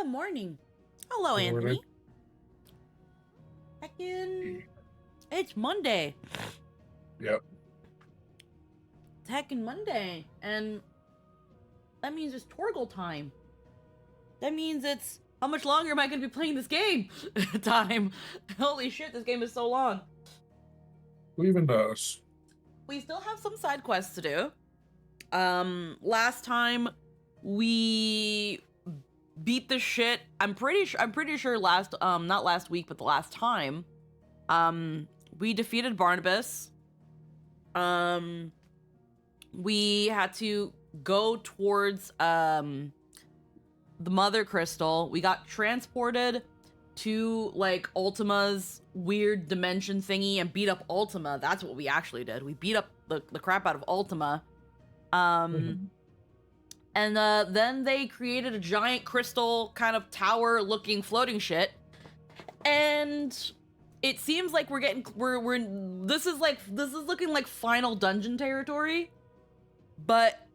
Good morning. Hello, Good morning. Anthony. Heckin'. It's Monday. Yep. It's heckin' Monday. And that means it's Torgal time. That means it's how much longer am I going to be playing this game? Time. Holy shit, this game is so long. Who even knows? We still have some side quests to do. Last time we beat the shit. I'm pretty sure not last week, but the last time. We defeated Barnabas. We had to go towards the Mother Crystal. We got transported to like Ultima's weird dimension thingy and beat up Ultima. That's what we actually did. We beat up the crap out of Ultima. And then they created a giant crystal kind of tower looking floating shit. And it seems like this is looking like final dungeon territory. But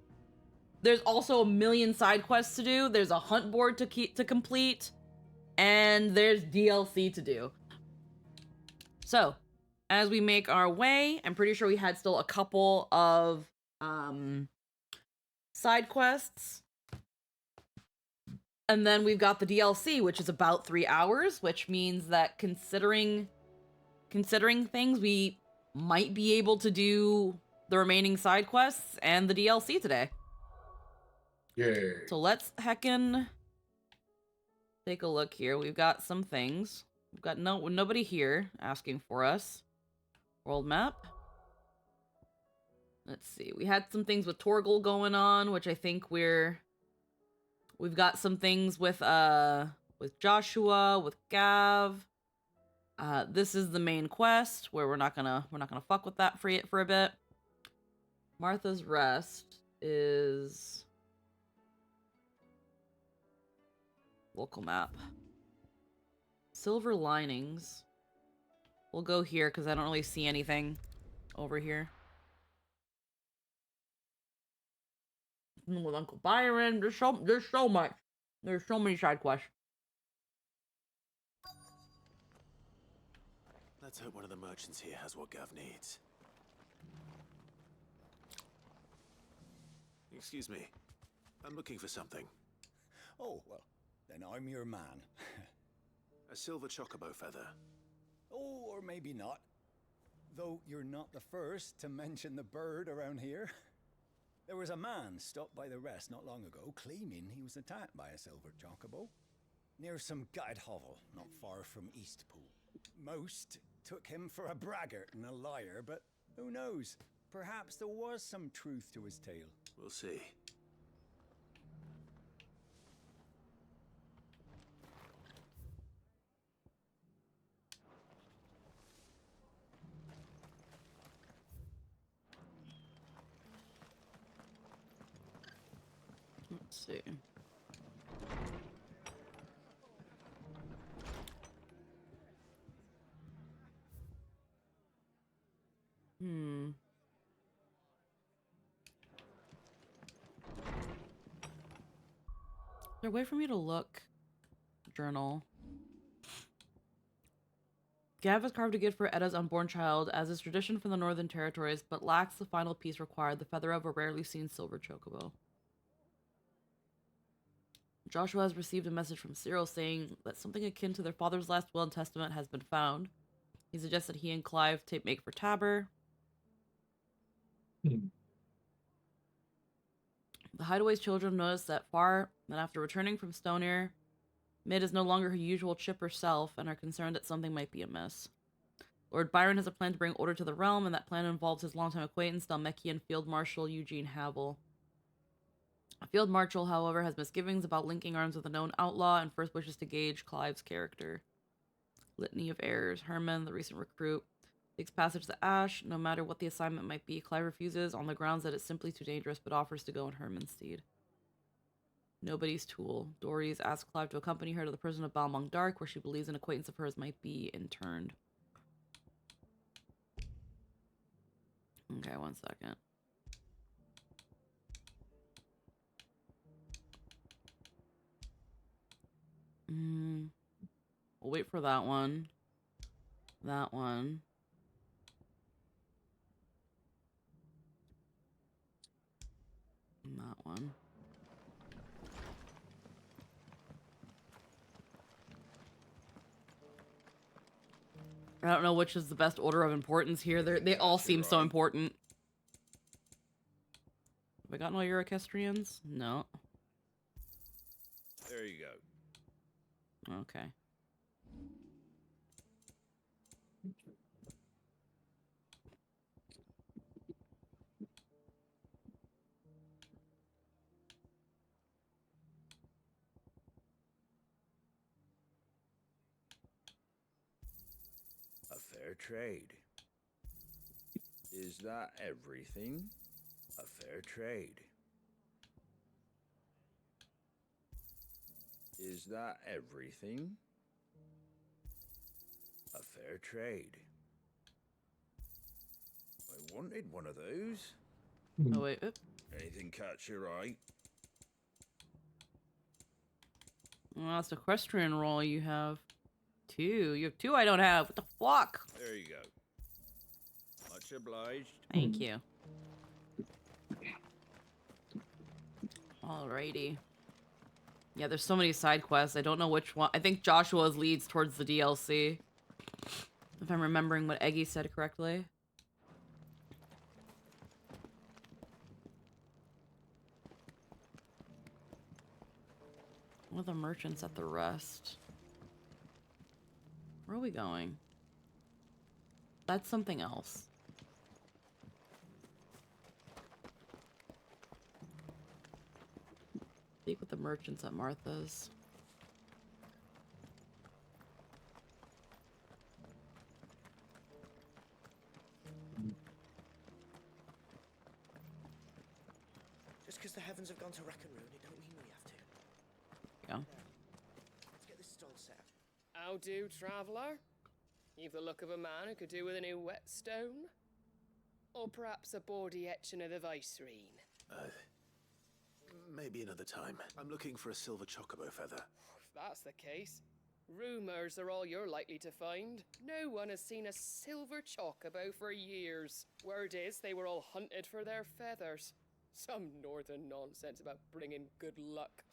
there's also a million side quests to do. There's a hunt board to complete, and there's DLC to do. So, as we make our way, I'm pretty sure we had still a couple of side quests. And then we've got the DLC, which is about 3 hours, which means that considering things, we might be able to do the remaining side quests and the DLC today. Yay. So let's heckin' take a look here. We've got some things. We've got nobody here asking for us. World map. Let's see. We had some things with Torgal going on, which I think we've got some things with Joshua, with Gav. This is the main quest where we're not gonna fuck with that for a bit. Martha's Rest is local map. Silver Linings. We'll go here because I don't really see anything over here. With Uncle Byron, there's so much. There's so many side quests. Let's hope one of the merchants here has what Gav needs. Excuse me. I'm looking for something. Oh, well, then I'm your man. A silver chocobo feather. Oh, or maybe not. Though you're not the first to mention the bird around here. There was a man stopped by the rest not long ago, claiming he was attacked by a silver chocobo. Near some gutted hovel, not far from Eastpool. Most took him for a braggart and a liar, but who knows? Perhaps there was some truth to his tale. We'll see. Let's see. Is there a way for me to look? Journal. Gav has carved a gift for Edda's unborn child, as is tradition from the Northern Territories, but lacks the final piece required, the feather of a rarely seen silver chocobo. Joshua has received a message from Cyril saying that something akin to their father's last will and testament has been found. He suggests that he and Clive make for Tabor. The Hideaway's children notice that after returning from Stonear, Mid is no longer her usual chipper self and are concerned that something might be amiss. Lord Byron has a plan to bring order to the realm, and that plan involves his longtime acquaintance, Dalmekian Field Marshal Eugene Havel. Field Marshal, however, has misgivings about linking arms with a known outlaw and first wishes to gauge Clive's character. Litany of Errors. Herman, the recent recruit, takes passage to Ash. No matter what the assignment might be, Clive refuses on the grounds that it's simply too dangerous, but offers to go in Herman's stead. Nobody's Tool. Doris asks Clive to accompany her to the prison of Balmung Dark, where she believes an acquaintance of hers might be interned. Okay, one second. We'll wait for that one. That one. And that one. I don't know which is the best order of importance here. They all seem so important. Have I gotten all your equestrians? No. There you go. Okay. A fair trade. Is that everything? A fair trade. Is that everything? A fair trade. I wanted one of those. Oh, wait. Oop. Anything catch your eye? Well, that's equestrian roll you have. 2. You have 2 I don't have. What the fuck? There you go. Much obliged. Thank you. Alrighty. Yeah, there's so many side quests. I don't know which one. I think Joshua's leads towards the DLC. If I'm remembering what Eggy said correctly. What are the merchants at the rest? Where are we going? That's something else. Speak with the merchants at Martha's. Just because the heavens have gone to rack and ruin, it don't mean we have to. Yeah. Let's get this stall set. How do, traveller? You've the look of a man who could do with a new whetstone. Or perhaps a bawdy etching of the Vicerine. Maybe another time. I'm looking for a silver chocobo feather. If that's the case, rumours are all you're likely to find. No one has seen a silver chocobo for years. Word is they were all hunted for their feathers. Some northern nonsense about bringing good luck.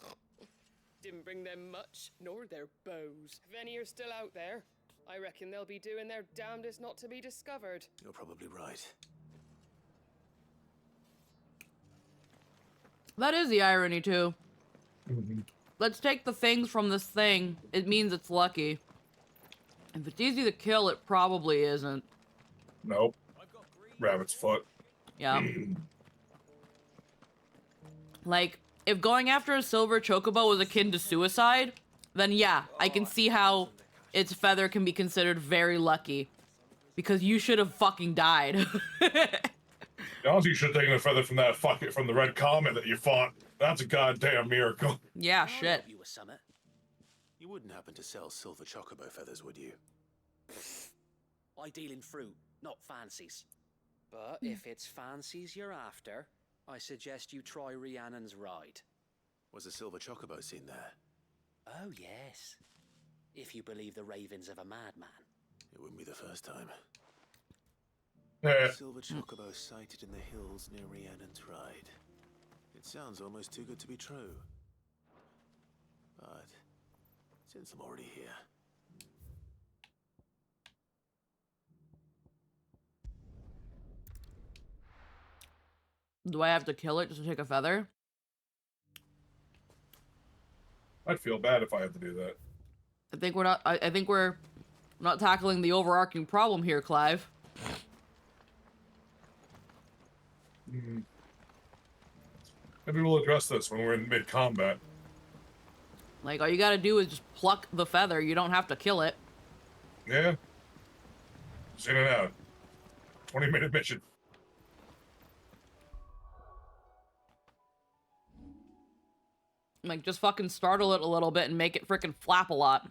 Didn't bring them much, nor their bows. If any are still out there, I reckon they'll be doing their damnedest not to be discovered. You're probably right. That is the irony, too. Let's take the things from this thing. It means it's lucky. If it's easy to kill, it probably isn't. Nope. Rabbit's foot. Yeah. Like, if going after a silver chocobo was akin to suicide, then yeah, I can see how its feather can be considered very lucky. Because you should have fucking died. Honestly, you should have taken the feather from that from the red comet that you fought. That's a goddamn miracle. Yeah, shit. You a summit? You wouldn't happen to sell silver chocobo feathers, would you? I deal in fruit, not fancies. But if it's fancies you're after, I suggest you try Rhiannon's ride. Was a silver chocobo seen there? Oh, yes. If you believe the ravings of a madman. It wouldn't be the first time. Yeah. Silver chocobo sighted in the hills near Rhiannon's Ride. It sounds almost too good to be true. But since I'm already here, Do I have to kill it just to take a feather? I'd feel bad if I had to do that. I think we're not. I think we're not tackling the overarching problem here, Clive. Maybe we'll address this when we're in mid-combat. Like, all you gotta do is just pluck the feather. You don't have to kill it. Yeah. Just in and out. 20-minute mission. Like, just fucking startle it a little bit and make it freaking flap a lot.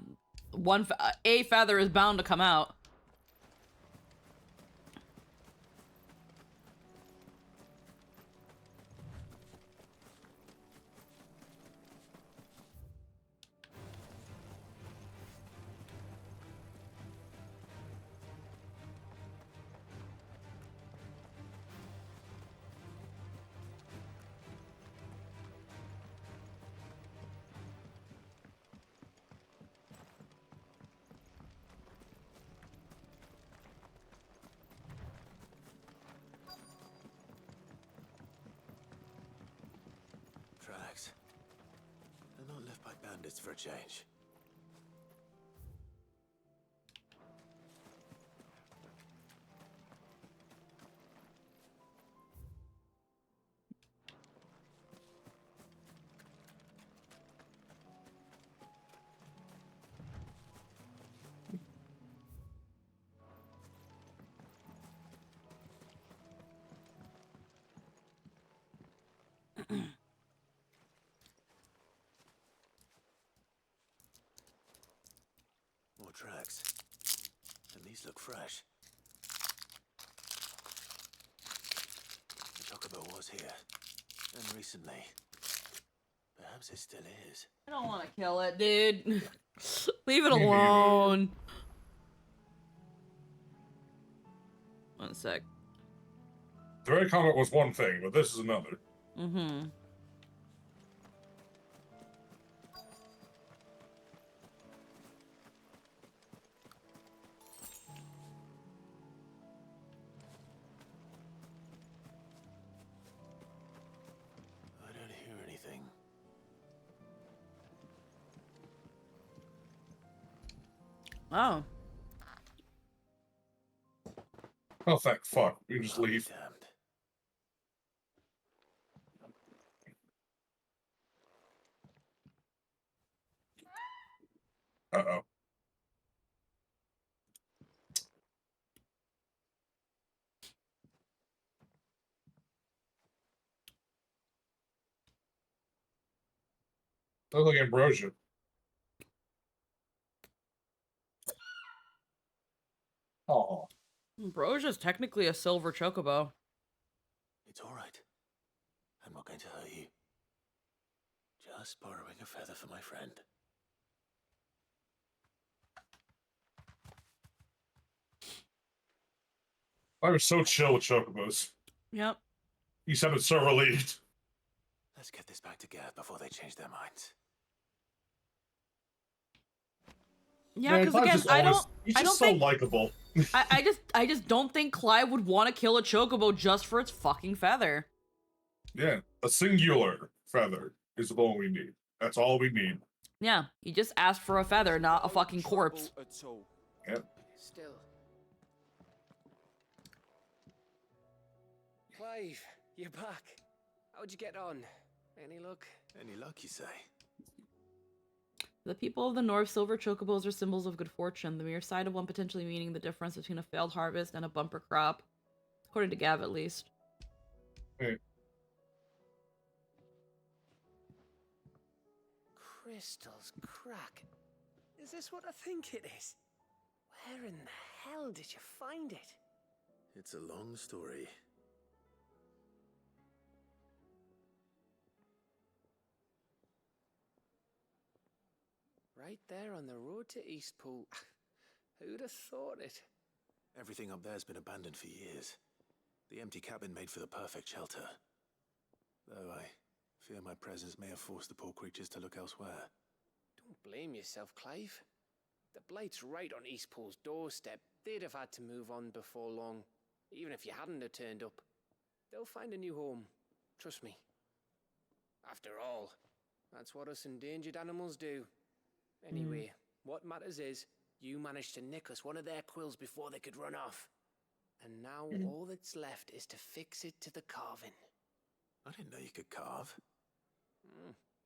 A feather is bound to come out. Bandits for a change. More tracks. And these look fresh. The chocobo was here. And recently. Perhaps it still is. I don't want to kill it, dude. Leave it Me neither. alone. One sec. The red comet was one thing, but this is another. Mm-hmm. I don't hear anything. Oh. Oh, thank fuck. We can just I'll be leave. damned. Uh-oh. Look like ambrosia. Oh, Ambrosia's technically a silver chocobo. It's all right. I'm not going to hurt you. Just borrowing a feather for my friend. I was so chill with chocobos. Yep. You sounded so relieved. Let's get this back to Gav before they change their minds. Yeah, Man, because Clive's again, just I always- don't. He's I just don't so think. likable. I just don't think Clive would want to kill a chocobo just for its fucking feather. Yeah, a singular feather is the one we need. That's all we need. Yeah, he just asked for a feather, not a fucking corpse. At all. Yep. Still. Clive, you're back. How'd you get on? Any luck? Any luck, you say? The people of the north, silver chocobos are symbols of good fortune, the mere sight of one potentially meaning the difference between a failed harvest and a bumper crop. According to Gav, at least. Hey, Crystals crack. Is this what I think it is? Where in the hell did you find it? It's a long story. Right there on the road to Eastpool. Who'd have thought it? Everything up there's been abandoned for years. The empty cabin made for the perfect shelter. Though I fear my presence may have forced the poor creatures to look elsewhere. Don't blame yourself, Clive. The Blight's right on Eastpool's doorstep. They'd have had to move on before long, even if you hadn't have turned up. They'll find a new home. Trust me. After all, that's what us endangered animals do. Anyway, what matters is, you managed to nick us one of their quills before they could run off. And now all that's left is to fix it to the carving. I didn't know you could carve.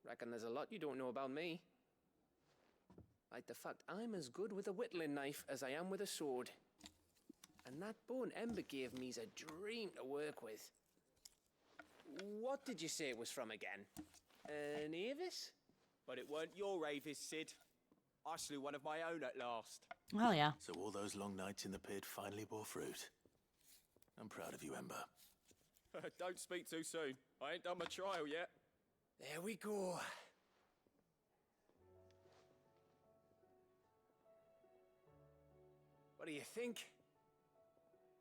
Reckon there's a lot you don't know about me. Like the fact I'm as good with a whittling knife as I am with a sword. And that bone Ember gave me's a dream to work with. What did you say it was from again? An Avis? But it weren't your Avis, Sid. I slew one of my own at last. Well, yeah. So all those long nights in the pit finally bore fruit. I'm proud of you, Ember. Don't speak too soon. I ain't done my trial yet. There we go. What do you think?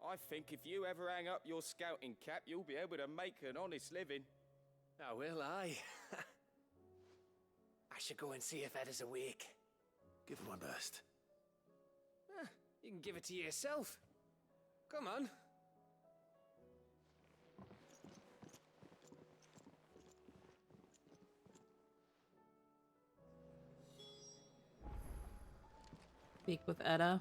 I think if you ever hang up your scouting cap, you'll be able to make an honest living. Oh, will I? I should go and see if Ed is awake. Give it my best. You can give it to yourself. Come on. Speak with Etta.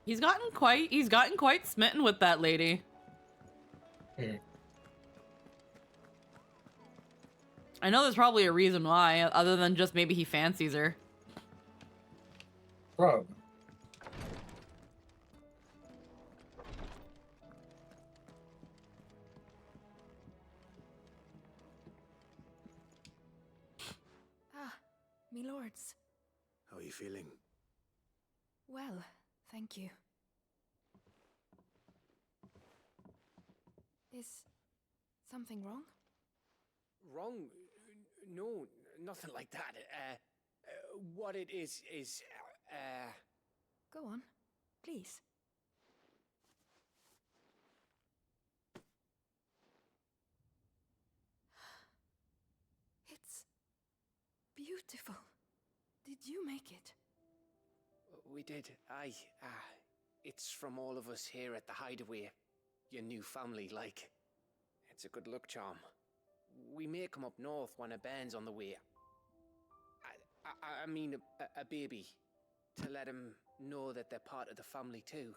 He's gotten quite smitten with that lady. I know there's probably a reason why, other than just maybe he fancies her. Probably. Ah, me lords. How are you feeling? Well, thank you. Is something wrong? Wrong? No, nothing like that. What it is, Go on, please. It's beautiful. Did you make it? We did. Aye. It's from all of us here at the Hideaway. Your new family, like. It's a good luck charm. We may come up north when a band's on the way. I mean, a baby. To let him know that they're part of the family too.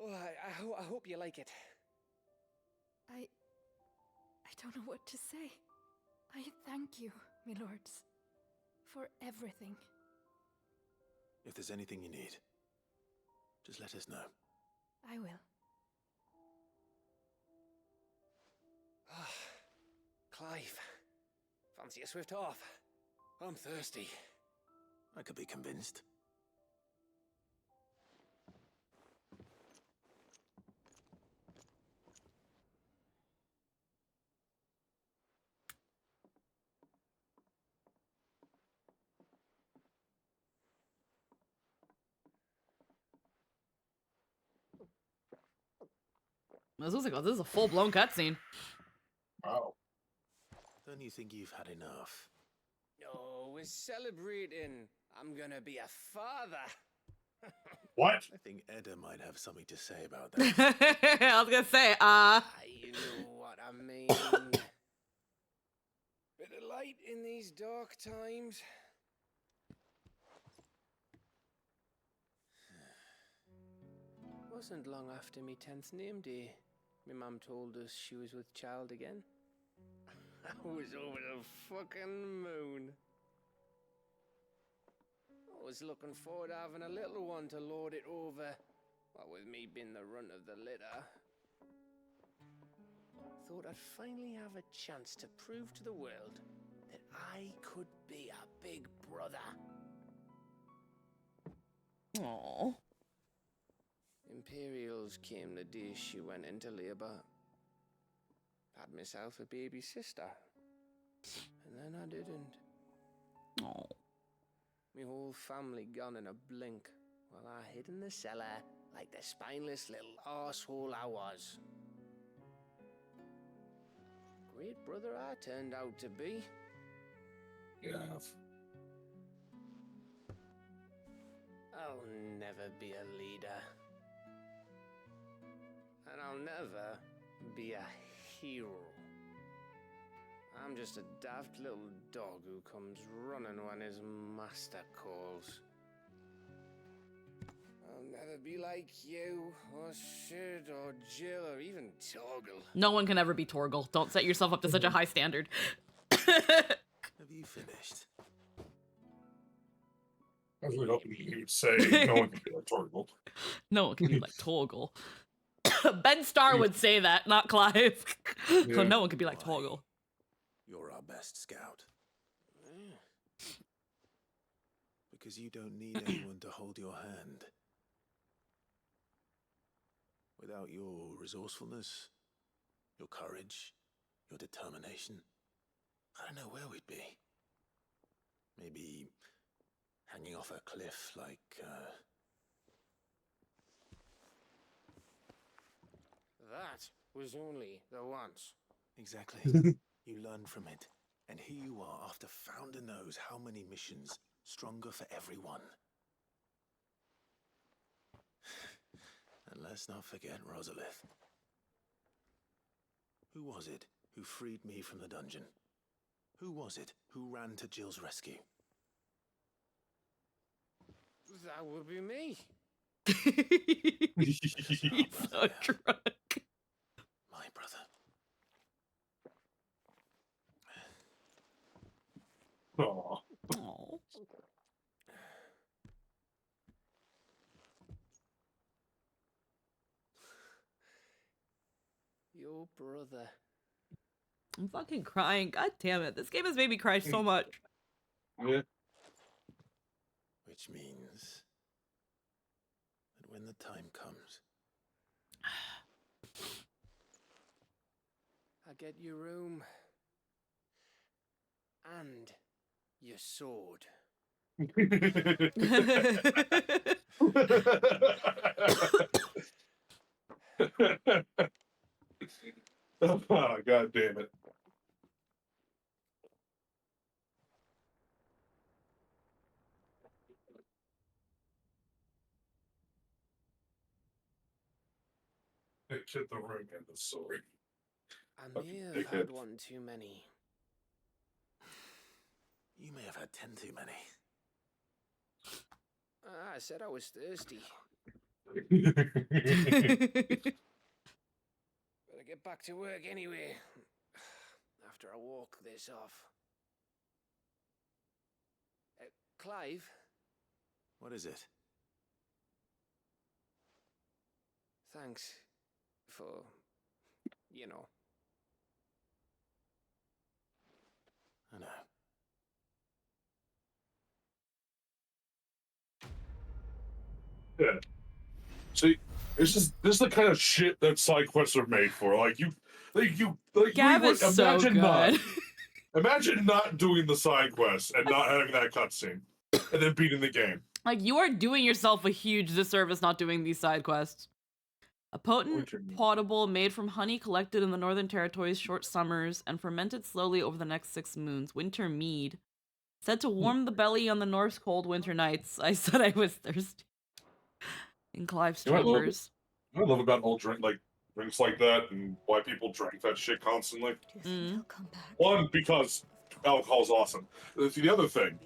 Oh, I hope you like it. I don't know what to say. I thank you, my lords, for everything. If there's anything you need, just let us know. I will. Clive, fancy a swift off? I'm thirsty. I could be convinced. This is a full-blown cutscene. Wow. Don't you think you've had enough? No, we're celebrating. I'm gonna be a father. What? I think Edda might have something to say about that. I was gonna say, You know what I mean. Bit of light in these dark times. Wasn't long after me 10th name day. My mum told us she was with child again. I was over the fucking moon. I was looking forward to having a little one to lord it over. What with me being the runt of the litter. Thought I'd finally have a chance to prove to the world that I could be a big brother. oh, Imperials came the day she went into labour. Had myself a baby sister. And then I didn't. oh. My whole family gone in a blink, while I hid in the cellar like the spineless little arsehole I was. Great brother I turned out to be. Yeah. I'll never be a leader. And I'll never be a hero. I'm just a daft little dog who comes running when his master calls. I'll never be like you, or Sid, or Jill, or even Torgal. No one can ever be Torgal. Don't set yourself up to such a high standard. Have you finished? I was really hoping you would say no one can be like Torgal. No one can be like Torgal. Ben Starr would say that, not Clive. Yeah. No one could be like Torgal. You're our best scout. Because you don't need anyone to hold your hand. Without your resourcefulness, your courage, your determination, I don't know where we'd be. Maybe hanging off a cliff like, That was only the once. Exactly. You learn from it. And here you are after Founder knows how many missions, stronger for everyone. And let's not forget Rosalith. Who was it who freed me from the dungeon? Who was it who ran to Jill's rescue? That would be me. He's so drunk. My brother. Aw. Aw. Your brother. I'm fucking crying. God damn it. This game has made me cry so much. Yeah. Which means that when the time comes, I get your room. And your sword. Oh, God damn it. Get the ring and the sword. I Fucking may have dickhead. had one too many. you may have had 10 too many. I said I was thirsty. Better get back to work anyway. After I walk this off. Clive? What is it? Thanks for, you know. I know. Yeah. See, this is the kind of shit that side quests are made for. Like Gav we is so imagine good. not imagine not doing the side quests and not having that cutscene, and then beating the game. Like, you are doing yourself a huge disservice not doing these side quests. A potent Winter mead. potable made from honey collected in the Northern Territory's short summers and fermented slowly over the next 6 moons. Winter mead. Said to warm the belly on the Norse cold winter nights. I said I was thirsty. In Clive's You know what I love- chambers. You know what I love about old drinks like that, and why people drink that shit constantly? Come back. One, because alcohol's awesome. The other thing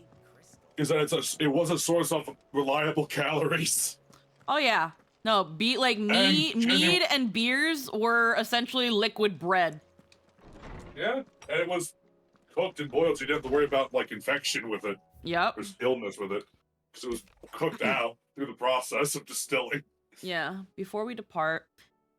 is that it was a source of reliable calories. Oh yeah. No, mead and beers were essentially liquid bread. Yeah, and it was cooked and boiled, so you didn't have to worry about like infection with it. Yep. There's illness with it, because it was cooked out through the process of distilling. Yeah. Before we depart,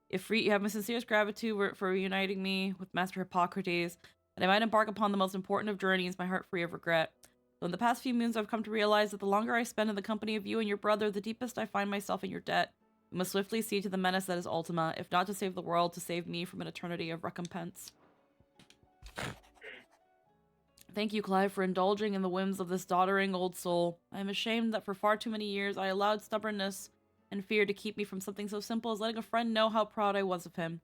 if you have my sincerest gratitude for reuniting me with Master Hippocrates, and I might embark upon the most important of journeys, my heart free of regret. So in the past few moons, I've come to realize that the longer I spend in the company of you and your brother, the deepest I find myself in your debt. We must swiftly see to the menace that is Ultima, if not to save the world, to save me from an eternity of recompense. Thank you, Clive, for indulging in the whims of this doddering old soul. I am ashamed that for far too many years I allowed stubbornness and fear to keep me from something so simple as letting a friend know how proud I was of him.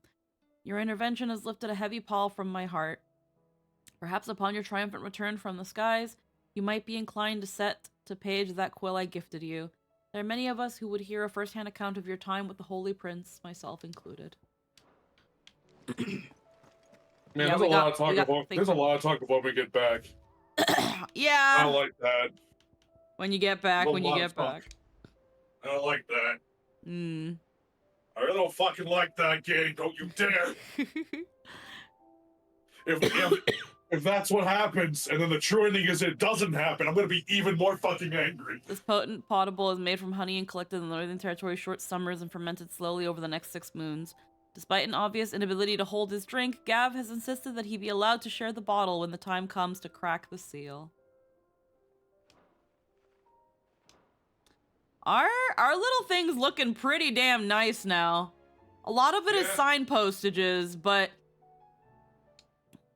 Your intervention has lifted a heavy pall from my heart. Perhaps upon your triumphant return from the skies, you might be inclined to set to page that quill I gifted you. There are many of us who would hear a first-hand account of your time with the Holy Prince, myself included. Man, Yeah, there's a lot of talk about when we get back. Yeah. I don't like that. When you get back, I don't like that. I really don't fucking like that game. Don't you dare. If that's what happens, and then the true ending is it doesn't happen, I'm gonna be even more fucking angry. This potent potable is made from honey and collected in the Northern Territory's short summers and fermented slowly over the next 6 moons. Despite an obvious inability to hold his drink, Gav has insisted that he be allowed to share the bottle when the time comes to crack the seal. Our little thing's looking pretty damn nice now. A lot of it is signpostages, but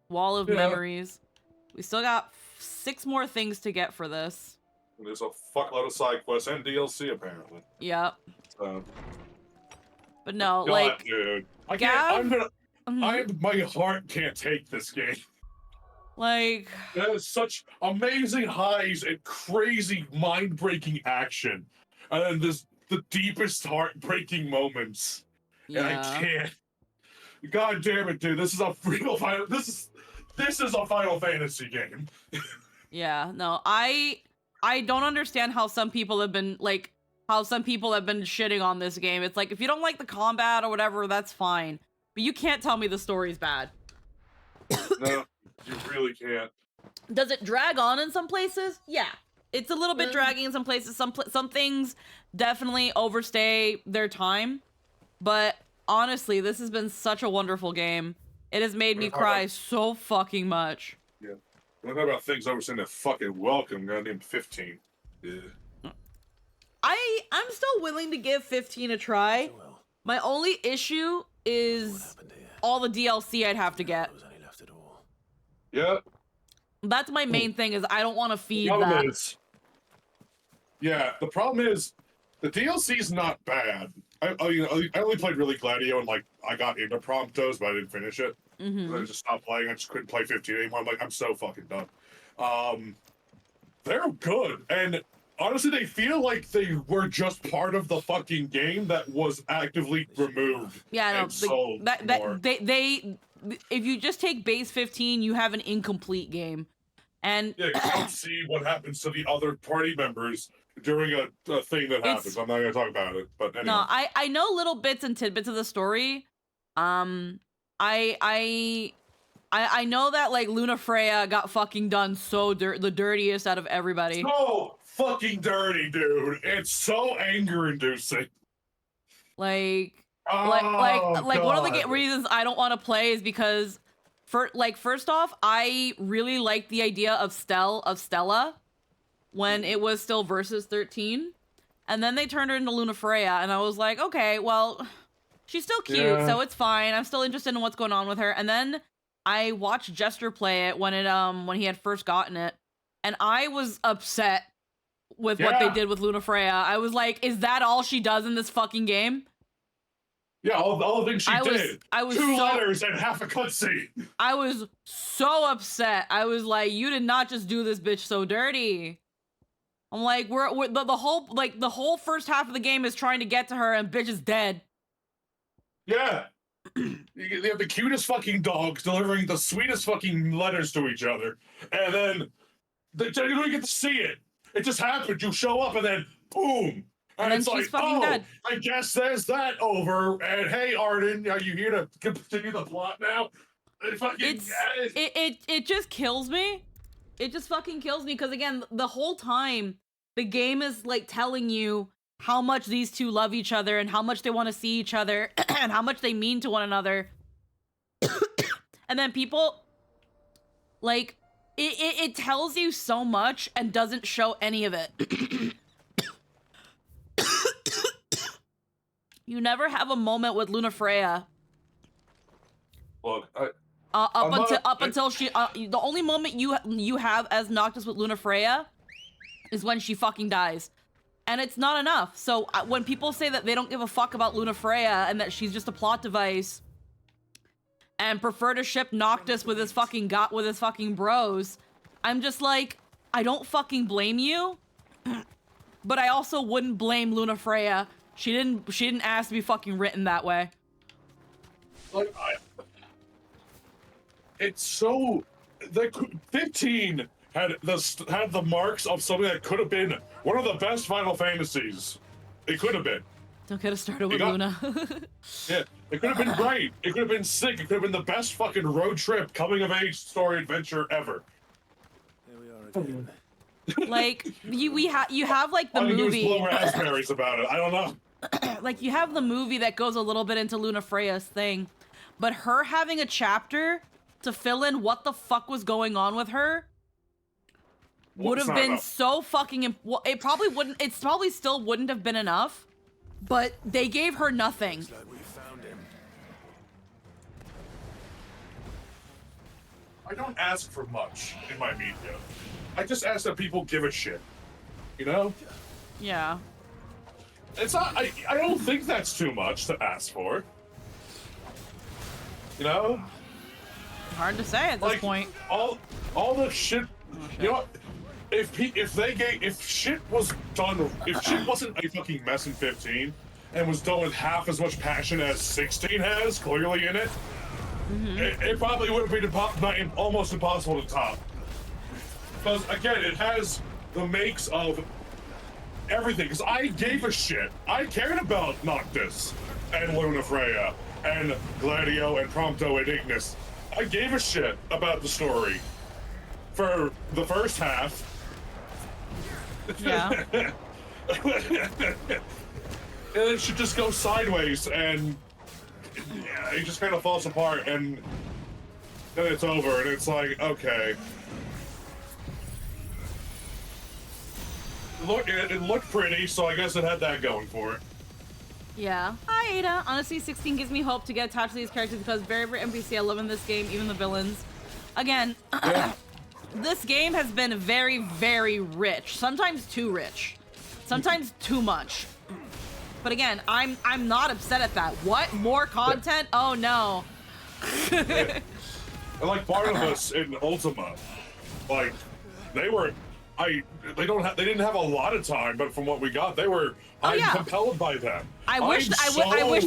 Wall of Memories. We still got 6 more things to get for this. There's a fuckload of side quests and DLC apparently. Yep. So. But no, God, like, dude, I Gav? can't. My heart can't take this game. Like, there's such amazing highs and crazy mind-breaking action, and then the deepest heartbreaking moments. And I can't. God damn it, dude! This is a real final. This is a Final Fantasy game. Yeah, no, I don't understand how some people have been shitting on this game. It's like, if you don't like the combat or whatever, that's fine. But you can't tell me the story's bad. No, you really can't. Does it drag on in some places? Yeah. It's a little bit dragging in some places. Some things definitely overstay their time. But honestly, this has been such a wonderful game. It has made me cry so fucking much. Yeah. When I talk about things overstaying their fucking welcome, goddamn 15. Yeah. I'm still willing to give 15 a try. My only issue is all the DLC I'd have to get. Yeah. That's my main thing, is I don't want to feed that. The problem is the DLC's not bad. I only played really Gladio, and like I got into Promptos, but I didn't finish it. I just stopped playing. I just couldn't play 15 anymore. I'm like, I'm so fucking done. They're good, and honestly, they feel like they were just part of the fucking game that was actively removed. Yeah, no, they if you just take base 15, you have an incomplete game. And yeah, you don't see what happens to the other party members during a thing that happens. I'm not gonna talk about it, but anyway. No, I know little bits and tidbits of the story. I know that like Luna Freya got fucking done so the dirtiest out of everybody. So fucking dirty, dude. It's so anger-inducing. Like one of the reasons I don't want to play is because, first off, I really liked the idea of Stella when it was still Versus 13, and then they turned her into Luna Freya, and I was like, okay, well, she's still cute, so it's fine. I'm still interested in what's going on with her. And then I watched Jester play it when he had first gotten it, and I was upset with what they did with Luna Freya. I was like, is that all she does in this fucking game? Yeah, all the things she did. I was 2 letters and half a cutscene. I was so upset. I was like, you did not just do this bitch so dirty. I'm like, we're the whole first half of the game is trying to get to her, and bitch is dead. Yeah. They have the cutest fucking dogs delivering the sweetest fucking letters to each other, and then you don't even get to see it. It just happens. You show up, and then boom. And it's like, dead. I guess there's that over. And hey, Arden, are you here to continue the plot now? It just kills me. It just fucking kills me, because again, the whole time the game is like telling you how much these two love each other and how much they want to see each other and how much they mean to one another. And then people like it tells you so much and doesn't show any of it. You never have a moment with Luna Freya. Look, until she the only moment you have as Noctis with Luna Freya is when she fucking dies, and it's not enough. So when people say that they don't give a fuck about Luna Freya and that she's just a plot device and prefer to ship Noctis with his fucking bros, I'm just like, I don't fucking blame you, but I also wouldn't blame Luna Freya. She didn't ask to be fucking written that way. Like, it's so... 15 had the marks of something that could have been one of the best Final Fantasies. It could have been. Don't get us started with Luna. Yeah, it could have been great. It could have been sick. It could have been the best fucking road trip, coming-of-age story adventure ever. Here we are again. Like, you have like the movie. Blow raspberries about it. I don't know. Like, you have the movie that goes a little bit into Luna Freya's thing, but her having a chapter to fill in what the fuck was going on with her would have been so fucking it probably still wouldn't have been enough, but they gave her nothing. Looks like we found him. I don't ask for much in my media. I just ask that people give a shit. You know? Yeah. It's not. I don't think that's too much to ask for. You know? Hard to say at this point. All the shit. You know what? If shit wasn't a fucking mess in 15, and was done with half as much passion as 16 has, clearly in it, it probably would have been almost impossible to top. Because, again, it has the makes of everything. Because I gave a shit. I cared about Noctis and Luna Freya and Gladio and Prompto and Ignis. I gave a shit about the story for the first half. Yeah. And it should just go sideways, and yeah, it just kind of falls apart, and then it's over, and it's like, okay. Look, it looked pretty, so I guess it had that going for it. Yeah. Hi, Ada. Honestly, 16 gives me hope to get attached to these characters because very NPC I love in this game, even the villains. Again, Yeah. this game has been very, very rich. Sometimes too rich. Sometimes too much. But again, I'm not upset at that. What? More content? Oh no. And like Barnabas in Ultima, like they didn't have a lot of time, but from what we got, I'm compelled by them. I wish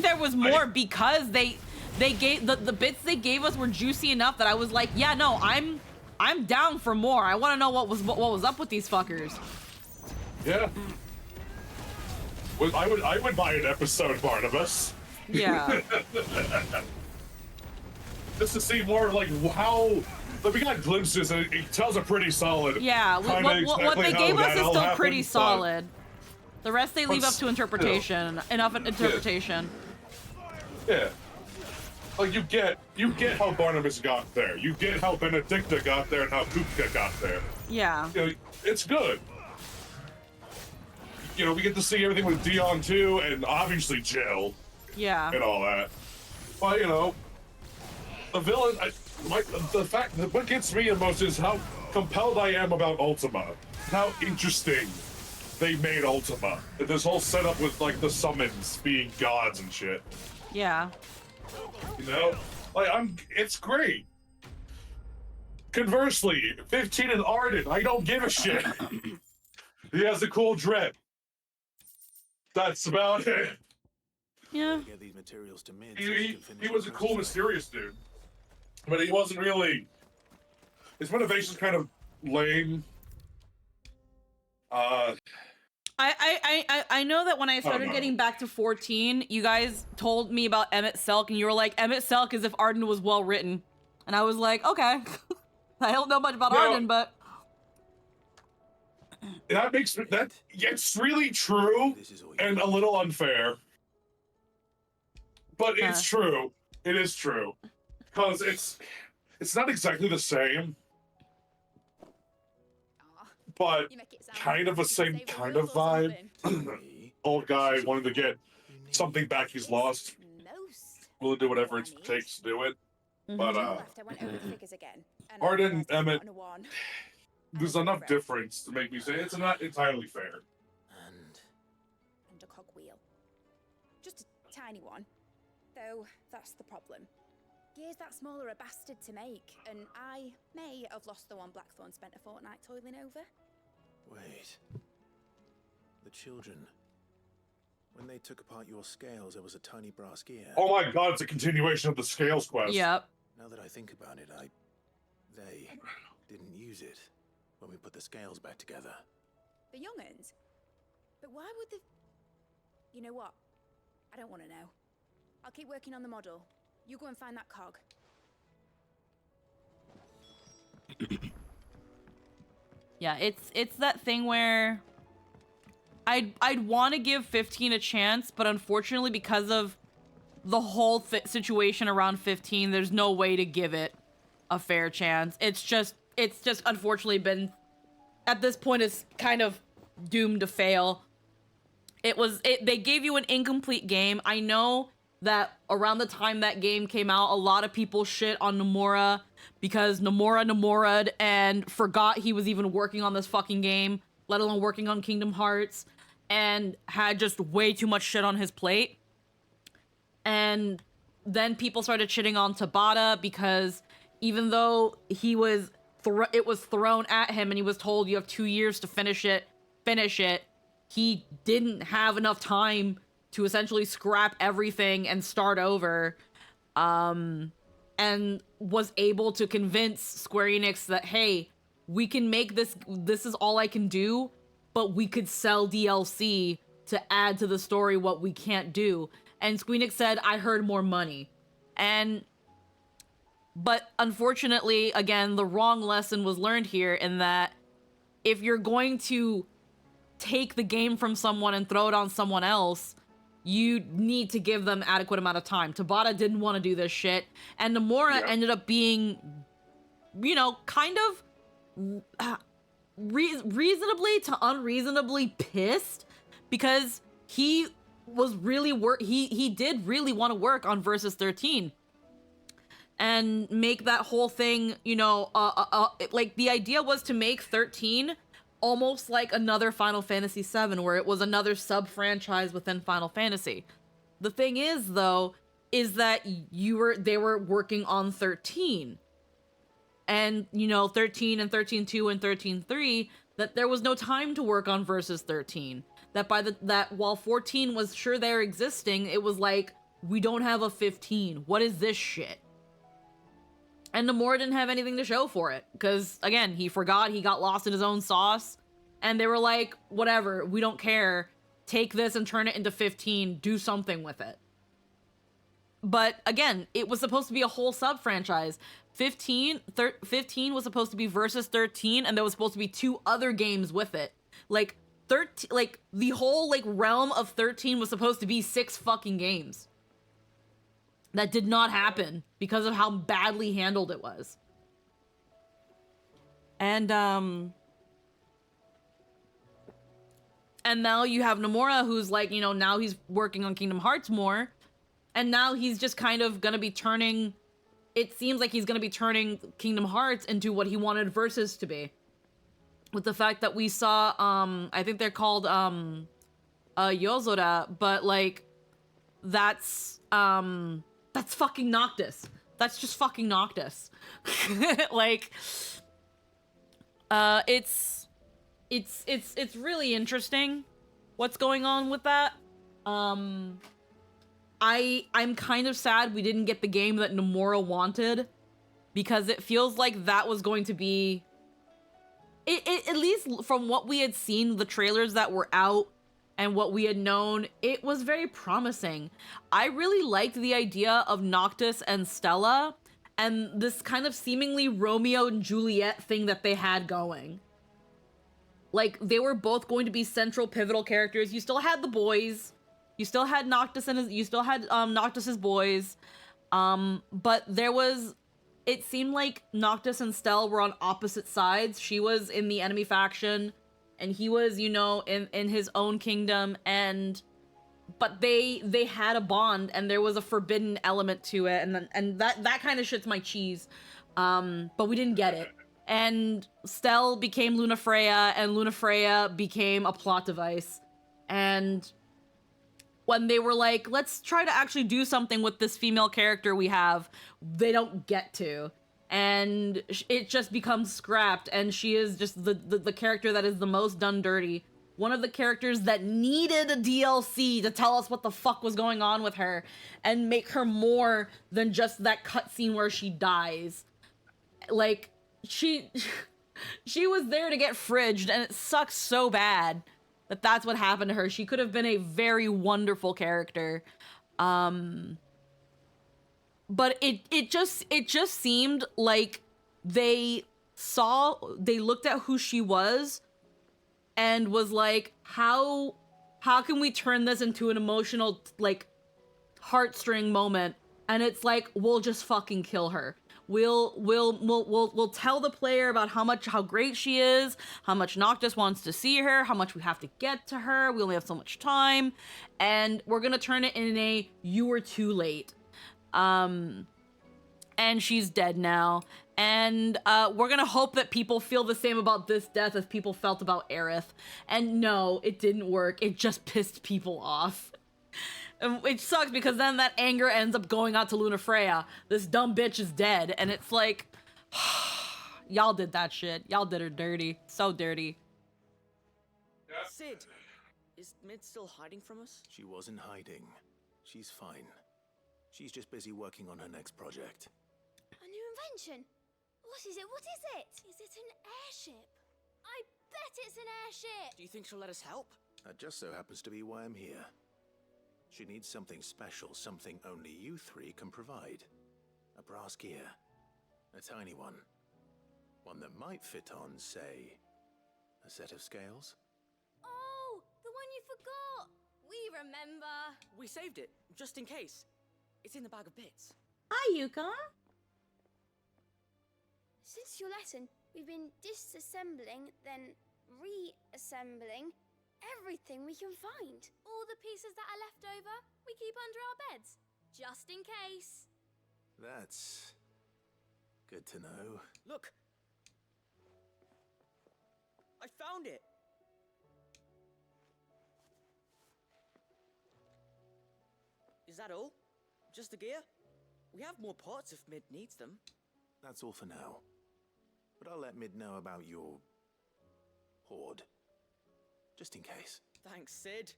there was more because they gave the bits they gave us were juicy enough that I was like, yeah, no, I'm down for more. I want to know what was up with these fuckers. Yeah. I would buy an episode, Barnabas. Yeah. Just to see more like how. Like, we got glimpses, and it tells a pretty solid. Yeah, what they gave us is still pretty solid. The rest they leave up to interpretation. Enough interpretation. Yeah. Like you get how Barnabas got there. You get how Benedicta got there and how Kupka got there. Yeah. You know, it's good. You know, we get to see everything with Dion too, and obviously Jill. Yeah. And all that. But you know, the villain. The fact that what gets me the most is how compelled I am about Ultima. How interesting they made Ultima. This whole setup with like the summons being gods and shit. Yeah. You know, like it's great. Conversely, 15 and Arden, I don't give a shit. He has a cool drip. That's about it. Yeah. Get these materials to Mid. He was a cool, mysterious dude. But he wasn't really. His motivation's kind of lame. I know that when I started getting back to 14, you guys told me about Emmett Selk, and you were like, Emmett Selk as if Arden was well written. And I was like, okay. I don't know much about Arden, but that makes that it's really true and a little unfair. But it's true. It is true. Because it's not exactly the same, but kind of the same kind of vibe. Old guy wanted to get something back he's lost. Willing to do whatever it takes to do it. But Arden, Emmett, there's enough difference to make me say it's not entirely fair. And a cogwheel. Just a tiny one. Though that's the problem. Gears that small are a bastard to make, and I may have lost the one Blackthorn spent a fortnight toiling over. Wait. The children. When they took apart your scales, there was a tiny brass gear. Oh my god, it's a continuation of the Scales quest. Yep. Now that I think about it, they didn't use it when we put the scales back together. The young'uns? But why would the... You know what? I don't want to know. I'll keep working on the model. You go and find that cog. Yeah, it's that thing where I'd want to give 15 a chance, but unfortunately because of the whole situation around 15, there's no way to give it a fair chance. It's just unfortunately been at this point it's kind of doomed to fail. They gave you an incomplete game. I know that around the time that game came out, a lot of people shit on Nomura because Nomura'd and forgot he was even working on this fucking game, let alone working on Kingdom Hearts, and had just way too much shit on his plate. And then people started shitting on Tabata because even though it was thrown at him and he was told you have 2 years to finish it, he didn't have enough time to essentially scrap everything and start over, and was able to convince Square Enix that, hey, we can make this is all I can do, but we could sell DLC to add to the story what we can't do. And Square Enix said, I heard more money. But unfortunately, again, the wrong lesson was learned here, in that if you're going to take the game from someone and throw it on someone else, you need to give them adequate amount of time. Tabata didn't want to do this shit, and Nomura ended up being, you know, kind of reasonably to unreasonably pissed, because he was really he did really want to work on Versus 13 and make that whole thing, you know, like the idea was to make 13 almost like another Final Fantasy VII, where it was another sub-franchise within Final Fantasy. The thing is, though, is that they were working on 13. And, you know, 13 and 13.2 and 13.3, that there was no time to work on Versus 13. That while 14 was sure they're existing, it was like, we don't have a 15. What is this shit? And Nomura didn't have anything to show for it, because, again, he forgot, he got lost in his own sauce, and they were like, whatever, we don't care, take this and turn it into 15, do something with it. But, again, it was supposed to be a whole sub-franchise. 15 was supposed to be Versus 13, and there was supposed to be 2 other games with it. Like, 13, like, the whole, like, realm of 13 was supposed to be 6 fucking games. That did not happen because of how badly handled it was. And now you have Nomura, who's like, you know, now he's working on Kingdom Hearts more. And now he's just kind of gonna be turning, it seems like he's gonna be turning Kingdom Hearts into what he wanted Versus to be. With the fact that we saw, I think they're called, Yozora, but like, that's fucking Noctis. That's just fucking Noctis. Like, it's really interesting what's going on with that. I'm kind of sad we didn't get the game that Nomura wanted, because it feels like that was going to be, at least from what we had seen, the trailers that were out and what we had known, it was very promising. I really liked the idea of Noctis and Stella and this kind of seemingly Romeo and Juliet thing that they had going. Like, they were both going to be central pivotal characters. You still had the boys. You still had Noctis and Noctis's boys. But there was, it seemed like Noctis and Stella were on opposite sides. She was in the enemy faction, and he was, you know, in his own kingdom, but they had a bond, and there was a forbidden element to it, and that kind of shit's my cheese. But we didn't get it. And Stell became Lunafreya, and Lunafreya became a plot device. And when they were like, let's try to actually do something with this female character we have, they don't get to. And it just becomes scrapped, and she is just the character that is the most done dirty. One of the characters that needed a DLC to tell us what the fuck was going on with her and make her more than just that cutscene where she dies. Like, she was there to get fridged, and it sucks so bad that that's what happened to her. She could have been a very wonderful character. But it just seemed like they looked at who she was and was like, how can we turn this into an emotional, like, heartstring moment? And it's like, we'll just fucking kill her. We'll tell the player about how great she is, how much Noctis wants to see her, how much we have to get to her. We only have so much time, and we're gonna turn it in a you were too late. And she's dead now. And we're gonna hope that people feel the same about this death as people felt about Aerith. And no, it didn't work. It just pissed people off. And it sucks because then that anger ends up going out to Lunafreya. This dumb bitch is dead. And it's like, y'all did that shit. Y'all did her dirty. So dirty. Sid, Is Mid still hiding from us? She wasn't hiding. She's fine. She's just busy working on her next project. A new invention? What is it? What is it? Is it an airship? I bet it's an airship! Do you think she'll let us help? That just so happens to be why I'm here. She needs something special, something only you three can provide. A brass gear. A tiny one. One that might fit on, say, a set of scales? Oh, the one you forgot! We remember! We saved it, just in case. It's in the bag of bits. Hi, Yuka. Since your lesson, we've been disassembling, then reassembling everything we can find. All the pieces that are left over, we keep under our beds, just in case. That's good to know. Look! I found it! Is that all? Just the gear? We have more parts if Mid needs them. That's all for now. But I'll let Mid know about your hoard. Just in case. Thanks, Sid.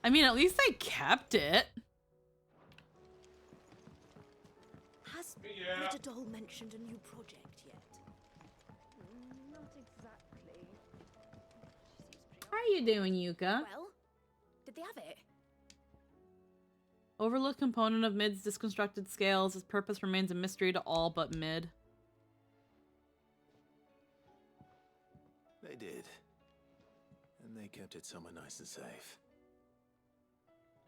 I mean, at least they kept it. Has Yeah. Little Doll mentioned a new project yet? Not exactly. How are you doing, Yuka? Well, did they have it? Overlooked component of Mid's disconstructed scales. Its purpose remains a mystery to all but Mid. They did. And they kept it somewhere nice and safe.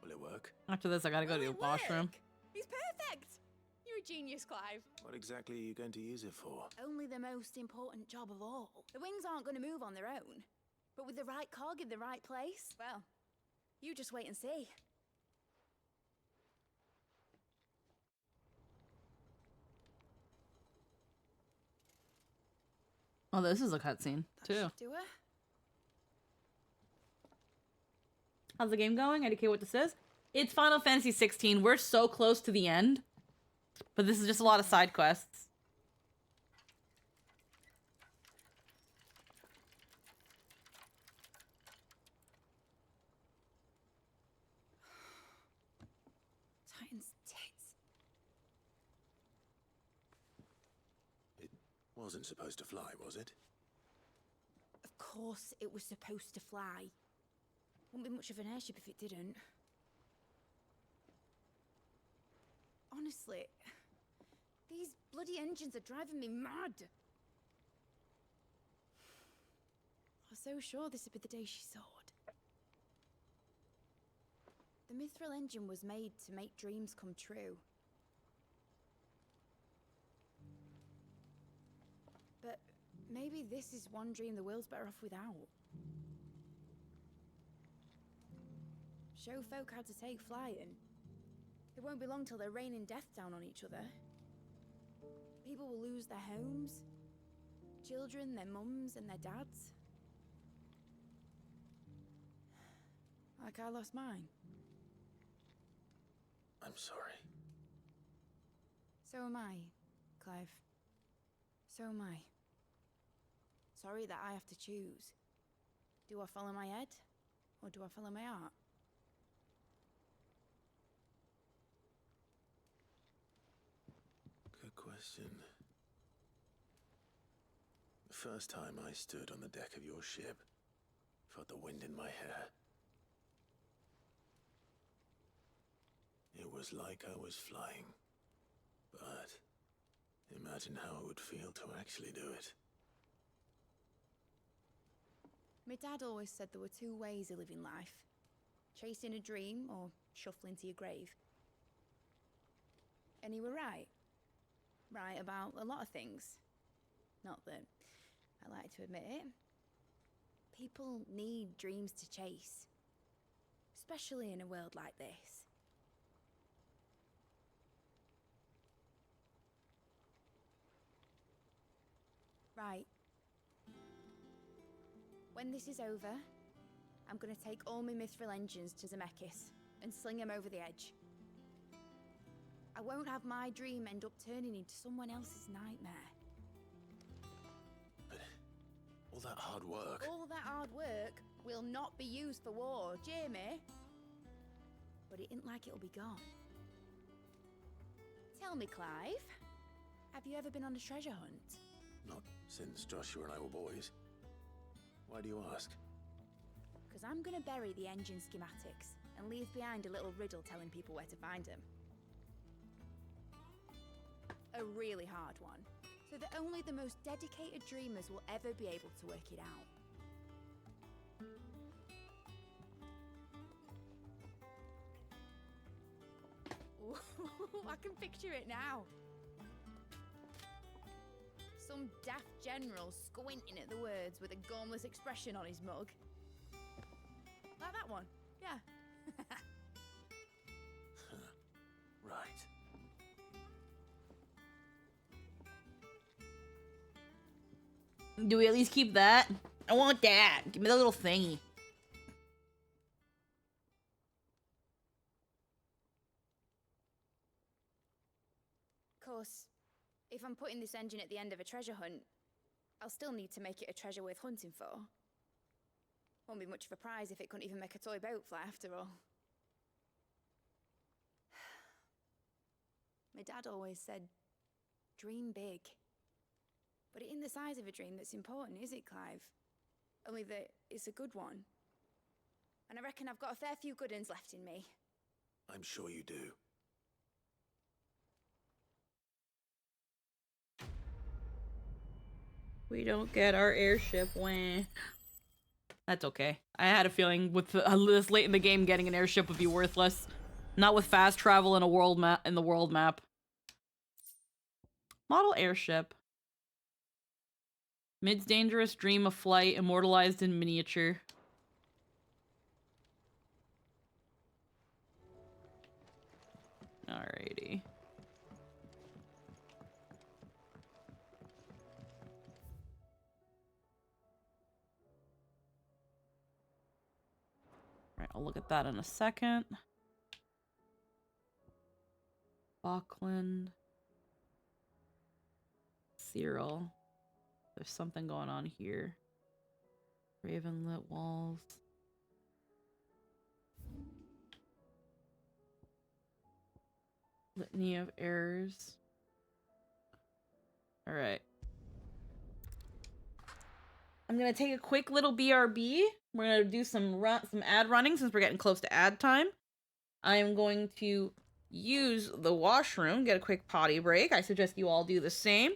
Will it work? After this, I gotta go to the washroom. He's perfect! You're a genius, Clive. What exactly are you going to use it for? Only the most important job of all. The wings aren't going to move on their own. But with the right cog in the right place, well, you just wait and see. Oh, this is a cutscene, too. Should do it. How's the game going? IDK, what this is? It's Final Fantasy 16. We're so close to the end. But this is just a lot of side quests. Titan's tits. It wasn't supposed to fly, was it? Of course it was supposed to fly. Wouldn't be much of an airship if it didn't. Honestly, these bloody engines are driving me mad. I was so sure this would be the day she soared. The mithril engine was made to make dreams come true. But maybe this is one dream the world's better off without. Show folk how to take flying. It won't be long till they're raining death down on each other. People will lose their homes, children, their mums and their dads. Like I lost mine. I'm sorry. So am I, Clive. So am I. Sorry that I have to choose. Do I follow my head, or do I follow my heart? Good question. The first time I stood on the deck of your ship, felt the wind in my hair. It was like I was flying. But imagine how it would feel to actually do it. My dad always said there were two ways of living life. Chasing a dream or shuffling to your grave. And he were right. Right about a lot of things. Not that I like to admit it. People need dreams to chase. Especially in a world like this. Right. When this is over, I'm gonna take all my mithril engines to Zemeckis and sling them over the edge. I won't have my dream end up turning into someone else's nightmare. But all that hard work. All that hard work will not be used for war, Jamie. But it ain't like it'll be gone. Tell me, Clive, have you ever been on a treasure hunt? Not since Joshua and I were boys. Why do you ask? Because I'm going to bury the engine schematics and leave behind a little riddle telling people where to find them. A really hard one, so that only the most dedicated dreamers will ever be able to work it out. Ooh, I can picture it now. Some daft general squinting at the words with a gormless expression on his mug. Like that one, yeah. Right. Do we at least keep that? I want that. Give me the little thingy. Of course, if I'm putting this engine at the end of a treasure hunt, I'll still need to make it a treasure worth hunting for. Won't be much of a prize if it couldn't even make a toy boat fly after all. My dad always said, dream big. But it ain't the size of a dream that's important, is it, Clive? Only that it's a good one. And I reckon I've got a fair few good uns left in me. I'm sure you do. We don't get our airship when... That's okay. I had a feeling with this late in the game, getting an airship would be worthless. Not with fast travel in a world map in the world map. Model airship. Mid's dangerous dream of flight, immortalized in miniature. Alrighty. Right, I'll look at that in a second. Auckland. Cyril. There's something going on here. Ravenlit walls. Litany of errors. Alright. I'm gonna take a quick little BRB. We're gonna do some ad running since we're getting close to ad time. I am going to use the washroom, get a quick potty break. I suggest you all do the same.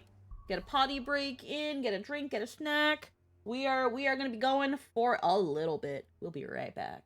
Get a potty break in, get a drink, get a snack. We are gonna be going for a little bit. We'll be right back.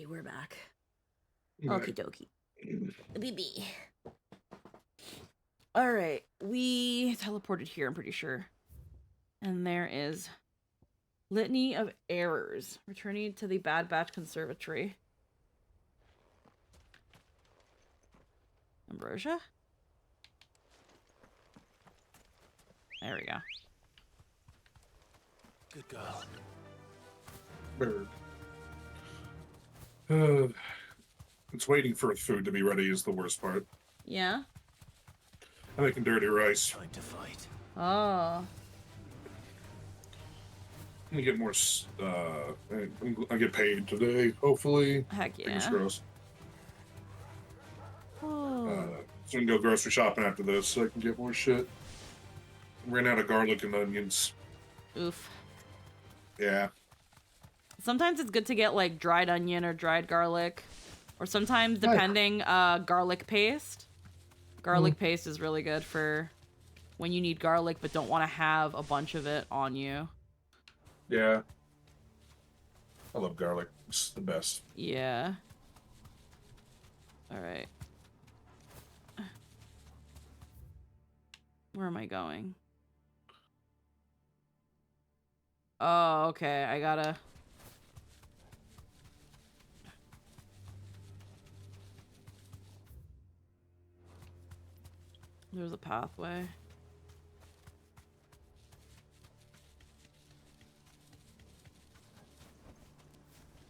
we're back. Right. Okie dokie. BB. Alright, we teleported here, I'm pretty sure. And there is Litany of Errors. Returning to the Bad Batch Conservatory. Ambrosia? There we go. Good girl. Bird. It's waiting for food to be ready is the worst part. Yeah? I'm making dirty rice. Trying to fight. Oh. Let me get more. I get paid today, hopefully. Heck yeah. Fingers crossed. Oh. So we can go grocery shopping after this so I can get more shit. Ran out of garlic and onions. Oof. Yeah. Sometimes it's good to get like dried onion or dried garlic. Or sometimes, depending, garlic paste. Garlic paste is really good for when you need garlic but don't want to have a bunch of it on you. Yeah. I love garlic. It's the best. Yeah. Alright. Where am I going? Oh, okay. I gotta... There's a pathway.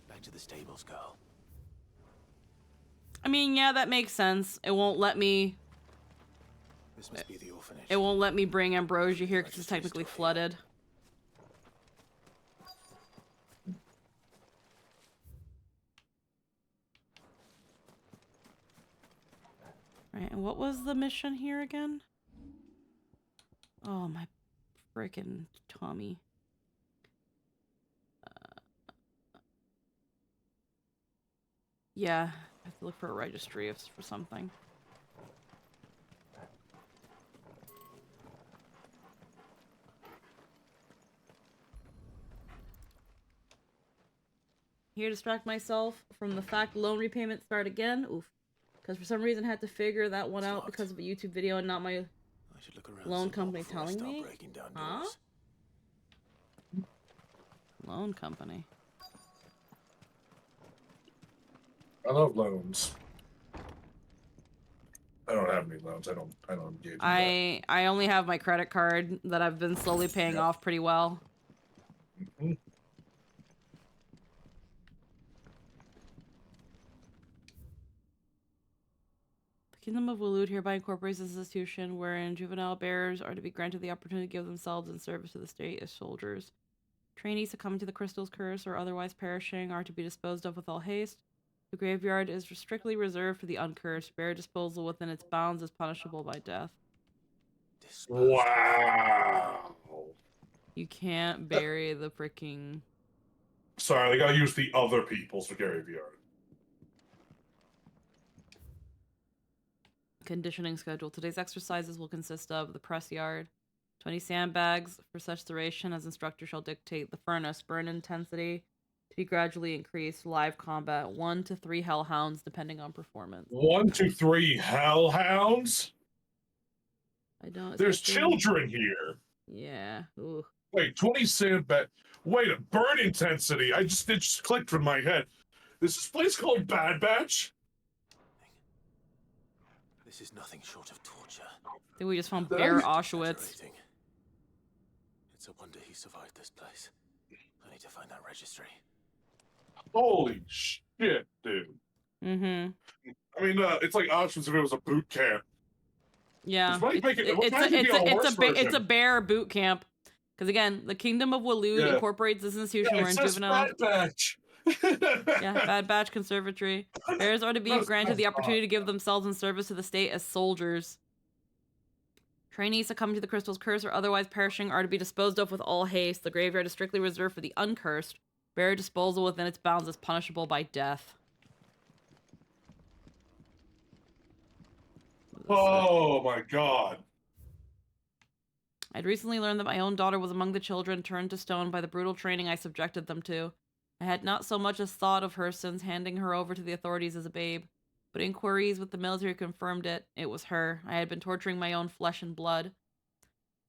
Back to the stables, girl. I mean, yeah, that makes sense. It won't let me... This must be the orphanage. It won't let me bring Ambrosia here because it's technically flooded. Right, and what was the mission here again? Oh, my freaking Tommy. Yeah, I have to look for a registry for something. Here to distract myself from the fact loan repayments start again. Oof. Because for some reason I had to figure that one out because of a YouTube video and not my loan company telling me. Huh? Loan company. I love loans. I don't have any loans. I don't engage in that. I only have my credit card that I've been slowly paying off pretty well. Mm-hmm. The Kingdom of Waloed hereby incorporates this institution wherein juvenile bearers are to be granted the opportunity to give themselves in service to the state as soldiers. Trainees succumbing to the crystal's curse or otherwise perishing are to be disposed of with all haste. The graveyard is strictly reserved for the uncursed. Bare disposal within its bounds is punishable by death. Wow. You can't bury the freaking... Sorry, they gotta use the other people's graveyard. Conditioning schedule. Today's exercises will consist of the press yard, 20 sandbags for such duration as instructor shall dictate. The furnace, burn intensity to be gradually increased. Live combat, 1 to 3 hellhounds depending on performance. 1 to 3 hellhounds? I don't. There's children here. Yeah. Ooh. Wait, 20 sandbag. Wait, burn intensity. It just clicked from my head. Is this place called Bad Batch? This is nothing short of torture. I think we just found Bear Auschwitz. It's a wonder he survived this place. I need to find that registry. Holy shit, dude. Mm-hmm. I mean, it's like Auschwitz if it was a boot camp. Yeah. It's a bear boot camp. Because again, the Kingdom of Waloed incorporates this institution wherein juvenile... Bad Batch. Yeah, Bad Batch Conservatory. Bears are to be granted the opportunity to give themselves in service to the state as soldiers. Trainees succumbing to the crystal's curse or otherwise perishing are to be disposed of with all haste. The graveyard is strictly reserved for the uncursed. Bare disposal within its bounds is punishable by death. Oh my god. I'd recently learned that my own daughter was among the children turned to stone by the brutal training I subjected them to. I had not so much as thought of her since handing her over to the authorities as a babe, but inquiries with the military confirmed it. It was her. I had been torturing my own flesh and blood.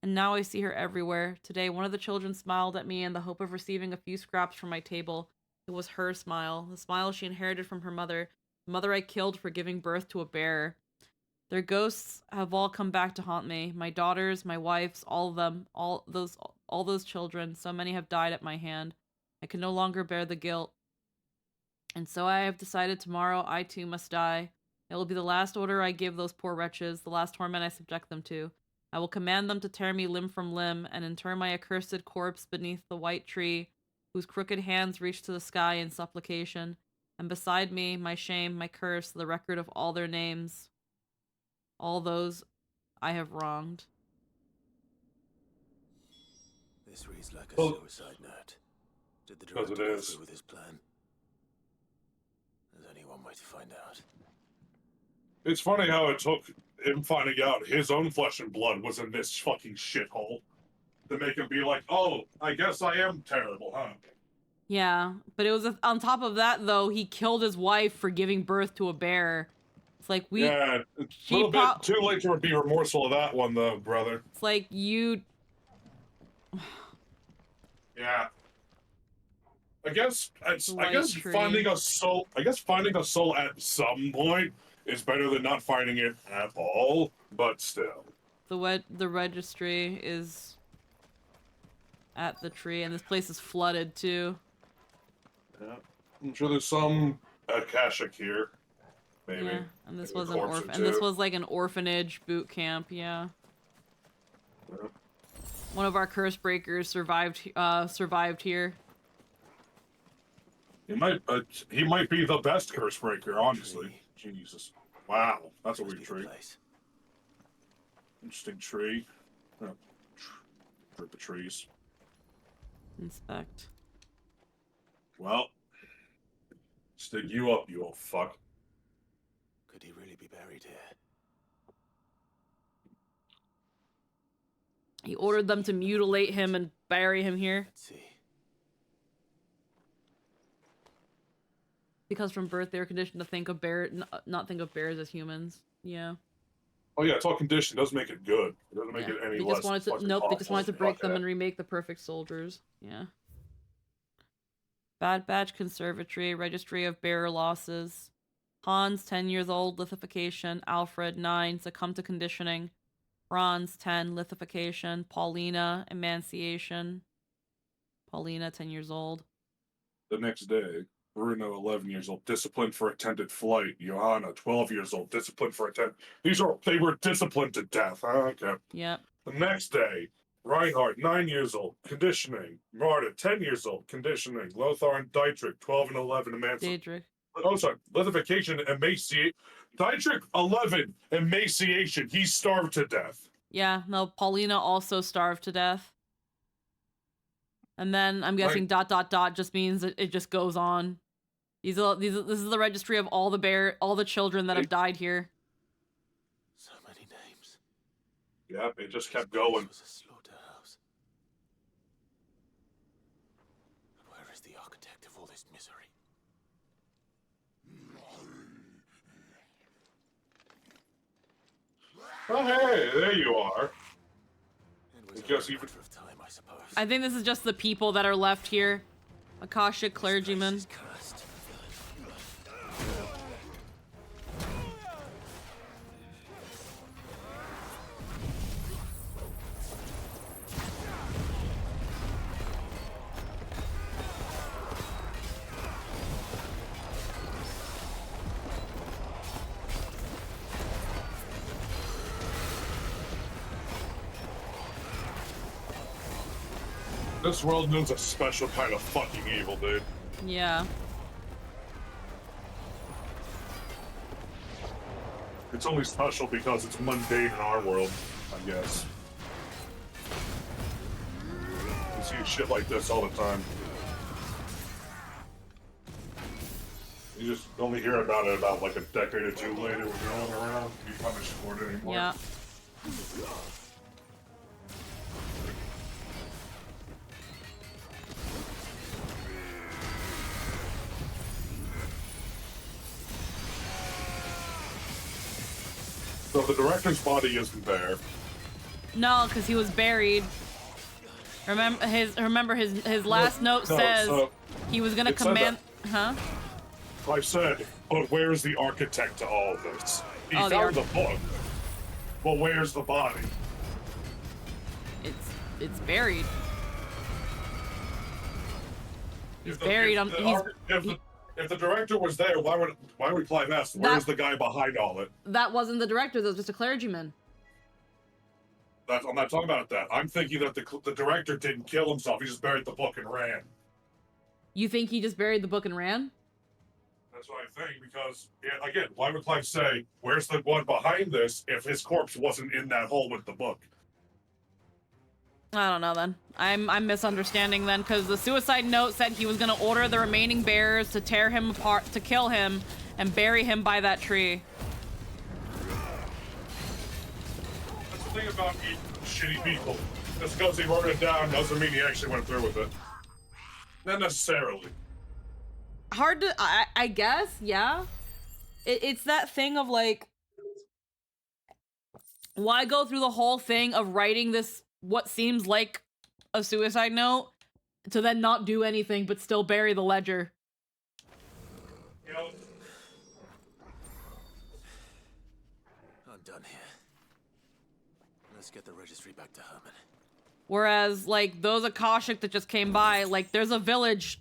And now I see her everywhere. Today, one of the children smiled at me in the hope of receiving a few scraps from my table. It was her smile, the smile she inherited from her mother, the mother I killed for giving birth to a bear. Their ghosts have all come back to haunt me. My daughters, my wives, all of them, all those children. So many have died at my hand. I can no longer bear the guilt. And so I have decided tomorrow I too must die. It will be the last order I give those poor wretches, the last torment I subject them to. I will command them to tear me limb from limb and inter my accursed corpse beneath the white tree, whose crooked hands reach to the sky in supplication. And beside me, my shame, my curse, the record of all their names. All those I have wronged. This reads like a suicide note. Did the director go through with his plan? There's only one way to find out. It's funny how it took him finding out his own flesh and blood was in this fucking shithole to make him be like, oh, I guess I am terrible, huh? Yeah, but it was on top of that, though, he killed his wife for giving birth to a bear. It's like Yeah, it's a little bit too late to be remorseful of that one, though, brother. It's like you... Yeah. I guess finding a soul at some point is better than not finding it at all, but still. The registry is at the tree, and this place is flooded too. Yeah. I'm sure there's some Akashic here. Maybe. Yeah, and this was this was like an orphanage boot camp, yeah. One of our curse breakers survived here. He might be the best curse breaker, honestly. Jesus. Wow, that's a weird tree. Interesting tree. Oh, group of trees. Inspect. Well, stick you up, you old fuck. Could he really be buried here? He ordered them to mutilate him and bury him here. Let's see. Because from birth they were conditioned to not think of bears as humans. Yeah. Oh yeah, it's all conditioned. It doesn't make it good. It doesn't make it any less. They just wanted to break them and remake the perfect soldiers. Yeah. Bad Batch Conservatory, Registry of Bearer Losses. Hans, 10 years old, lithification. Alfred, 9, succumbed to conditioning. Franz, 10, lithification. Paulina, emaciation. Paulina, 10 years old. The next day, Bruno, 11 years old, disciplined for attempted flight. Johanna, 12 years old, disciplined for they were disciplined to death, huh? Okay. Yep. The next day, Reinhardt, 9 years old, conditioning. Marta, 10 years old, conditioning. Lothar and Dietrich, 12 and 11, emancipation. Oh, sorry, lithification, emaciation. Dietrich, 11, emaciation. He starved to death. Yeah, no, Paulina also starved to death. And then I'm guessing ... just means it just goes on. This is the registry of all the children that have died here. So many names. Yep, it just kept going. This was a slaughterhouse. Where is the architect of all this misery? Oh, hey, there you are. I think this is just the people that are left here. Akashic clergymen. This world knows a special kind of fucking evil, dude. Yeah. It's only special because it's mundane in our world, I guess. We see shit like this all the time. You just only hear about it about like a decade or two later when you're rolling around. You can't punished for it anymore. Yeah. So the director's body isn't there. No, because he was buried. Remember his last note says he was gonna command. Huh? I said, but where's the architect to all this? He Oh, found the book, but where's the body? It's buried. He's buried on. If the director was there, why would Clive ask? Where's the guy behind all it? That wasn't the director. That was just a clergyman. I'm not talking about that. I'm thinking that the director didn't kill himself. He just buried the book and ran. You think he just buried the book and ran? That's what I think, because, again, why would Clive say, where's the one behind this, if his corpse wasn't in that hole with the book? I don't know then. I'm misunderstanding then, because the suicide note said he was going to order the remaining bears to tear him apart, to kill him, and bury him by that tree. That's the thing about shitty people. Just because he wrote it down doesn't mean he actually went through with it. Not necessarily. Hard to, I guess, yeah. It's that thing of like, why go through the whole thing of writing this, what seems like a suicide note, to then not do anything but still bury the ledger? You know, I'm done here. Let's get the registry back to Herman. Whereas, like, those Akashic that just came by, like, there's a village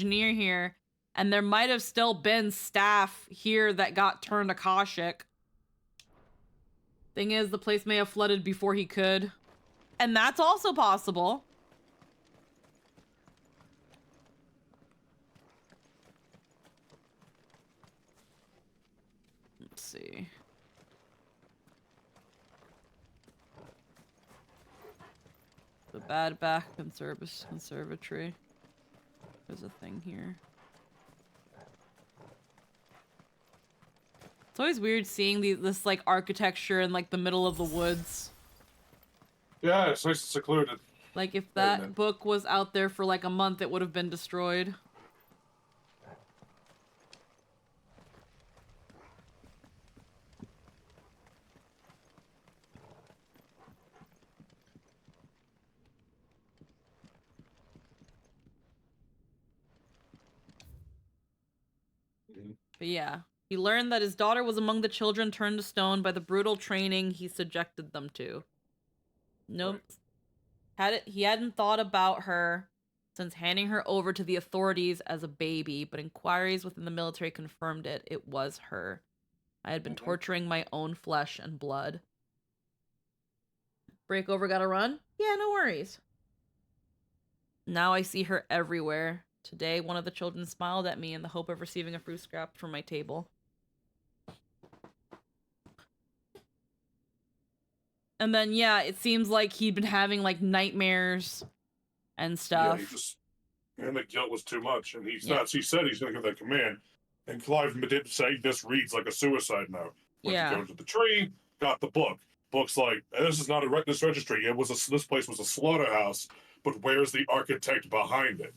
near here, and there might have still been staff here that got turned Akashic. Thing is, the place may have flooded before he could. And that's also possible. Let's see. The Bad Back Conservatory. There's a thing here. It's always weird seeing this like architecture in like the middle of the woods. yeah, it's nice and secluded. Like if that book was out there for like a month, it would have been destroyed. But yeah, he learned that his daughter was among the children turned to stone by the brutal training he subjected them to. Nope. He hadn't thought about her since handing her over to the authorities as a baby, but inquiries within the military confirmed it. It was her. I had been torturing my own flesh and blood. Breakover gotta run? Yeah, no worries. Now I see her everywhere. Today, one of the children smiled at me in the hope of receiving a fruit scrap from my table. And then, yeah, it seems like he'd been having, like, nightmares and stuff. Yeah, and the guilt was too much, and he said he's gonna give that command. And Clive did say this reads like a suicide note. Went to go to the tree, got the book. Book's like, this is not this registry. This place was a slaughterhouse, but where's the architect behind it?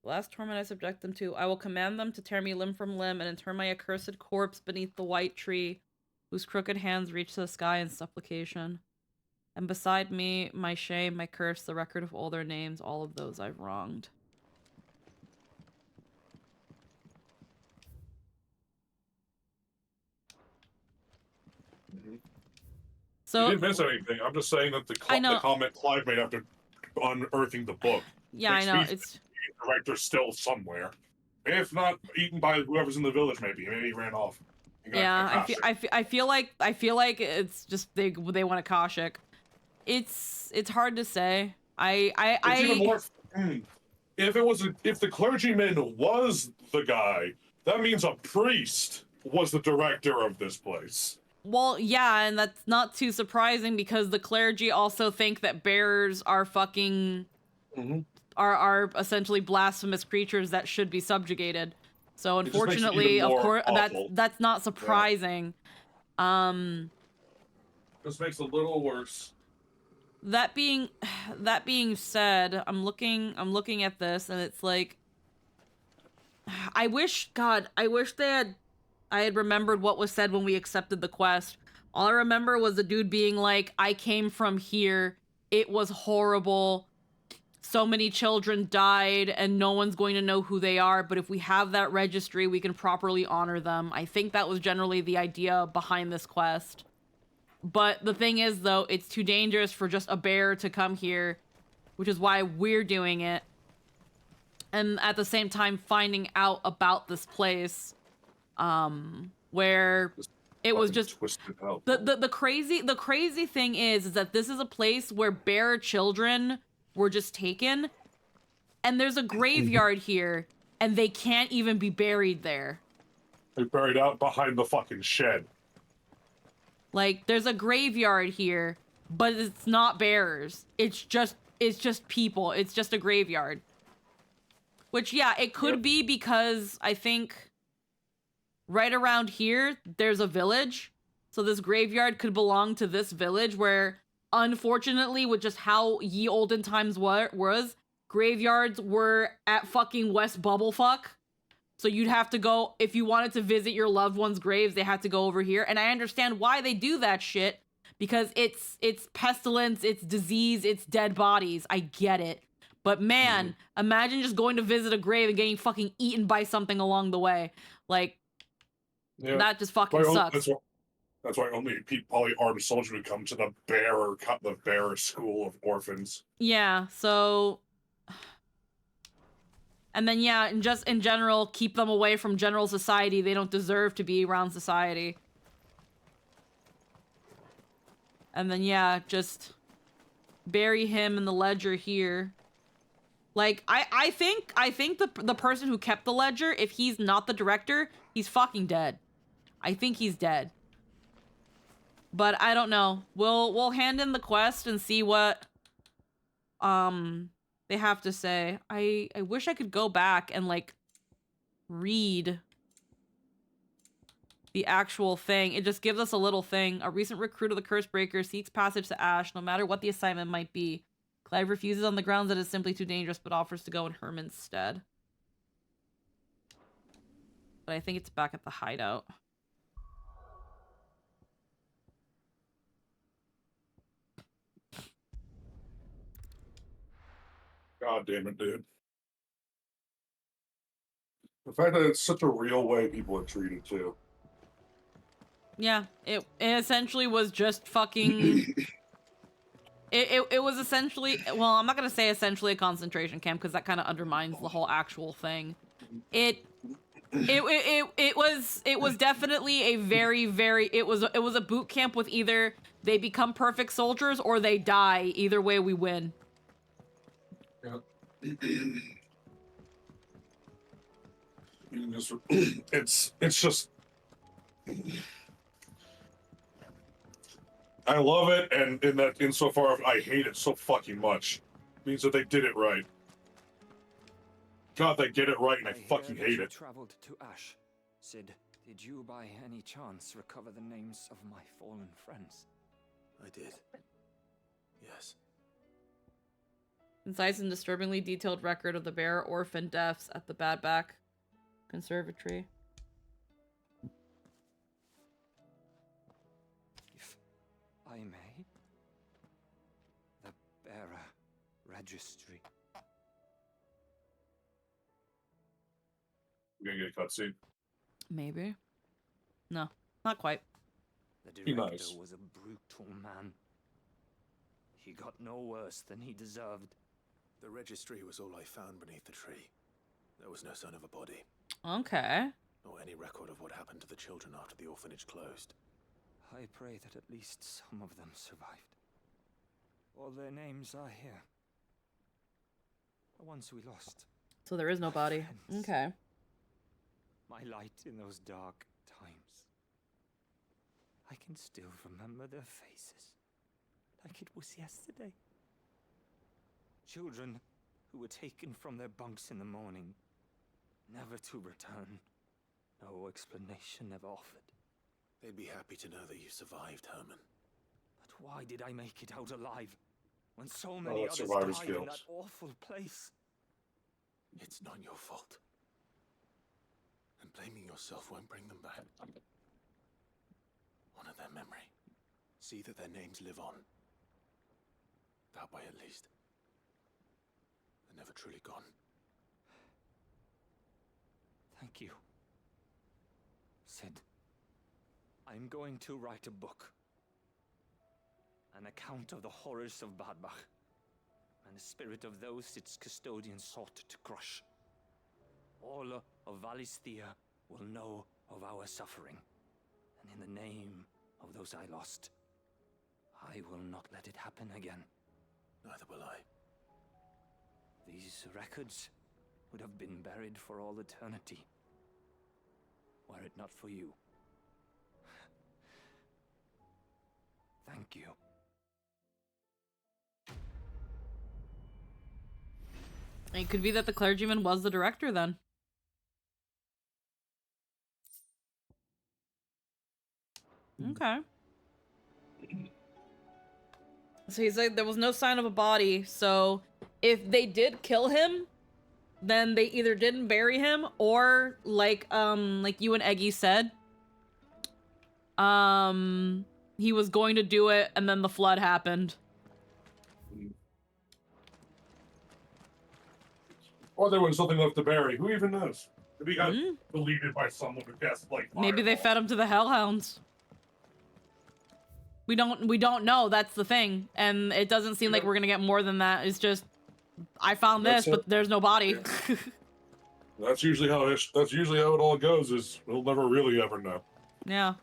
Last torment I subject them to, I will command them to tear me limb from limb and inter my accursed corpse beneath the white tree, whose crooked hands reach to the sky in supplication. And beside me, my shame, my curse, the record of all their names, all of those I've wronged. So, you didn't miss anything. I'm just saying that the comment Clive made after unearthing the book. Yeah, I know. It's the director's still somewhere. If not eaten by whoever's in the village, maybe he ran off. Yeah, I feel like it's just they want Akashic. It's hard to say. It's even more. If the clergyman was the guy, that means a priest was the director of this place. Well, yeah, and that's not too surprising because the clergy also think that bears are fucking are essentially blasphemous creatures that should be subjugated. So unfortunately, of course, that's not surprising. This makes it a little worse. That being said, I'm looking at this and it's like, I wish they had I had remembered what was said when we accepted the quest. All I remember was the dude being like, I came from here. It was horrible. So many children died and no one's going to know who they are. But if we have that registry, we can properly honor them. I think that was generally the idea behind this quest. But the thing is, though, it's too dangerous for just a bear to come here, which is why we're doing it. And at the same time, finding out about this place, where it was just the crazy thing is that this is a place where bear children were just taken, and there's a graveyard here, and they can't even be buried there. They're buried out behind the fucking shed. Like, there's a graveyard here, but it's not bears. It's just people. It's just a graveyard. Which, yeah, it could be because I think right around here, there's a village. So this graveyard could belong to this village where, unfortunately, with just how ye olden times was, graveyards were at fucking West Bubblefuck. So you'd have to go, if you wanted to visit your loved one's graves, they had to go over here. And I understand why they do that shit, because it's pestilence, it's disease, it's dead bodies. I get it. But man, imagine just going to visit a grave and getting fucking eaten by something along the way. Like, that just fucking sucks. That's why only probably armed soldiers would come to the bear school of orphans. Yeah, so... And then, yeah, and just in general, keep them away from general society. They don't deserve to be around society. And then, yeah, just bury him in the ledger here. Like, I think the person who kept the ledger, if he's not the director, he's fucking dead. I think he's dead. But I don't know. We'll hand in the quest and see what they have to say. I wish I could go back and like read the actual thing. It just gives us a little thing. A recent recruit of the Cursebreaker seeks passage to Ash, no matter what the assignment might be. Clive refuses on the grounds that it's simply too dangerous, but offers to go in Herman's stead. But I think it's back at the hideout. God damn it, dude. The fact that it's such a real way people are treated too. Yeah, it essentially was just fucking... It was essentially... Well, I'm not gonna say essentially a concentration camp, because that kind of undermines the whole actual thing. It was definitely a very... It was a boot camp with either they become perfect soldiers or they die. Either way, we win. Yeah. It's just... I love it, and insofar I hate it so fucking much. It means that they did it right. God, they get it right, and I fucking hate it. Traveled to Ash. Sid, did you by any chance recover the names of my fallen friends? I did. Yes. Concise and disturbingly detailed record of the bear orphan deaths at the Badback Conservatory. If I may, the bearer registry. We're gonna get a cutscene. Maybe. No, not quite. The director was a brutal man. He got no worse than he deserved. The registry was all I found beneath the tree. There was no sign of a body. Okay. Nor any record of what happened to the children after the orphanage closed. I pray that at least some of them survived. All their names are here. The ones we lost. So there is no body. Okay. My light in those dark times. I can still remember their faces. Like it was yesterday. Children who were taken from their bunks in the morning, never to return. No explanation ever offered. They'd be happy to know that you survived, Herman. But why did I make it out alive, when so many others died in that awful place? It's not your fault. And blaming yourself won't bring them back. Honor their memory. See that their names live on. That way, at least. They're never truly gone. Thank you. Sid, I'm going to write a book. An account of the horrors of Badbach, and the spirit of those its custodians sought to crush. All of Valisthea will know of our suffering, and in the name of those I lost, I will not let it happen again. Neither will I. These records would have been buried for all eternity, were it not for you. Thank you. It could be that the clergyman was the director then. Okay. So he's like, there was no sign of a body, so if they did kill him, then they either didn't bury him, or like you and Eggy said, he was going to do it and then the flood happened. Or there was something left to bury. Who even knows? Maybe he got deleted by someone who cast like Maybe they fed him to the hellhounds. We don't know. That's the thing, and it doesn't seem like we're gonna get more than that. It's just, I found this, but there's no body. Yeah. That's usually how it all goes. Is we'll never really ever know. Yeah.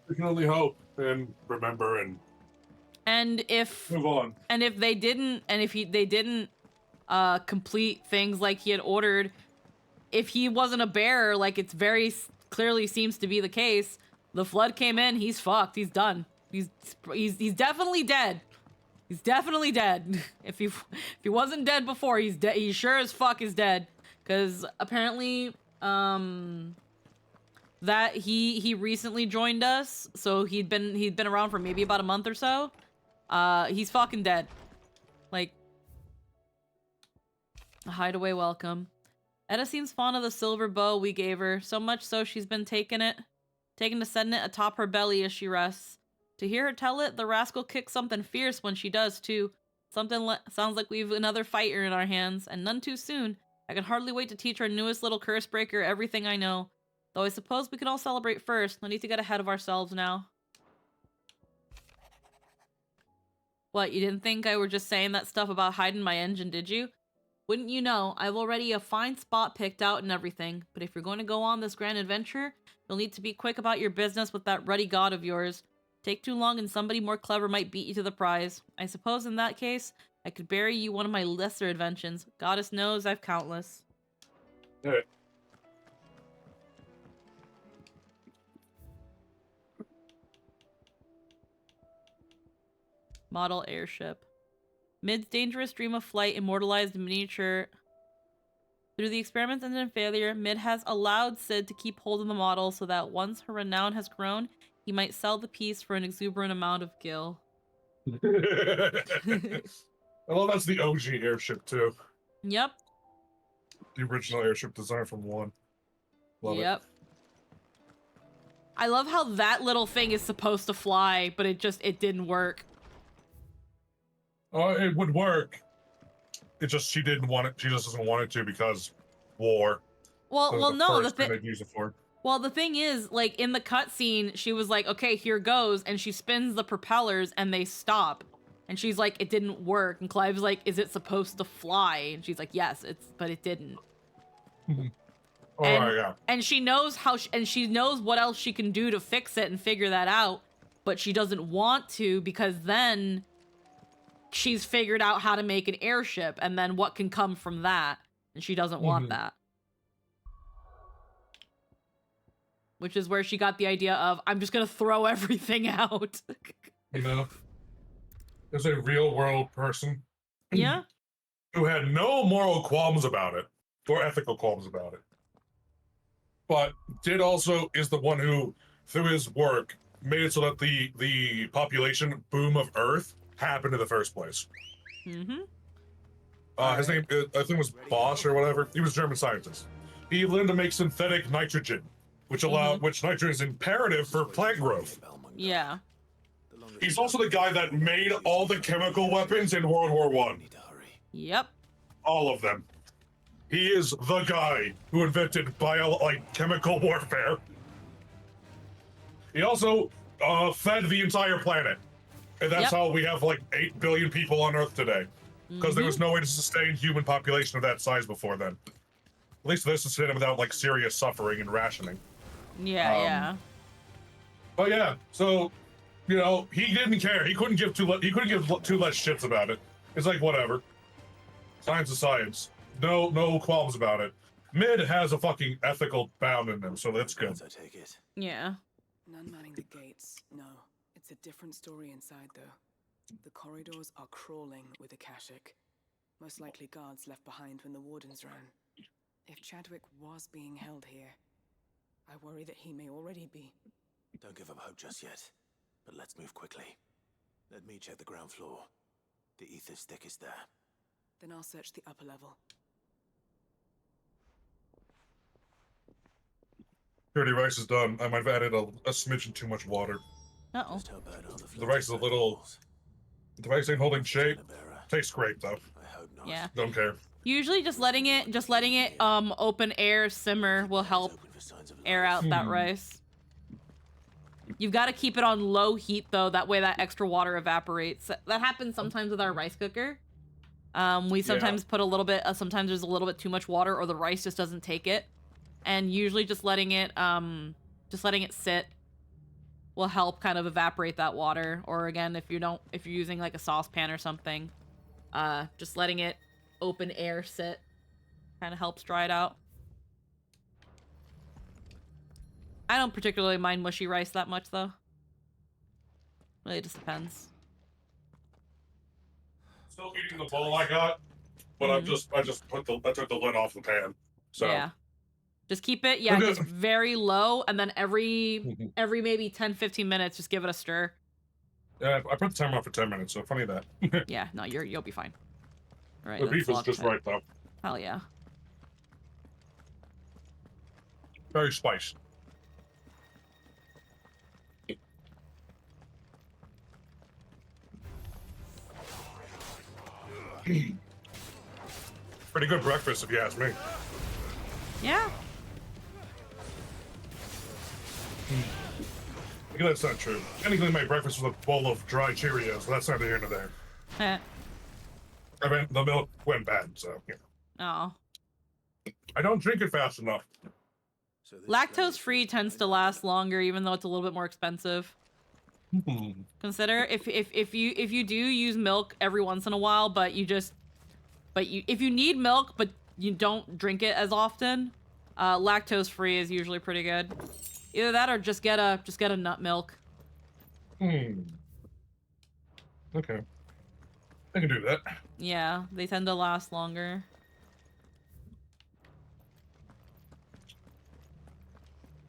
We can only hope and remember and if move on. And if they didn't, they didn't complete things like he had ordered, if he wasn't a bearer, like it's very clearly seems to be the case, the flood came in, he's fucked, he's done. He's definitely dead. He's definitely dead. If he wasn't dead before, he's dead. He sure as fuck is dead. Cause apparently, that he recently joined us, so he'd been around for maybe about a month or so. He's fucking dead. Like, a hideaway welcome. Etta seems fond of the silver bow we gave her, so much so she's been taking to setting it atop her belly as she rests. To hear her tell it, the rascal kicks something fierce when she does, too. Sounds like we've another fighter in our hands, and none too soon. I can hardly wait to teach our newest little curse breaker everything I know. Though I suppose we can all celebrate first. No need to get ahead of ourselves now. What, you didn't think I were just saying that stuff about hiding my engine, did you? Wouldn't you know, I've already a fine spot picked out and everything, but if you're going to go on this grand adventure, you'll need to be quick about your business with that ruddy god of yours. Take too long and somebody more clever might beat you to the prize. I suppose in that case, I could bury you one of my lesser inventions. Goddess knows I've countless. Yeah. Model airship. Mid's dangerous dream of flight immortalized in miniature. Through the experiments ended in failure, Mid has allowed Sid to keep hold of the model so that once her renown has grown, he might sell the piece for an exuberant amount of gil. Well, that's the OG airship, too. Yep. The original airship design from 1. Love it. I love how that little thing is supposed to fly, but it didn't work. It would work. It just, she didn't want it. She just doesn't want it to because war. Well, no, the thing. Use it for. Well, the thing is, like, in the cutscene, she was like, okay, here goes, and she spins the propellers, and they stop. And she's like, it didn't work. And Clive's like, is it supposed to fly? And she's like, yes, but it didn't. Yeah. And she knows she knows what else she can do to fix it and figure that out, but she doesn't want to because then she's figured out how to make an airship, and then what can come from that, and she doesn't want that. Which is where she got the idea of, I'm just gonna throw everything out. You know? There's a real-world person. Yeah? Who had no moral qualms about it, or ethical qualms about it. But is the one who, through his work, made it so that the population boom of Earth happened in the first place. His name, I think, was Bosch or whatever. He was a German scientist. He learned to make synthetic nitrogen which nitrogen is imperative for plant growth. Yeah. He's also the guy that made all the chemical weapons in World War I. Yep. All of them. He is the guy who invented chemical warfare. He also fed the entire planet. And that's how we have 8 billion people on Earth today. Because there was no way to sustain human population of that size before then. At least this sustained without serious suffering and rationing. Yeah, But yeah, so he didn't care. He couldn't give two less shits about it. It's like whatever. Science is science. No qualms about it. Mid has a fucking ethical bound in him, so that's good. I take it. Yeah. None manning the gates. No, it's a different story inside, though. The corridors are crawling with Akashic. Most likely guards left behind when the wardens ran. If Chadwick was being held here, I worry that he may already be. Don't give up hope just yet, but let's move quickly. Let me check the ground floor. The ether's thickest there. Then I'll search the upper level. Dirty rice is done. I might have added a smidgen too much water. Uh-oh. The rice is a little... The rice ain't holding shape. Tastes great though. Yeah. Don't care. Usually just letting it open air simmer will help air out that rice. You've got to keep it on low heat though, that way that extra water evaporates. That happens sometimes with our rice cooker. We sometimes put a little bit, sometimes there's a little bit too much water or the rice just doesn't take it. And usually just letting it sit will help kind of evaporate that water. Or again, if you're using like a saucepan or something, just letting it open air sit kind of helps dry it out. I don't particularly mind mushy rice that much though. Really just depends. Still eating the bowl I got, but I took the lid off the pan. So yeah. Just keep it, just very low, and then every maybe 10-15 minutes, just give it a stir. Yeah, I put the timer on for 10 minutes, so funny that. Yeah, no, you'll be fine. All right, the beef is just right, though. Hell yeah. Very spiced. Pretty good breakfast, if you ask me. Yeah. That's not true. Technically, my breakfast was a bowl of dry Cheerios, but that's neither here nor there. I mean, the milk went bad, so yeah. Oh. I don't drink it fast enough. Lactose-free tends to last longer, even though it's a little bit more expensive. Consider if you do use milk every once in a while, but if you need milk but you don't drink it as often, lactose-free is usually pretty good. Either that or just get a nut milk. Okay. I can do that. Yeah, they tend to last longer.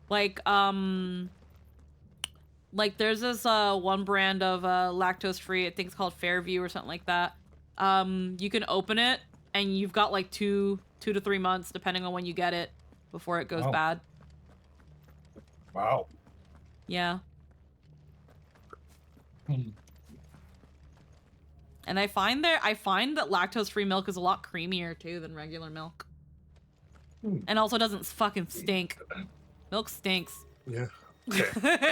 Like there's this one brand of lactose-free, I think it's called Fairview or something like that. You can open it and you've got like 2 to 3 months, depending on when you get it, before it goes bad. Wow. Yeah. And I find that lactose-free milk is a lot creamier too than regular milk. And also doesn't fucking stink. Milk stinks. Yeah.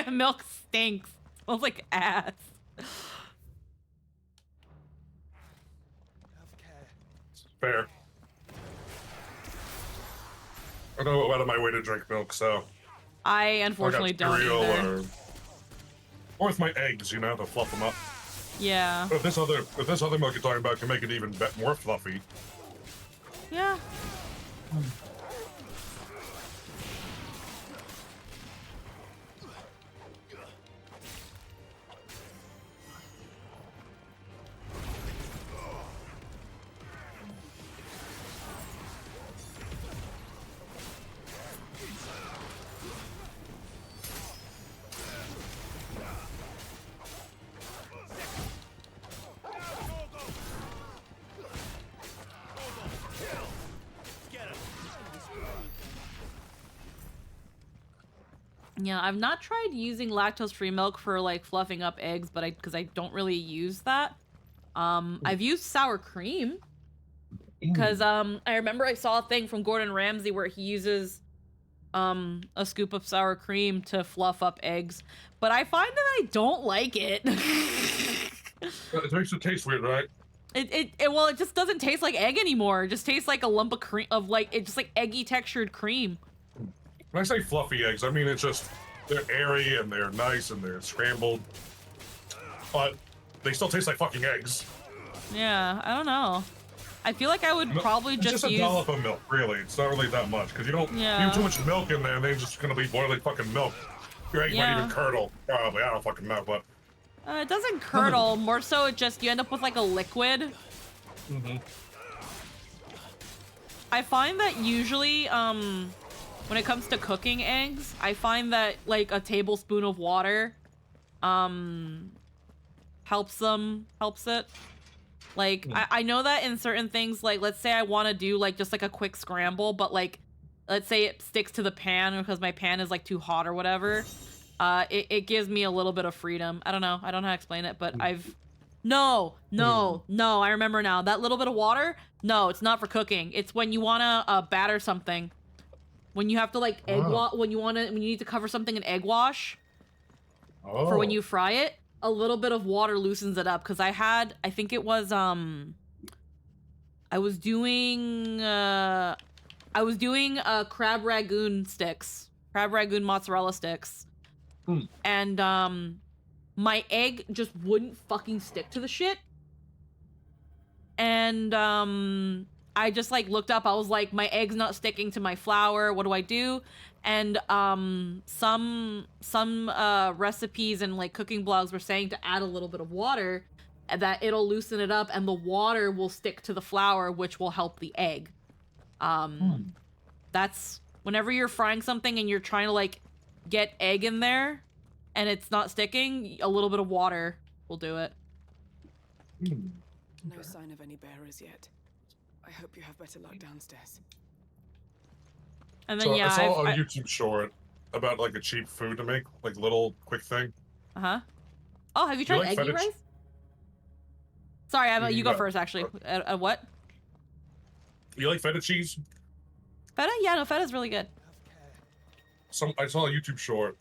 Milk stinks. Smells like ass. Fair. I go out of my way to drink milk, so. I unfortunately don't either. Or with my eggs, to fluff them up. Yeah. But if this other milk you're talking about can make it even more fluffy. Yeah. Yeah, I've not tried using lactose-free milk for like fluffing up eggs, but because I don't really use that. I've used sour cream because I remember I saw a thing from Gordon Ramsay where he uses a scoop of sour cream to fluff up eggs, but I find that I don't like it. It makes it taste weird, right? Well, it just doesn't taste like egg anymore. It just tastes like a lump of cream it's just like eggy textured cream. When I say fluffy eggs, I mean it's just they're airy and they're nice and they're scrambled, but they still taste like fucking eggs. Yeah, I don't know. I feel like I would probably it's just a use dollop of milk, really. It's not really that much because you don't you too much milk in there, and they're just gonna be boiling fucking milk. Your egg might even curdle. Probably, I don't fucking know, but it doesn't curdle. More so, it just you end up with like a liquid. I find that usually, when it comes to cooking eggs, I find that like a tablespoon of water, helps it. Like, I know that in certain things, like, let's say I want to do, like, just, like, a quick scramble, but, like, let's say it sticks to the pan because my pan is, like, too hot or whatever. It gives me a little bit of freedom. I don't know. I don't know how to explain it, but No, I remember now. That little bit of water, no, it's not for cooking. It's when you want to batter something. When you have to, like, when you need to cover something in egg wash. For when you fry it. A little bit of water loosens it up because I think it was I was doing crab ragoon mozzarella sticks, and my egg just wouldn't fucking stick to the shit, and I just like looked up. I was like, my egg's not sticking to my flour. What do I do? And some recipes and like cooking blogs were saying to add a little bit of water, that it'll loosen it up and the water will stick to the flour, which will help the egg. That's whenever you're frying something and you're trying to like get egg in there and it's not sticking, a little bit of water will do it. No sign of any bearers yet. I hope you have better luck downstairs. And then, so yeah, I saw a YouTube short about like a cheap food to make, like little quick thing. Oh, have you tried like eggy rice? Sorry, you go first, actually. What? You like feta cheese? Feta? Yeah, no, feta's really good. I saw a YouTube short.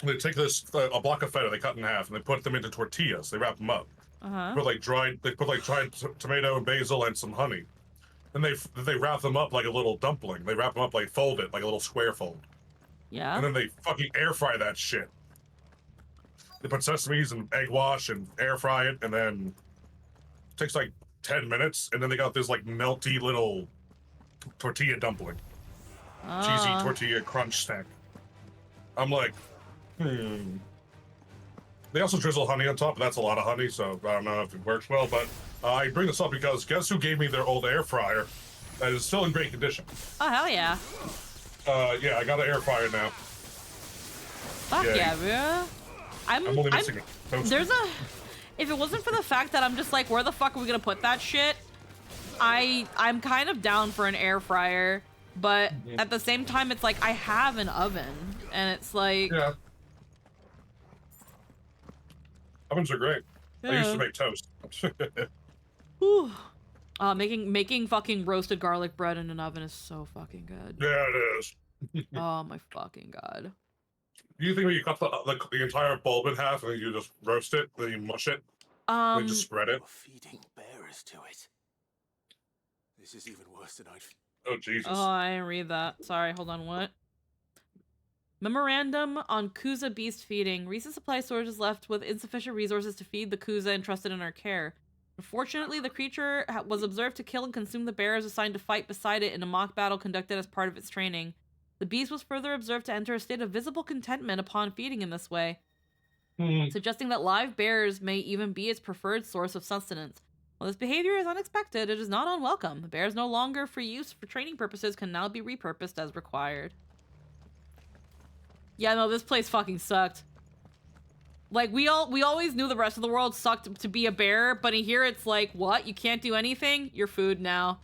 They take this a block of feta, they cut in half, and they put them into tortillas. They wrap them up. They put dried tomato and basil and some honey. And they wrap them up like a little dumpling. They wrap them up like fold it, like a little square fold. Yeah. And then they fucking air fry that shit. They put sesames and egg wash and air fry it, and then it takes like 10 minutes, and then they got this like melty little tortilla dumpling. Cheesy tortilla crunch snack. I'm like, They also drizzle honey on top, but that's a lot of honey, so I don't know if it works well, but I bring this up because guess who gave me their old air fryer that is still in great condition? Oh, hell yeah. Yeah, I got an air fryer now. Fuck yeah, bro. I'm only missing a toaster. If it wasn't for the fact that I'm just like, where the fuck are we gonna put that shit? I'm kind of down for an air fryer, but at the same time, it's like, I have an oven, and it's like... Yeah. Ovens are great. Yeah. I used to make toast. Whew. Making fucking roasted garlic bread in an oven is so fucking good. Yeah, it is. Oh my fucking god. Do you think when you cut the entire bulb in half and then you just roast it, then you mush it, then just spread it? Feeding bearers to it. This is even worse than I'd. Oh Jesus. Oh, I didn't read that. Sorry, hold on, what? Memorandum on Kuza beast feeding. Recent supply storage is left with insufficient resources to feed the Kuza entrusted in our care. Unfortunately, the creature was observed to kill and consume the bearers assigned to fight beside it in a mock battle conducted as part of its training. The beast was further observed to enter a state of visible contentment upon feeding in this way, suggesting that live bearers may even be its preferred source of sustenance. While this behavior is unexpected, it is not unwelcome. The bears no longer for use for training purposes can now be repurposed as required. Yeah, no, this place fucking sucked. Like, we always knew the rest of the world sucked to be a bear, but in here it's like, what? You can't do anything? You're food now.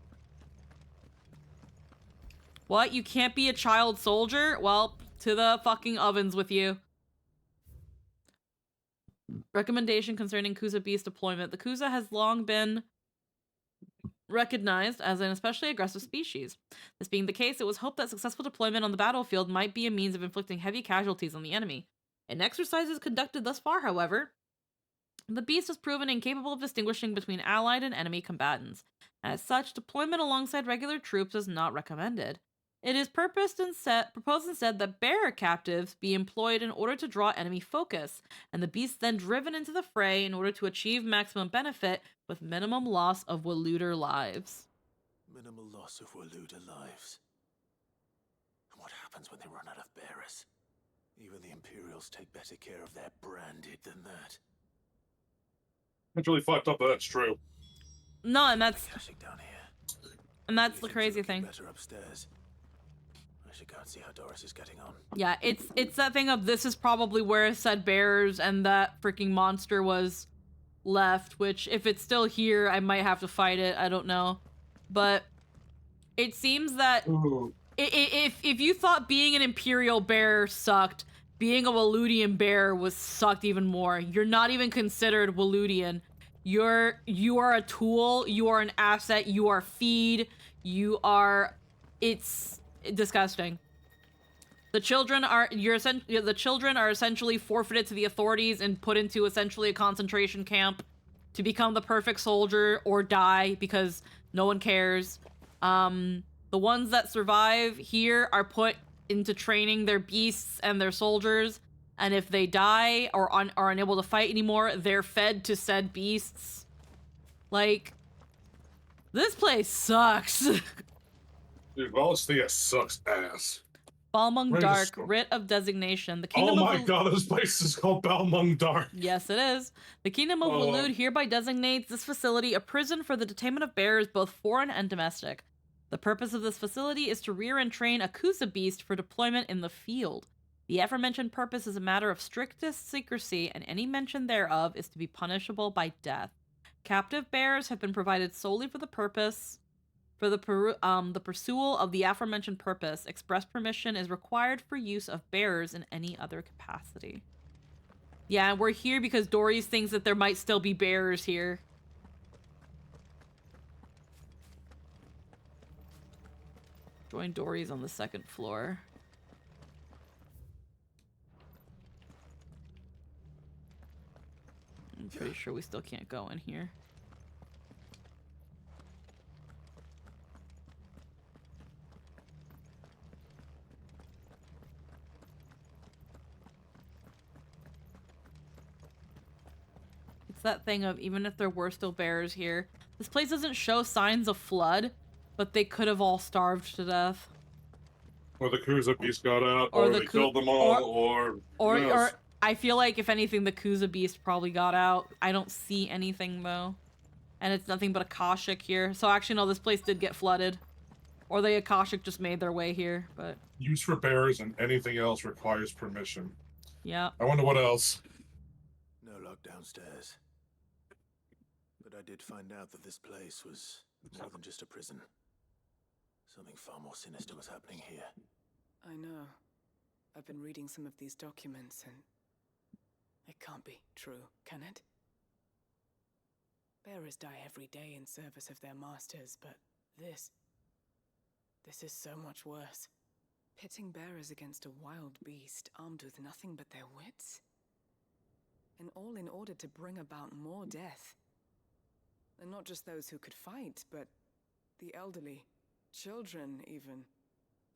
What? You can't be a child soldier? Well, To the fucking ovens with you. Recommendation concerning Kuza beast deployment. The Kuza has long been recognized as an especially aggressive species. This being the case, it was hoped that successful deployment on the battlefield might be a means of inflicting heavy casualties on the enemy. In exercises conducted thus far, however, the beast has proven incapable of distinguishing between allied and enemy combatants. As such, deployment alongside regular troops is not recommended. It is proposed instead that bearer captives be employed in order to draw enemy focus, and the beast then driven into the fray in order to achieve maximum benefit with minimum loss of Waluder lives. Minimal loss of Waluder lives. And what happens when they run out of bearers? Even the Imperials take better care of their branded than that. It's really fucked up that that's true. No, and that's down here. And that's the crazy thing. Better upstairs. I should go and see how Doris is getting on. Yeah, it's that thing of this is probably where said bears and that freaking monster was left, which if it's still here, I might have to fight it. I don't know. But it seems that if you thought being an Imperial bear sucked, being a Waludian bear sucked even more. You're not even considered Waludian. You are a tool, you are an asset, you are feed, it's disgusting. The children are essentially forfeited to the authorities and put into essentially a concentration camp to become the perfect soldier or die because no one cares. The ones that survive here are put into training their beasts and their soldiers, and if they die or are unable to fight anymore, they're fed to said beasts. Like, this place sucks. Dude, Valisthea sucks ass. Balmung Dark, writ of designation. The kingdom God, this place is called Balmung Dark. Yes, it is. The kingdom of Walud hereby designates this facility a prison for the detainment of bears, both foreign and domestic. The purpose of this facility is to rear and train a Kuza beast for deployment in the field. The aforementioned purpose is a matter of strictest secrecy, and any mention thereof is to be punishable by death. Captive bears have been provided solely for the purpose. For the pursual of the aforementioned purpose, express permission is required for use of bearers in any other capacity. Yeah, we're here because Doris thinks that there might still be bearers here. Join Doris on the second floor. I'm pretty sure we still can't go in here. It's that thing of even if there were still bears here, this place doesn't show signs of flood, but they could have all starved to death. Or the Kuza beast got out, or they killed them all, or I feel like if anything, the Kuza beast probably got out. I don't see anything though, and it's nothing but Akashic here. So actually, no, this place did get flooded, or the Akashic just made their way here. But use for bears and anything else requires permission. Yeah. I wonder what else. No lock downstairs. But I did find out that this place was more than just a prison. Something far more sinister was happening here. I know. I've been reading some of these documents, and it can't be true, can it? Bearers die every day in service of their masters, but this is so much worse. Pitting bearers against a wild beast armed with nothing but their wits? And all in order to bring about more death. And not just those who could fight, but the elderly, children even.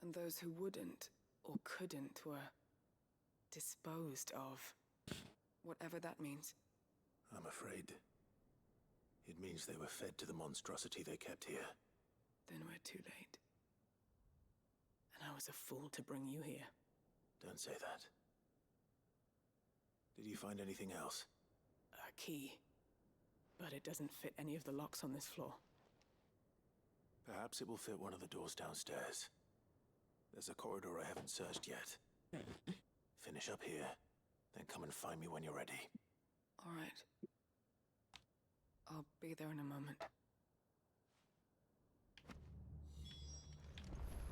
And those who wouldn't or couldn't were disposed of. Whatever that means. I'm afraid it means they were fed to the monstrosity they kept here. Then we're too late. And I was a fool to bring you here. Don't say that. Did you find anything else? A key. But it doesn't fit any of the locks on this floor. Perhaps it will fit one of the doors downstairs. There's a corridor I haven't searched yet. Finish up here, then come and find me when you're ready. All right. I'll be there in a moment.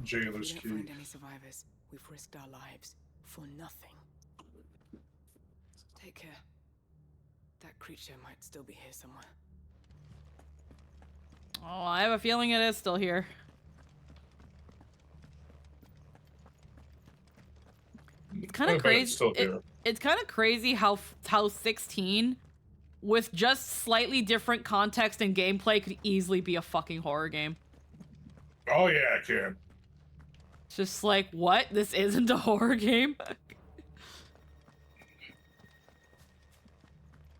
Jailer's If we key. don't find any survivors, we've risked our lives. for nothing. Take care. That creature might still be here somewhere. Oh, I have a feeling it is still here. It's kind of crazy. It's kind of crazy how 16, with just slightly different context and gameplay, could easily be a fucking horror game. Oh yeah, I can. It's just like, what? This isn't a horror game?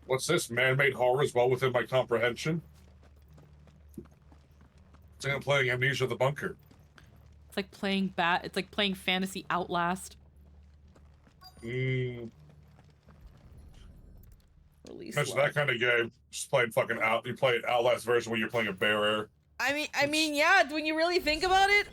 What's this? Man-made horror is well within my comprehension. It's like I'm playing Amnesia the Bunker. It's like playing it's like playing Fantasy Outlast. Imagine Release that kind of game. Just playing fucking you play Outlast version when you're playing a bearer. I mean, yeah. When you really think about it,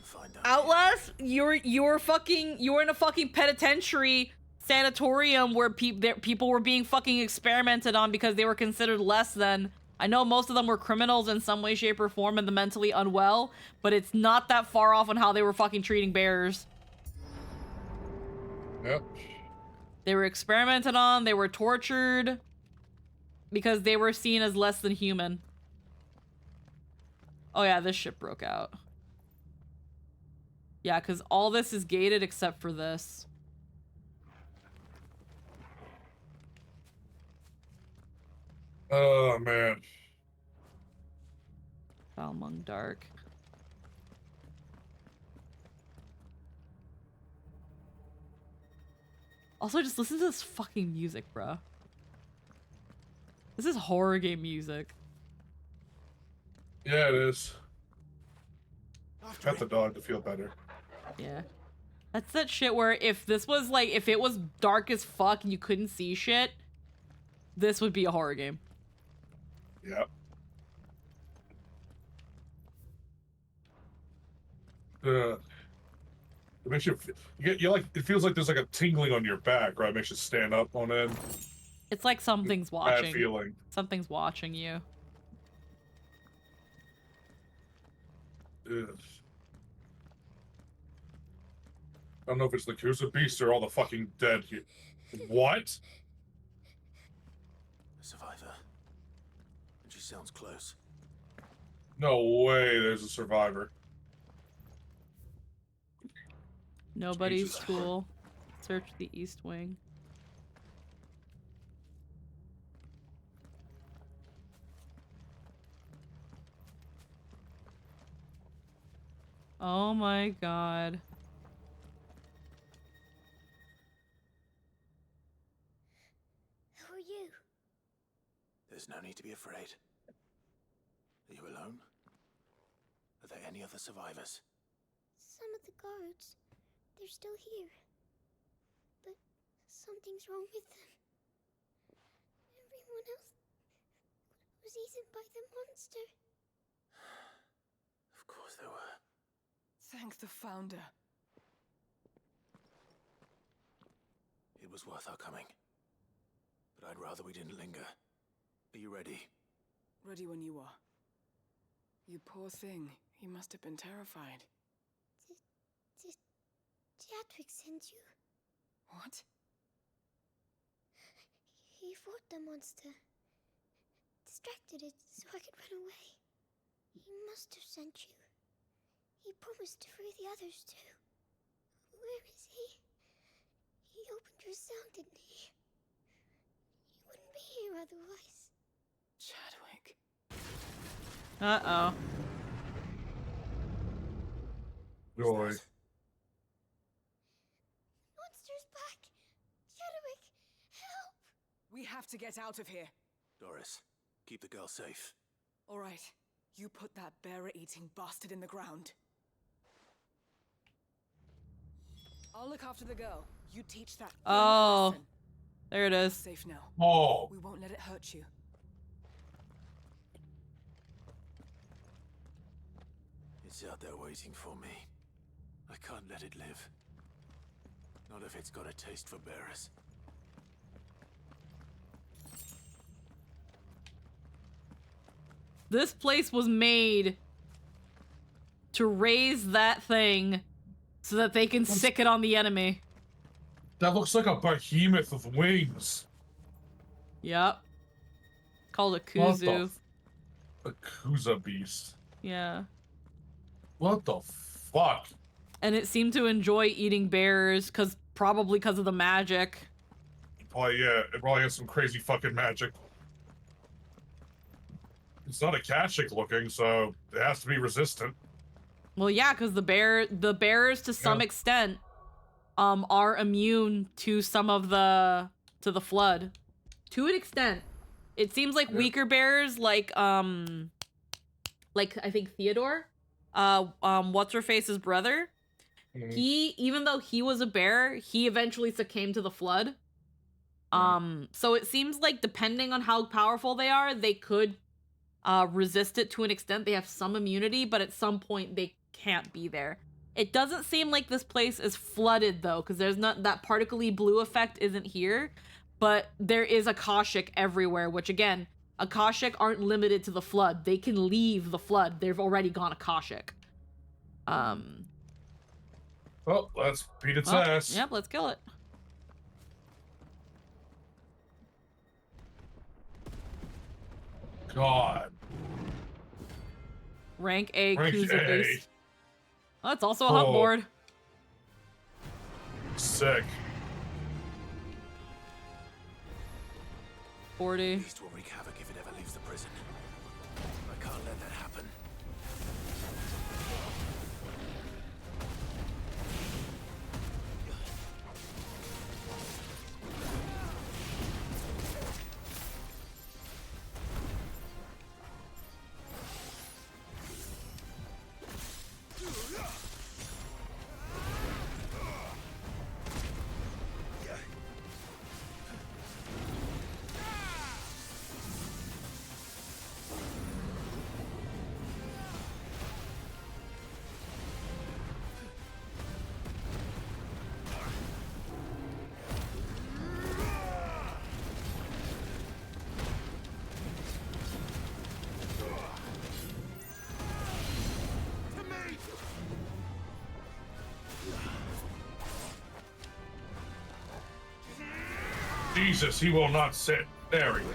Outlast, you're in a fucking penitentiary sanatorium where people were being fucking experimented on because they were considered less than. I know most of them were criminals in some way, shape, or form, and the mentally unwell, but it's not that far off on how they were fucking treating bears. Yep. They were experimented on. They were tortured because they were seen as less than human. Oh yeah, this shit broke out. Yeah, because all this is gated except for this. Oh man. Among Dark. Also, just listen to this fucking music, bro. This is horror game music. Yeah, it is. Pet the dog to feel better. Yeah. That's that shit where if this was like, if it was dark as fuck and you couldn't see shit, this would be a horror game. Yep. It makes you like, it feels like there's like a tingling on your back, right? It makes you stand up on end. It's like something's watching. Bad feeling. Something's watching you. Ugh. I don't know if it's the Kusa Beast or all the fucking dead here. What? A survivor. And she sounds close. No way there's a survivor. Nobody's Jesus. cool. Search the East Wing. Oh my god. Who are you? There's no need to be afraid. Are you alone? Are there any other survivors? Some of the guards. They're still here. But something's wrong with them. Everyone else was eaten by the monster. Of course there were. Thank the Founder. It was worth our coming. But I'd rather we didn't linger. Are you ready? Ready when you are. You poor thing. He must have been terrified. Did Chadwick send you? What? He fought the monster. Distracted it so I could run away. He must have sent you. He promised to free the others too. Where is he? He opened your cell, didn't he? He wouldn't be here otherwise. Chadwick. Uh-oh. Joy. Monster's back! Chadwick, help! We have to get out of here. Doris, keep the girl safe. All right. You put that bearer-eating bastard in the ground. I'll look after the girl. You teach that thing a Oh. lesson. There it is. Safe now. Oh. We won't let it hurt you. It's out there waiting for me. I can't let it live. Not if it's got a taste for bearers. This place was made to raise that thing so that they can sick it on the enemy. That looks like a behemoth with wings. Yep. Called a What the kuzu. A Kuza beast. Yeah. What the fuck? And it seemed to enjoy eating bears, probably because of the magic. Probably, yeah, it probably has some crazy fucking magic. It's not a Kashik looking, so it has to be resistant. Well, yeah, because the bears to some extent are immune to some of the flood. To an extent. It seems like weaker bears like I think Theodore, what's her face's brother. He, even though he was a bear, he eventually succumbed to the flood. So it seems like depending on how powerful they are, they could resist it to an extent. They have some immunity, but at some point they can't be there. It doesn't seem like this place is flooded though, because there's not that particle-y blue effect isn't here, but there is Akashic everywhere, which again, Akashic aren't limited to the flood. They can leave the flood. They've already gone Akashic. Well, let's beat its ass. Yep, let's kill it. God. Rank A Rank Kuza A. Beast. Oh, it's also a hunt board. Sick. 40. Beast will wreak havoc if it ever leaves the prison. I can't let that happen. Jesus, he will not sit. There we go.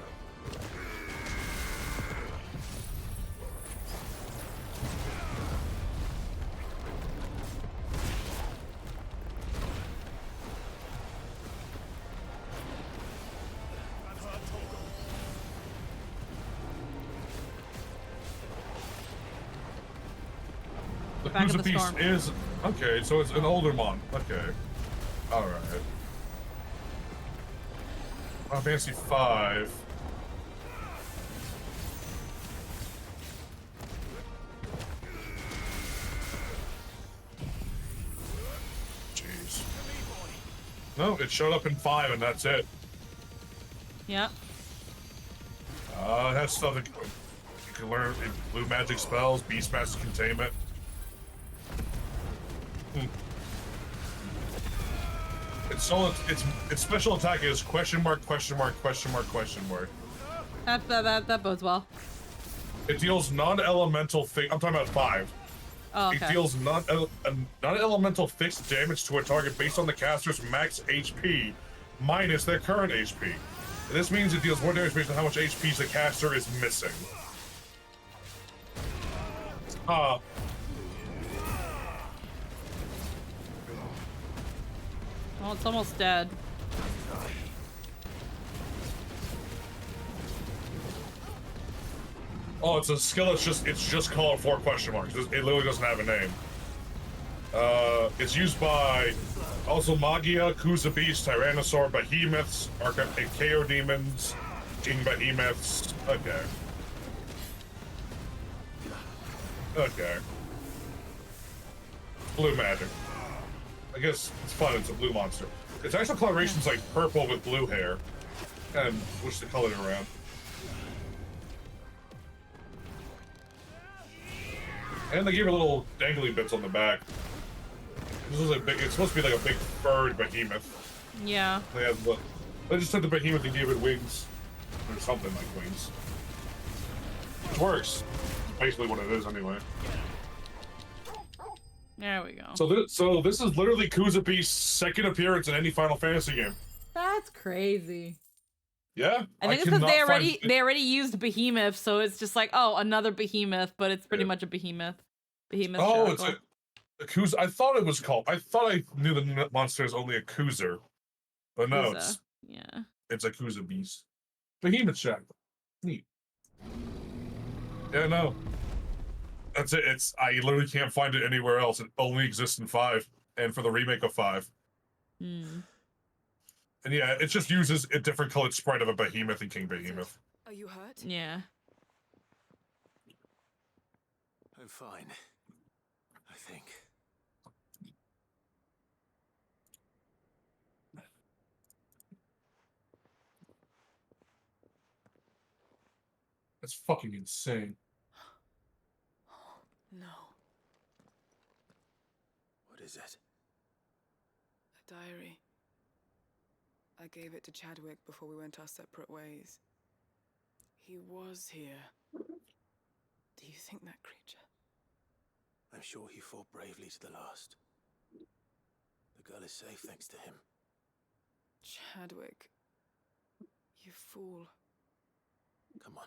The Kuza Beast is okay, so it's an older mon. Okay. Alright. Final Fantasy 5. Jeez. No, it showed up in 5 and that's it. Yep. It has stuff that you can learn blue magic spells, Beastmaster Containment. Its special attack is question mark, question mark, question mark, question mark. That bodes well. It deals non-elemental I'm talking about 5. Oh, okay. It deals non-elemental fixed damage to a target based on the caster's max HP minus their current HP. And this means it deals more damage based on how much HP the caster is missing. Well, it's almost dead. Oh, it's a skill. It's just called 4 question marks. It literally doesn't have a name. It's used by also Magia, Kuza Beast, Tyrannosaur, Behemoths, Archaeo Demons, King Behemoths. Okay. Okay. Blue magic. I guess it's fun. It's a blue monster. Its actual coloration's like purple with blue hair. And switch the color around. And they gave her little dangly bits on the back. This is a big. It's supposed to be like a big furred behemoth. Yeah. They just took the behemoth and gave it wings, or something like wings. Which works. Basically, what it is anyway. There we go. So this is literally Kuzabe's second appearance in any Final Fantasy game. That's crazy. Yeah, I think it's because they already used Behemoth, so it's just like, oh, another Behemoth, but it's pretty much a Behemoth. Behemoth. Oh, Shackle. it's a Kuza. I thought it was called. I thought I knew the monster is only a Kuzer, but no, Kuza. it's a Kuza beast. Behemoth Shackle. Neat. Yeah, no. That's it. I literally can't find it anywhere else. It only exists in 5, and for the remake of 5. Hmm. And yeah, it just uses a different colored sprite of a behemoth in King Behemoth. Are you hurt? Yeah. I'm fine. I think. That's fucking insane. No. What is it? A diary. I gave it to Chadwick before we went our separate ways. He was here. Do you think that creature? I'm sure he fought bravely to the last. The girl is safe thanks to him. Chadwick. You fool. Come on.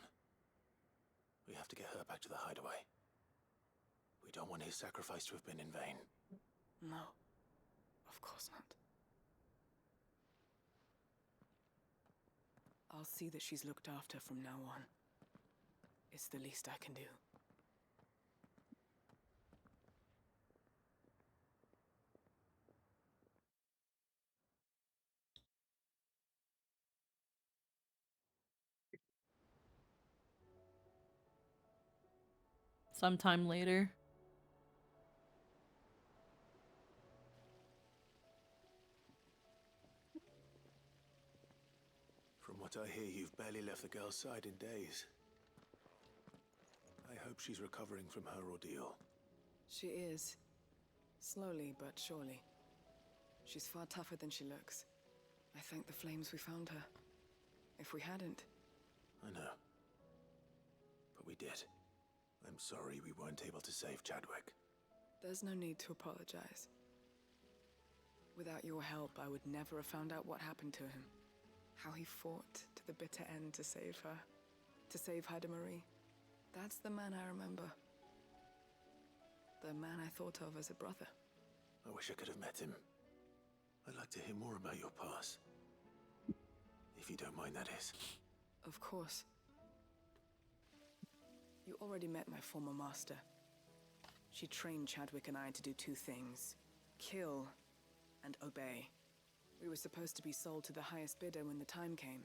We have to get her back to the hideaway. We don't want his sacrifice to have been in vain. No. Of course not. I'll see that she's looked after from now on. It's the least I can do. Sometime later. From what I hear, you've barely left the girl's side in days. I hope she's recovering from her ordeal. She is. Slowly but surely. She's far tougher than she looks. I thank the flames we found her. If we hadn't... I know. But we did. I'm sorry we weren't able to save Chadwick. There's no need to apologize. Without your help, I would never have found out what happened to him. How he fought to the bitter end to save her. To save Haida Marie. That's the man I remember. The man I thought of as a brother. I wish I could have met him. I'd like to hear more about your past. If you don't mind, that is. Of course. You already met my former master. She trained Chadwick and I to do 2 things. Kill and obey. We were supposed to be sold to the highest bidder when the time came.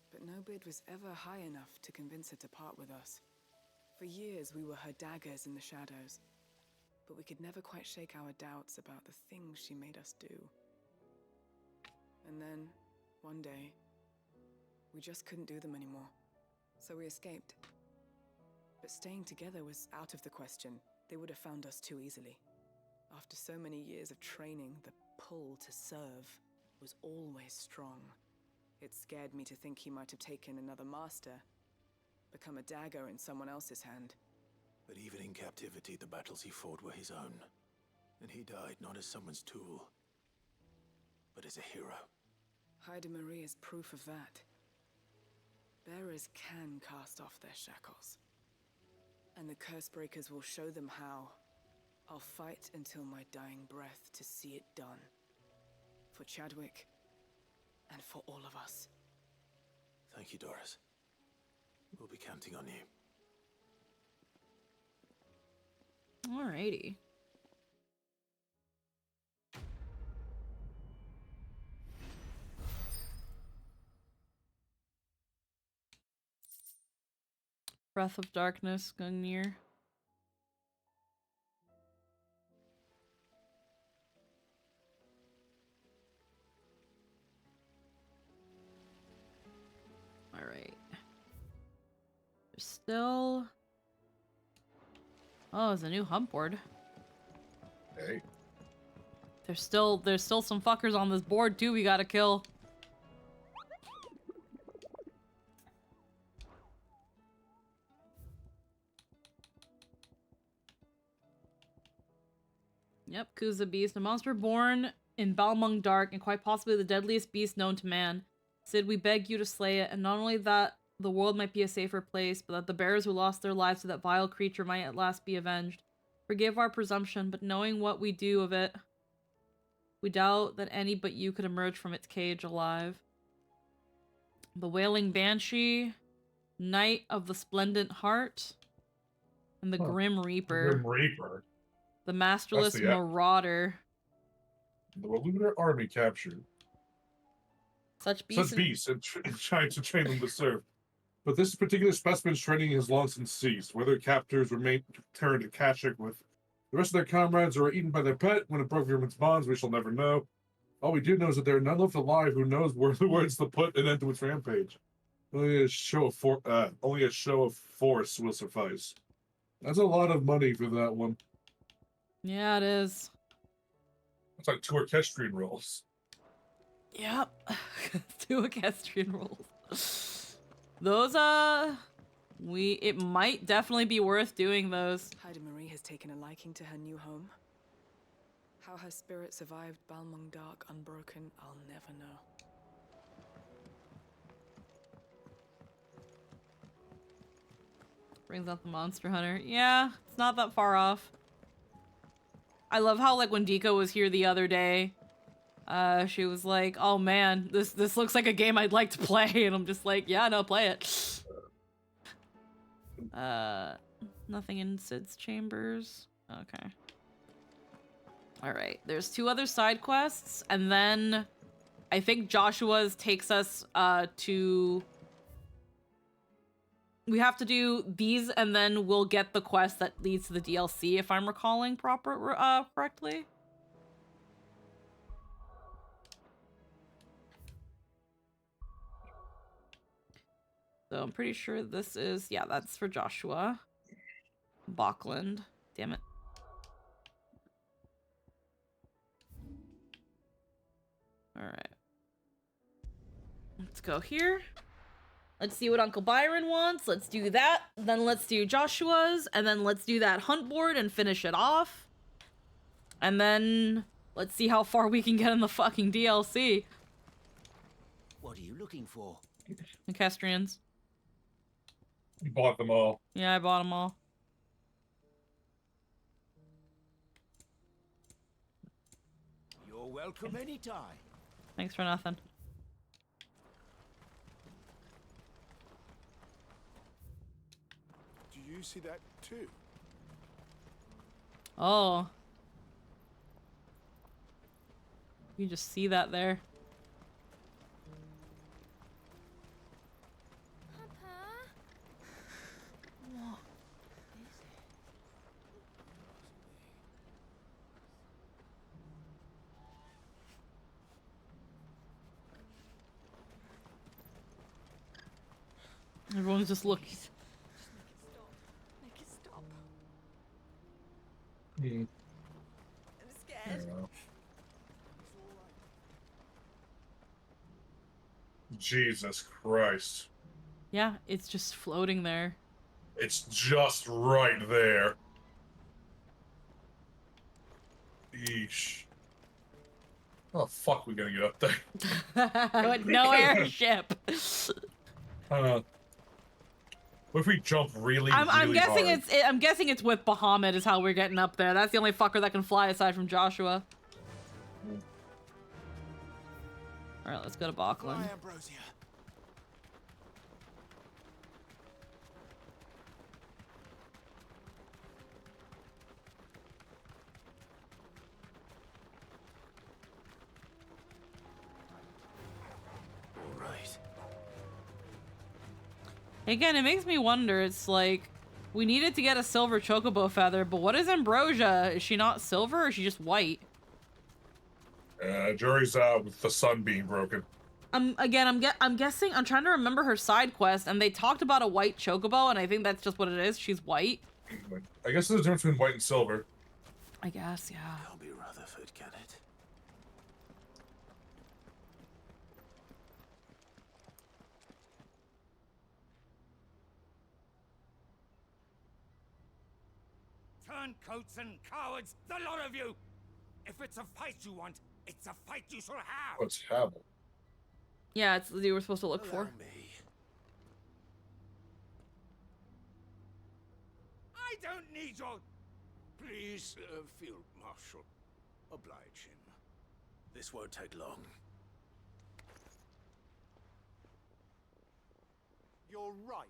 But no bid was ever high enough to convince her to part with us. For years we were her daggers in the shadows. But we could never quite shake our doubts about the things she made us do. And then, one day, we just couldn't do them anymore. So we escaped. But staying together was out of the question. They would have found us too easily. After so many years of training, the pull to serve was always strong. It scared me to think he might have taken another master, become a dagger in someone else's hand. But even in captivity, the battles he fought were his own. And he died not as someone's tool, but as a hero. Haida Marie is proof of that. Bearers can cast off their shackles. And the Cursebreakers will show them how. I'll fight until my dying breath to see it done. For Chadwick, and for all of us. Thank you, Doris. We'll be counting on you. Alrighty. Breath of Darkness, Gungnir. Alright. There's still... Oh, there's a new hump board. Hey. There's still some fuckers on this board too we gotta kill. Kuza beast, a monster born in Balmung Dark and quite possibly the deadliest beast known to man. Sid, we beg you to slay it, and not only that the world might be a safer place, but that the bearers who lost their lives to that vile creature might at last be avenged. Forgive our presumption, but knowing what we do of it, we doubt that any but you could emerge from its cage alive. The Wailing Banshee, Knight of the Splendent Heart, and the Grim Reaper. Grim Reaper. The Masterless Marauder. The Lunar Army captured such beasts and trying to train them to serve. But this particular specimen's training has long since ceased. Whether captors remain returned to Kashyyyk with the rest of their comrades or are eaten by their pet when it broke humans' bonds, we shall never know. All we do know is that there are none left alive who knows where the words to put an end to its rampage. Only a show of force will suffice. That's a lot of money for that one. Yeah, it is. It's like 2 orchestrion rolls. Yep. 2 equestrian rolls. Those, it might definitely be worth doing those. Haida Marie has taken a liking to her new home. How her spirit survived Balmung Dark unbroken, I'll never know. Brings out the Monster Hunter. Yeah, it's not that far off. I love how, like, when Dika was here the other day, she was like, oh man, this looks like a game I'd like to play. And I'm just like, yeah, no, play it. Nothing in Sid's chambers. Okay. Alright, there's 2 other side quests, and then I think Joshua's takes us to... We have to do these, and then we'll get the quest that leads to the DLC, if I'm recalling correctly. So I'm pretty sure this is... Yeah, that's for Joshua. Bachland. Damn it. Alright. Let's go here. Let's see what Uncle Byron wants. Let's do that. Then let's do Joshua's. And then let's do that hunt board and finish it off. And then let's see how far we can get in the fucking DLC. What are you looking for? Equestrians. You bought them all. Yeah, I bought them all. You're welcome anytime. Thanks for nothing. Do you see that too? Oh. You just see that there. Everyone's just looking. Make it stop. Hmm. I'm scared. Jesus Christ. Yeah, it's just floating there. It's just right there. Eesh. Oh, fuck, we gotta get up there. With no airship. What if we jump really, I'm guessing hard? I'm guessing it's with Bahamut is how we're getting up there. That's the only fucker that can fly aside from Joshua. Alright, let's go to Bachland. Again, it makes me wonder, it's like, we needed to get a silver chocobo feather, but what is Ambrosia? Is she not silver or is she just white? Jury's with the sun being broken. I'm guessing, I'm trying to remember her side quest, and they talked about a white chocobo, and I think that's just what it is, she's white. I guess there's a difference between white and silver. I guess, yeah. Can't be Rutherford, can it? Turncoats and cowards, the lot of you! If it's a fight you want, it's a fight you shall have. What's happening? Yeah, it's you were supposed to look for. I don't need your... Please, Field Marshal. Oblige him. This won't take long. You're right.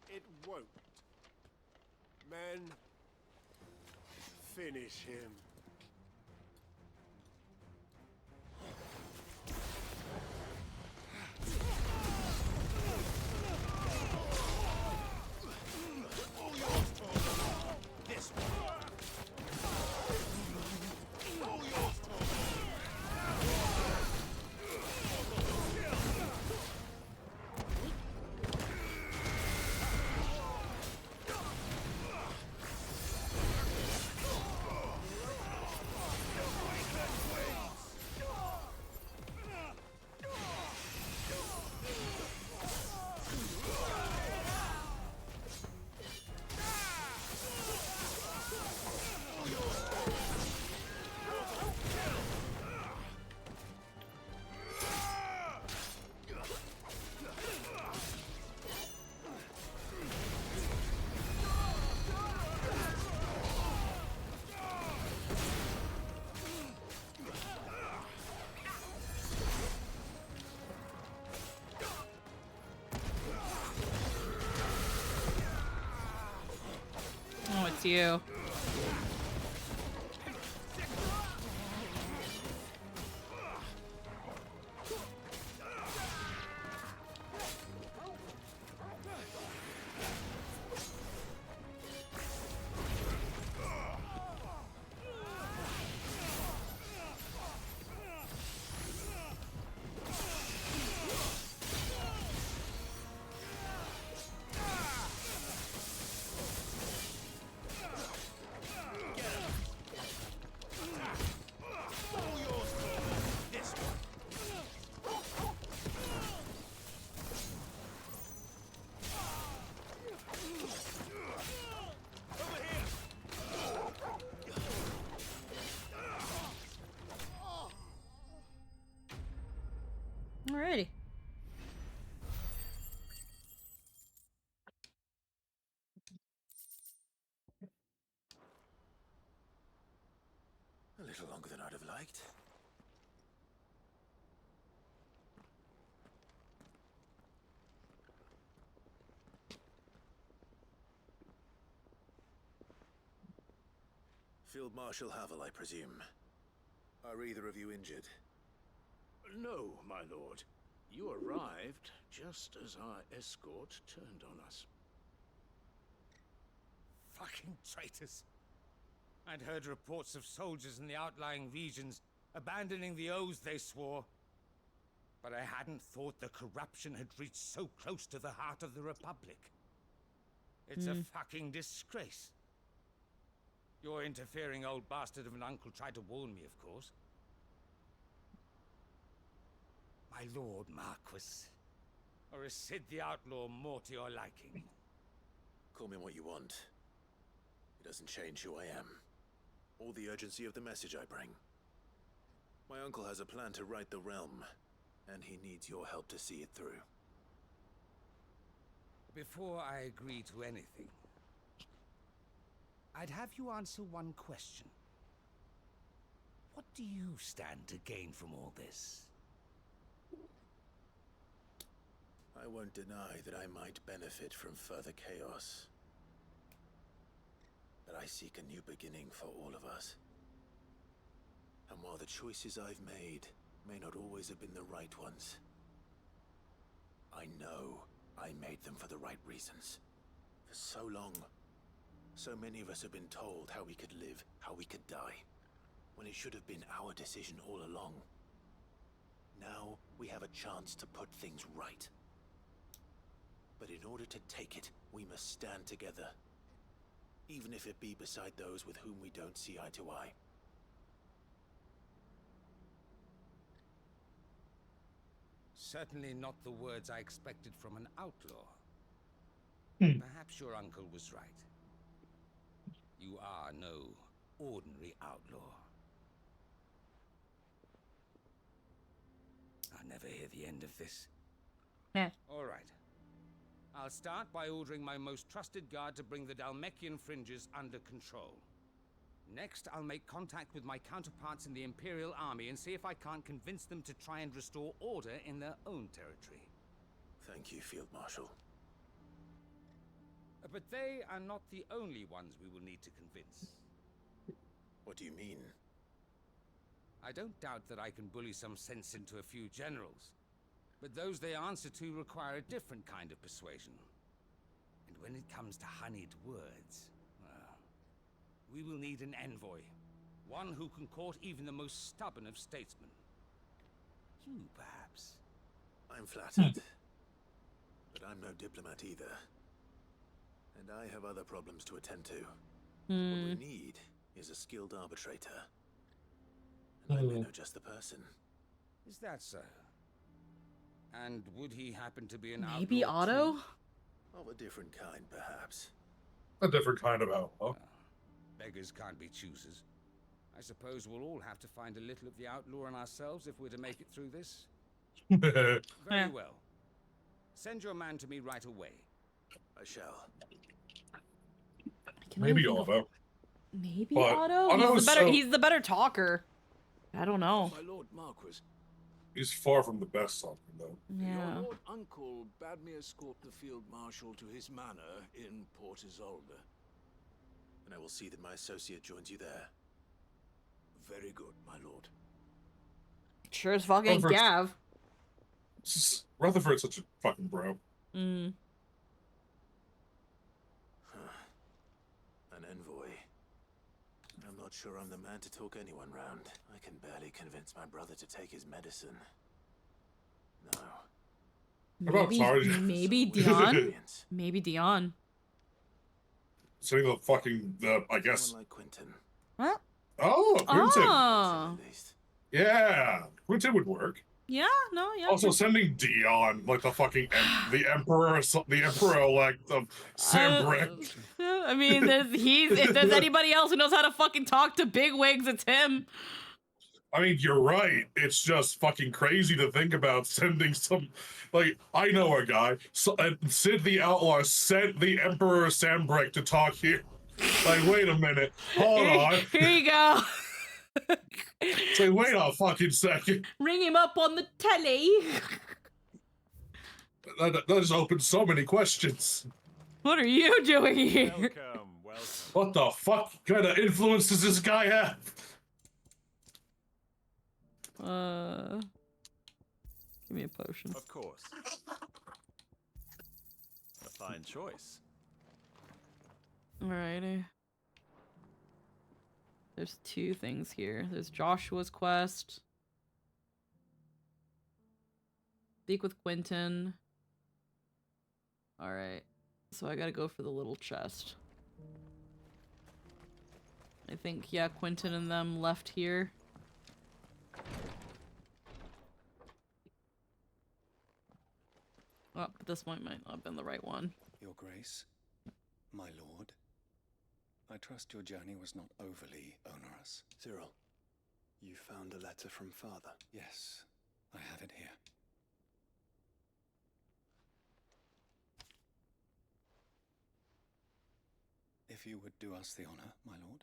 It won't. Men, finish him. This Oh, it's you. Alrighty. A little longer than I'd have liked. Field Marshal Havel, I presume. Are either of you injured? No, my lord. You arrived just as our escort turned on us. fucking traitors. I'd heard reports of soldiers in the outlying regions abandoning the oaths they swore. But I hadn't thought the corruption had reached so close to the heart of the Republic. It's a fucking disgrace. Your interfering old bastard of an uncle tried to warn me, of course. My lord Marquis. Or is Sid the Outlaw more to your liking? Call me what you want. It doesn't change who I am, or the urgency of the message I bring. My uncle has a plan to right the realm, and he needs your help to see it through. Before I agree to anything, I'd have you answer one question. What do you stand to gain from all this? I won't deny that I might benefit from further chaos. But I seek a new beginning for all of us. And while the choices I've made may not always have been the right ones, I know I made them for the right reasons. For so long, so many of us have been told how we could live, how we could die, when it should have been our decision all along. Now we have a chance to put things right. But in order to take it, we must stand together. Even if it be beside those with whom we don't see eye to eye. Certainly not the words I expected from an outlaw. Perhaps your uncle was right. You are no ordinary outlaw. never hear the end of this. Yeah. All right. I'll start by ordering my most trusted guard to bring the Dalmekian fringes under control. Next, I'll make contact with my counterparts in the Imperial Army and see if I can't convince them to try and restore order in their own territory. Thank you, Field Marshal. But they are not the only ones we will need to convince. What do you mean? I don't doubt that I can bully some sense into a few generals, but those they answer to require a different kind of persuasion. And when it comes to honeyed words, well, we will need an envoy. One who can court even the most stubborn of statesmen. You, perhaps. I'm flattered. But I'm no diplomat either. And I have other problems to attend to. What we need is a skilled arbitrator. And I may know just the person. Is that so? And would he happen to be an Maybe outlaw Otto? too? Of a different kind, perhaps. A different kind of outlaw. Beggars can't be choosers. I suppose we'll all have to find a little of the outlaw in ourselves if we're to make it through this. Very well. Send your man to me right away. I shall. Maybe Otto. Maybe But Otto? He's the better talker. I don't know. My Lord Marquis. He's far from the best talker, though. Yeah. Your Lord Uncle bade me escort the Field Marshal to his manor in Port Isolde. And I will see that my associate joins you there. Very good, my lord. Sure as fuck ain't Gav. Rutherford's such a fucking bro. Mm. An envoy. I'm not sure I'm the man to talk anyone round. I can barely convince my brother to take his medicine. No. Maybe Dion? Maybe Dion. Sending the fucking, I guess. Someone like Quentin. What? Oh, Quentin. Oh. Yeah, Quentin would work. Yeah, no, yeah. Also, sending Dion, like the fucking the emperor-elect of Sambrick. I mean, if there's anybody else who knows how to fucking talk to bigwigs, it's him. I mean, you're right. It's just fucking crazy to think about sending some. Like, I know a guy. Sid the Outlaw sent the Emperor Sambrick to talk here. Like, wait a minute. Hold on. Here you go. Say, wait a fucking second. Ring him up on the telly. That just opens so many questions. What are you doing here? Welcome. What the fuck kind of influence does this guy have? Give me a potion. Of course. A fine choice. Alrighty. There's two things here. There's Joshua's quest. Speak with Quentin. Alright. So I gotta go for the little chest. I think, yeah, Quentin and them left here. Oh, but this one might not have been the right one. Your Grace, my lord, I trust your journey was not overly onerous. Cyril, you found a letter from Father? Yes, I have it here. If you would do us the honor, my lord.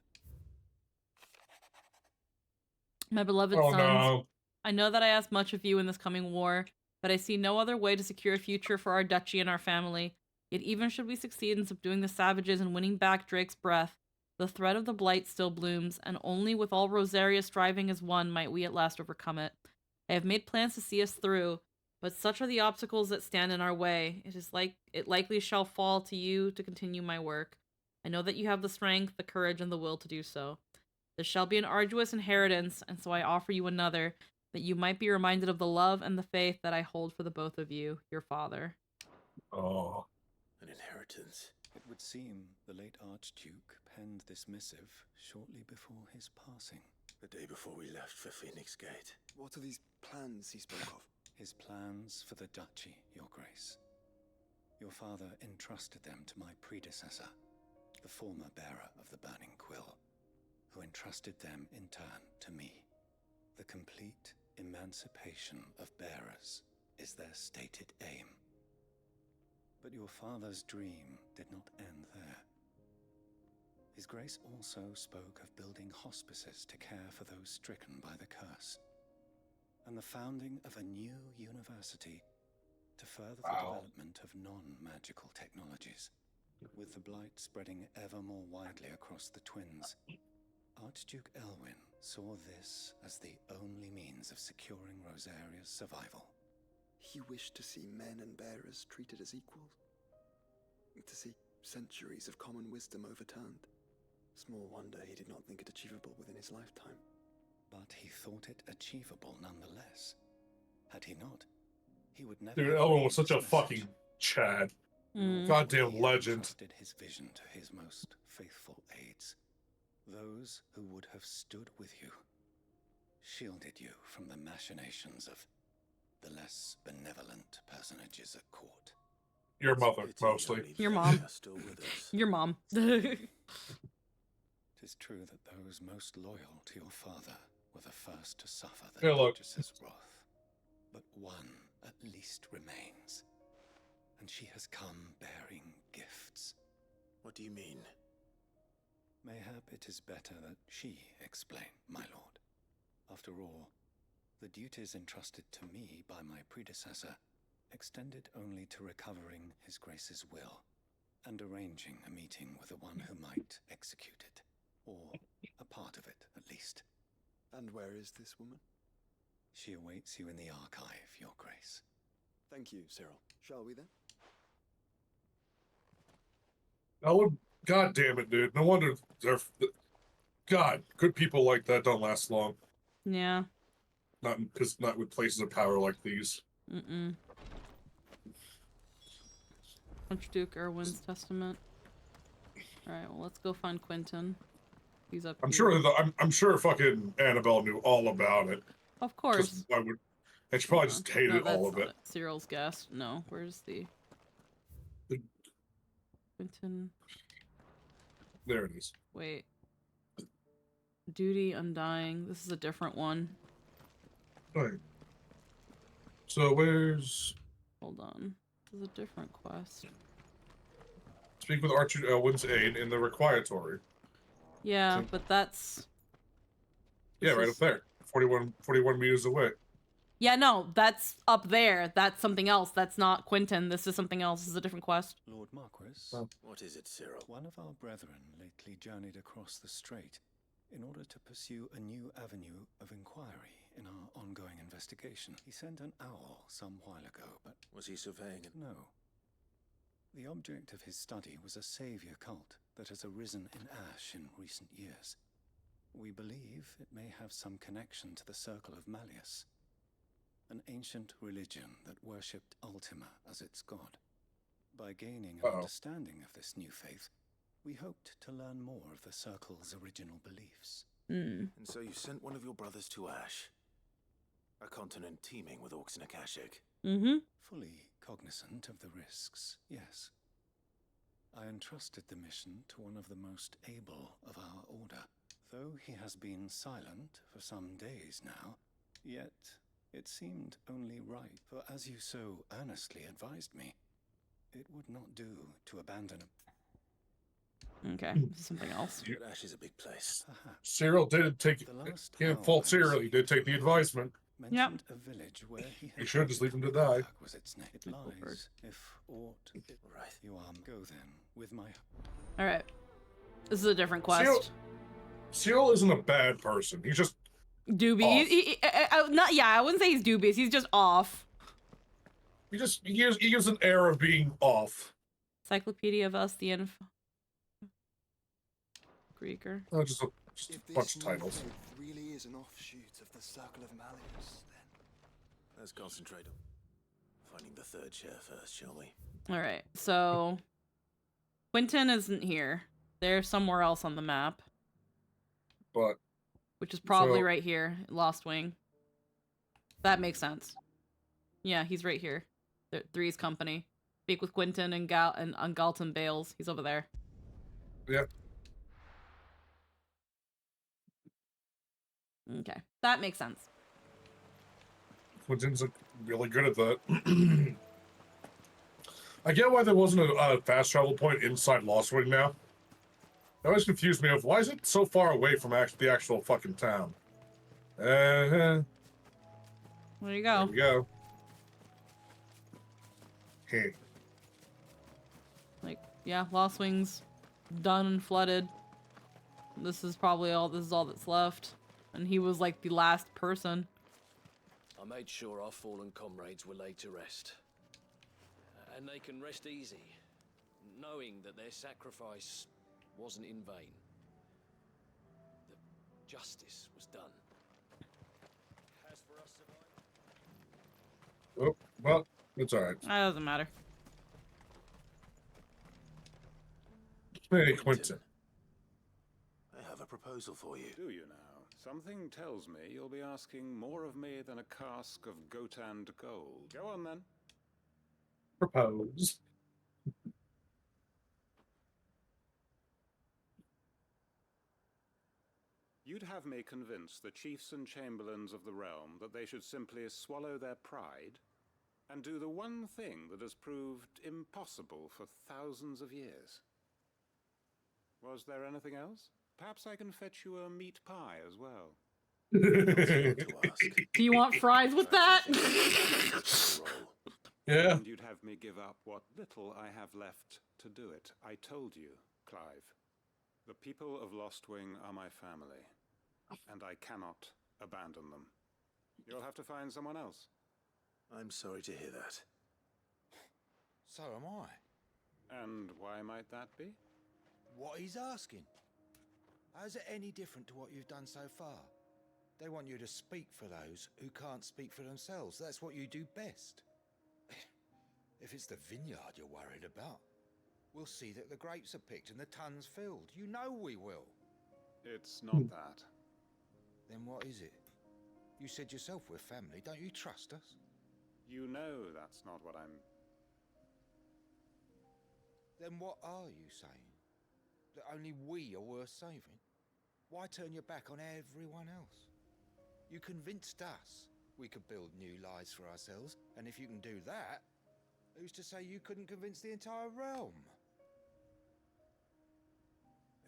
My beloved sons, no. I know that I ask much of you in this coming war, but I see no other way to secure a future for our duchy and our family. Yet even should we succeed in subduing the savages and winning back Drake's breath, the threat of the blight still blooms, and only with all Rosaria striving as one might we at last overcome it. I have made plans to see us through, but such are the obstacles that stand in our way. It likely shall fall to you to continue my work. I know that you have the strength, the courage, and the will to do so. This shall be an arduous inheritance, and so I offer you another, that you might be reminded of the love and the faith that I hold for the both of you, your father. Oh. An inheritance. It would seem the late Archduke penned this missive shortly before his passing. The day before we left for Phoenix Gate. What are these plans he spoke of? His plans for the duchy, your grace. Your father entrusted them to my predecessor, the former bearer of the Burning Quill, who entrusted them in turn to me. The complete emancipation emancipation of bearers is their stated aim. But your father's dream did not end there. His Grace also spoke of building hospices to care for those stricken by the curse, and the founding of a new university to further the development of non-magical technologies. With the blight spreading ever more widely across the twins, Archduke Elwyn saw this as the only means of securing Rosaria's survival. He wished to see men and bearers treated as equals. To see centuries of common wisdom overturned. Small wonder he did not think it achievable within his lifetime. But he thought it achievable nonetheless. Had he not, he would never... Dude, Elwyn was such a fucking Chad. Goddamn legend. Trusted his vision to his most faithful aides. Those who would have stood with you, shielded you from the machinations of the less benevolent personages at court. Your mother, mostly. Your mom. Your mom. It is true that those most loyal to your father were the first to suffer the Duchess's wrath. But one at least remains. And she has come bearing gifts. What do you mean? Mayhap it is better that she explain, my lord. After all, the duties entrusted to me by my predecessor extended only to recovering His Grace's will and arranging a meeting with the one who might execute it, or a part of it at least. And where is this woman? She awaits you in the archive, Your Grace. Thank you, Cyril. Shall we then? God damn it, dude. No wonder they're... God, good people like that don't last long. Yeah. Not with places of power like these. Archduke Erwin's testament. Alright, well, let's go find Quentin. He's up I'm here. sure I'm sure fucking Annabelle knew all about it. Of course. And she probably just hated all of it. Cyril's guest. No, where's the Quentin? There it is. Wait. Duty Undying. This is a different one. Right. So where's... Hold on. This is a different quest. Speak with Archduke Elwyn's aide in the Requiatory. Yeah, but that's... Yeah, right up there. 41 meters away. Yeah, no, that's up there. That's something else. That's not Quentin. This is something else. This is a different quest. Lord Marquis. What is it, Cyril? One of our brethren lately journeyed across the strait in order to pursue a new avenue of inquiry in our ongoing investigation. He sent an owl some while ago, but... Was he surveying it? No. The object of his study was a savior cult that has arisen in Ash in recent years. We believe it may have some connection to the Circle of Malleus, an ancient religion that worshipped Ultima as its god. By gaining an understanding of this new faith, we hoped to learn more of the Circle's original beliefs. And so you sent one of your brothers to Ash, a continent teeming with orcs and Akashic. Fully cognizant of the risks, yes. I entrusted the mission to one of the most able of our order. Though he has been silent for some days now, yet it seemed only right, for as you so earnestly advised me, it would not do to abandon him. Okay, something else. Ash is a big place. Cyril did take... Can't fault Cyril. He did take the advisement. Mentioned a village where he had... You should just leave him to die. Was its name. It lies, if aught... Right. You go then, with my... Alright. This is a different quest. Cyril isn't a bad person. He's just... Dubious. I wouldn't say he's dubious. He's just off. He gives an air of being off. Encyclopedia of us, the info. Greeker. Oh, just a bunch of titles. If really is an offshoot of the Circle of Malleus, then... Let's concentrate on finding the third chair first, shall we? Alright, so... Quentin isn't here. They're somewhere else on the map. But... Which is probably right here, Lost Wing. That makes sense. Yeah, he's right here. Three's company. Speak with Quentin and Galton Bales. He's over there. Yep. Okay, that makes sense. Quentin's really good at that. I get why there wasn't a fast travel point inside Lost Wing now. That always confused me of why is it so far away from the actual fucking town? There you go. There we go. Hey. Like, yeah, Lost Wing's done and flooded. This is all that's left. And he was like the last person. I made sure our fallen comrades were laid to rest. And they can rest easy, knowing that their sacrifice wasn't in vain. That justice was done. As for us survivors... Oh, well, it's alright. That doesn't matter. Hey, Quentin. I have a proposal for you. Do you now? Something tells me you'll be asking more of me than a cask of Gotand gold. Go on, then. Propose. You'd have me convince the chiefs and chamberlains of the realm that they should simply swallow their pride and do the one thing that has proved impossible for thousands of years. Was there anything else? Perhaps I can fetch you a meat pie as well. Do you want fries with that? Yeah. And you'd have me give up what little I have left to do it. I told you, Clive. The people of Lost Wing are my family, and I cannot abandon them. You'll have to find someone else. I'm sorry to hear that. So am I. And why might that be? What he's asking. How's it any different to what you've done so far? They want you to speak for those who can't speak for themselves. That's what you do best. If it's the vineyard you're worried about, we'll see that the grapes are picked and the tons filled. You know we will. It's not that. Then what is it? You said yourself we're family. Don't you trust us? You know that's not what I'm... Then what are you saying? That only we are worth saving? Why turn your back on everyone else? You convinced us we could build new lives for ourselves, and if you can do that, who's to say you couldn't convince the entire realm?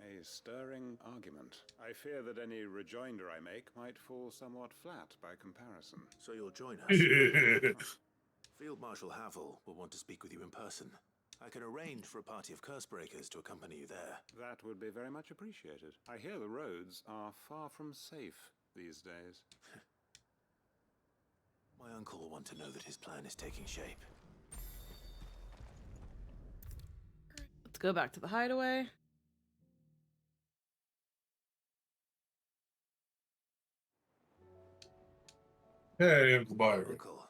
A stirring argument. I fear that any rejoinder I make might fall somewhat flat by comparison. So you'll join us? Field Marshal Havel will want to speak with you in person. I can arrange for a party of Cursebreakers to accompany you there. That would be very much appreciated. I hear the roads are far from safe these days. My uncle will want to know that his plan is taking shape. Let's go back to the hideaway. Hey, Uncle Byron. Uncle,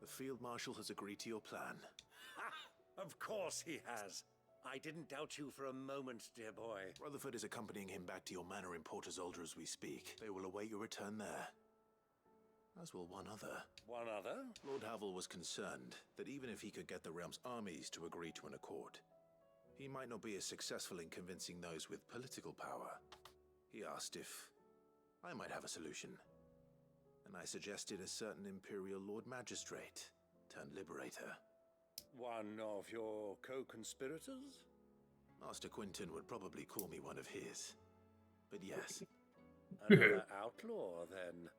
the Field Marshal has agreed to your plan. Of course he has. I didn't doubt you for a moment, dear boy. Rutherford is accompanying him back to your manor in Port Isolde as we speak. They will await your return there. As will one other. One other? Lord Havel was concerned that even if he could get the realm's armies to agree to an accord, he might not be as successful in convincing those with political power. He asked if I might have a solution. And I suggested a certain Imperial Lord Magistrate turned Liberator. One of your co-conspirators? Master Quentin would probably call me one of his. But yes. Another outlaw, then.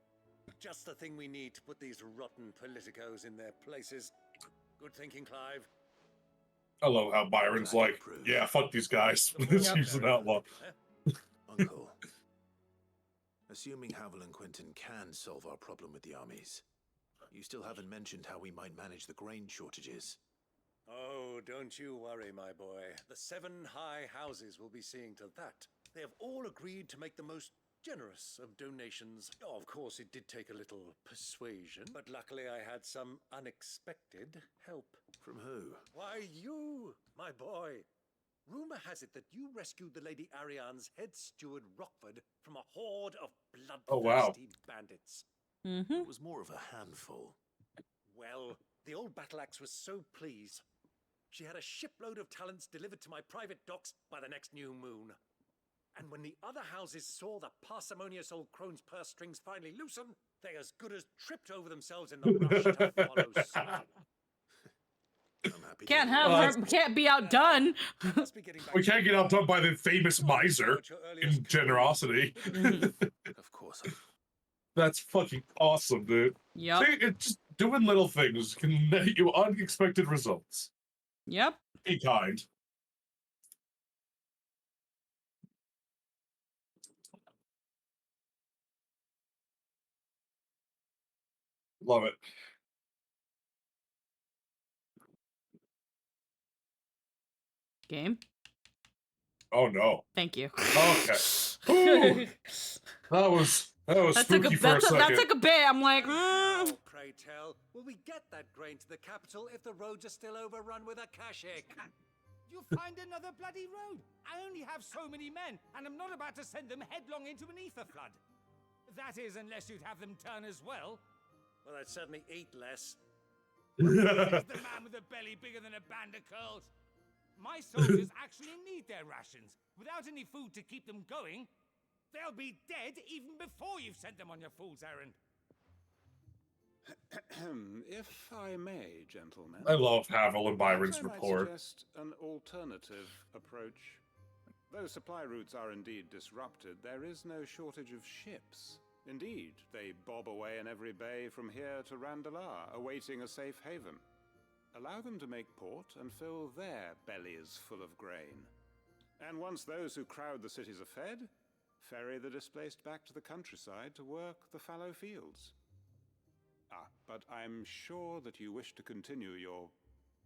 Just the thing we need to put these rotten politicos in their places. Good thinking, Clive. I love how Byron's like, yeah, fuck these guys. He's an outlaw. Uncle, assuming Havel and Quentin can solve our problem with the armies, you still haven't mentioned how we might manage the grain shortages. Oh, don't you worry, my boy. The 7 high houses will be seeing to that. They have all agreed to make the most generous of donations. Oh, of course, it did take a little persuasion, but luckily I had some unexpected help. From who? Why, you, my boy. Rumor has it that you rescued the Lady Ariane's head steward Rockford from a horde of bloodthirsty bandits. It was more of a handful. Well, the old battle axe was so pleased. She had a shipload of talents delivered to my private docks by the next new moon. And when the other houses saw the parsimonious old crone's purse strings finally loosen, they as good as tripped over themselves in the rush to follow suit. Can't have her. Can't be outdone. We can't get outdone by the famous miser in generosity. Of course. That's fucking awesome, dude. Yep. See, it's just doing little things can net you unexpected results. Yep. Be kind. Love it. Game. Oh no. Thank you. Okay. Ooh, that was spooky for a second. That took a bit. I'm like, How, pray tell, will we get that grain to the capital if the roads are still overrun with akashic? You'll find another bloody road. I only have so many men, and I'm not about to send them headlong into an ether flood. That is, unless you'd have them turn as well. Well, I'd certainly eat less. Says the man with a belly bigger than a band of curls. My soldiers actually need their rations. Without any food to keep them going, they'll be dead even before you've sent them on your fool's errand. If I may, gentlemen. I love Havel and Byron's I might report. suggest an alternative approach. Though supply routes are indeed disrupted, there is no shortage of ships. Indeed, they bob away in every bay from here to Randalar, awaiting a safe haven. Allow them to make port and fill their bellies full of grain. And once those who crowd the cities are fed, ferry the displaced back to the countryside to work the fallow fields. But I'm sure that you wish to continue your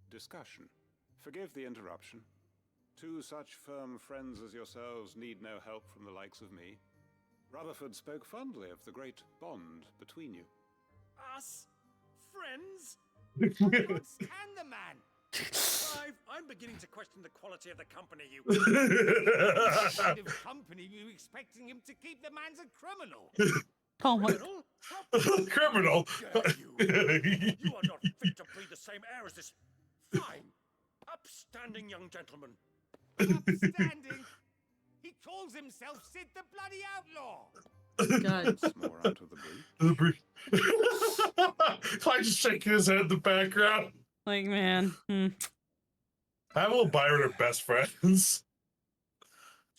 discussion. Forgive the interruption. Two such firm friends as yourselves need no help from the likes of me. Rutherford spoke fondly of the great bond between you. Us? Friends? I can't stand the man. Clive, I'm beginning to question the quality of the company you What kind of company were you expecting him to keep? The man's a criminal. Oh my. Criminal. You are not fit to breathe the same air as this fine, upstanding young gentleman. Upstanding? He calls himself Sid the Bloody Outlaw. God. More out of the brief. Clyde just shaking his head in the background. Like, man. Havel and Byron are best friends.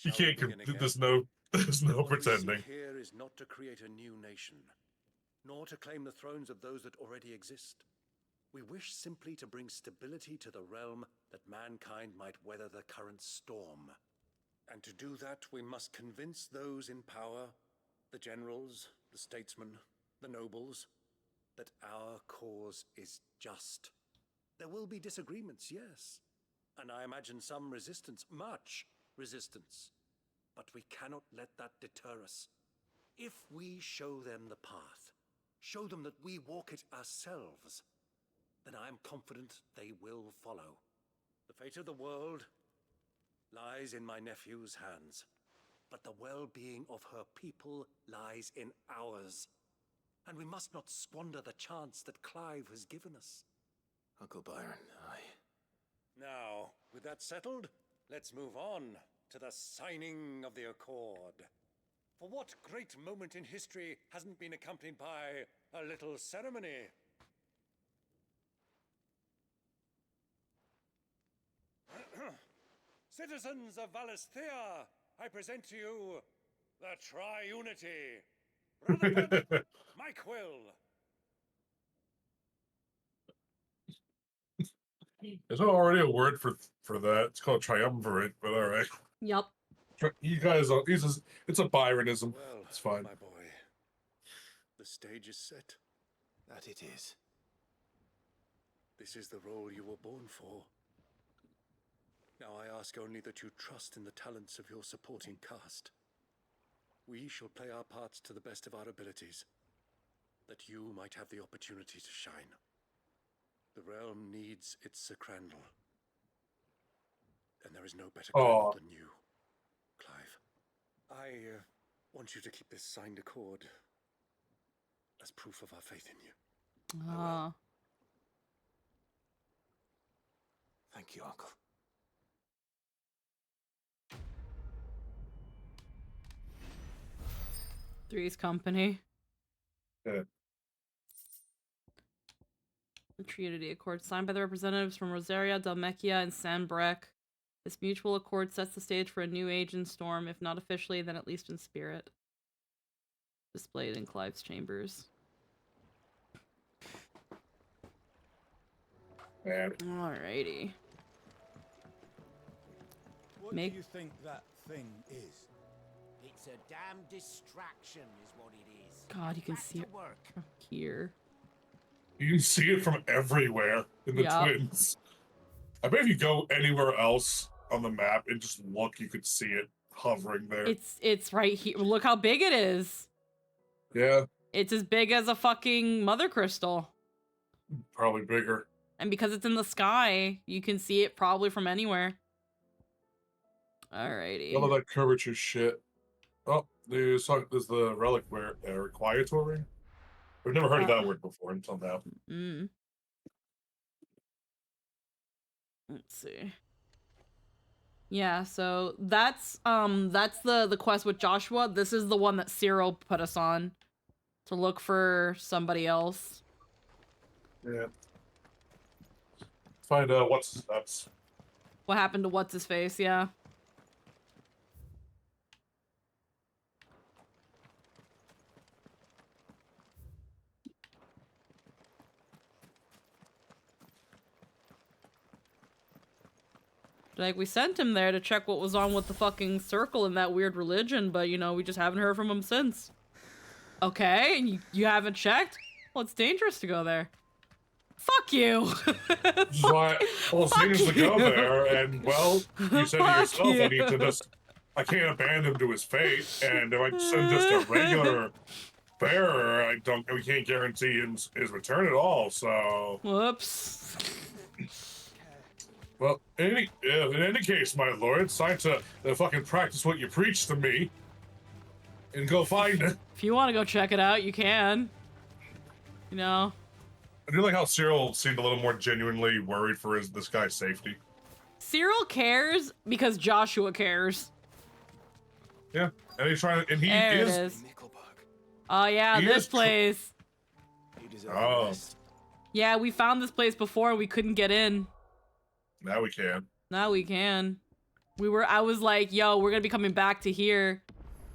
You can't. There's no pretending. What we seek here is not to create a new nation, nor to claim the thrones of those that already exist. We wish simply to bring stability to the realm that mankind might weather the current storm. And to do that, we must convince those in power, the generals, the statesmen, the nobles, that our cause is just. There will be disagreements, yes, and I imagine some resistance, much resistance. But we cannot let that deter us. If we show them the path, show them that we walk it ourselves, then I am confident they will follow. The fate of the world lies in my nephew's hands, but the well-being of her people lies in ours. And we must not squander the chance that Clive has given us. Uncle Byron, Now, with that settled, let's move on to the signing of the Accord. For what great moment in history hasn't been accompanied by a little ceremony? Citizens of Valisthea, I present to you the Triunity. Rutherford, Myquil. There's already a word for that. It's called triumvirate, but all right. Yep. You guys, it's a Byronism. Well, It's fine. my boy, the stage is set. that it is. This is the role you were born for. Now I ask only that you trust in the talents of your supporting cast. We shall play our parts to the best of our abilities, that you might have the opportunity to shine. The realm needs its Sacrandal, and there is no better Crandall than you, Clive. I want you to keep this signed accord as proof of our faith in you. Thank you, Uncle. Three's Company. Yeah. The Treaty Accord signed by the representatives from Rosaria, Dalmekia, and San Brec. This mutual accord sets the stage for a new age in Storm, if not officially, then at least in spirit. Displayed in Clive's chambers. Alrighty. What do you think that thing is? It's a damn distraction, is what it is. God, you can Back see to it work. from here. You can see it from everywhere in the Yup. Twins. I bet if you go anywhere else on the map and just look, you could see it hovering there. It's right here. Look how big it is. Yeah, It's as big as a fucking mother crystal. probably bigger. And because it's in the sky, you can see it probably from anywhere. Alrighty. All of that curvature shit. Oh, there's the relic where requiatory. We've never heard of that word before until now. Let's see. Yeah, so that's the quest with Joshua. This is the one that Cyril put us on to look for somebody else. Yeah. Find out what's his nuts. What happened to what's his face? Yeah. Like, we sent him there to check what was on with the fucking circle and that weird religion, but, you know, we just haven't heard from him since. Okay, and you haven't checked? Well, it's dangerous to go there. Fuck you! Well, it seems to go there, and, well, you said to yourself, I need to just... I can't abandon him to his fate, and if I send just a regular bearer, we can't guarantee his return at all, so... Whoops. Well, in any case, my lord, it's time to fucking practice what you preach to me. And go find it. If you want to go check it out, you can. You know? I do like how Cyril seemed a little more genuinely worried for this guy's safety. Cyril cares because Joshua cares. Yeah, and he's trying to, and he there is... It is. Oh yeah, this place. Oh. Yeah, we found this place before and we couldn't get in. Now we can. Now we can. I was like, yo, we're gonna be coming back to here.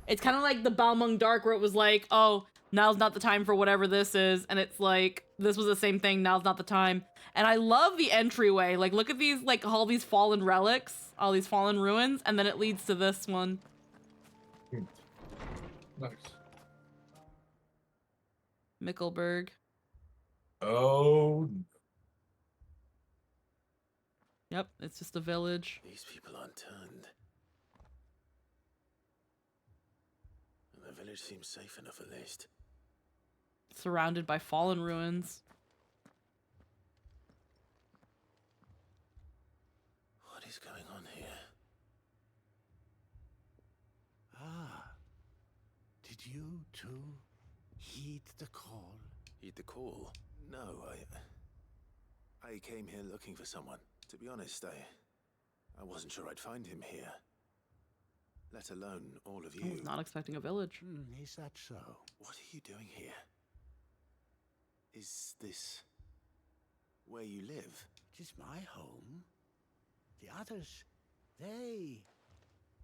It's kind of like the Balmung Dark where it was like, oh, now's not the time for whatever this is. And it's like, this was the same thing, now's not the time. And I love the entryway. Like, look at these, like, all these fallen relics, all these fallen ruins, and then it leads to this one. Nice. Mickelberg. Oh. Yep, it's just a village. These people aren't turned. The village seems safe enough at least. Surrounded by fallen ruins. What is going on here? Ah. Did you too heed the call? Heed the call? No, I came here looking for someone. To be honest, I wasn't sure I'd find him here. Let alone all of you. I was not expecting a village. Is that so? What are you doing here? Is this where you live? It is my home. The others, they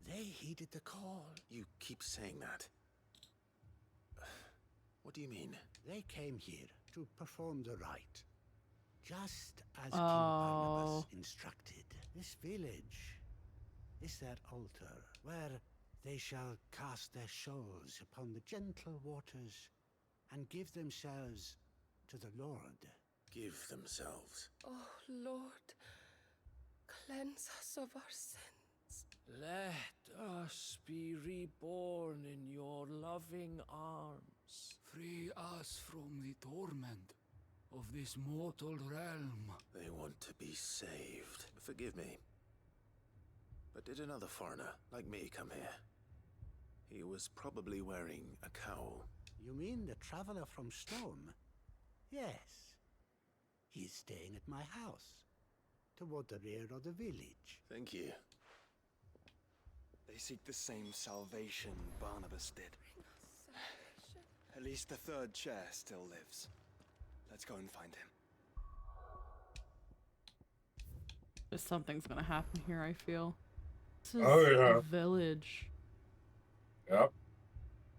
heeded the call. You keep saying that. What do you mean? They came here to perform the rite. Just as King Barnabas instructed. This village is their altar, where they shall cast their souls upon the gentle waters and give themselves to the Lord. Give themselves. Oh, Lord, cleanse us of our sins. Let us be reborn in your loving arms. Free us from the torment of this mortal realm. They want to be saved. Forgive me. But did another foreigner, like me, come here? He was probably wearing a cowl. You mean the traveler from Storm? Yes. He's staying at my house, toward the rear of the village. Thank you. They seek the same salvation Barnabas did. At least the third chair still lives. Let's go and find him. Just something's gonna happen here, I feel. This is Oh, yeah. a village. Yep.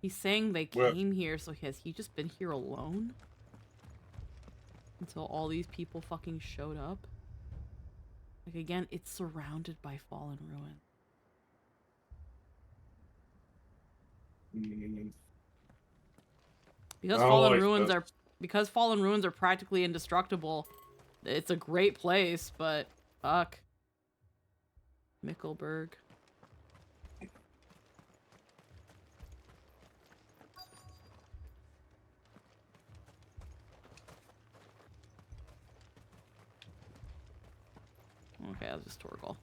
He's saying they came here, so has he just been here alone? Until all these people fucking showed up? Like, again, it's surrounded by fallen ruin. Because fallen ruins are practically indestructible, it's a great place, but fuck. Mickelberg. Okay, I'll just Torgal.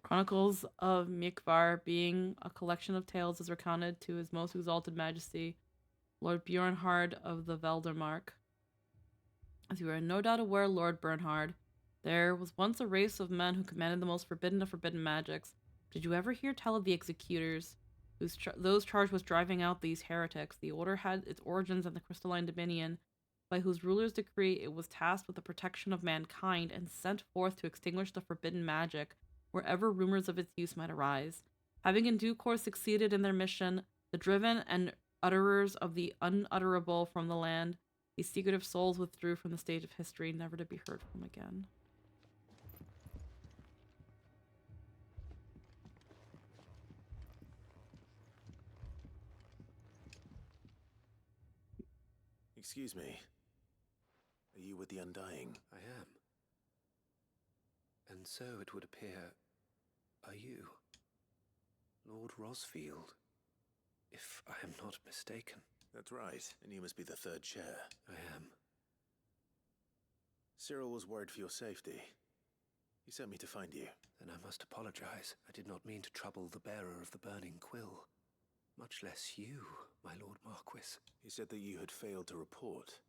Chronicles of Mikvar, being a collection of tales, is recounted to His Most Exalted Majesty, Lord Bjornhard of the Veldermark. As you are no doubt aware, Lord Bernhard, there was once a race of men who commanded the most forbidden of forbidden magics. Did you ever hear tell of the executors, those charged with driving out these heretics? The order had its origins in the Crystalline Dominion, by whose ruler's decree it was tasked with the protection of mankind and sent forth to extinguish the forbidden magic wherever rumors of its use might arise. Having in due course succeeded in their mission, the driven and utterers of the unutterable from the land, these secretive souls withdrew from the stage of history, never to be heard from again. Excuse me. Are you with the Undying? I am. And so it would appear, are you, Lord Rosfield, if I am not mistaken. That's right, and you must be the third chair. I am. Cyril was worried for your safety. He sent me to find you. Then I must apologize. I did not mean to trouble the bearer of the burning quill. Much less you, my Lord Marquis. He said that you had failed to report.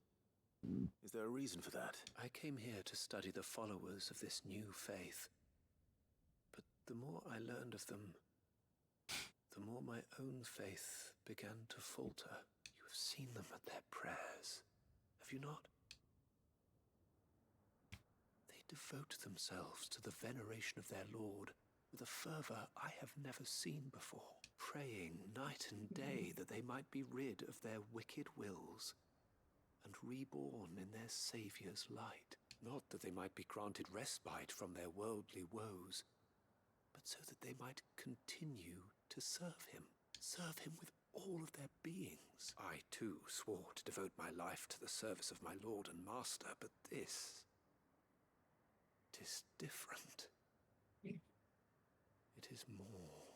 Is there a reason for that? I came here to study the followers of this new faith. But the more I learned of them, the more my own faith began to falter. You have seen them at their prayers, have you not? They devote themselves to the veneration of their Lord with a fervor I have never seen before, praying night and day that they might be rid of their wicked wills and reborn in their Saviour's light. Not that they might be granted respite from their worldly woes, but so that they might continue to serve him with all of their beings. I too swore to devote my life to the service of my Lord and Master, but this, it is different. It is more.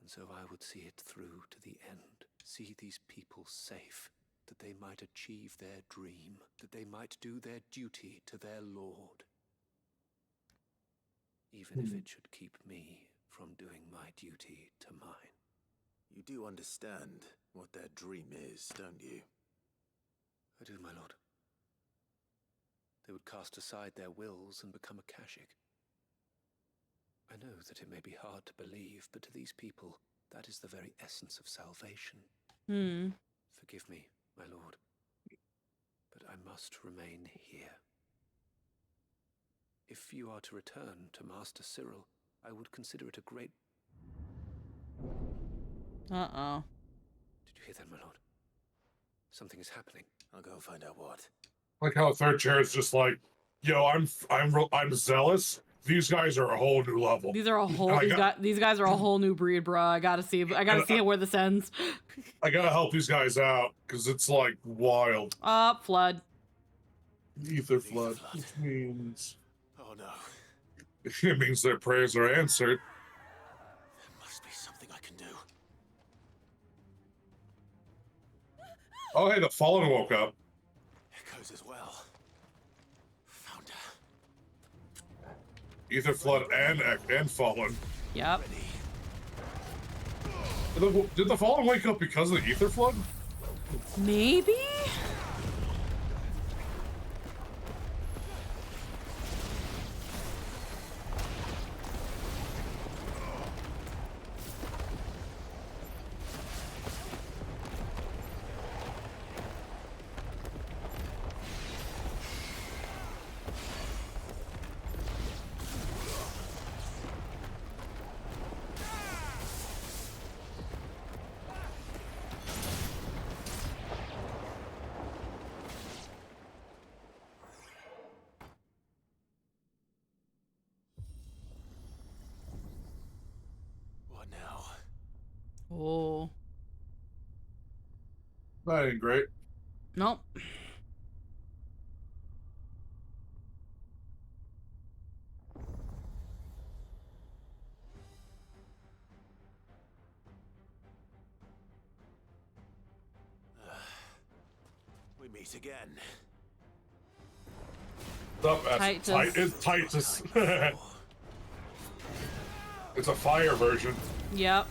And so I would see it through to the end, see these people safe, that they might achieve their dream, that they might do their duty to their Lord, even if it should keep me from doing my duty to mine. You do understand what their dream is, don't you? I do, my lord. They would cast aside their wills and become a Kashik. I know that it may be hard to believe, but to these people, that is the very essence of salvation. Forgive me, my lord, but I must remain here. If you are to return to Master Cyril, I would consider it a great... Uh-oh. Did you hear that, my lord? Something is happening. I'll go and find out what. Like how third chair is just like, yo, I'm zealous. These guys are a whole new level. These are a whole. These guys are a whole new breed, bro. I gotta see where this ends. I gotta help these guys out because it's like wild. Flood. Ether flood. Which means. Oh no. It means their prayers are answered. There must be something I can do. Oh, hey, the Fallen woke up. Echoes as well. Found her. Ether Flood and Fallen. Yep. Did the Fallen wake up because of the Ether Flood? Maybe? What now? Oh. That ain't great. Nope. We meet again. It's Titus. It's a fire version. Yep.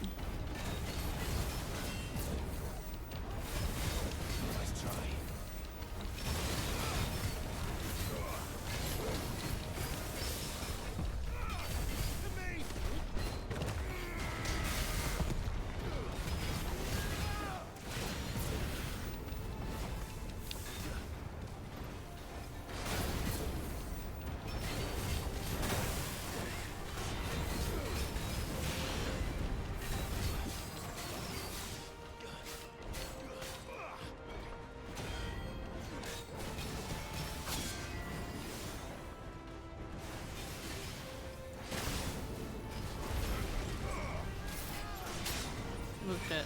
Oh shit.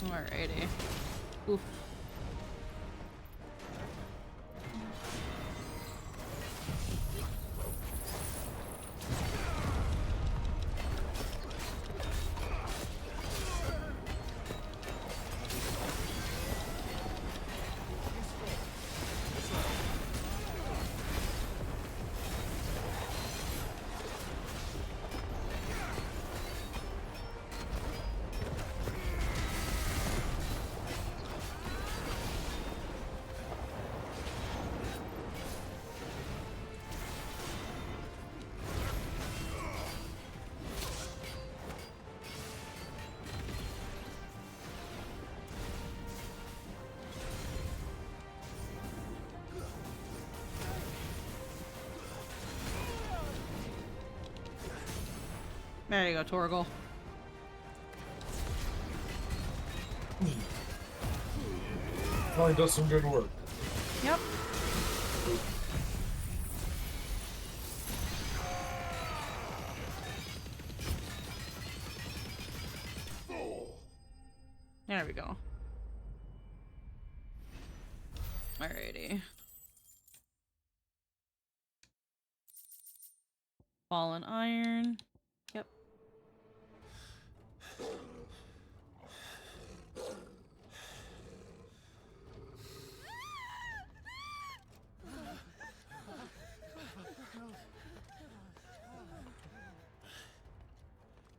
Alrighty. Oof. There you go, Torgal. Probably does some good work. Yep. There we go. Fallen iron. Yep.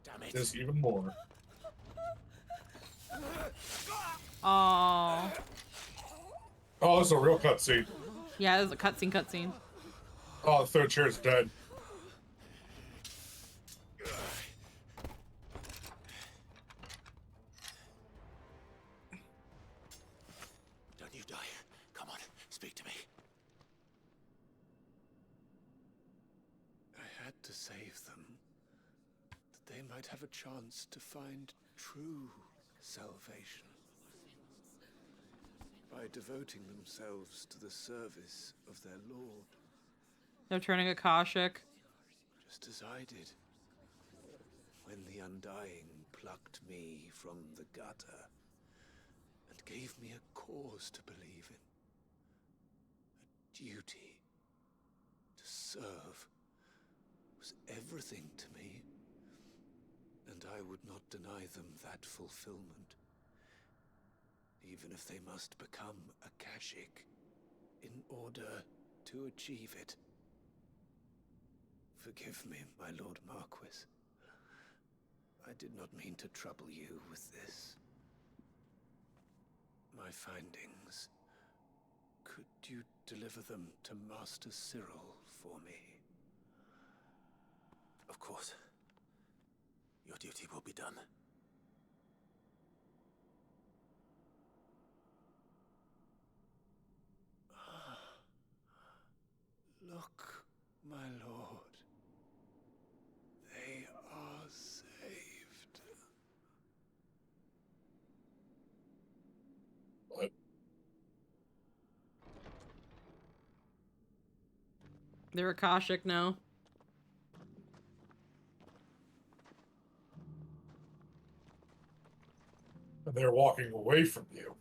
Damn it. There's even more. Oh. Oh, this is a real cutscene. Yeah, there's a cutscene. Oh, the third chair is dead. Don't you die. Come on, speak to me. I had to save them, that they might have a chance to find true salvation. By devoting themselves to the service of their Lord. They're turning Akashic. Just as I did. When the Undying plucked me from the gutter and gave me a cause to believe in. A duty to serve was everything to me, and I would not deny them that fulfillment, even if they must become Akashic in order to achieve it. Forgive me, my Lord Marquis. I did not mean to trouble you with this. My findings. Could you deliver them to Master Cyril for me? Of course. Your duty will be done. Look, my lord. They are saved. What? They're Akashic now. And they're walking away from you.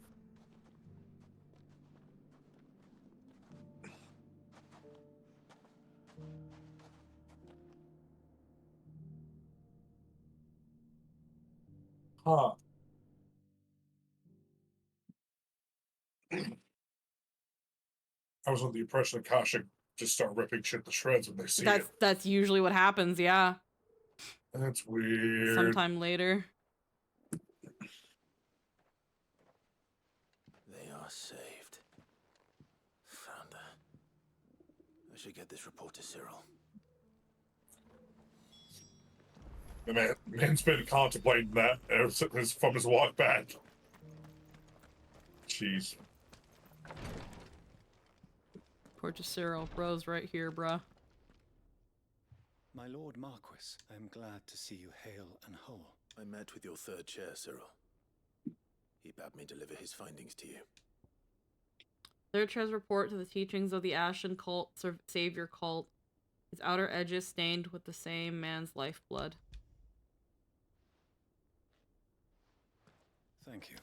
Huh. I was under the impression that Akashic just start ripping shit to shreds when they see it. That's usually what happens, yeah. That's weird. Sometime later. They are saved. Founder. I should get this report to Cyril. The man's been contemplating that from his walk back. Jeez. Port to Cyril. Bro's right here, bruh. My Lord Marquis, I am glad to see you hale and whole. I met with your third chair, Cyril. He bade me deliver his findings to you. Third chair's report to the teachings of the Ashen cult, savior cult. Its outer edges stained with the same man's lifeblood. Thank you,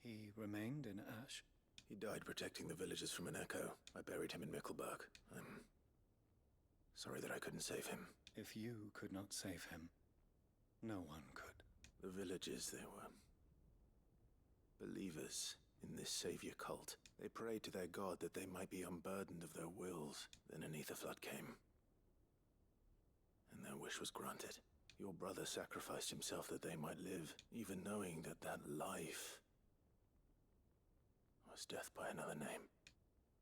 He remained in Ash? He died protecting the villagers from an echo. I buried him in Mickelberg. I'm sorry that I couldn't save him. If you could not save him, no one could. The villagers, they were believers in this savior cult. They prayed to their god that they might be unburdened of their wills. Then an ether flood came, and their wish was granted. Your brother sacrificed himself that they might live, even knowing that that life was death by another name.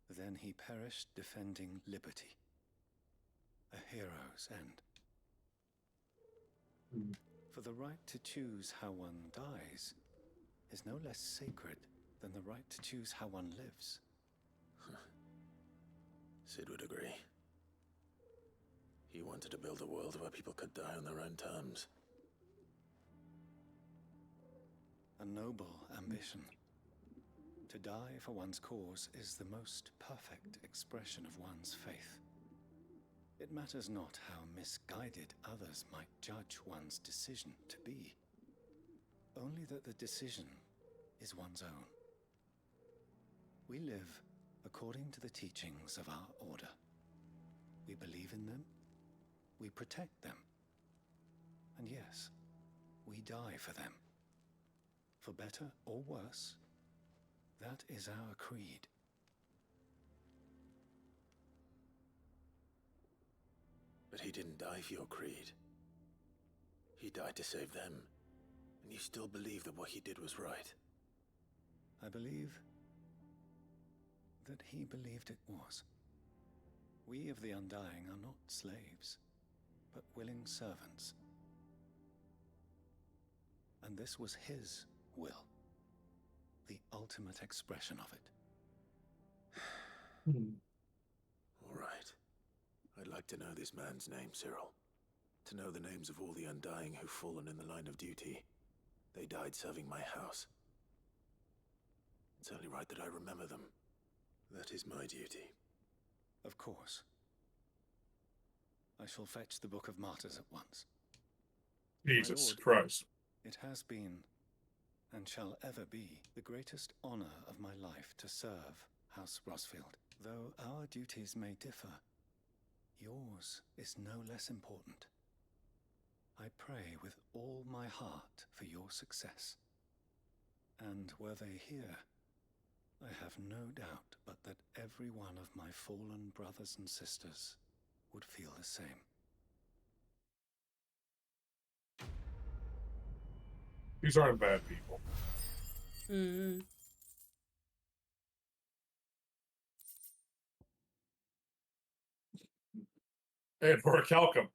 Then he perished defending liberty. A hero's end. For the right to choose how one dies is no less sacred than the right to choose how one lives. Sid would agree. He wanted to build a world where people could die on their own terms. A noble ambition. To die for one's cause is the most perfect expression of one's faith. It matters not how misguided others might judge one's decision to be. Only that the decision is one's own. We live according to the teachings of our order. We believe in them. We protect them. And yes, we die for them. For better or worse, that is our creed. But he didn't die for your creed. He died to save them. And you still believe that what he did was right? I believe that he believed it was. We of the Undying are not slaves, but willing servants. And this was his will, the ultimate expression of it. All right. I'd like to know this man's name, Cyril. To know the names of all the Undying who've fallen in the line of duty. They died serving my house. It's only right that I remember them. That is my duty. Of course. I shall fetch the Book of Martyrs at once. Jesus Lord, Christ. It has been, and shall ever be, the greatest honor of my life to serve House Rosfield. Though our duties may differ, yours is no less important. I pray with all my heart for your success. And were they here, I have no doubt but that every one of my fallen brothers and sisters would feel the same. These aren't bad people. Mm. And for a Calcum.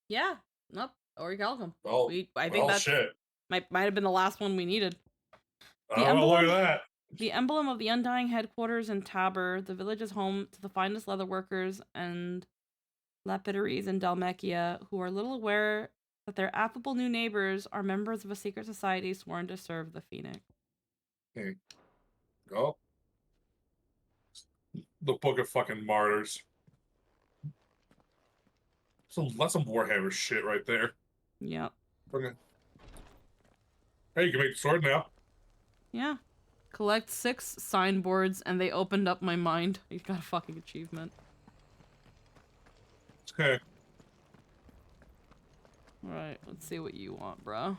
Yeah. Nope. Orichalcum. Well, I think that's shit. might have been the last one we needed. Oh, well, look at that. The emblem of the Undying headquarters in Tabor, the village is home to the finest leather workers and lapidaries in Dalmacia, who are little aware that their affable new neighbors are members of a secret society sworn to serve the Phoenix. Okay. Go. The Book of fucking Martyrs. That's some Warhammer shit right there. Yep. Okay. Hey, you can make the sword now. Yeah. Collect 6 signboards and they opened up my mind. You got a fucking achievement. Okay. Alright, let's see what you want, bro.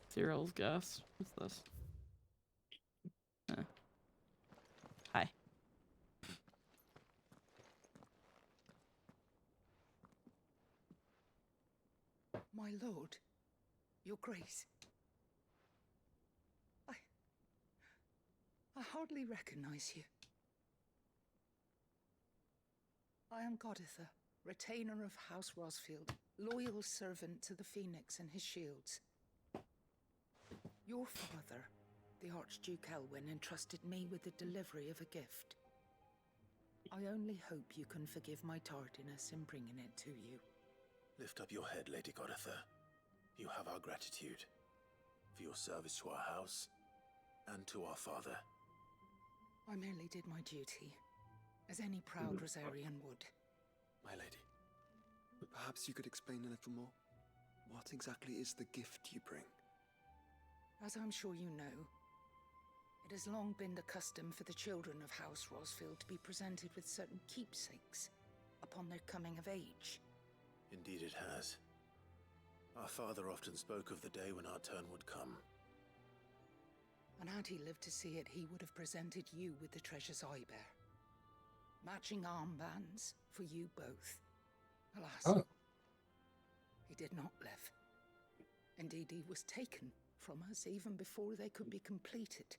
Cyril's guess. What's this? Hi. My lord, your grace. I hardly recognize you. I am Goditha, retainer of House Rosfield, loyal servant to the Phoenix and his shields. Your father, the Archduke Elwyn, entrusted me with the delivery of a gift. I only hope you can forgive my tardiness in bringing it to you. Lift up your head, Lady Goditha. You have our gratitude for your service to our house and to our father. I merely did my duty, as any proud Rosarian would. My lady, perhaps you could explain a little more? What exactly is the gift you bring? As I'm sure you know, it has long been the custom for the children of House Rosfield to be presented with certain keepsakes upon their coming of age. Indeed it has. Our father often spoke of the day when our turn would come. And had he lived to see it, he would have presented you with the treasures I bear. Matching armbands for you both. Alas, he did not live. Indeed, he was taken from us even before they could be completed.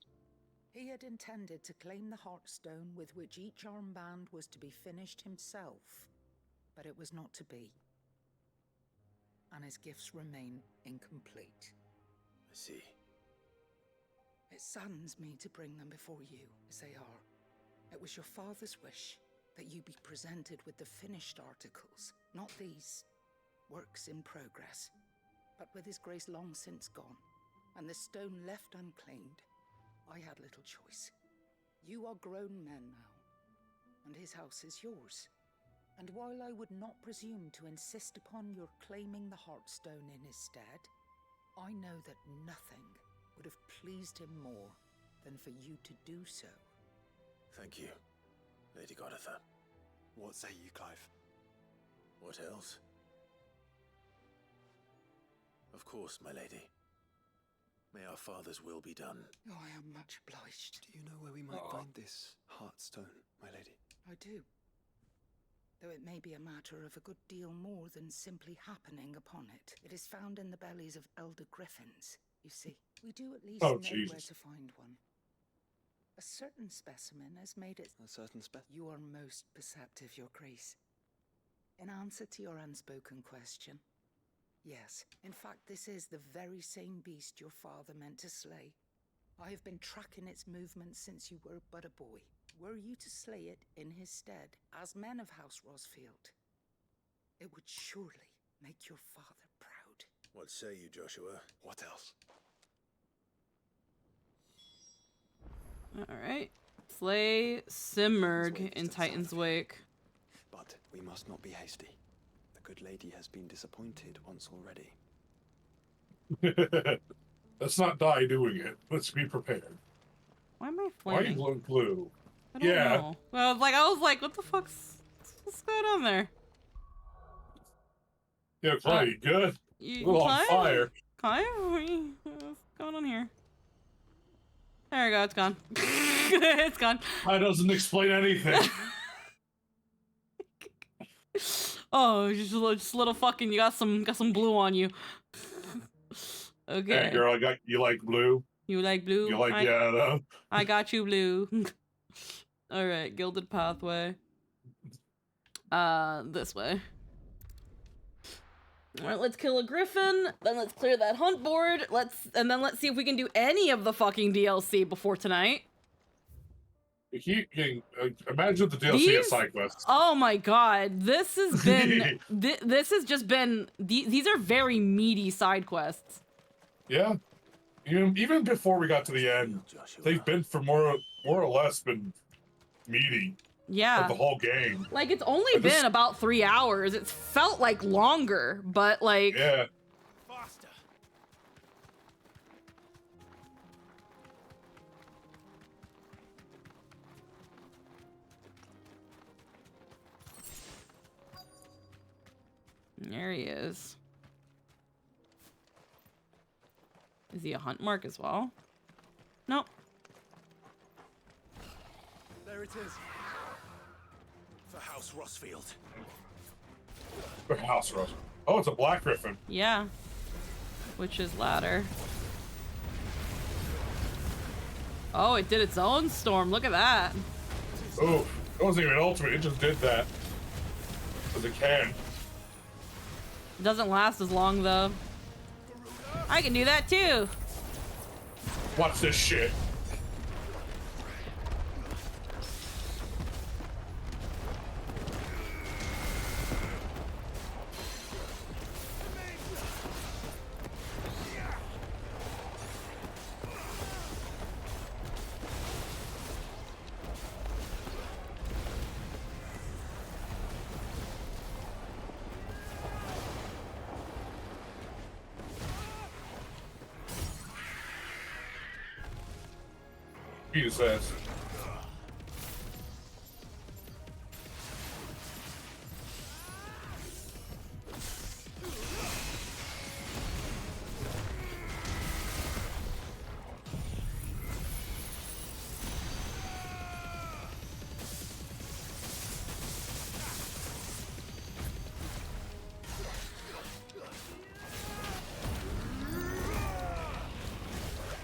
He had intended to claim the Heartstone with which each armband was to be finished himself, but it was not to be. And his gifts remain incomplete. I see. It saddens me to bring them before you, as they are. It was your father's wish that you be presented with the finished articles, not these works in progress. But with his grace long since gone, and the stone left unclaimed, I had little choice. You are grown men now, and his house is yours. And while I would not presume to insist upon your claiming the Heartstone in his stead, I know that nothing would have pleased him more than for you to do so. Thank you, Lady Goditha. What say you, Clive? What else? Of course, my lady. May our father's will be done. Oh, I am much obliged. Do you know where we might find this Heartstone, my lady? I do. Though it may be a matter of a good deal more than simply happening upon it. It is found in the bellies of elder griffins, you see. We do at least know where to find one. A certain specimen has made it... A certain You are most perceptive, Your Grace. In answer to your unspoken question, yes, in fact, this is the very same beast your father meant to slay. I have been tracking its movements since you were but a boy. Were you to slay it in his stead, as men of House Rosfield, it would surely make your father proud. What say you, Joshua? What else? Alright. Slay Simmerg in Titan's Wake. But we must not be hasty. The good lady has been disappointed once already. Let's not die doing it. Let's be prepared. Why am I Why are you flaming? glowing blue? I don't know. Well, I was like, what the what's going on there? Yo, Clay, you good? You, a little on fire. Clive? What's going on here? There we go, it's gone. It's gone. That doesn't explain anything. Oh, just a little fucking. You got some blue on you. Okay. Hey, girl, you like blue. You like blue? You like yellow. I got you blue. All right, gilded pathway. This way. All right, let's kill a griffin. Then let's clear that hunt board. And then let's see if we can do any of the fucking DLC before tonight. You keep getting, imagine the DLC at side quests. Oh my god, this has been this has just been these are very meaty side quests. Yeah, even before we got to the end, they've been for more or less been meaty. Yeah, like the whole game. Like it's only been about 3 hours. It's felt like longer, but like yeah. There he is. Is he a hunt mark as well? Nope. There it is. For House Rosfield. For House Rosfield. Oh, it's a black griffin. Yeah. Witch's ladder. Oh, it did its own storm. Look at that. Oh, it wasn't even ultimate. It just did that. Because it can. It doesn't last as long though. I can do that too. Watch this shit. Beat his ass.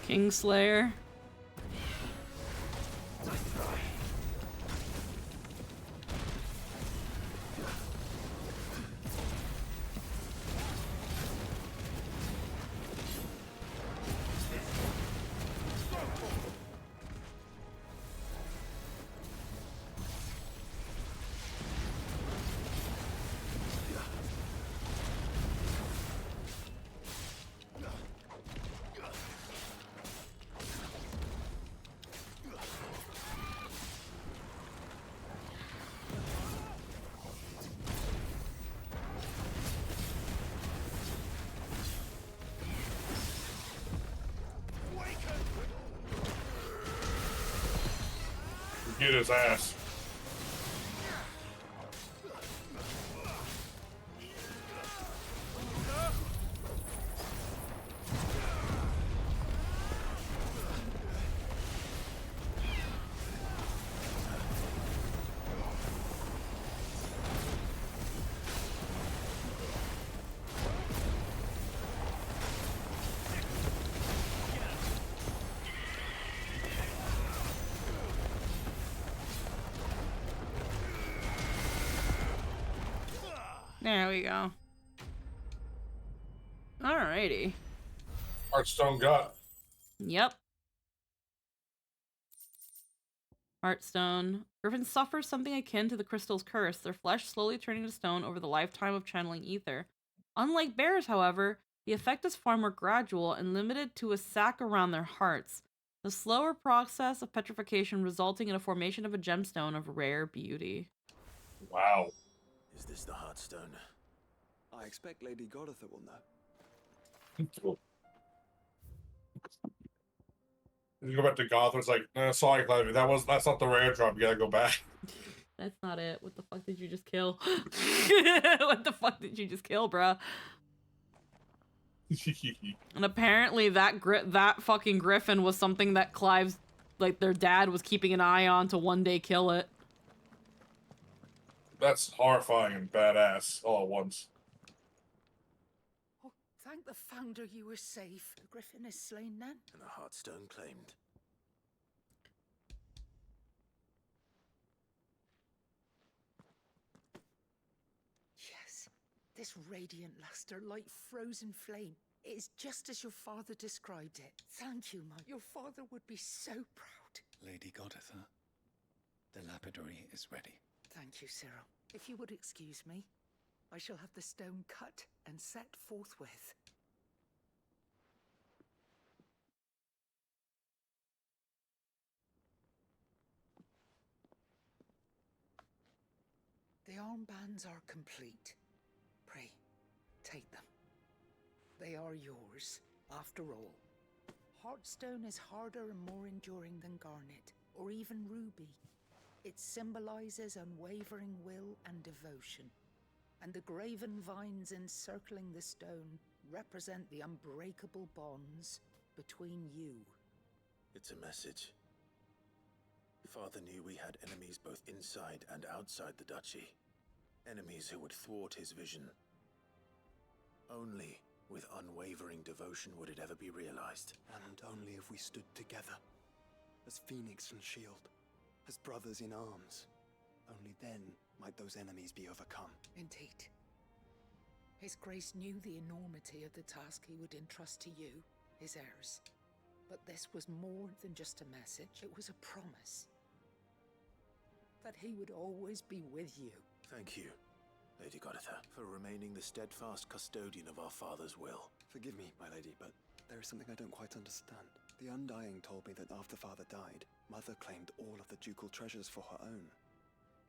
Kingslayer. Get his ass. There we go. Alrighty. Heartstone gut. Yep. Heartstone. Griffins suffer something akin to the crystal's curse, their flesh slowly turning to stone over the lifetime of channeling ether. Unlike bears, however, the effect is far more gradual and limited to a sac around their hearts, the slower process of petrification resulting in a formation of a gemstone of rare beauty. Wow. Is this the Heartstone? I expect Lady Goditha will know. You go back to Gotham, it's like, sorry, Clevy, that's not the rare drop. You gotta go back. That's not it. What the fuck did you just kill? What the fuck did you just kill, bruh? And apparently that fucking griffin was something that Clive's, like, their dad was keeping an eye on to one day kill it. That's horrifying and badass all at once. Oh, thank the Founder you were safe. The griffin is slain then. And the Heartstone claimed. Yes, this radiant luster like frozen flame. It is just as your father described it. Thank you, your father would be so proud. Lady Goditha, the lapidary is ready. Thank you, Cyril. If you would excuse me, I shall have the stone cut and set forthwith. The armbands are complete. Pray, take them. They are yours, after all. Heartstone is harder and more enduring than garnet, or even ruby. It symbolizes unwavering will and devotion, and the graven vines encircling the stone represent the unbreakable bonds between you. It's a message. Father knew we had enemies both inside and outside the duchy. Enemies who would thwart his vision. Only with unwavering devotion would it ever be realized. And only if we stood together, as Phoenix and Shield, as brothers in arms. Only then might those enemies be overcome. Indeed. His Grace knew the enormity of the task he would entrust to you, his heirs. But this was more than just a message. It was a promise. That he would always be with you. Thank you, Lady Goditha, for remaining the steadfast custodian of our father's will. Forgive me, my lady, but there is something I don't quite understand. The Undying told me that after Father died, Mother claimed all of the ducal treasures for her own.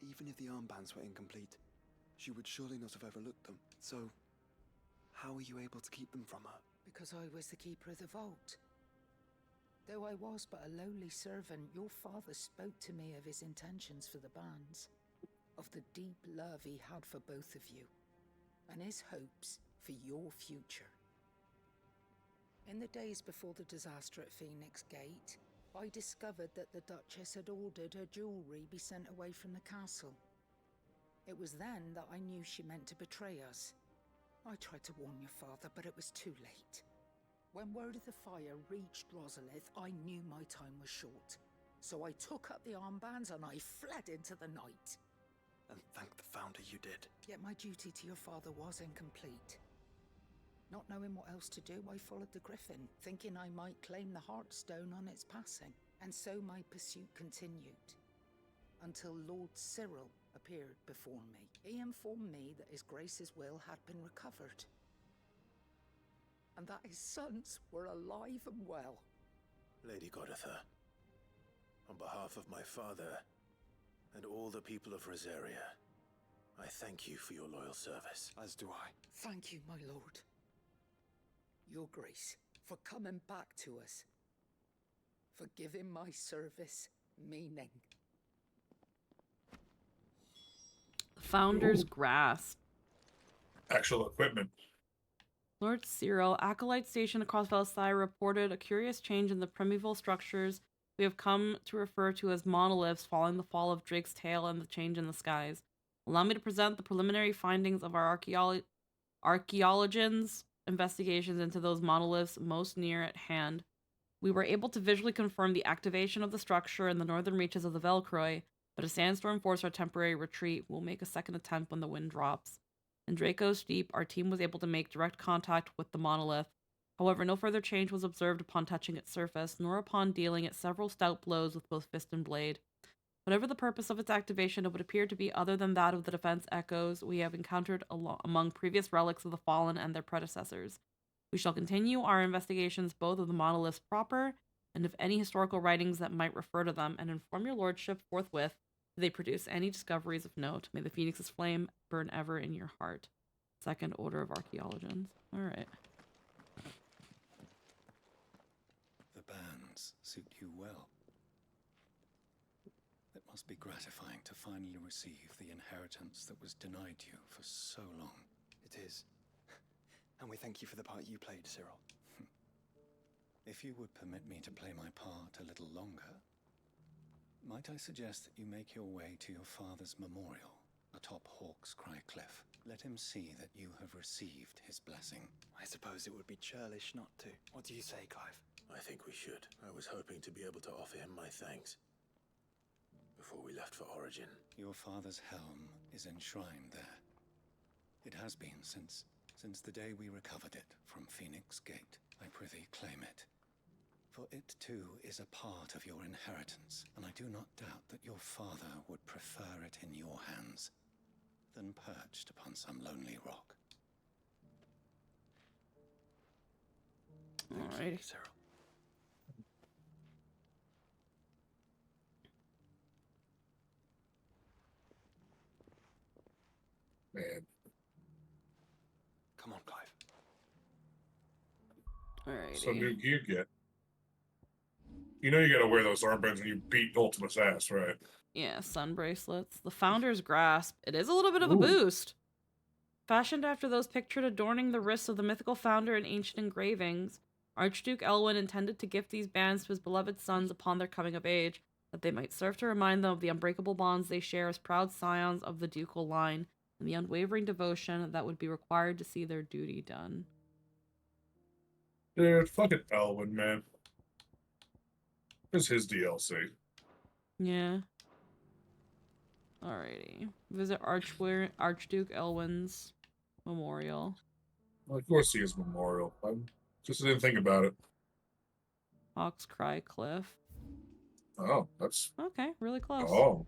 Even if the armbands were incomplete, she would surely not have overlooked them. So, how were you able to keep them from her? Because I was the keeper of the vault. Though I was but a lowly servant, your father spoke to me of his intentions for the bands, of the deep love he had for both of you, and his hopes for your future. In the days before the disaster at Phoenix Gate, I discovered that the Duchess had ordered her jewelry be sent away from the castle. It was then that I knew she meant to betray us. I tried to warn your father, but it was too late. When word of the fire reached Rosalith, I knew my time was short. So I took up the armbands and I fled into the night. And thank the Founder you did. Yet my duty to your father was incomplete. Not knowing what else to do, I followed the Griffin, thinking I might claim the Heartstone on its passing. And so my pursuit continued. Until Lord Cyril appeared before me. He informed me that His Grace's will had been recovered. And that his sons were alive and well. Lady Goditha, on behalf of my father and all the people of Rosaria, I thank you for your loyal service. As do I. Thank you, my lord. Your Grace, for coming back to us. For giving my service meaning. Founder's Grasp. Actual equipment. Lord Cyril, Acolyte Station across Valsai, reported a curious change in the primeval structures we have come to refer to as monoliths following the fall of Drake's tail and the change in the skies. Allow me to present the preliminary findings of our archaeologians' investigations into those monoliths most near at hand. We were able to visually confirm the activation of the structure in the northern reaches of the Velcroy, but a sandstorm forced our temporary retreat. We'll make a second attempt when the wind drops. In Draco's Deep, our team was able to make direct contact with the monolith. However, no further change was observed upon touching its surface, nor upon dealing it several stout blows with both fist and blade. Whatever the purpose of its activation, it would appear to be other than that of the defense echoes we have encountered among previous relics of the fallen and their predecessors. We shall continue our investigations both of the monoliths proper and of any historical writings that might refer to them, and inform your lordship forthwith if they produce any discoveries of note. May the phoenix's flame burn ever in your heart. Second Order of Archaeologians. All right. The bands suit you well. It must be gratifying to finally receive the inheritance that was denied you for so long. It is. And we thank you for the part you played, Cyril. If you would permit me to play my part a little longer, might I suggest that you make your way to your father's memorial atop Hawk's Cry Cliff? Let him see that you have received his blessing. I suppose it would be churlish not to. What do you say, Clive? I think we should. I was hoping to be able to offer him my thanks before we left for Origin. Your father's helm is enshrined there. It has been since the day we recovered it from Phoenix Gate. I prithee claim it. For it too is a part of your inheritance, and I do not doubt that your father would prefer it in your hands than perched upon some lonely rock. Alrighty. Cyril. Man. Come on, Clive. Alrighty. So do you get? You know you gotta wear those armbands when you beat Ultima's ass, right? Yeah, sun bracelets. The Founder's Grasp. It is a little bit of a Ooh. boost. Fashioned after those pictured adorning the wrists of the mythical founder in ancient engravings, Archduke Elwyn intended to gift these bands to his beloved sons upon their coming of age, that they might serve to remind them of the unbreakable bonds they share as proud scions of the ducal line, and the unwavering devotion that would be required to see their duty done. Dude, fucking Elwyn, man. This is his DLC. Yeah. Alrighty. Visit Archduke Elwyn's memorial. Well, of course he is memorial. I just didn't think about it. Hawk's Cry Cliff. Oh, that's... Okay, really close. Oh.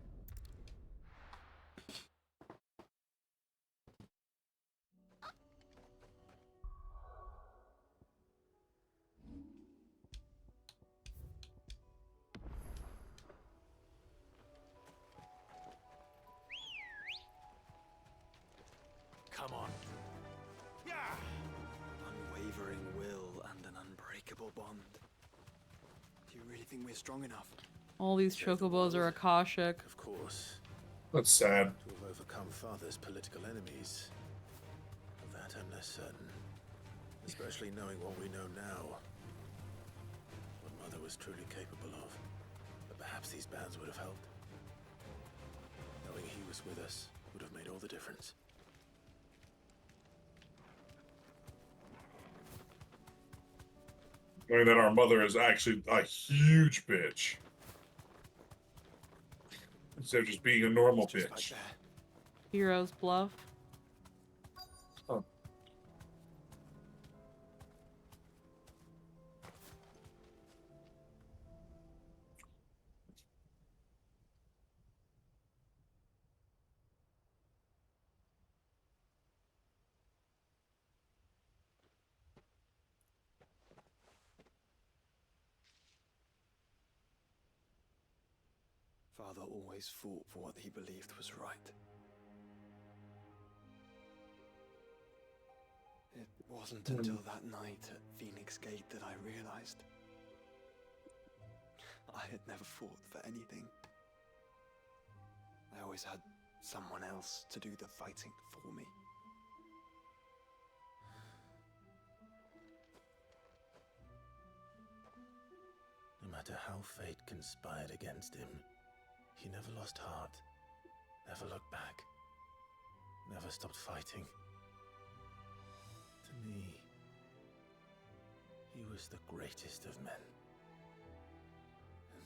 Come on. Yeah. Unwavering will and an unbreakable bond. Do you really think we're strong enough? All these chocobos are Akashic. Of course. That's sad. To have overcome Father's political enemies. Of that I'm less certain. Especially knowing what we know now. What Mother was truly capable of. But perhaps these bands would have helped. Knowing he was with us would have made all the difference. Knowing that our mother is actually a huge bitch. Instead of just being a normal bitch. Hero's Bluff. Oh. Father always fought for what he believed was right. It wasn't until that night at Phoenix Gate that I realized I had never fought for anything. I always had someone else to do the fighting for me. No matter how fate conspired against him, he never lost heart, never looked back, never stopped fighting. To me, he was the greatest of men. And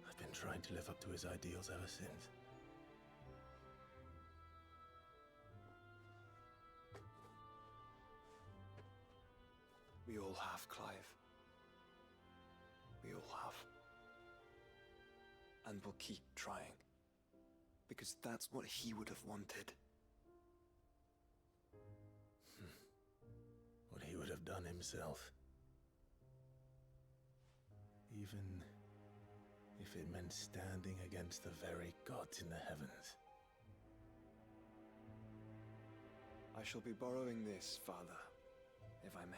I've been trying to live up to his ideals ever since. We all have, Clive. We all have. And we'll keep trying. Because that's what he would have wanted. What he would have done himself. Even if it meant standing against the very gods in the heavens. I shall be borrowing this, Father, if I may.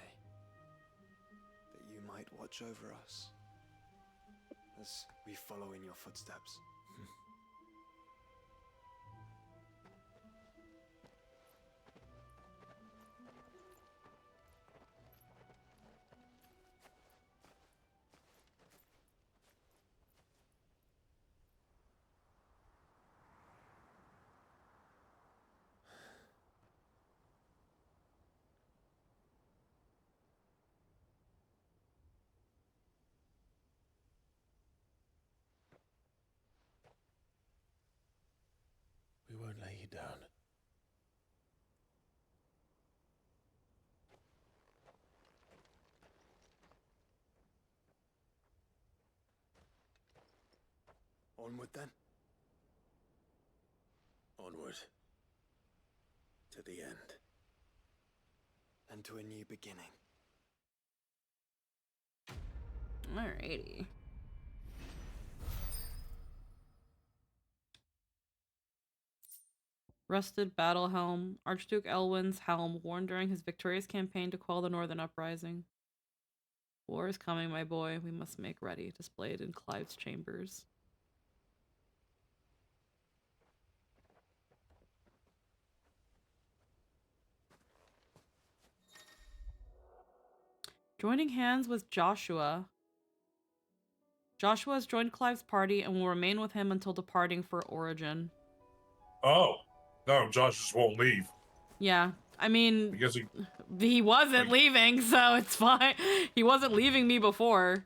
That you might watch over us as we follow in your footsteps. We won't lay you down. Onward then. Onward. To the end. And to a new beginning. Alrighty. Rusted battle helm. Archduke Elwin's helm worn during his victorious campaign to quell the Northern Uprising. War is coming, my boy. We must make ready. Displayed in Clive's chambers. Joining hands with Joshua. Joshua has joined Clive's party and will remain with him until departing for Origin. Oh. No, Josh just won't leave. Yeah. I mean, Because he wasn't leaving, so it's fine. He wasn't leaving me before.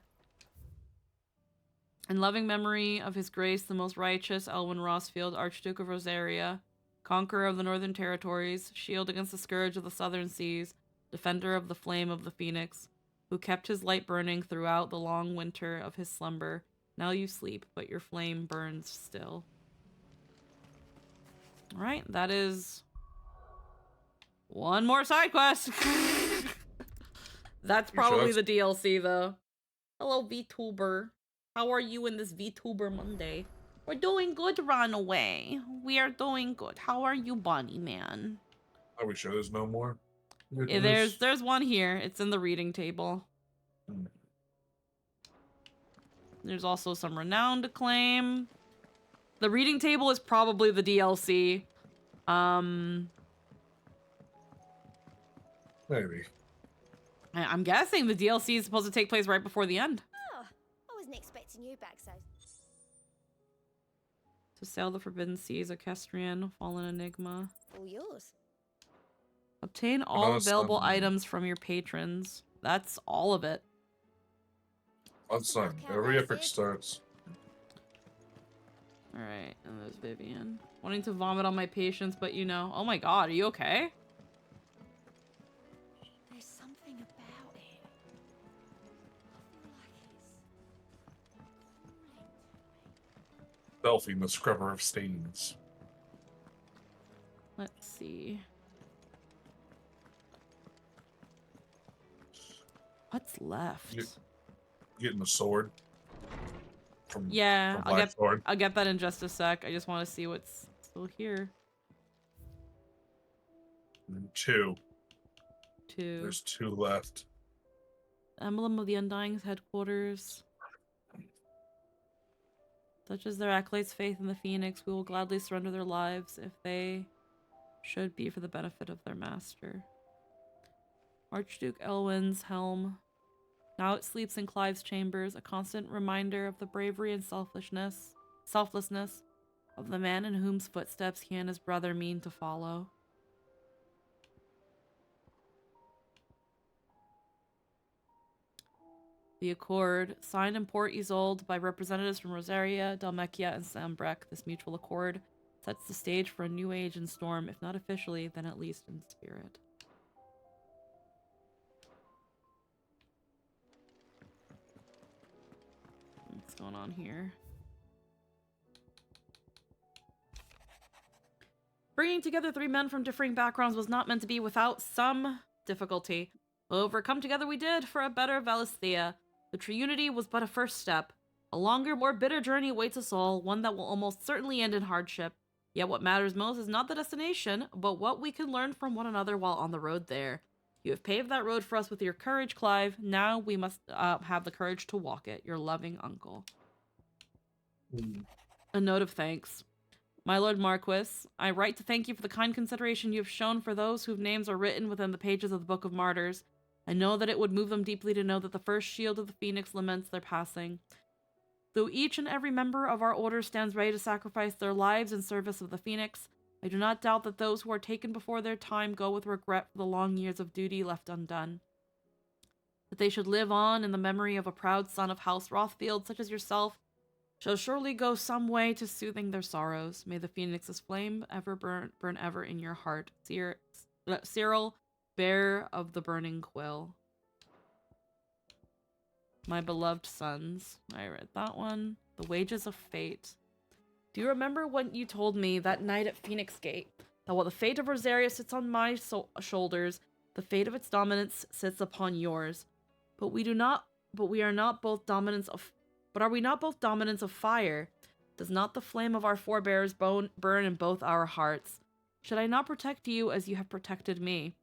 In loving memory of his grace, the most righteous Elwin Rossfield, Archduke of Rosaria, conqueror of the Northern Territories, shield against the scourge of the Southern Seas, defender of the flame of the Phoenix, who kept his light burning throughout the long winter of his slumber. Now you sleep, but your flame burns still. Alright, that is one more side quest. That's probably the DLC, though. Hello, VTuber. How are you in this VTuber Monday? We're doing good, Runaway. We are doing good. How are you, Bunny Man? Are we sure there's no more? Yeah, there's one here. It's in the reading table. There's also some renowned acclaim. The reading table is probably the DLC. Maybe. I'm guessing the DLC is supposed to take place right before the end. Oh, I wasn't expecting you back so. To sail the Forbidden Seas, Equestrian, Fallen Enigma. All yours. Obtain all available items from your patrons. That's all of it. That's not every epic starts. Alright, and there's Vivian. Wanting to vomit on my patience, but you know. Oh my god, are you okay? There's something about it. Delphine, the scrubber of stains. Let's see. What's left? Getting the sword. From I'll get that in just a sec. I just want to see what's still here. Two. There's two left. Emblem of the Undying's headquarters. Such as their acolytes' faith in the Phoenix, we will gladly surrender their lives if they should be for the benefit of their master. Archduke Elwin's helm. Now it sleeps in Clive's chambers, a constant reminder of the bravery and selflessness of the man in whose footsteps he and his brother mean to follow. The Accord, signed in Port Isolde by representatives from Rosaria, Dalmekia, and Sambrec. This mutual accord sets the stage for a new age in Storm, if not officially, then at least in spirit. going on here? Bringing together 3 men from differing backgrounds was not meant to be without some difficulty. However, come together we did for a better Valisthea. The true unity was but a first step. A longer, more bitter journey awaits us all, one that will almost certainly end in hardship. Yet what matters most is not the destination, but what we can learn from one another while on the road there. You have paved that road for us with your courage, Clive. Now we must have the courage to walk it. Your loving uncle. A note of thanks. My Lord Marquis, I write to thank you for the kind consideration you have shown for those whose names are written within the pages of the Book of Martyrs. I know that it would move them deeply to know that the first shield of the Phoenix laments their passing. Though each and every member of our order stands ready to sacrifice their lives in service of the Phoenix, I do not doubt that those who are taken before their time go with regret for the long years of duty left undone. That they should live on in the memory of a proud son of House Rothfield such as yourself shall surely go some way to soothing their sorrows. May the Phoenix's flame ever burn ever in your heart. Cyril, bearer of the burning quill. My beloved sons. I read that one. The wages of fate. Do you remember when you told me that night at Phoenix Gate that while the fate of Rosaria sits on my shoulders, the fate of its dominance sits upon yours? But we are not both dominants of But are we not both dominants of fire? Does not the flame of our forebears burn in both our hearts? Should I not protect you as you have protected me?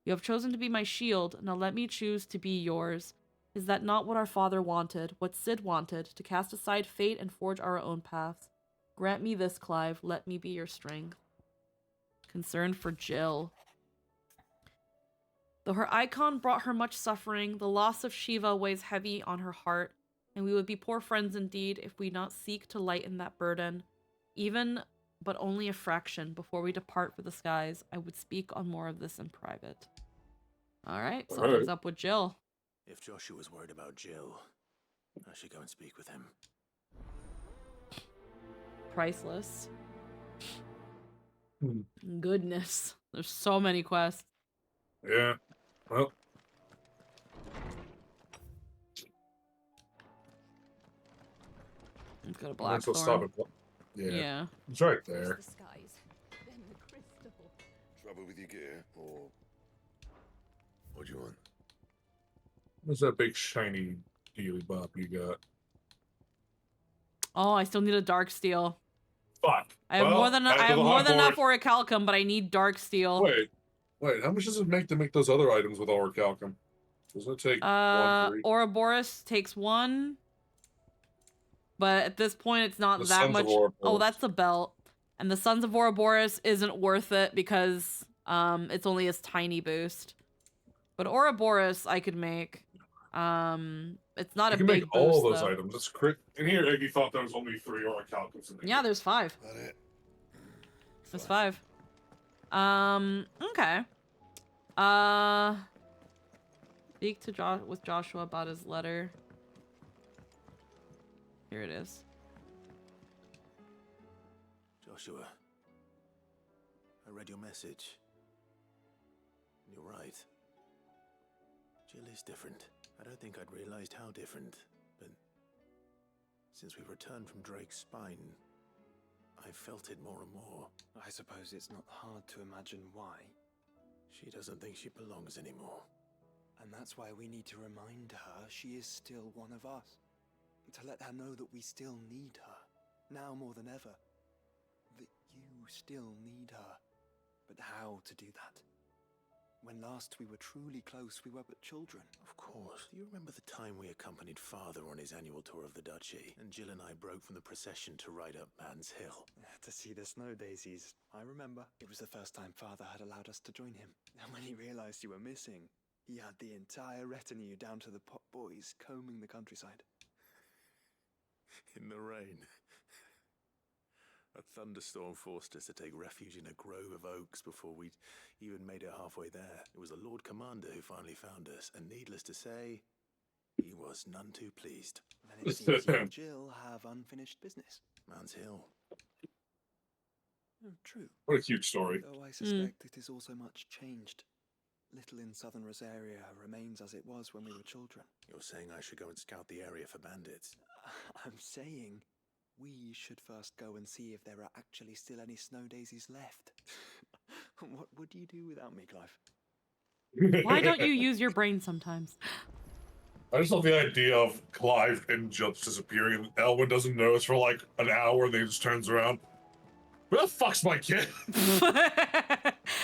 You have chosen to be my shield, now let me choose to be yours. Is that not what our father wanted, what Cid wanted, to cast aside fate and forge our own paths? Grant me this, Clive, let me be your strength. Concern for Jill. Though her icon brought her much suffering, the loss of Shiva weighs heavy on her heart, and we would be poor friends indeed if we not seek to lighten that burden. Even, but only a fraction, before we depart for the skies. I would speak on more of this in private. Alright, something's up with Jill. If Joshua's worried about Jill, I should go and speak with him. Priceless. Goodness. There's so many quests. Yeah. Well. Let's go to Blackthorn. Stop it. Yeah. It's right there. The skies, then the crystal. Trouble with your gear, or what do you want? What's that big shiny dealy bop you got? Oh, I still need a dark steel. Fuck. I have more than enough orichalcum, but I need dark steel. Wait. How much does it make to make those other items with orichalcum? Doesn't it take 1 for each? Ouroboros takes 1. But at this point, it's not that much. Oh, that's the belt. And the Sons of Ouroboros isn't worth it because it's only a tiny boost. But Ouroboros I could make. It's not a big make all boost, those items. It's crit. In here, Iggy thought there was only 3 orichalcums in there. Yeah, there's 5. There's 5. Okay. Speak to with Joshua about his letter. Here it is. Joshua, I read your message. You're right. Jill is different. I don't think I'd realized how different, but since we returned from Drake's spine, I've felt it more and more. I suppose it's not hard to imagine why. She doesn't think she belongs anymore. And that's why we need to remind her she is still one of us. To let her know that we still need her, now more than ever. That you still need her. But how to do that? When last we were truly close, we were but children. Of course. Do you remember the time we accompanied Father on his annual tour of the Duchy, and Jill and I broke from the procession to ride up Man's Hill? To see the snow daisies, I remember. It was the first time Father had allowed us to join him. And when he realized you were missing, he had the entire retinue down to the pot boys combing the countryside. In the rain. A thunderstorm forced us to take refuge in a grove of oaks before we'd even made it halfway there. It was the Lord Commander who finally found us, and needless to say, he was none too pleased. And it seems you and Jill have unfinished business. Man's Hill. Oh, true. What a cute story. Though I suspect it is also much changed. Little in southern Rosaria remains as it was when we were children. You're saying I should go and scout the area for bandits? I'm saying we should first go and see if there are actually still any snow daisies left. What would you do without me, Clive? Why don't you use your brain sometimes? I just love the idea of Clive and Jill disappearing, and Elwyn doesn't notice for like an hour, and then he just turns around. Where the fuck's my kid?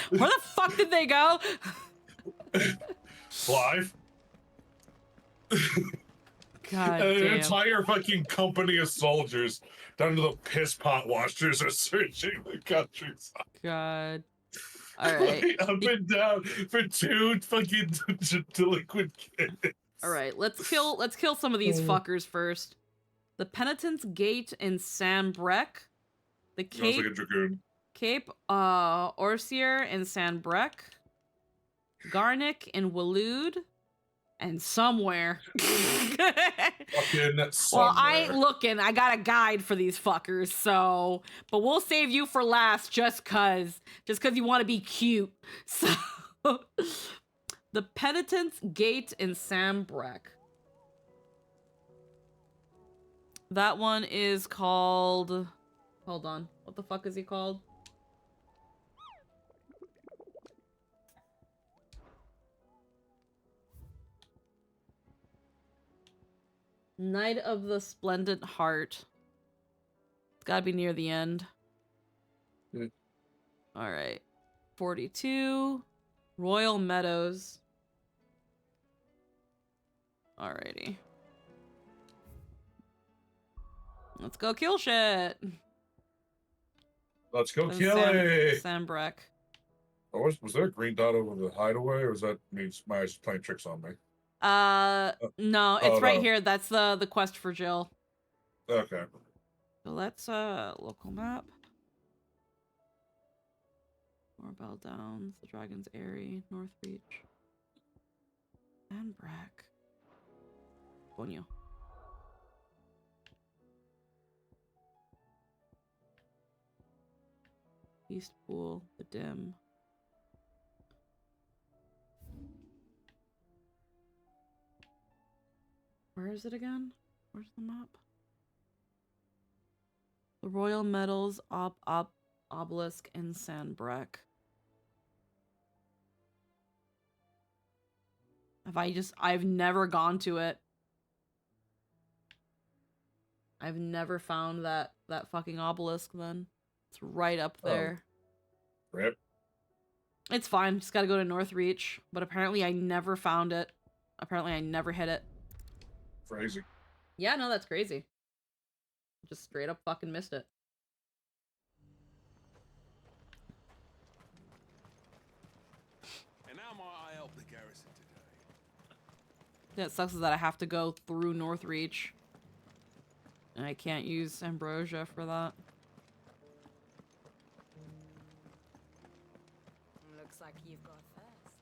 Where the fuck did they go? Clive? God An damn. entire fucking company of soldiers, down to the piss pot washers, are searching the countryside. God. All right. Like, up and down for two fucking delinquent kids. All right, let's kill some of these fuckers first. The Penitent's Gate in Sanbreque. The Cape, Like a dragoon. Cape Orsier in Sanbreque. Garnick in Waloed. And somewhere. Fucking somewhere. Well, I ain't looking. I got a guide for these fuckers, so... But we'll save you for last just cause you want to be cute. So... The Penitent's Gate in Sanbreque. That one is called... Hold on. What the fuck is he called? Knight of the Splendid Heart. It's gotta be near the end. Mm. Alright. 42. Royal Meadows. Alrighty. Let's go kill shit. Let's go kill it. Sanbreque. Oh, was there a green dot over the hideaway, or was that means my eyes playing tricks on me? No, it's right no. here. That's the quest for Jill. Okay. So let's local map. Morbell Downs, the Dragon's Eyrie, Northreach. Sanbreque. Coño. East Pool, the Dim. Where is it again? Where's the map? The Royal Medals Obelisk in Sanbreque. I've never gone to it. I've never found that fucking obelisk then. It's right up there. Rip. It's fine. Just gotta go to Northreach. But apparently I never found it. Apparently I never hit it. Crazy. Yeah, no, that's crazy. Just straight up fucking missed it. And how might I help the garrison today? Yeah, it sucks is that I have to go through Northreach. And I can't use Ambrosia for that. Looks like you've got first.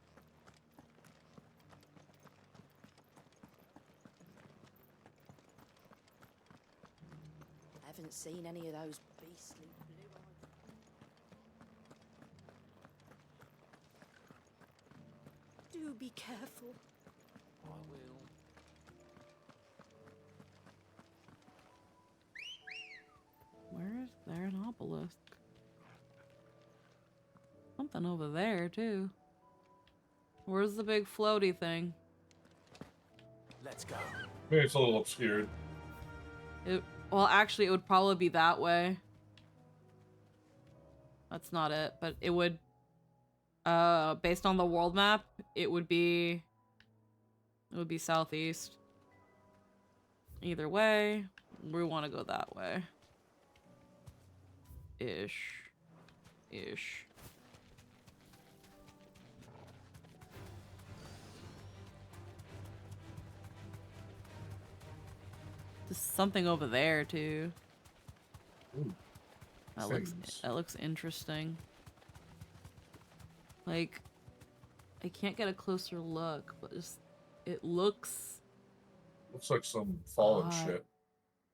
Haven't seen any of those beastly blue-eyed... Do be careful. I will. Where is there an obelisk? Something over there, too. Where's the big floaty thing? Let's go. Maybe it's a little obscured. Well, actually, it would probably be that way. That's not it, but it would... based on the world map, it would be southeast. Either way, we want to go that way. Ish. There's something over there too. Ooh, that looks interesting. Like, I can't get a closer look, but just it looks like some fallen odd. shit.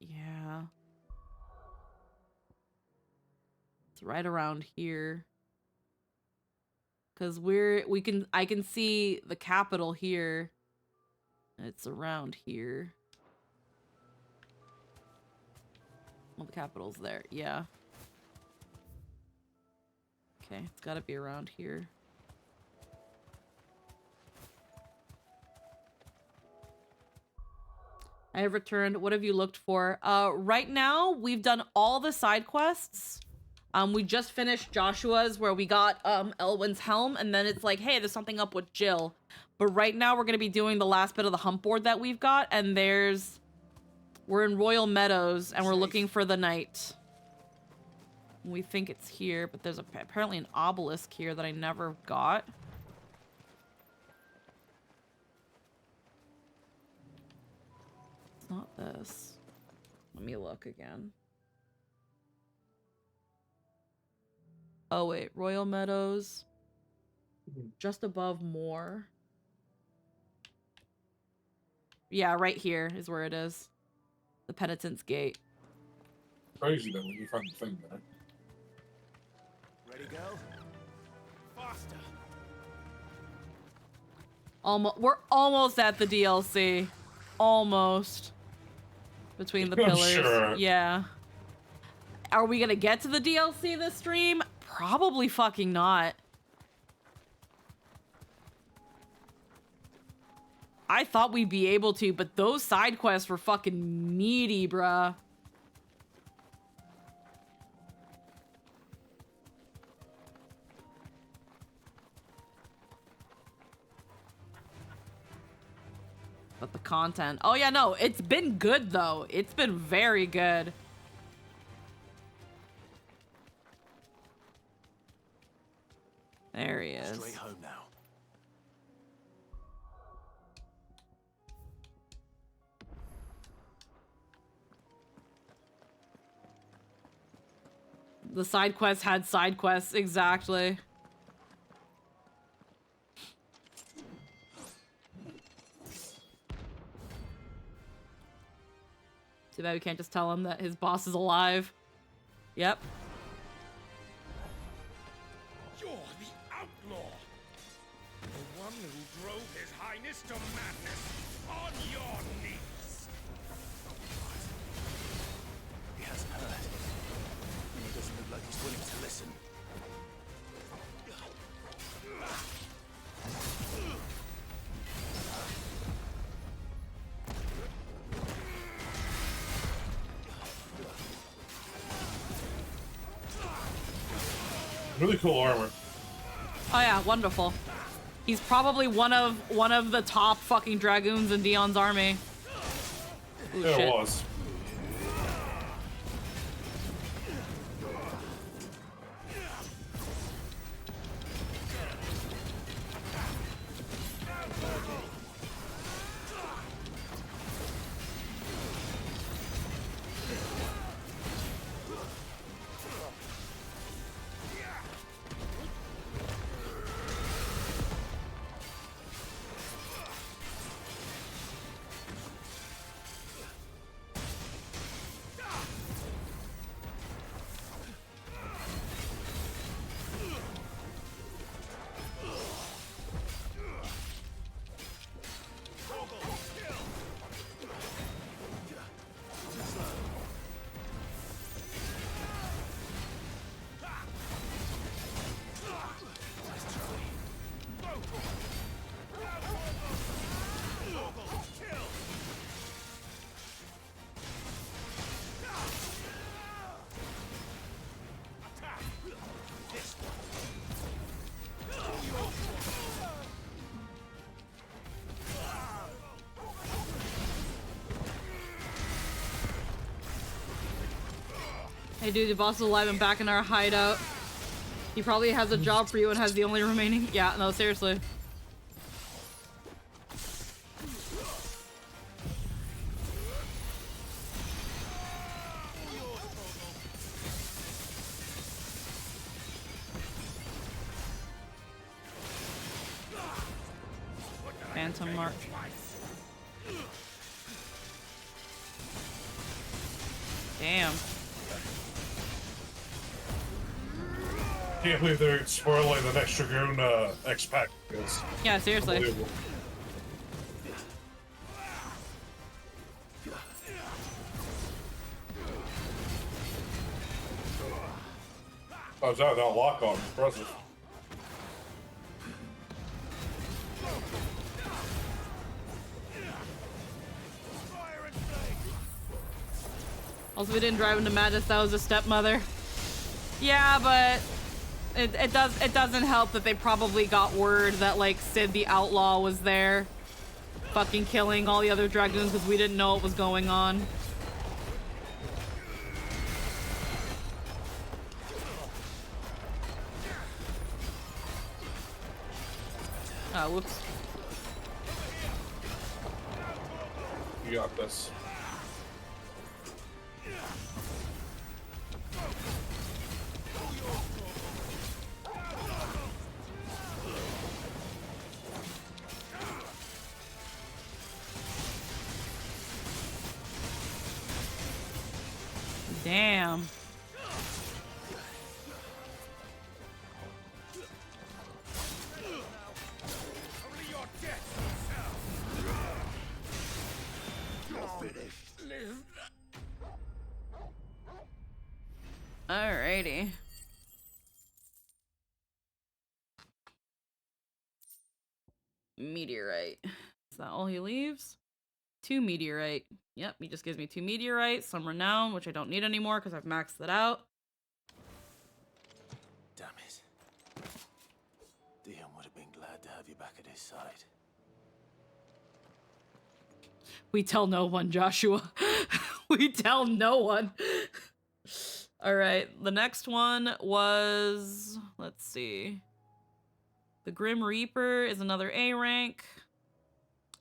Yeah. It's right around here. Cause I can see the capital here. It's around here. Oh, the capital's there. Yeah. Okay, it's gotta be around here. I have returned. What have you looked for? Right now, we've done all the side quests. We just finished Joshua's where we got Elwyn's helm, and then it's like, hey, there's something up with Jill. But right now, we're gonna be doing the last bit of the hump board that we've got, and we're in Royal Meadows, and we're looking for the knight. We think it's here, but there's apparently an obelisk here that I never got. It's not this. Let me look again. Oh wait, Royal Meadows. Just above Moor. Yeah, right here is where it is. The Penitent's Gate. Crazy though when you find the thing there. Ready, go? Faster. We're almost at the DLC. Almost. Between the pillars. Sure. Yeah. Are we gonna get to the DLC this stream? Probably fucking not. I thought we'd be able to, but those side quests were fucking meaty, bruh. But the content. Oh yeah, no, it's been good though. It's been very good. There he is. Straight home now. The side quests had side quests, exactly. Too bad we can't just tell him that his boss is alive. Yep. You're the outlaw! The one who drove His Highness to madness on your knees! He hasn't heard. He doesn't look like he's willing to listen. Really cool armor. Oh yeah, wonderful. He's probably one of the top fucking dragoons in Dion's army. Ooh, yeah, shit. it was. Hey dude, the boss is alive and back in our hideout. He probably has a job for you and has the only remaining. Yeah, no, seriously. Phantom Mark. Damn. Can't believe they're spoiling the next Dragoon X-Pack. Yeah, seriously. I was out that lock on. Impressive. Also, we didn't drive into madness. That was a stepmother. Yeah, but it doesn't help that they probably got word that like Sid the Outlaw was there, fucking killing all the other dragoons because we didn't know what was going on. Oh, whoops. You got this. Damn. Alrighty. Meteorite. Is that all he leaves? 2 meteorite. Yep, he just gives me 2 meteorite, some renown, which I don't need anymore because I've maxed it out. Damn it. Dion would have been glad to have you back at his side. We tell no one, Joshua. We tell no one. All right, the next one was, let's see. The Grim Reaper is another A rank.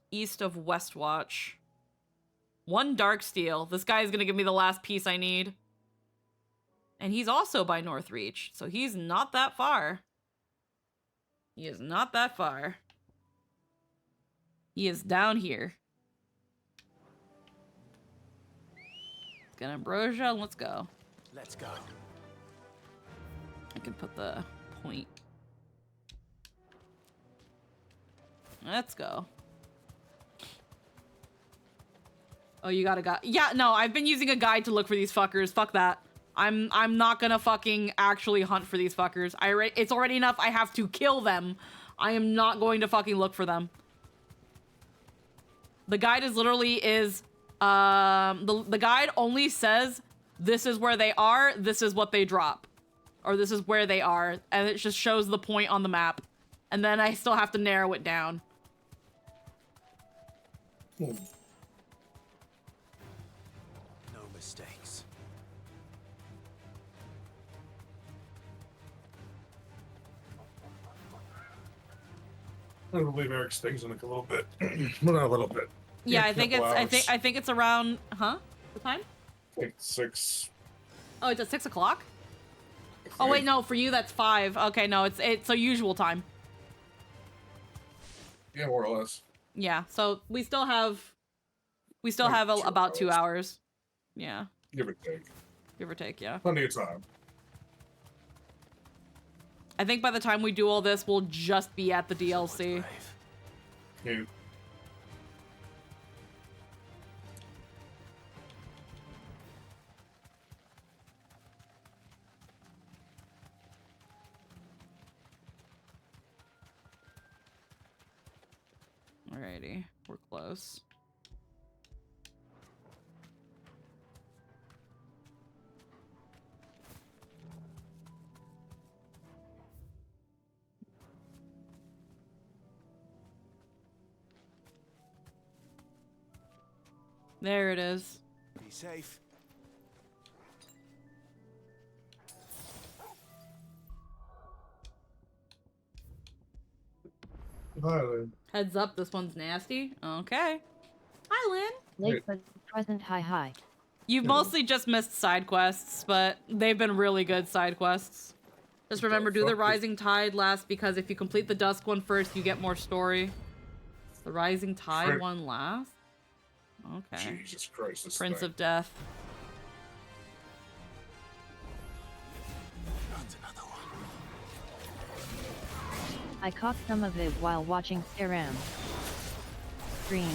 East of Westwatch. 1 Darksteel. This guy is going to give me the last piece I need. And he's also by Northreach, so he's not that far. He is not that far. He is down here. Let's get Ambrosia, let's go. Let's go. I can put the point. Let's go. Oh, you got a guide. Yeah, no, I've been using a guide to look for these fuckers. Fuck that. I'm not gonna fucking actually hunt for these fuckers. It's already enough I have to kill them. I am not going to fucking look for them. The guide is literally the guide only says this is where they are, this is what they drop. Or this is where they are, and it just shows the point on the map. And then I still have to narrow it down. No mistakes. I believe Eric's things in like a little bit. Well, not a little bit. Yeah, I think it's around, huh? The time? Like 6. Oh, it's at 6 o'clock? Oh wait, no, for you that's 5. Okay, no, it's a usual time. Yeah, more or less. Yeah, so we still have about 2 hours. Yeah. Give or take. Give or take, yeah. Plenty of time. I think by the time we do all this, we'll just be at the DLC. Yeah. Alrighty, we're close. There it is. Be safe. Hi, Lynn. Heads up, this one's nasty. Okay. Hi, Lynn. Late but present. Hi. You've mostly just missed side quests, but they've been really good side quests. Just remember, do the Rising Tide last, because if you complete the Dusk one first, you get more story. The Rising Tide one last? Okay. Jesus Christ, this Prince thing. of Death. I caught some of it while watching Saram stream.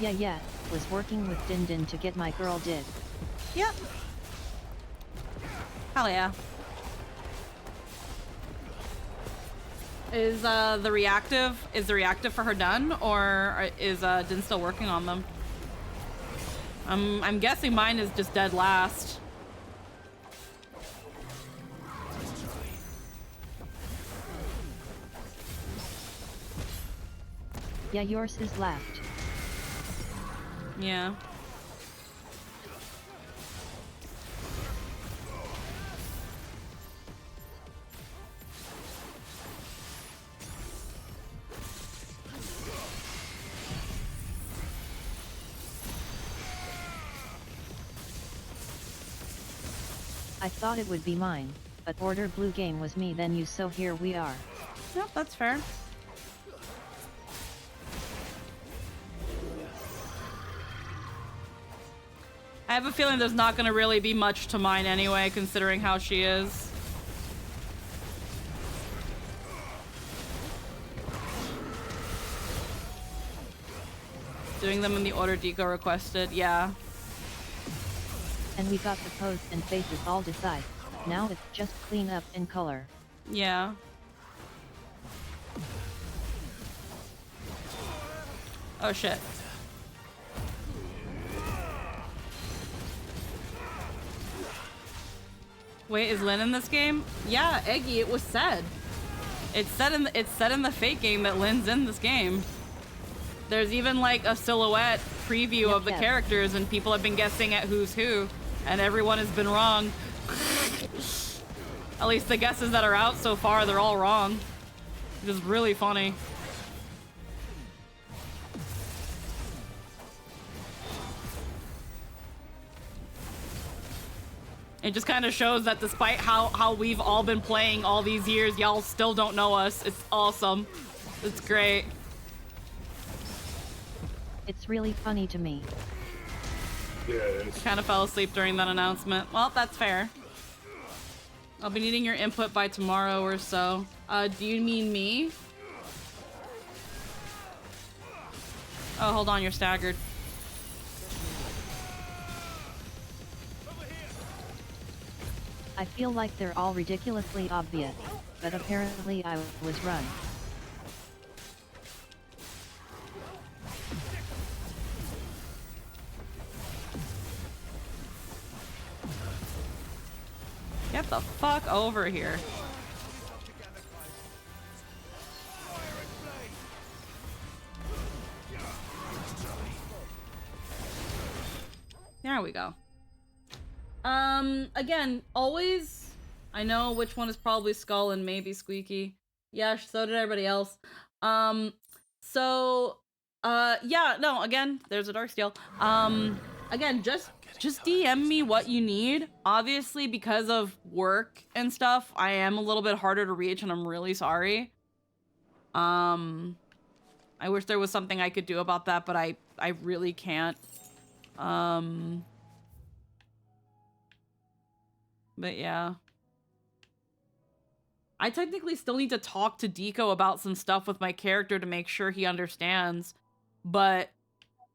But yeah, was working with Din Din to get my girl did. Yep. Hell yeah. Is the reactive for her done, or is Din still working on them? I'm guessing mine is just dead last. Yeah, yours is last. Yeah. I thought it would be mine, but order blue game was me then you, so here we are. Yep, that's fair. I have a feeling there's not going to really be much to mine anyway, considering how she is. Doing them in the order Deco requested, yeah. And we got the pose and faces all decide. Now it's just clean up in color. Yeah. Oh shit. Wait, is Lynn in this game? Yeah, Eggy, it was said. It's said in the fake game that Lynn's in this game. There's even like a silhouette preview of the characters, and people have been guessing at who's who, and everyone has been wrong. At least the guesses that are out so far, they're all wrong. Which is really funny. It just kind of shows that despite how we've all been playing all these years, y'all still don't know us. It's awesome. It's great. It's really funny to me. Yeah. Kind of fell asleep during that announcement. Well, that's fair. I'll be needing your input by tomorrow or so. Do you mean me? Oh, hold on, you're staggered. I feel like they're all ridiculously obvious, but apparently I was run. Get the fuck over here. There we go. Again, always, I know which one is probably Skull and maybe Squeaky. Yeah, so did everybody else. Yeah, no, again, there's a Darksteel. Again, just DM me what you need. Obviously, because of work and stuff, I am a little bit harder to reach, and I'm really sorry. I wish there was something I could do about that, but I really can't. But yeah. I technically still need to talk to Deco about some stuff with my character to make sure he understands. But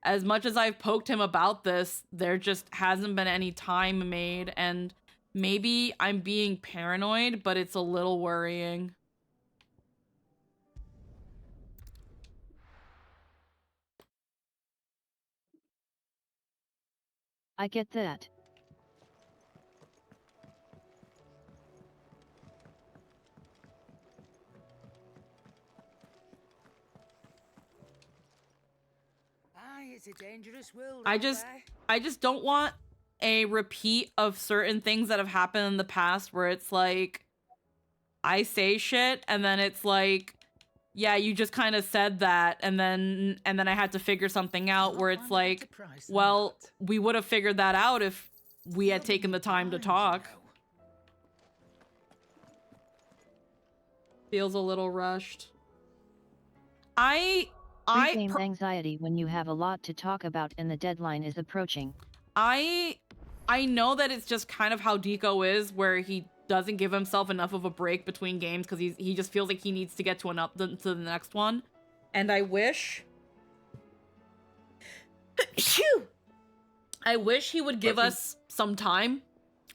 as much as I've poked him about this, there just hasn't been any time made. And maybe I'm being paranoid, but it's a little worrying. I get that. It's a dangerous world. I just don't want a repeat of certain things that have happened in the past where it's like I say shit and then it's like, yeah, you just kind of said that, and then I had to figure something out where it's like, well, we would have figured that out if we had taken the time to talk. Feels a little rushed. Pre-game anxiety when you have a lot to talk about and the deadline is approaching. I know that it's just kind of how Deco is, where he doesn't give himself enough of a break between games because he just feels like he needs to get to the next one. And I wish Phew! I wish he would give us some time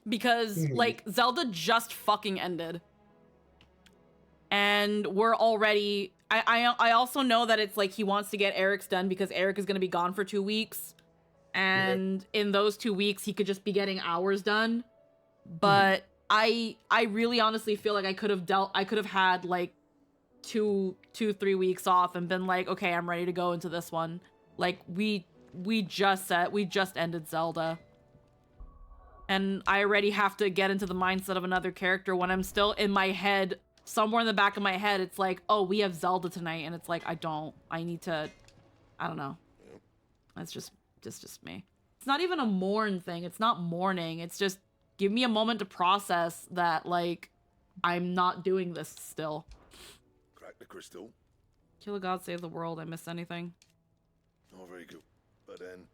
because like Zelda just fucking ended. And we're already I also know that it's like he wants to get Eric's done because Eric is going to be gone for 2 weeks. And in those 2 weeks he could just be getting hours done. But I really honestly feel like I could have had like 2-3 weeks off and been like, okay, I'm ready to go into this one. Like we just ended Zelda. And I already have to get into the mindset of another character when I'm still in my head, somewhere in the back of my head, it's like, oh, we have Zelda tonight. And it's like, I don't know. That's just me. It's not even a mourn thing. It's not mourning. It's just, give me a moment to process that, like, I'm not doing this still. Crack the crystal. Kill a god, save the world. I missed anything? Oh, very good. But then...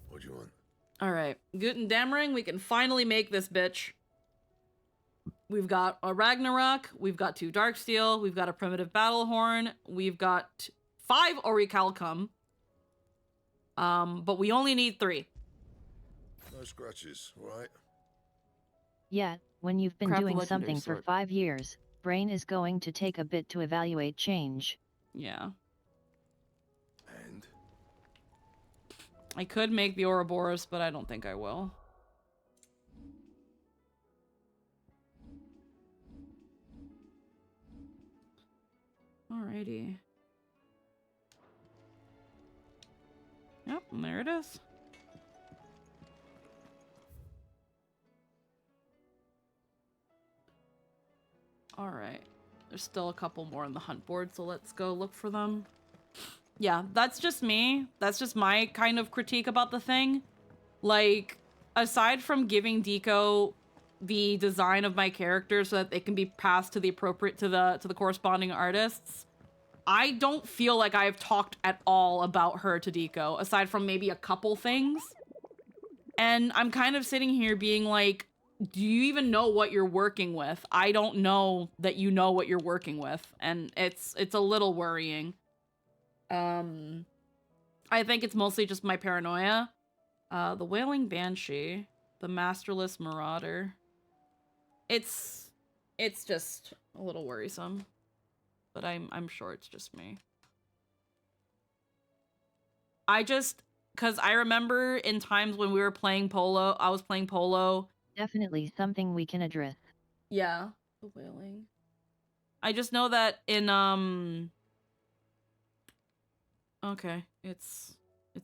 What do you want? Alright. Guten Dammering, we can finally make this bitch. We've got a Ragnarok, we've got 2 Darksteel, we've got a Primitive Battlehorn, we've got 5 Orichalcum. But we only need 3. No scratches, right? Yeah, when you've been Craft the doing legendary something for sword. 5 years, brain is going to take a bit to evaluate change. Yeah. And? I could make the Ouroboros, but I don't think I will. Alrighty. Yep, and there it is. Alright. There's still a couple more on the hunt board, so let's go look for them. Yeah, that's just me. That's just my kind of critique about the thing. Like, aside from giving Deco the design of my characters so that they can be passed to the appropriate to the corresponding artists, I don't feel like I've talked at all about her to Deco, aside from maybe a couple things. And I'm kind of sitting here being like, do you even know what you're working with? I don't know that you know what you're working with, and it's a little worrying. I think it's mostly just my paranoia. The Wailing Banshee, the Masterless Marauder. It's just a little worrisome, but I'm sure it's just me. Cause I remember in times when we were playing Polo, I was playing Polo. Definitely something we can address. Yeah, the Wailing. I just know that in okay, it's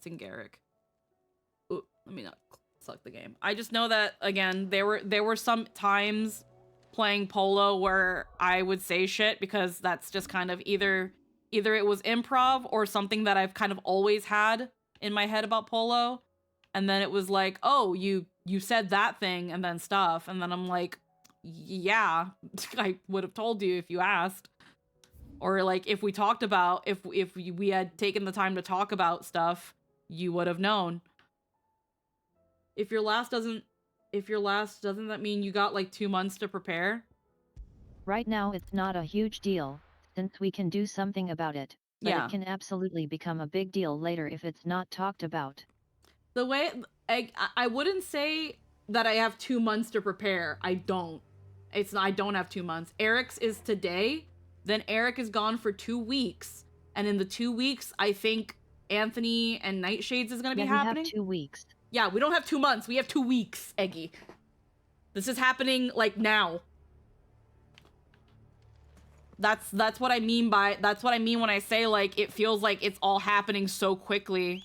in Garrick. Ooh, let me not select the game. I just know that again, there were some times playing Polo where I would say shit because that's just kind of either it was improv or something that I've kind of always had in my head about Polo. And then it was like, oh, you said that thing and then stuff. And then I'm like, yeah, I would have told you if you asked. Or like if we talked about, if we had taken the time to talk about stuff, you would have known. If your last doesn't that mean you got like 2 months to prepare? Right now it's not a huge deal, since we can do something about it. But Yeah. it can absolutely become a big deal later if it's not talked about. The way I wouldn't say that I have 2 months to prepare. I don't. I don't have 2 months. Eric's is today. Then Eric is gone for 2 weeks. And in the 2 weeks, I think Anthony and Nightshades is going to be happening. We have 2 weeks. Yeah, we don't have 2 months. We have 2 weeks, Eggy. This is happening like now. That's what I mean when I say like it feels like it's all happening so quickly.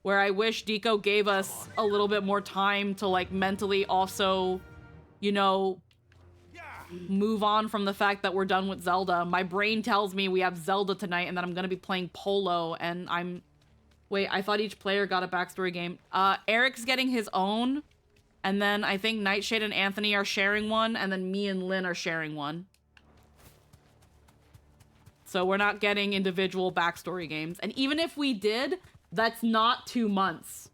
Where I wish Deco gave us a little bit more time to like mentally also, you know, move on from the fact that we're done with Zelda. My brain tells me we have Zelda tonight and that I'm gonna be playing Polo and wait, I thought each player got a backstory game. Eric's getting his own, and then I think Nightshade and Anthony are sharing one, and then me and Lynn are sharing one. So we're not getting individual backstory games. And even if we did, that's not 2 months.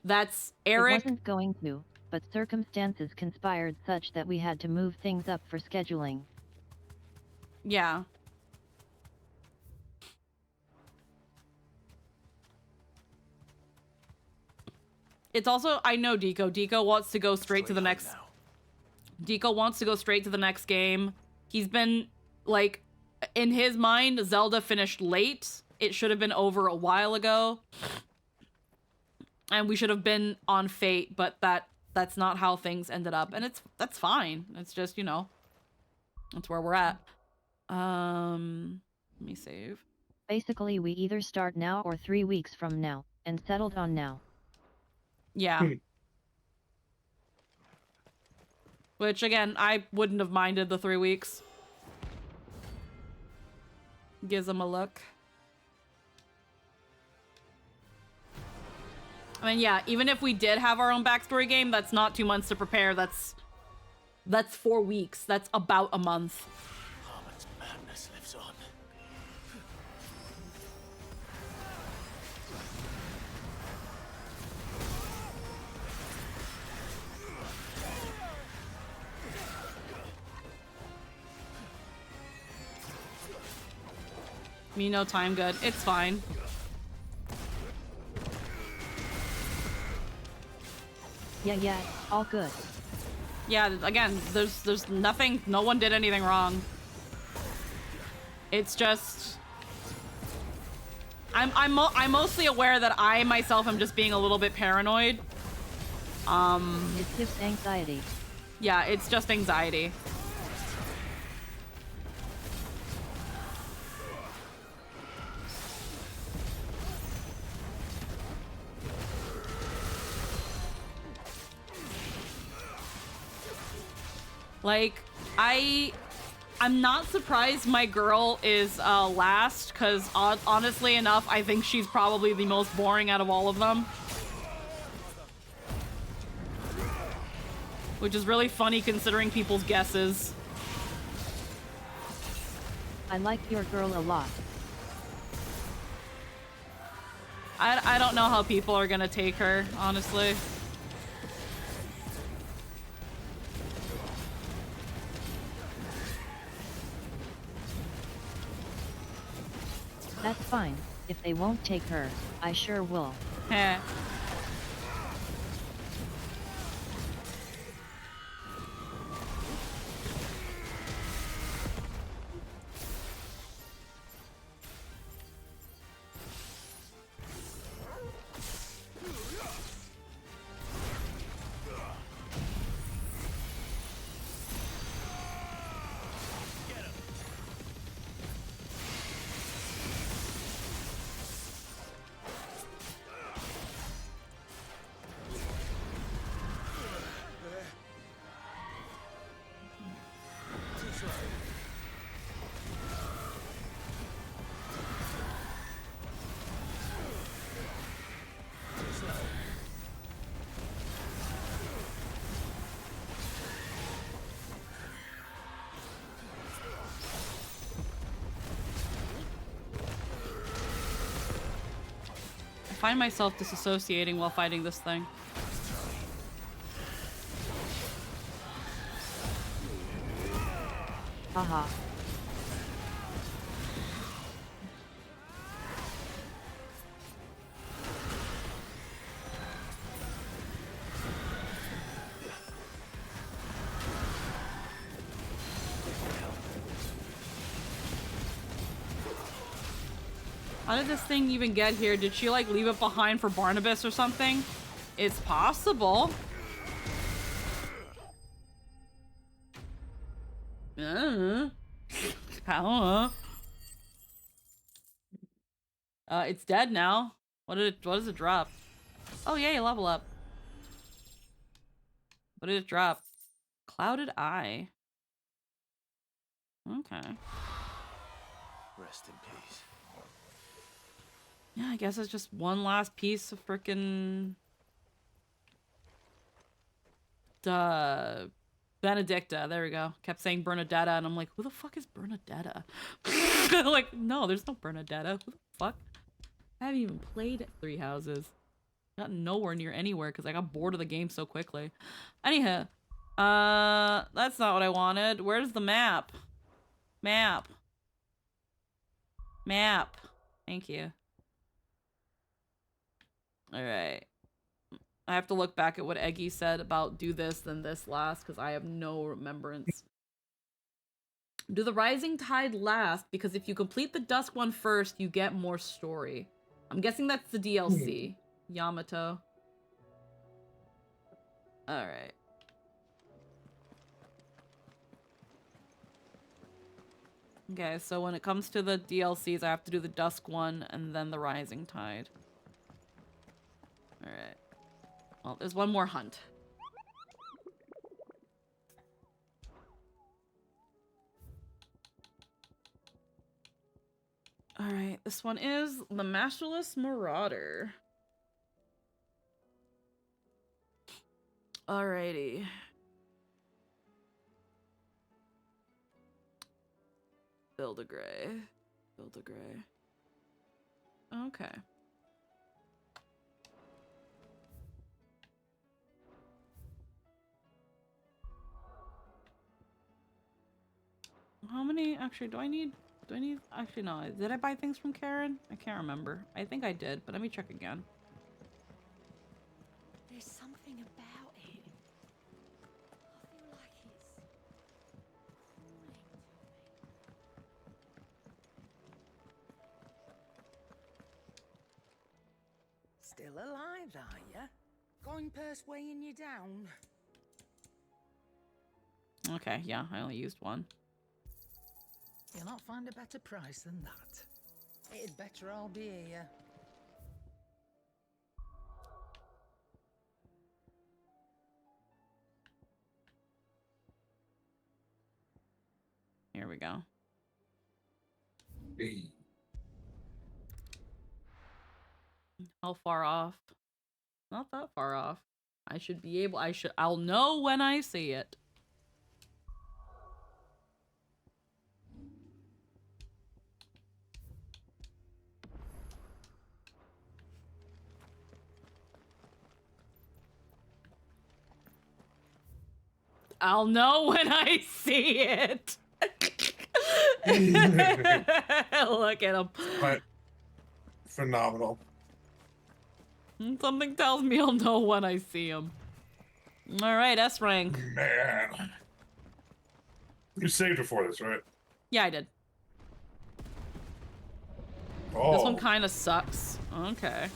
That's Eric. It wasn't going to. but circumstances conspired such that we had to move things up for scheduling. Yeah. It's also, I know Deco. Deco wants to go straight to the next... Deco wants to go straight to the next game. He's been, like, in his mind, Zelda finished late. It should have been over a while ago. And we should have been on Fate, but that's not how things ended up. And that's fine. It's just, you know, that's where we're at. Let me save. Basically, we either start now or 3 weeks from now, and settled on now. Yeah. Which, again, I wouldn't have minded the 3 weeks. Gives them a look. I mean, yeah, even if we did have our own backstory game, that's not 2 months to prepare. That's 4 weeks. That's about a month. Harmon's madness lives on. Me no time good. It's fine. Yeah, all good. Yeah, again, there's nothing, no one did anything wrong. It's just... I'm mostly aware that I myself am just being a little bit paranoid. It's just anxiety. Yeah, it's just anxiety. Like, I'm not surprised my girl is last, because honestly enough, I think she's probably the most boring out of all of them. Which is really funny considering people's guesses. I like your girl a lot. I don't know how people are gonna take her, honestly. That's fine. If they won't take her, I sure will. Heh. I find myself disassociating while fighting this thing. Haha. How did this thing even get here? Did she like leave it behind for Barnabas or something? It's possible. I don't know. It's dead now. What does it drop? Oh yay, level up. What did it drop? Clouded Eye. Okay. Rest in peace. Yeah, I guess it's just one last piece of frickin' Benedicta. There we go. Kept saying Bernadetta, and I'm like, who the fuck is Bernadetta? Like, no, there's no Bernadetta. Who the fuck? I haven't even played Three Houses. Got nowhere near anywhere because I got bored of the game so quickly. Anyhow, that's not what I wanted. Where's the map? Map. Map. Thank you. All right. I have to look back at what Eggy said about do this, then this last, because I have no remembrance. Do the Rising Tide last, because if you complete the Dusk one first, you get more story. I'm guessing that's the DLC. Yamato. Alright. Okay, so when it comes to the DLCs, I have to do the Dusk one and then the Rising Tide. Alright. Well, there's one more hunt. Alright, this one is the Masterless Marauder. Alrighty. Build a gray. Build a gray. Okay. How many, actually, do I need, actually no, did I buy things from Karen? I can't remember. I think I did, but let me check again. There's something about it. I feel like it's Still alive, are ya? Going purse weighing you down? Okay, yeah, I only used one. You'll not find a better price than that. It'd better all be here. Here we go. How far off? Not that far off. I should be able, I'll know when I see it. I'll know when I see it. Look at him. But phenomenal. Something tells me I'll know when I see him. All right, S rank. Man. You saved before this, right? Yeah, I did. Oh. This one kind of sucks. Okay.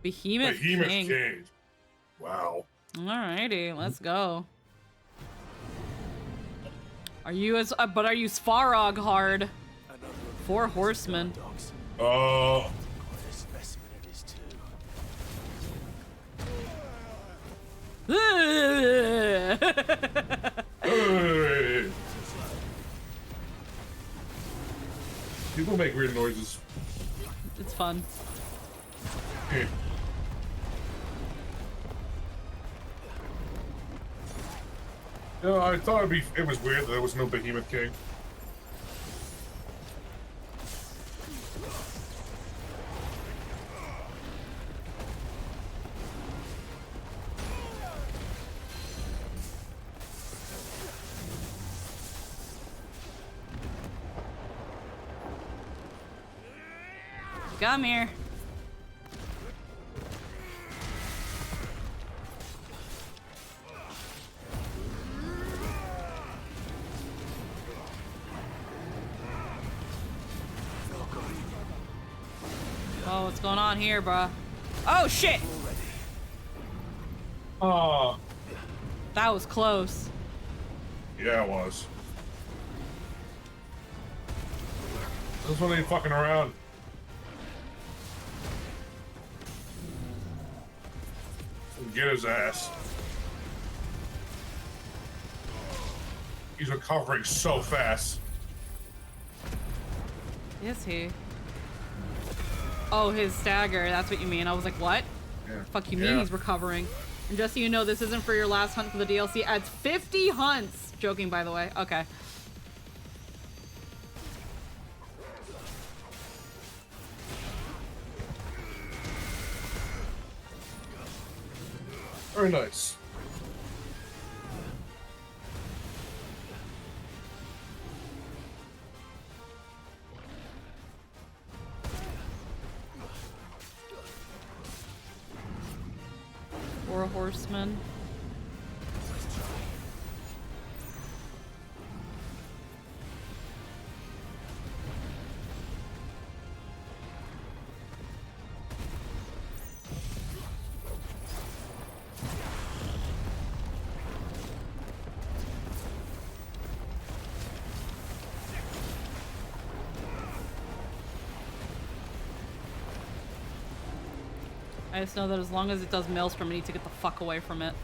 Behemoth King. Wow. Alrighty, let's go. Are you as but are you Svarog hard? 4 horsemen. Oh. Hey. People make weird noises. It's fun. Hey. No, I thought it was weird that there was no Behemoth King. Come here. Oh, what's going on here, bruh? Oh, shit! Oh. That was close. Yeah, it was. This one ain't fucking around. Get his ass. He's recovering so fast. Is he? Oh, his stagger. That's what you mean. I was like, what? Yeah. Fuck you mean he's recovering. And just so you know, this isn't for your last hunt for the DLC. Adds 50 hunts. Joking, by the way. Okay. Very nice. Or a horseman. I just know that as long as it does Maelstrom, I need to get the fuck away from it.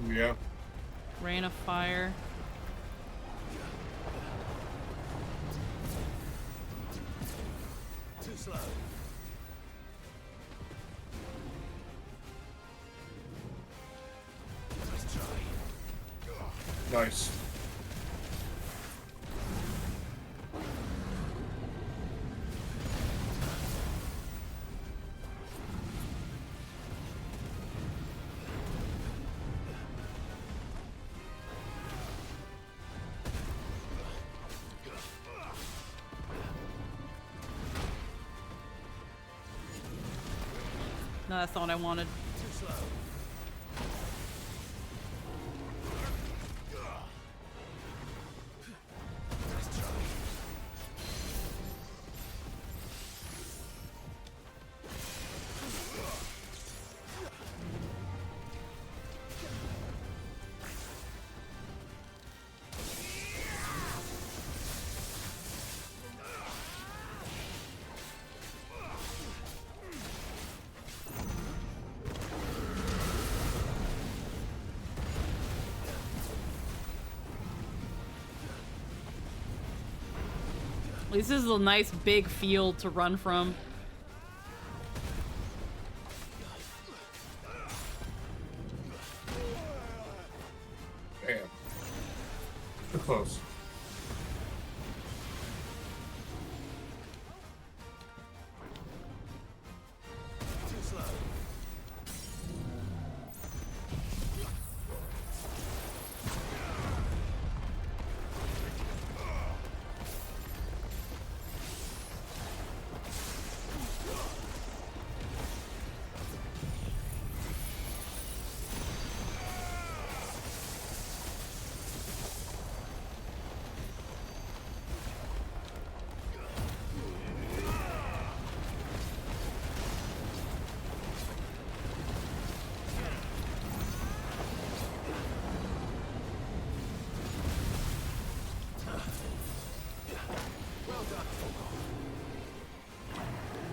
Yeah. Rain of Fire. Too slow. Let's try. Nice. No, that's not what I wanted. Too slow. Let's try. At least this is a nice big field to run from. Damn. Too close. Too slow.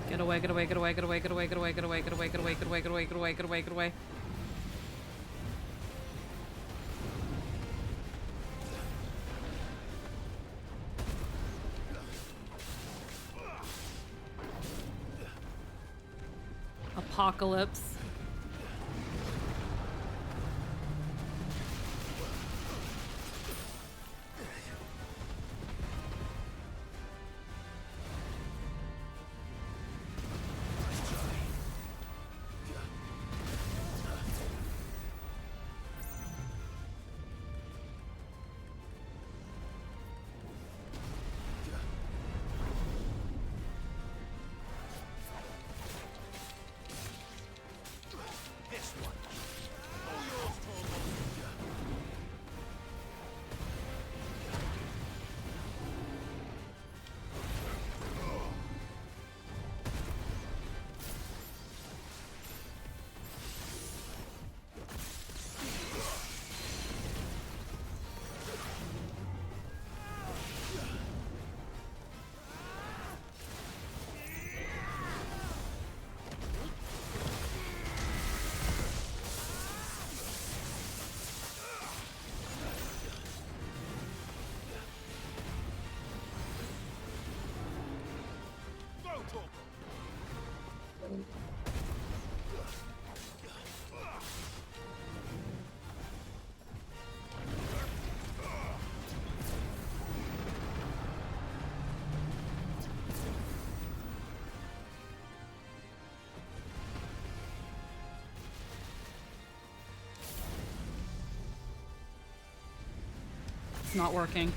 Get away, get away, get away, get away, get away, get away, get away, get away, get away, get away, get away, get away, get away, get away. Apocalypse. This one. All yours, Torvald. Go, Torvald. not working.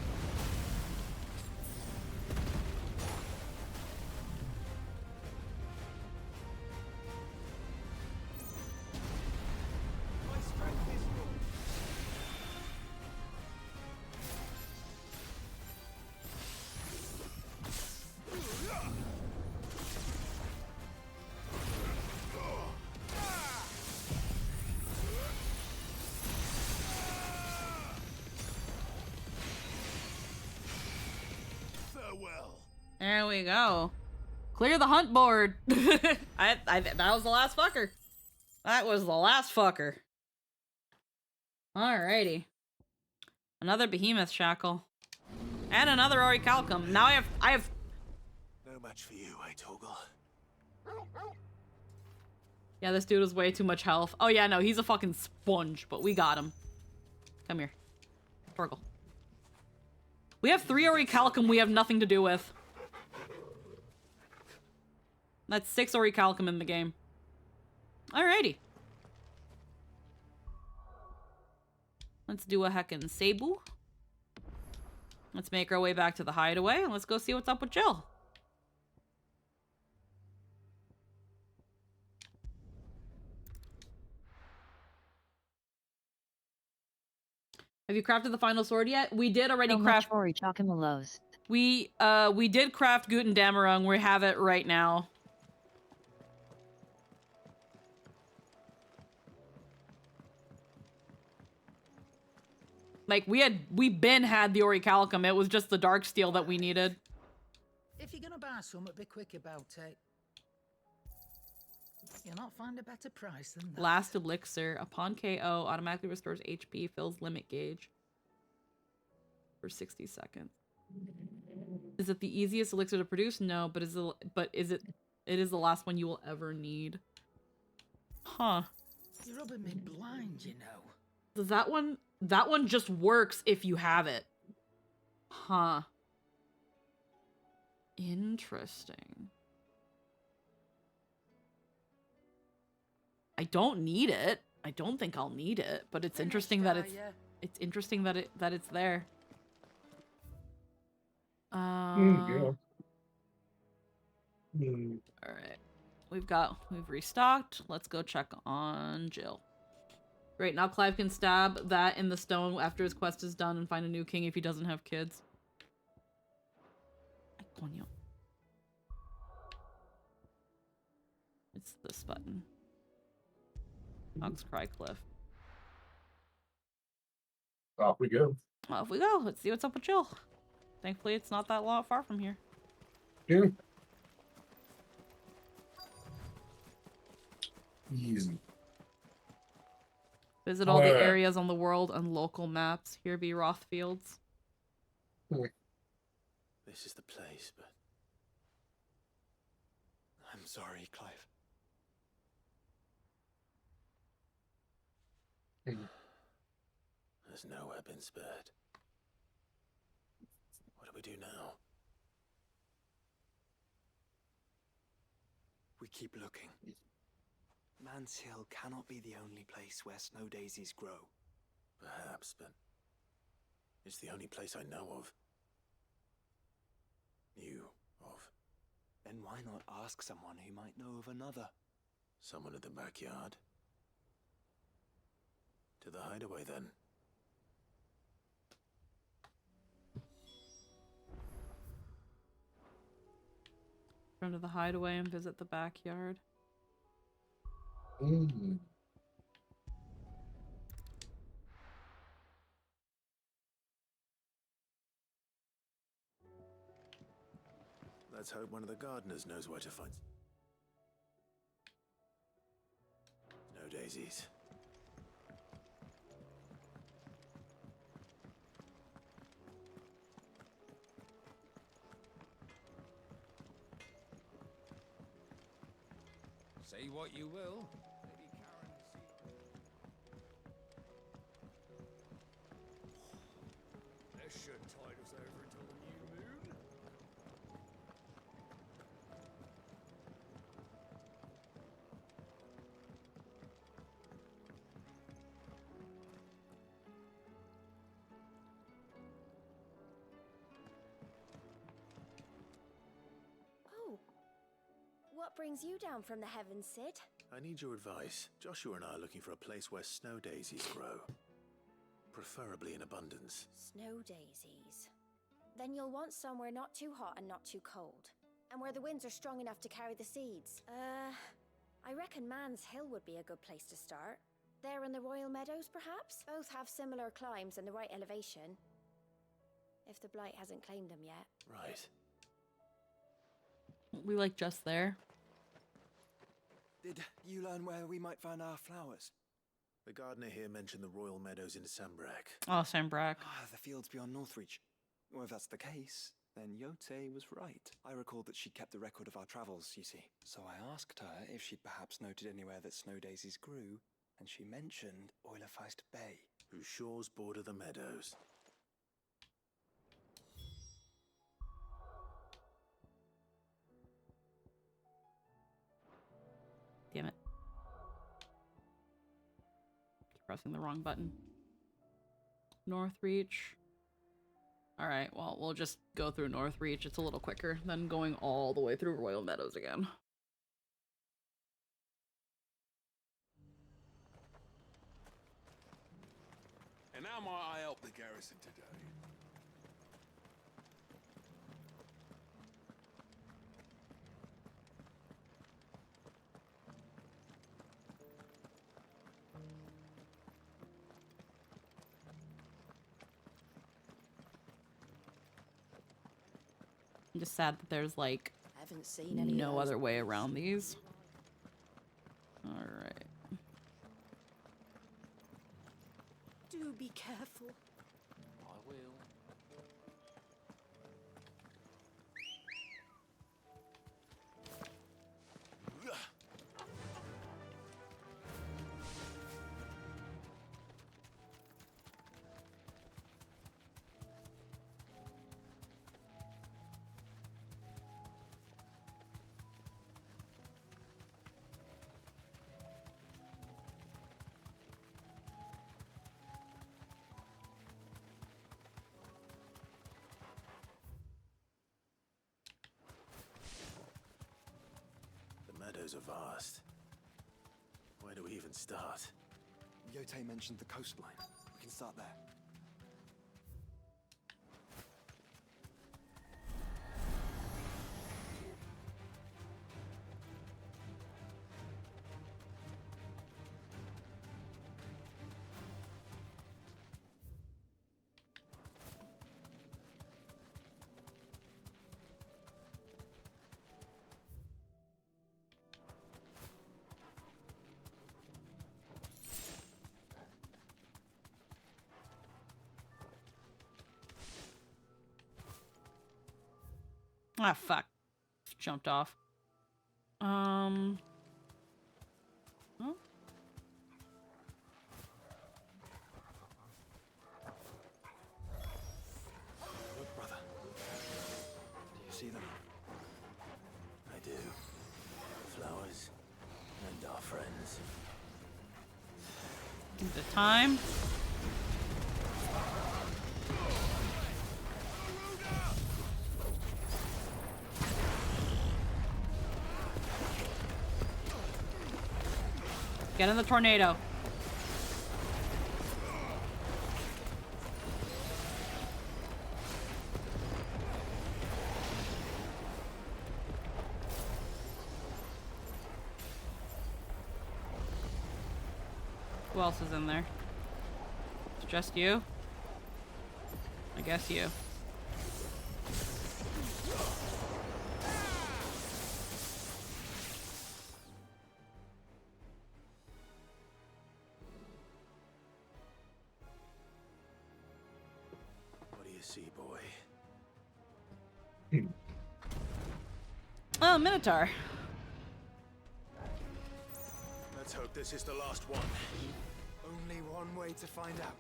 There we go. Clear the hunt board. That was the last fucker. That was the last fucker. Alrighty. Another behemoth shackle. And another orichalcum. Now I have No match for you, eh, Torgal? Yeah, this dude has way too much health. Oh yeah, no, he's a fucking sponge, but we got him. Come here. Torgal. We have 3 orichalcum we have nothing to do with. That's 6 orichalcum in the game. Alrighty. Let's do a heckin' Cebu. Let's make our way back to the hideaway and let's go see what's up with Jill. Have you crafted the final sword yet? We did already craft. We did craft Guten Damarung. We have it right now. Like we been had the orichalcum. It was just the dark steel that we needed. If you're gonna buy something, be quick about it. You'll not find a better price than that. Last elixir. Upon KO, automatically restores HP, fills limit gauge for 60 seconds. Is it the easiest elixir to produce? No, but is it is the last one you will ever need. Huh. You're rubbing me blind, you know. Does that one just works if you have it. Huh. Interesting. I don't need it. I don't think I'll need it, but it's interesting that it's interesting that it's there. Yeah. All right. We've restocked. Let's go check on Jill. Great, now Clive can stab that in the stone after his quest is done and find a new king if he doesn't have kids. Ay, coño. It's this button. Ox Cry Cliff. Off we go. Off we go. Let's see what's up with Jill. Thankfully, it's not that far from here. Yeah. Easy. Visit all the areas on the world and local maps. Here be Rothfields. This is the place, but I'm sorry, Clive. There's nowhere been spared. What do we do now? We keep looking. Man's Hill cannot be the only place where snow daisies grow. Perhaps, but it's the only place I know of. Knew of. Then why not ask someone who might know of another? Someone at the backyard. To the hideaway, then. Run to the hideaway and visit the backyard. Let's hope one of the gardeners knows where to find. No daisies. Say what you will. This should tide us over until the new moon. What brings you down from the heavens, Sid? I need your advice. Joshua and I are looking for a place where snow daisies grow. Preferably in abundance. Snow daisies. Then you'll want somewhere not too hot and not too cold. And where the winds are strong enough to carry the seeds. I reckon Man's Hill would be a good place to start. There in the Royal Meadows, perhaps? Both have similar climbs and the right elevation. If the Blight hasn't claimed them yet. Right. We like just there. Did you learn where we might find our flowers? The gardener here mentioned the Royal Meadows in Sambrak. Oh, Sambrak. The fields beyond Northreach. Well, if that's the case, then Yote was right. I recalled that she kept a record of our travels, you see. So I asked her if she'd perhaps noted anywhere that snow daisies grew, and she mentioned Oilerfeist Bay. Whose shores border the meadows. Damn it. Keep pressing the wrong button. Northreach. Alright, well, we'll just go through Northreach. It's a little quicker than going all the way through Royal Meadows again. And how might I help the garrison today? I'm just sad that there's like I haven't seen any no of those other way ones. around these. Alright. Do be careful. I will. The meadows are vast. Where do we even start? Yote mentioned the coastline. We can start there. Ah, fuck. Jumped off. Huh? Look, brother. Do you see them? I do. Flowers and our friends. The time. Get in the tornado. Who else is in there? It's just you? I guess you. What do you see, boy? Oh, Minotaur. Let's hope this is the last one. Only one way to find out.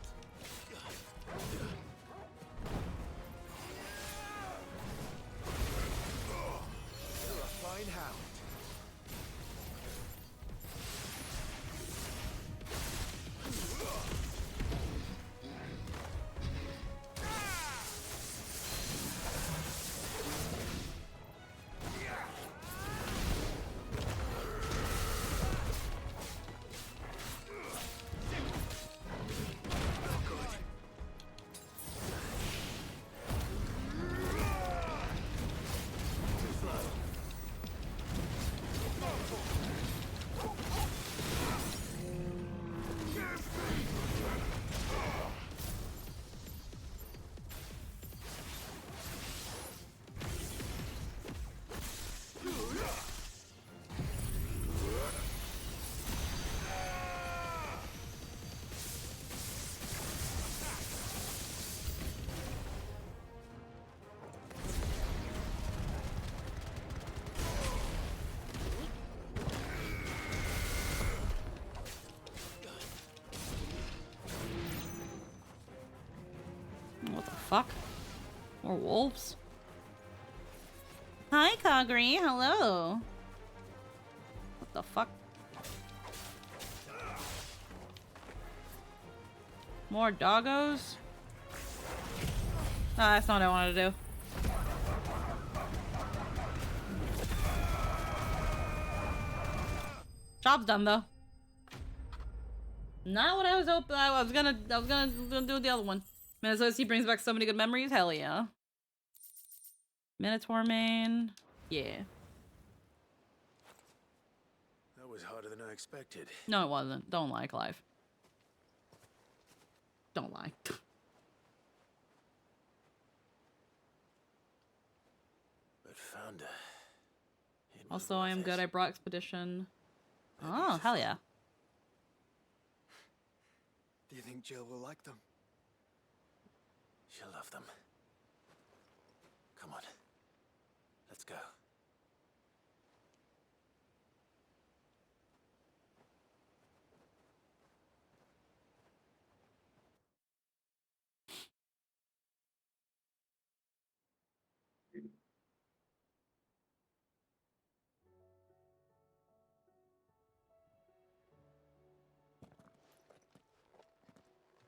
You're a fine hound. fuck? More wolves? Hi, Kagri. Hello. What the fuck? More doggos? Ah, that's not what I wanted to do. Job's done though. Not what I was hoping. I was gonna do the other one. Minnesota brings back so many good memories. Hell yeah. Minotaur main. Yeah. That was harder than I expected. No, it wasn't. Don't lie, Clive. Don't lie. But found her. Also, I am good. I brought Expedition. Oh, hell yeah. Do you think Jill will like them? She'll love them. Come on. Let's go.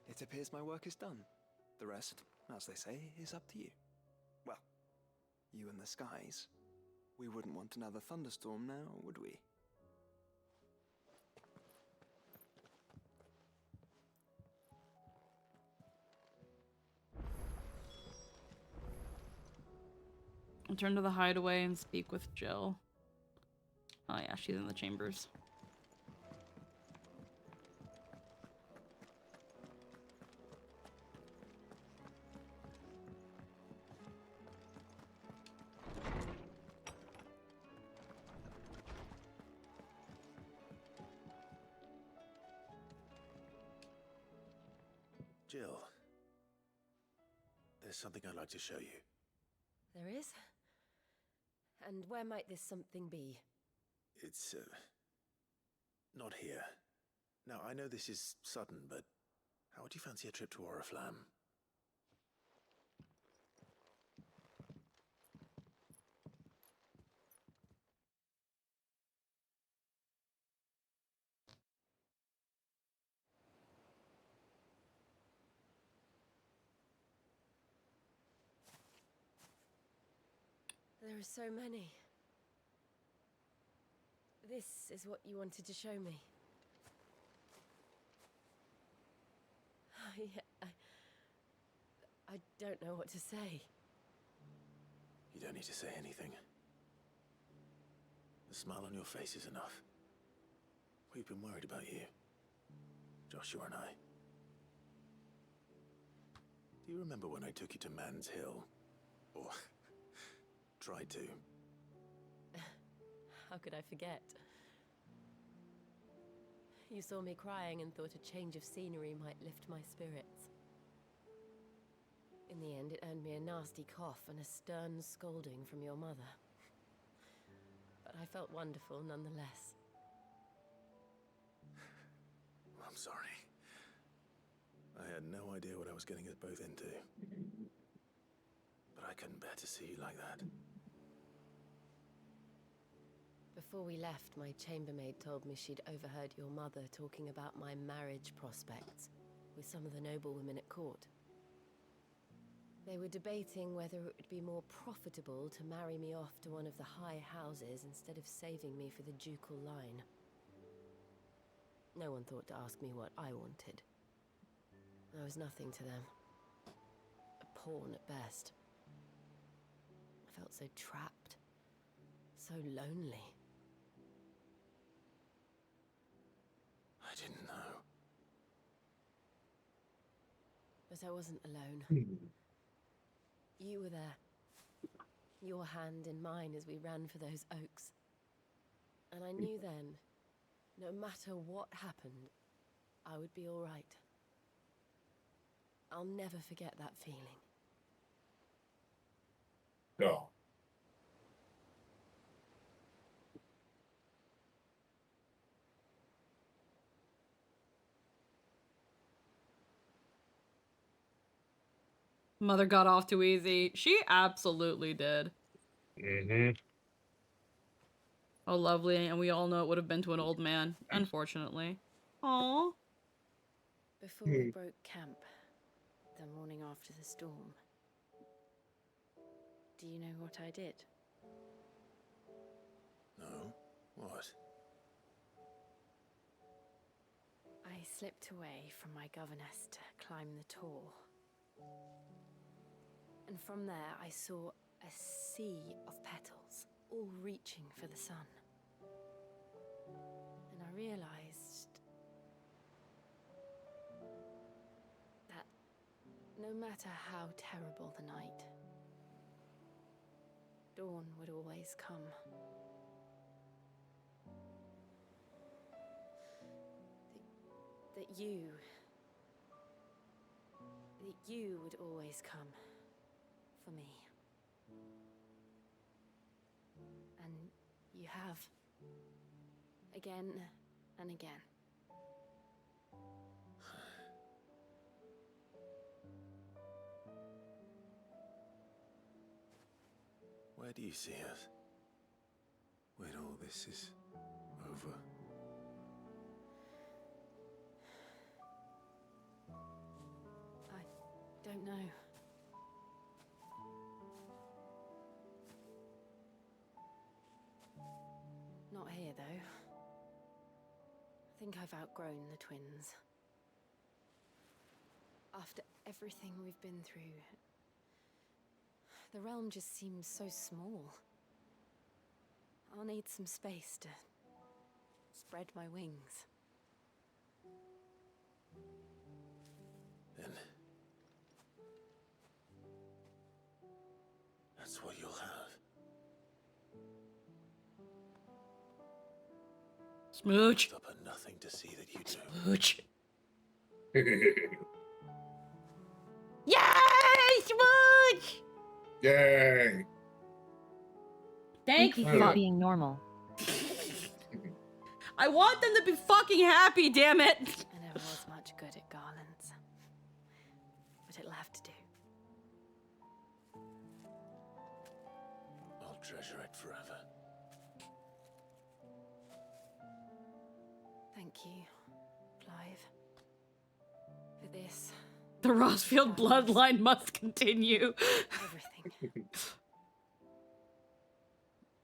It appears my work is done. The rest, as they say, is up to you. Well, you and the skies. We wouldn't want another thunderstorm now, would we? Return to the hideaway and speak with Jill. Oh yeah, she's in the chambers. Jill, there's something I'd like to show you. There is? And where might this something be? It's, not here. Now, I know this is sudden, but how would you fancy a trip to Oriflamme? There are so many. This is what you wanted to show me. Yeah, I don't know what to say. You don't need to say anything. The smile on your face is enough. We've been worried about you, Joshua and I. Do you remember when I took you to Man's Hill? Or tried to? How could I forget? You saw me crying and thought a change of scenery might lift my spirits. In the end, it earned me a nasty cough and a stern scolding from your mother. But I felt wonderful nonetheless. I'm sorry. I had no idea what I was getting us both into. But I couldn't bear to see you like that. Before we left, my chambermaid told me she'd overheard your mother talking about my marriage prospects with some of the noblewomen at court. They were debating whether it would be more profitable to marry me off to one of the high houses instead of saving me for the ducal line. No one thought to ask me what I wanted. I was nothing to them. A pawn at best. I felt so trapped. So lonely. I didn't know. But I wasn't alone. You were there. Your hand in mine as we ran for those oaks. And I knew then, no matter what happened, I would be all right. I'll never forget that feeling. No. Mother got off too easy. She absolutely did. Mm-hmm. Oh, lovely. And we all know it would have been to an old man, unfortunately. Aww. Before we broke camp, the morning after the storm, do you know what I did? No? What? I slipped away from my governess to climb the tor. And from there I saw a sea of petals, all reaching for the sun. And I realized that no matter how terrible the night, dawn would always come. That you would always come for me. And you have. Again and again. Where do you see us? When all this is over? I don't know. Not here, though. I think I've outgrown the twins. After everything we've been through, the realm just seems so small. I'll need some space to spread my wings. Then that's what you'll have. Smooch. Stop at nothing to see that you do. Smooch. Yay, Smooch! Yay! Thank You're fuck. being normal. I want them to be fucking happy, damn it! I never was much good at garlands, but it'll have to do. I'll treasure it forever. Thank you, Clive, for this. The Rossfield bloodline must continue. Everything.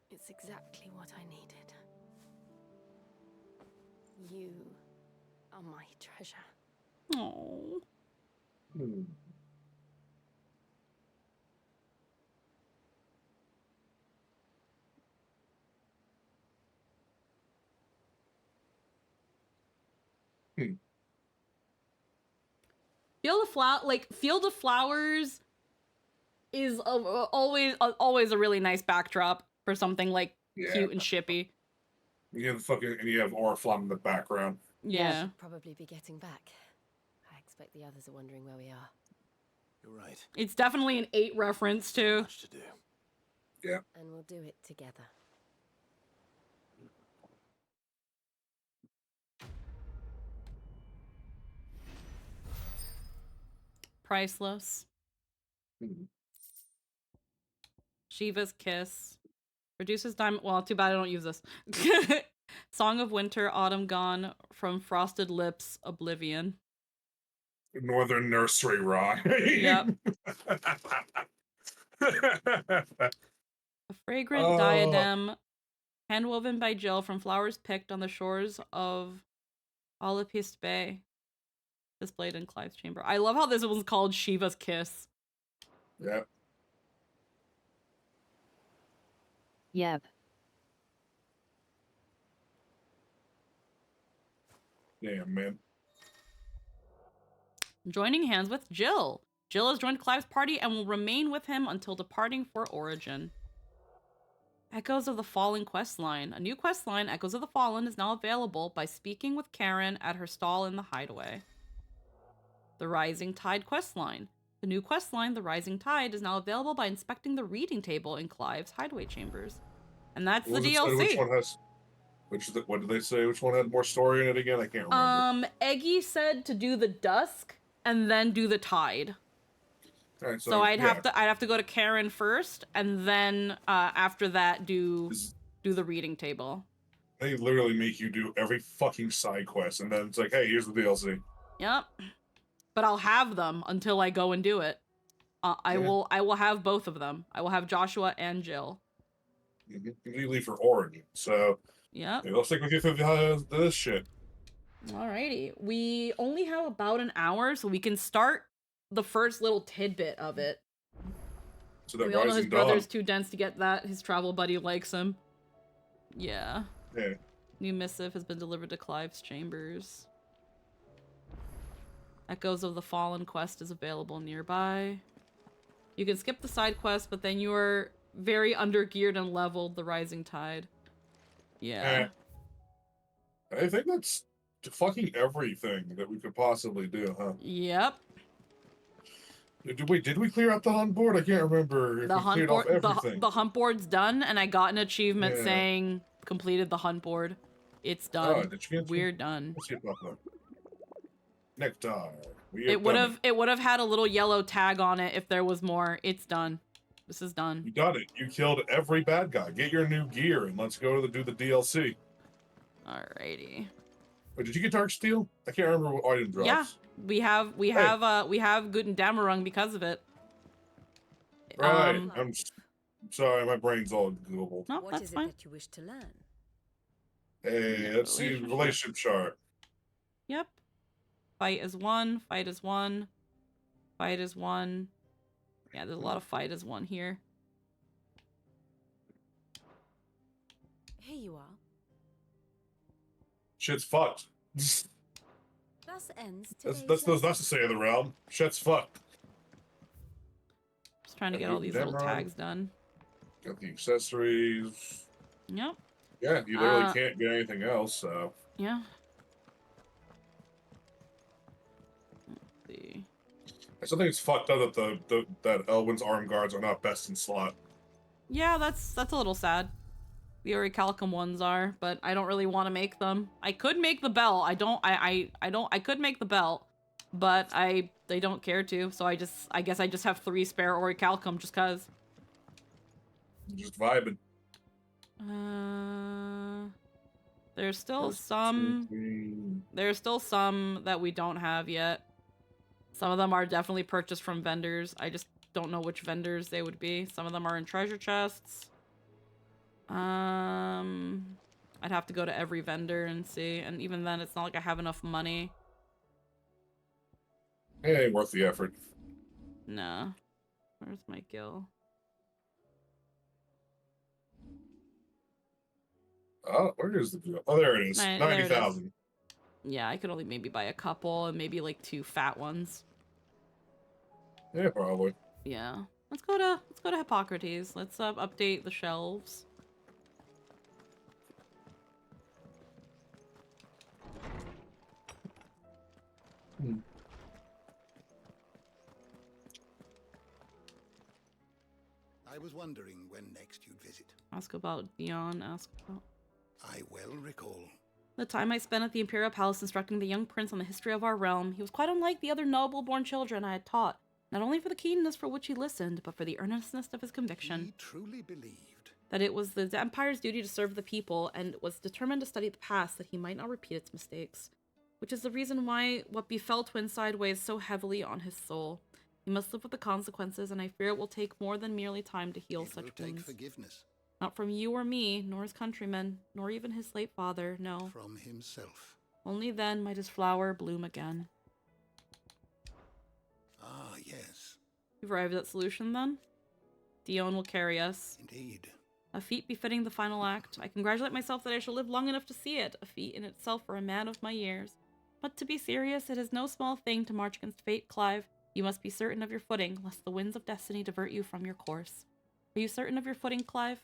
It's exactly what I needed. You are my treasure. Oh. Field of Flowers is always a really nice backdrop for something like cute and shippy. You have Oriflamme in the background. Yeah. Should probably be getting back. I expect the others are wondering where we are. You're right. It's definitely an 8 reference too. Much to do. Yeah. And we'll do it together. Priceless. Shiva's Kiss. Reduces diamond. Well, too bad I don't use this. Song of Winter, Autumn Gone, From Frosted Lips, Oblivion. Northern Nursery Rhyme. Yep. A fragrant diadem, handwoven by Jill from flowers picked on the shores of Olipist Bay. Displayed in Clive's chamber. I love how this one's called Shiva's Kiss. Yep. Yep. Damn, man. Joining hands with Jill. Jill has joined Clive's party and will remain with him until departing for Origin. Echoes of the Fallen questline. A new questline, Echoes of the Fallen, is now available by speaking with Karen at her stall in the Hideaway. The Rising Tide questline. The new questline, The Rising Tide, is now available by inspecting the reading table in Clive's Hideaway chambers. And that's the DLC. Which one has... what did they say? Which one had more story in it again? I can't remember. Eggy said to do the Dusk and then do the Tide. Alright, So I'd have to go to Karen first, and then after that do the reading table. They literally make you do every fucking side quest, and then it's like, hey, here's the DLC. Yep. But I'll have them until I go and do it. I will have both of them. I will have Joshua and Jill. You leave for Oregon, so Yep. I'll stick with you through this shit. Alrighty. We only have about an hour, so we can start the first little tidbit of it. So that We all know his Rising Dawn. brother's too dense to get that. His travel buddy likes him. Yeah. Yeah. New missive has been delivered to Clive's chambers. Echoes of the Fallen quest is available nearby. You can skip the side quest, but then you are very undergeared and leveled the Rising Tide. Yeah. I think that's fucking everything that we could possibly do, huh? Yep. Did we clear out the hunt board? I can't remember if The we hunt cleared board, off everything. the hunt board's done, and I got an achievement Yeah. saying completed the hunt board. It's done. Oh, did you get We're done. Let's get back up. Nectar. It would have had a little yellow tag on it if there was more. It's done. This is done. You got it. You killed every bad guy. Get your new gear and let's go to do the DLC. Alrighty. Wait, did you get Dark Steel? I can't remember what item drops. Yeah, we have Guten Damerung because of it. Right. I'm sorry, my brain's all global. No, What that's is it fine. that you wish to learn? Hey, let's see relationship chart. Yep. Fight is one. Fight is one. Fight is one. Yeah, there's a lot of fight is one here. Here you are. Shit's fucked. Thus ends today's That's the say of the realm. Shit's fucked. Just trying to get all these little tags done. Got the accessories. Yep. Yeah, you literally can't get anything else, so. Yeah. Let's see. I still think it's fucked up that that Elwyn's arm guards are not best in slot. Yeah, that's a little sad. The Orichalcum ones are, but I don't really want to make them. I could make the belt. I could make the belt, but they don't care to. So I guess I just have 3 spare Orichalcum just cuz. Just vibing. There's still some that we don't have yet. Some of them are definitely purchased from vendors. I just don't know which vendors they would be. Some of them are in treasure chests. I'd have to go to every vendor and see, and even then it's not like I have enough money. It ain't worth the effort. Nah. Where's my gill? Oh, where is the gill? Oh, there it is. There it is. 90,000. Yeah, I could only maybe buy a couple and maybe like 2 fat ones. Yeah, probably. Yeah. Let's go to Hippocrates. Let's update the shelves. I was wondering when next you'd visit. Ask about Dion. Ask about... I well recall. The time I spent at the Imperial Palace instructing the young prince on the history of our realm, he was quite unlike the other noble-born children I had taught, not only for the keenness for which he listened, but for the earnestness of his conviction. He truly believed That it was the Empire's duty to serve the people, and was determined to study the past that he might not repeat its mistakes. Which is the reason why what befell Twinside weighs so heavily on his soul. He must live with the consequences, and I fear it will take more than merely time to heal such take wounds. forgiveness Not from you or me, nor his countrymen, nor even his late father, no. from himself. Only then might his flower bloom again. Ah, yes. You've arrived at solution, then? Dion will carry us. Indeed. A feat befitting the final act. I congratulate myself that I shall live long enough to see it, a feat in itself for a man of my years. But to be serious, it is no small thing to march against fate, Clive. You must be certain of your footing, lest the winds of destiny divert you from your course. Are you certain of your footing, Clive?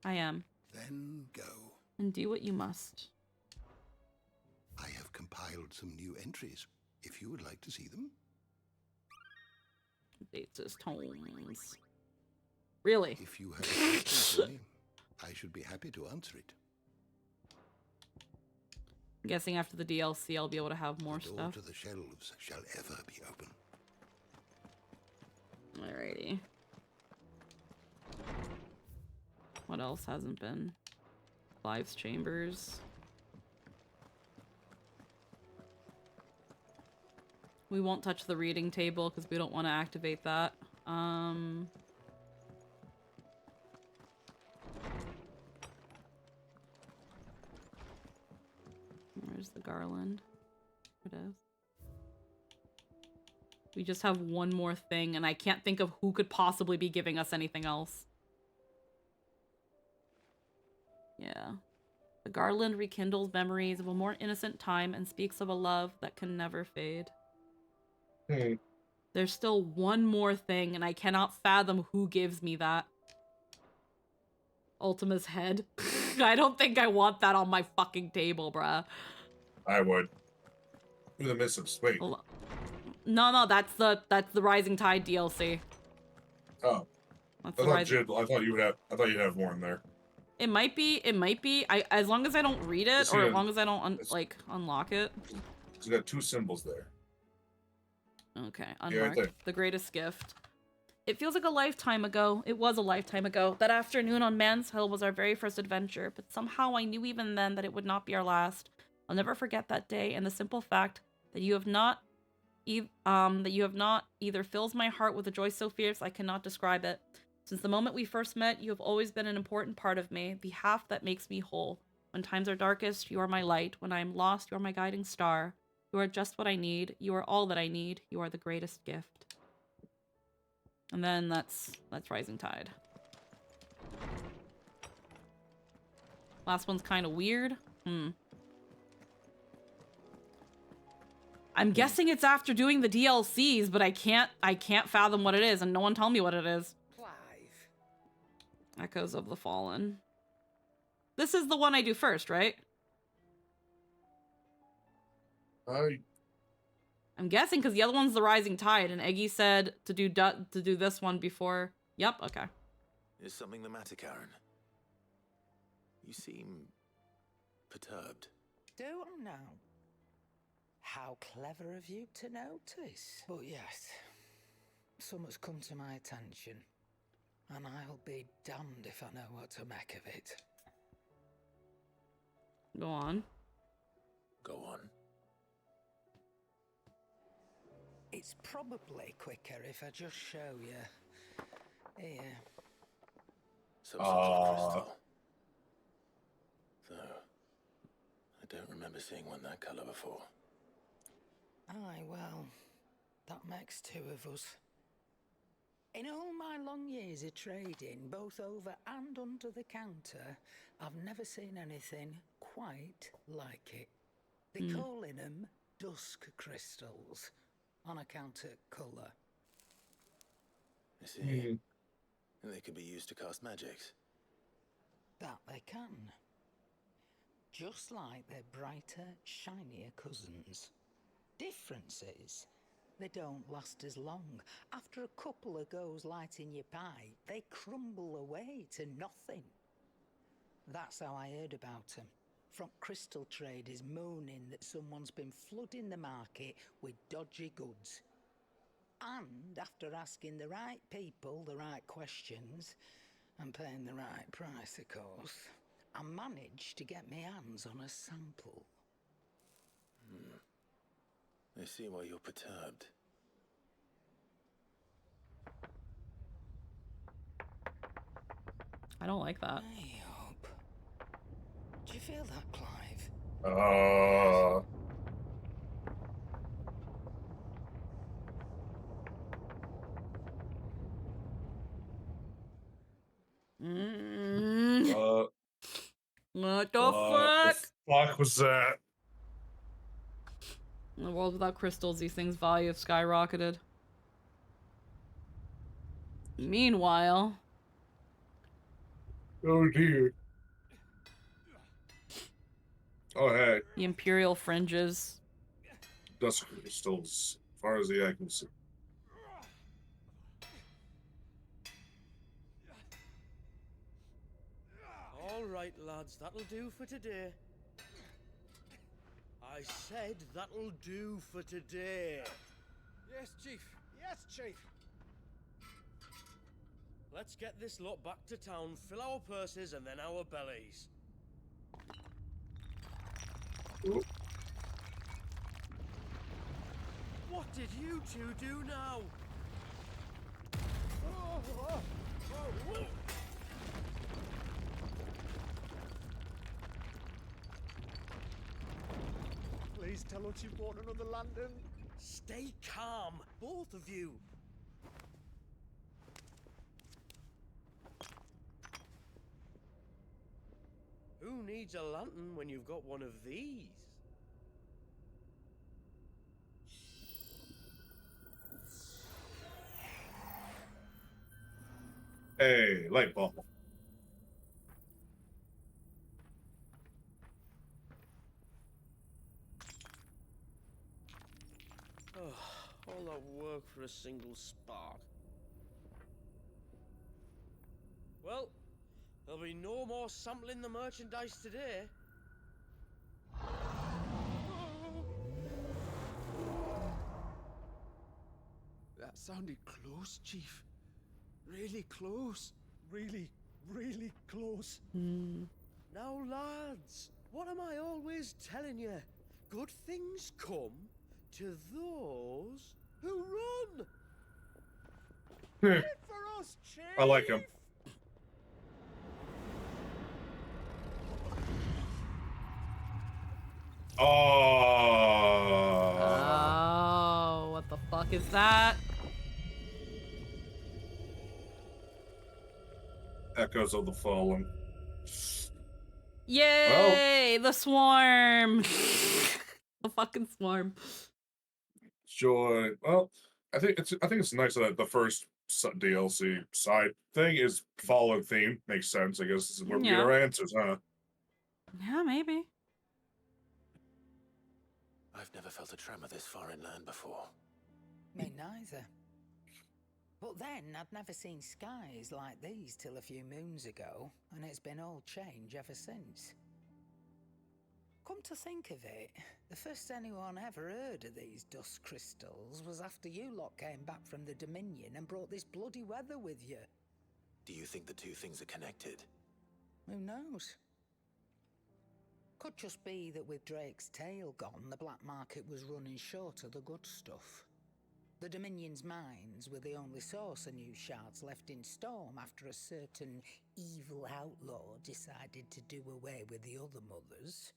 I am. Then go. And do what you must. I have compiled some new entries, if you would like to see them. Dates as tones. Really? If you have a question for me, I should be happy to answer it. I'm guessing after the DLC I'll be able to have more The door stuff. to the shelves shall ever be open. Alrighty. What else hasn't been? Clive's chambers. We won't touch the reading table because we don't want to activate that. Where's the garland? It is. We just have one more thing, and I can't think of who could possibly be giving us anything else. Yeah. The garland rekindles memories of a more innocent time and speaks of a love that can never fade. There's still one more thing, and I cannot fathom who gives me that. Ultima's head. I don't think I want that on my fucking table, bruh. I would. In the midst of space. No, that's the Rising Tide DLC. Oh. That's the Rising. I thought you'd have more in there. It might be. As long as I don't read it, or as long as I don't unlock it. It's got 2 symbols there. Okay, Yeah, unmarked. right there. The greatest gift. It feels like a lifetime ago. It was a lifetime ago. That afternoon on Man's Hill was our very first adventure, but somehow I knew even then that it would not be our last. I'll never forget that day and the simple fact that you have not either fills my heart with a joy so fierce I cannot describe it. Since the moment we first met, you have always been an important part of me, the half that makes me whole. When times are darkest, you are my light. When I am lost, you are my guiding star. You are just what I need. You are all that I need. You are the greatest gift. And then that's Rising Tide. Last one's kind of weird. I'm guessing it's after doing the DLCs, but I can't fathom what it is, and no one tell me what it is. Clive. Echoes of the Fallen. This is the one I do first, right? I'm guessing because the other one's the Rising Tide, and Eggy said to do this one before. Yep. Okay. Is something the matter, Karen? You seem perturbed. Don't know. How clever of you to notice. But yes, something's come to my attention, and I'll be damned if I know what to make of it. Go on. Go on. It's probably quicker if I just show you. Here. Some sort of crystal. Though, I don't remember seeing one that colour before. Aye, well, that makes 2 of us. In all my long years of trading, both over and under the counter, I've never seen anything quite like it. They're calling them dusk crystals, on account of colour. I see. And they can be used to cast magics. That they can. Just like their brighter, shinier cousins. Difference is, they don't last as long. After a couple of goes lighting your pie, they crumble away to nothing. That's how I heard about them. From crystal traders moaning that someone's been flooding the market with dodgy goods. And after asking the right people the right questions, and paying the right price, of course, I managed to get my hands on a sample. I see why you're perturbed. I don't like that. I hope. Do you feel that, Clive? What the fuck? What the fuck was that? In the world without crystals, these things' value have skyrocketed. Meanwhile... Oh dear. Oh hey. The Imperial fringes. Dusk crystals, as far as the eye can see. All right, lads, that'll do for today. I said that'll do for today. Yes, Chief. Yes, Chief. Let's get this lot back to town, fill our purses and then our bellies. Ooh. What did you two do now? Please tell us you bought another lantern. Stay calm, both of you. Who needs a lantern when you've got one of these? Hey, light bulb. All that work for a single spark. Well, there'll be no more sampling the merchandise today. That sounded close, Chief. Really close. Really, really close. Now, lads, what am I always telling you? Good things come to those who run. Wait for us, Chief. I like him. Oh, what the fuck is that? Echoes of the Fallen. Yay! The swarm. The fucking swarm. Joy. Well, I think it's nice that the first DLC side thing is Fallen theme. Makes sense. I guess this is where we get our answers, huh? Yeah, maybe. I've never felt a tremor this far inland before. Me neither. But then I'd never seen skies like these till a few moons ago, and it's been all change ever since. Come to think of it, the first anyone ever heard of these dust crystals was after you lot came back from the Dominion and brought this bloody weather with you. Do you think the two things are connected? Who knows? Could just be that with Drake's tail gone, the black market was running short of the good stuff. The Dominion's mines were the only source of new shards left in Storm after a certain evil outlaw decided to do away with the other mothers.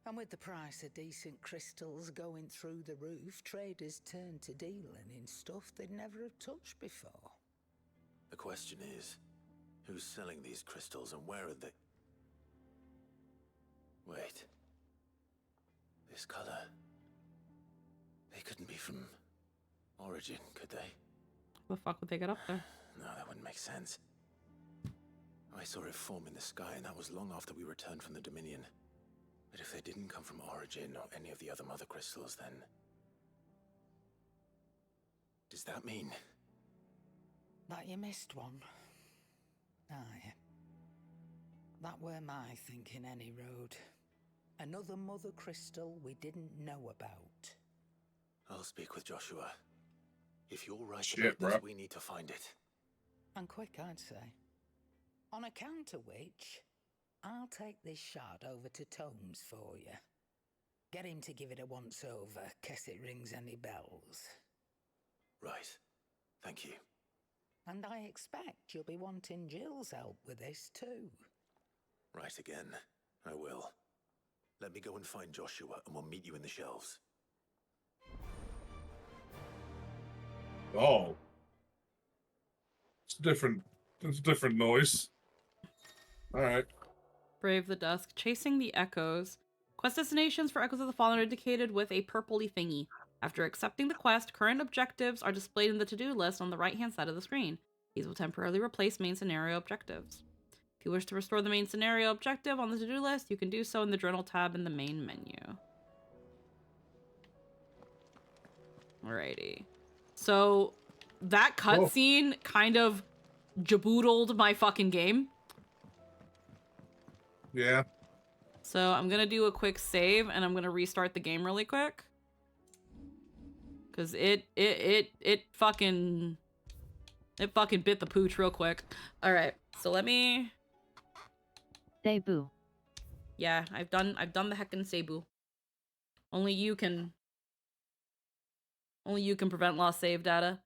And with the price of decent crystals going through the roof, traders turned to dealing in stuff they'd never have touched before. The question is, who's selling these crystals and where are they? Wait. This color. They couldn't be from Origin, could they? The fuck would they get up there? No, that wouldn't make sense. I saw it form in the sky, and that was long after we returned from the Dominion. But if they didn't come from Origin or any of the other mother crystals, then... does that mean... that you missed one? Aye. That were my thinking any road. Another mother crystal we didn't know about. I'll speak with Joshua. If you're right Shit, about this, bro. we need to find it. And quick, I'd say. On account of which, I'll take this shard over to Tomes for you. Get him to give it a once-over, case it rings any bells. Right. Thank you. And I expect you'll be wanting Jill's help with this too. Right again. I will. Let me go and find Joshua, and we'll meet you in the shelves. Oh. It's a different noise. Alright. Brave the Dusk. Chasing the Echoes. Quest destinations for Echoes of the Fallen are indicated with a purpley thingy. After accepting the quest, current objectives are displayed in the to-do list on the right-hand side of the screen. These will temporarily replace main scenario objectives. If you wish to restore the main scenario objective on the to-do list, you can do so in the Journal tab in the main menu. Alrighty. So, that cutscene kind of jaboodled my fucking game. Yeah. So, I'm gonna do a quick save, and I'm gonna restart the game really quick. Because it fucking It fucking bit the pooch real quick. All right, so let me. Cebu. Yeah, I've done the heckin' Cebu. Only you can prevent lost save data.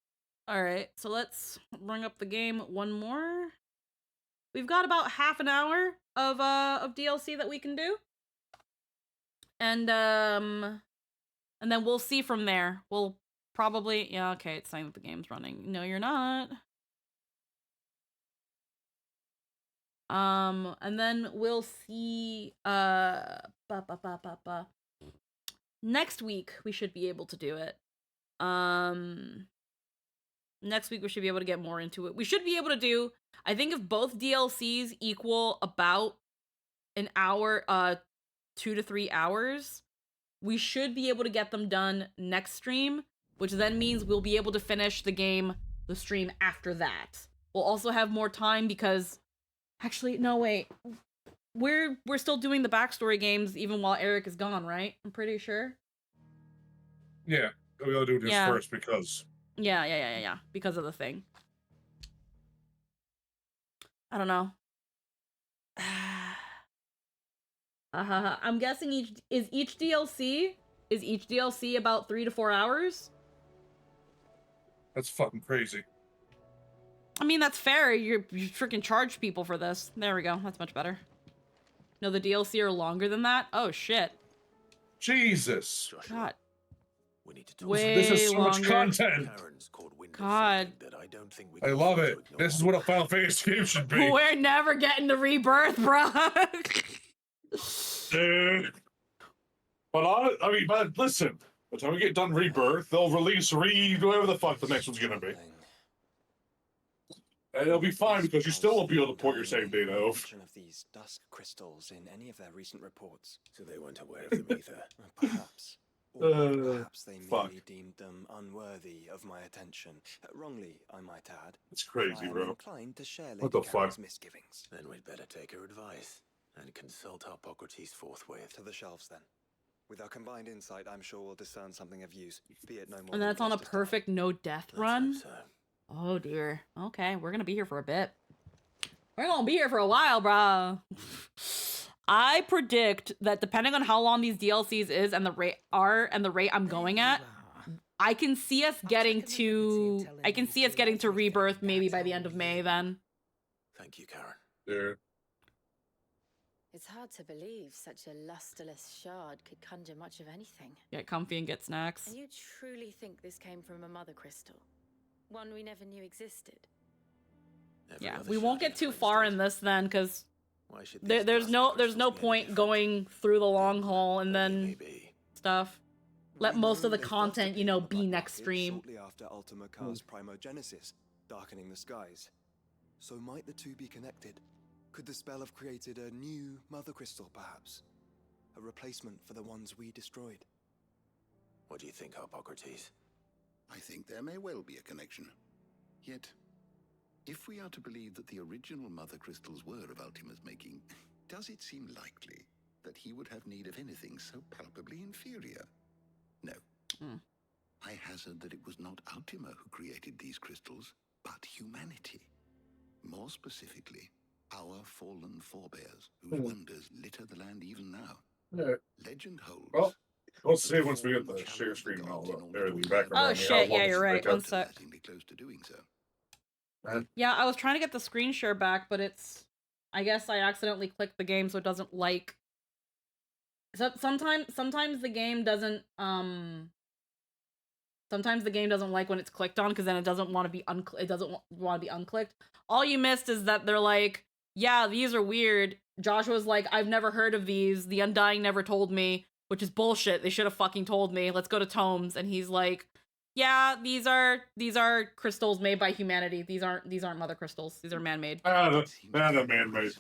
All right, so let's bring up the game one more. We've got about half an hour of DLC that we can do, and then we'll see from there. We'll probably okay. It's saying that the game's running. No, you're not. And then we'll see. Next week we should be able to do it. Next week we should be able to get more into it. We should be able to do, I think if both DLCs equal about an hour, 2 to 3 hours, we should be able to get them done next stream, which then means we'll be able to finish the stream after that. We'll also have more time because, actually, no, wait. We're still doing the backstory games even while Eric is gone, right? I'm pretty sure. Yeah, we gotta do this first because. Yeah. Because of the thing. I don't know. I'm guessing each DLC about 3 to 4 hours? That's fucking crazy. I mean, that's fair. You freaking charge people for this. There we go. That's much better. No, the DLC are longer than that? Oh, shit. Jesus. God. We need to talk. Way this is so much longer. content. God. I love it. This is what a Final Fantasy game should be. We're never getting the rebirth, bro. Dude. But listen. By the time we get done Rebirth, they'll release whatever the fuck the next one's gonna be. And it'll be fine because you still won't be able to port your save data over. Of these dusk crystals in any of their recent reports, so they weren't aware of them either. Perhaps. Or perhaps they merely deemed them unworthy of my attention. Wrongly, I might add. It's crazy, bro. Inclined to share What the Lady fuck? Karen's misgivings. Then we'd better take her advice and consult Hippocrates forthwith. To the shelves, then. With our combined insight, I'm sure we'll discern something of use. Be it no more. And that's on a perfect no death run? Oh dear. Okay, we're gonna be here for a bit. We're gonna be here for a while, bro. I predict that depending on how long these DLCs is and the rate I'm going at, I can see us getting to Rebirth maybe by the end of May then. Thank you, Karen. Yeah. It's hard to believe such a lusterless shard could conjure much of anything. Get comfy and get snacks. And you truly think this came from a mother crystal? One we never knew existed? Yeah, we won't get too far in this then, because there's no point going through the long haul and then stuff. Let most of the content, be next stream. Shortly after Ultima Car's primogenesis, darkening the skies. So might the two be connected? Could the spell have created a new mother crystal, perhaps? A replacement for the ones we destroyed? What do you think, Hippocrates? I think there may well be a connection. Yet, if we are to believe that the original mother crystals were of Ultima's making, does it seem likely that he would have need of anything so palpably inferior? No. I hazard that it was not Ultima who created these crystals, but humanity. More specifically, our fallen forebears, whose wonders litter the land even now. Yeah. Legend holds. Well, we'll see once we get the share screen and all there in the background. Oh shit, yeah, you're right. One sec. Close to doing so. Yeah, I was trying to get the screen share back, but I guess I accidentally clicked the game so it doesn't like. So sometimes the game doesn't sometimes the game doesn't like when it's clicked on because then it doesn't want to be unclicked. All you missed is that they're like, yeah, these are weird. Joshua's like, I've never heard of these. The Undying never told me, which is bullshit. They should have fucking told me. Let's go to Tomes. And he's like, yeah, these are crystals made by humanity. These aren't mother crystals. These are man-made. They're man-made.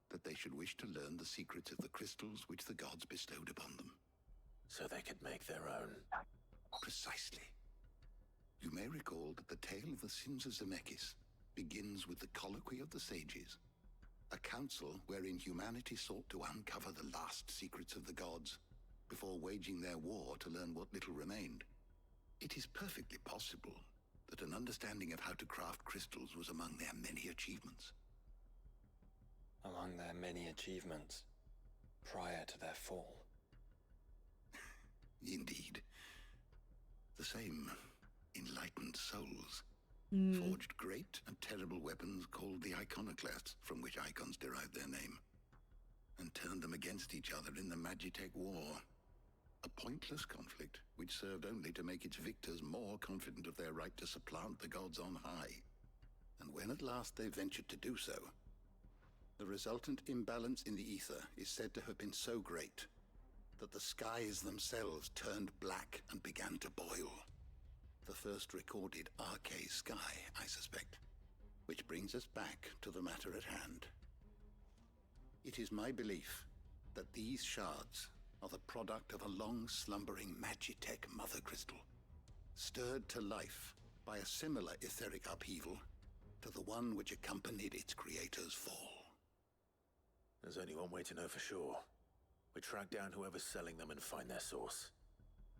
That they should wish to learn the secrets of the crystals which the gods bestowed upon them. So they could make their own. Precisely. You may recall that the tale of the sins of Zemeckis begins with the colloquy of the sages, a council wherein humanity sought to uncover the last secrets of the gods before waging their war to learn what little remained. It is perfectly possible that an understanding of how to craft crystals was among their many achievements. Among their many achievements prior to their fall. Indeed. The same enlightened souls forged great and terrible weapons called the iconoclasts, from which icons derived their name, and turned them against each other in the Magitech War. A pointless conflict which served only to make its victors more confident of their right to supplant the gods on high. And when at last they ventured to do so, the resultant imbalance in the ether is said to have been so great that the skies themselves turned black and began to boil. The first recorded Arcane sky, I suspect. Which brings us back to the matter at hand. It is my belief that these shards are the product of a long-slumbering Magitech mother crystal, stirred to life by a similar etheric upheaval to the one which accompanied its creator's fall. There's only one way to know for sure. We track down whoever's selling them and find their source.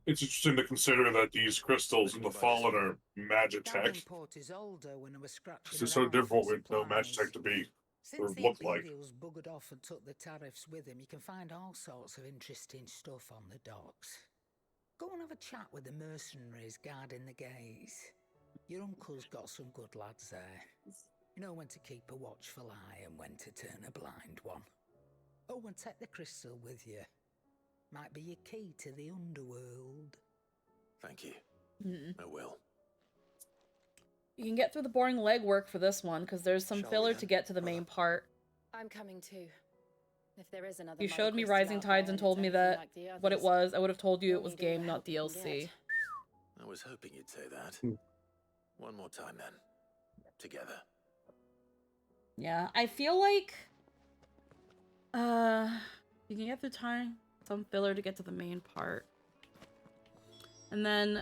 It's interesting to consider that these crystals in the Fallen are Magitech. Davenport is older when I was scratching It's so around different for with no supplies. Magitech to be or Since the look like. Imperials buggered off and took the tariffs with him, you can find all sorts of interesting stuff on the docks. Go and have a chat with the mercenaries guarding the gates. Your uncle's got some good lads there. You know when to keep a watchful eye and when to turn a blind one. Oh, and take the crystal with you. Might be your key to the underworld. Thank you. Mm-mm. I will. You can get through the boring legwork for this one, because there's some filler to get to the main part. I'm coming too. If there is another You mother showed me crystal Rising out Tides there and and it's told me anything that like the what it others, was. I would have told you you'll it was need all the game, not help you can DLC. get. I was hoping you'd say that. One more time then. Together. Yeah, I feel like you can get through time some filler to get to the main part. And then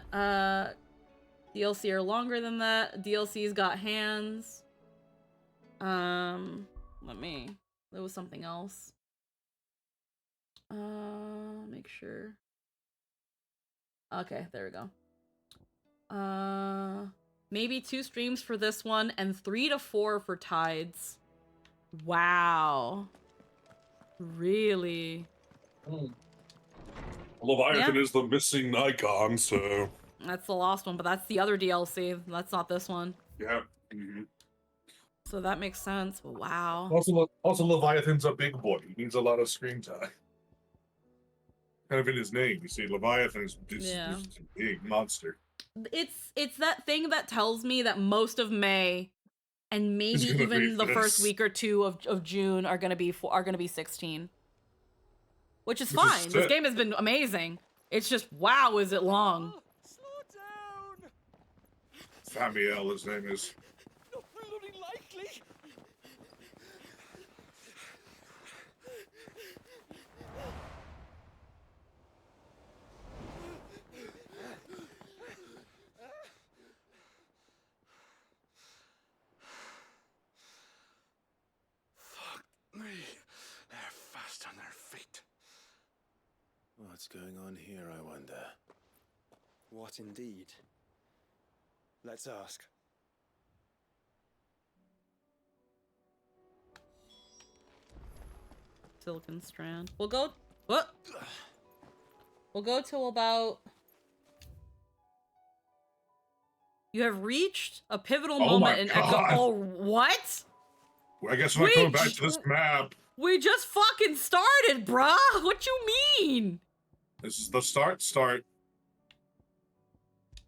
DLC are longer than that. DLC's got hands. There was something else. Make sure. Okay, there we go. Maybe 2 streams for this one and 3 to 4 for Tides. Wow. Really? Leviathan is the missing icon, so That's the lost one, but that's the other DLC. That's not this one. yeah. So that makes sense. Wow. Also, Leviathan's a big boy. He needs a lot of screen time. Kind of in his name, you see, Leviathan is this a big monster. It's that thing that tells me that most of May and maybe gonna even be the first this. week or two of June are gonna be 16. Which is Which is fine. This sick. game has been amazing. It's just wow, is it long? Famiel, his name is. Not bloody likely. Fuck me. They're fast on their feet. What's going on here, I wonder? What indeed? Let's ask. Silicon Strand. We'll go. What? We'll go till about. You have reached a pivotal Oh moment my in God. Echo. Oh, what? Well, I guess we're not coming back to this map. We just fucking started, bruh. What you mean? This is the start.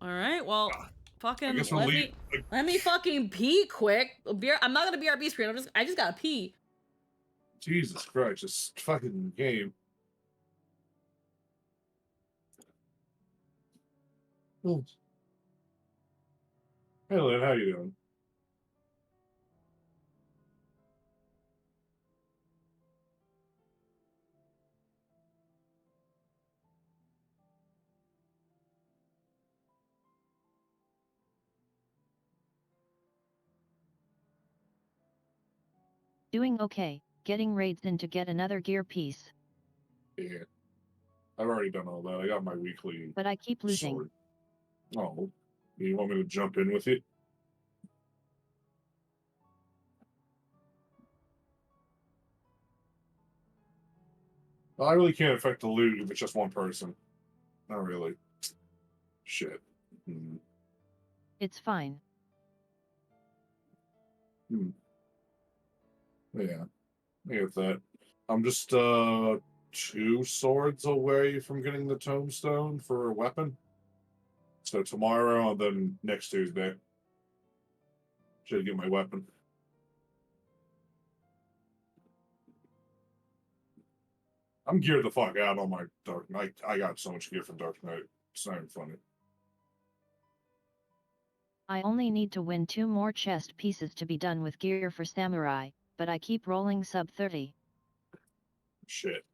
All right. Well, fucking guess we'll leave- let me fucking pee quick. I'm not gonna BRB screen. I just gotta pee. Jesus Christ, this fucking game. Hey, Lynn, how you doing? Doing okay, getting raids in to get another gear piece. Yeah. I've already done all that. I got my weekly But I keep losing. sword. Oh, You want me to jump in with you? Well, I really can't affect the loot if it's just one person. Not really. Shit. It's fine. Yeah, I get that. I'm just 2 swords away from getting the tombstone for a weapon. So tomorrow and then next Tuesday. Should get my weapon. I'm geared the fuck out on my Dark Knight. I got so much gear from Dark Knight. It's not even funny. I only need to win 2 more chest pieces to be done with gear for Samurai, but I keep rolling sub 30. Shit.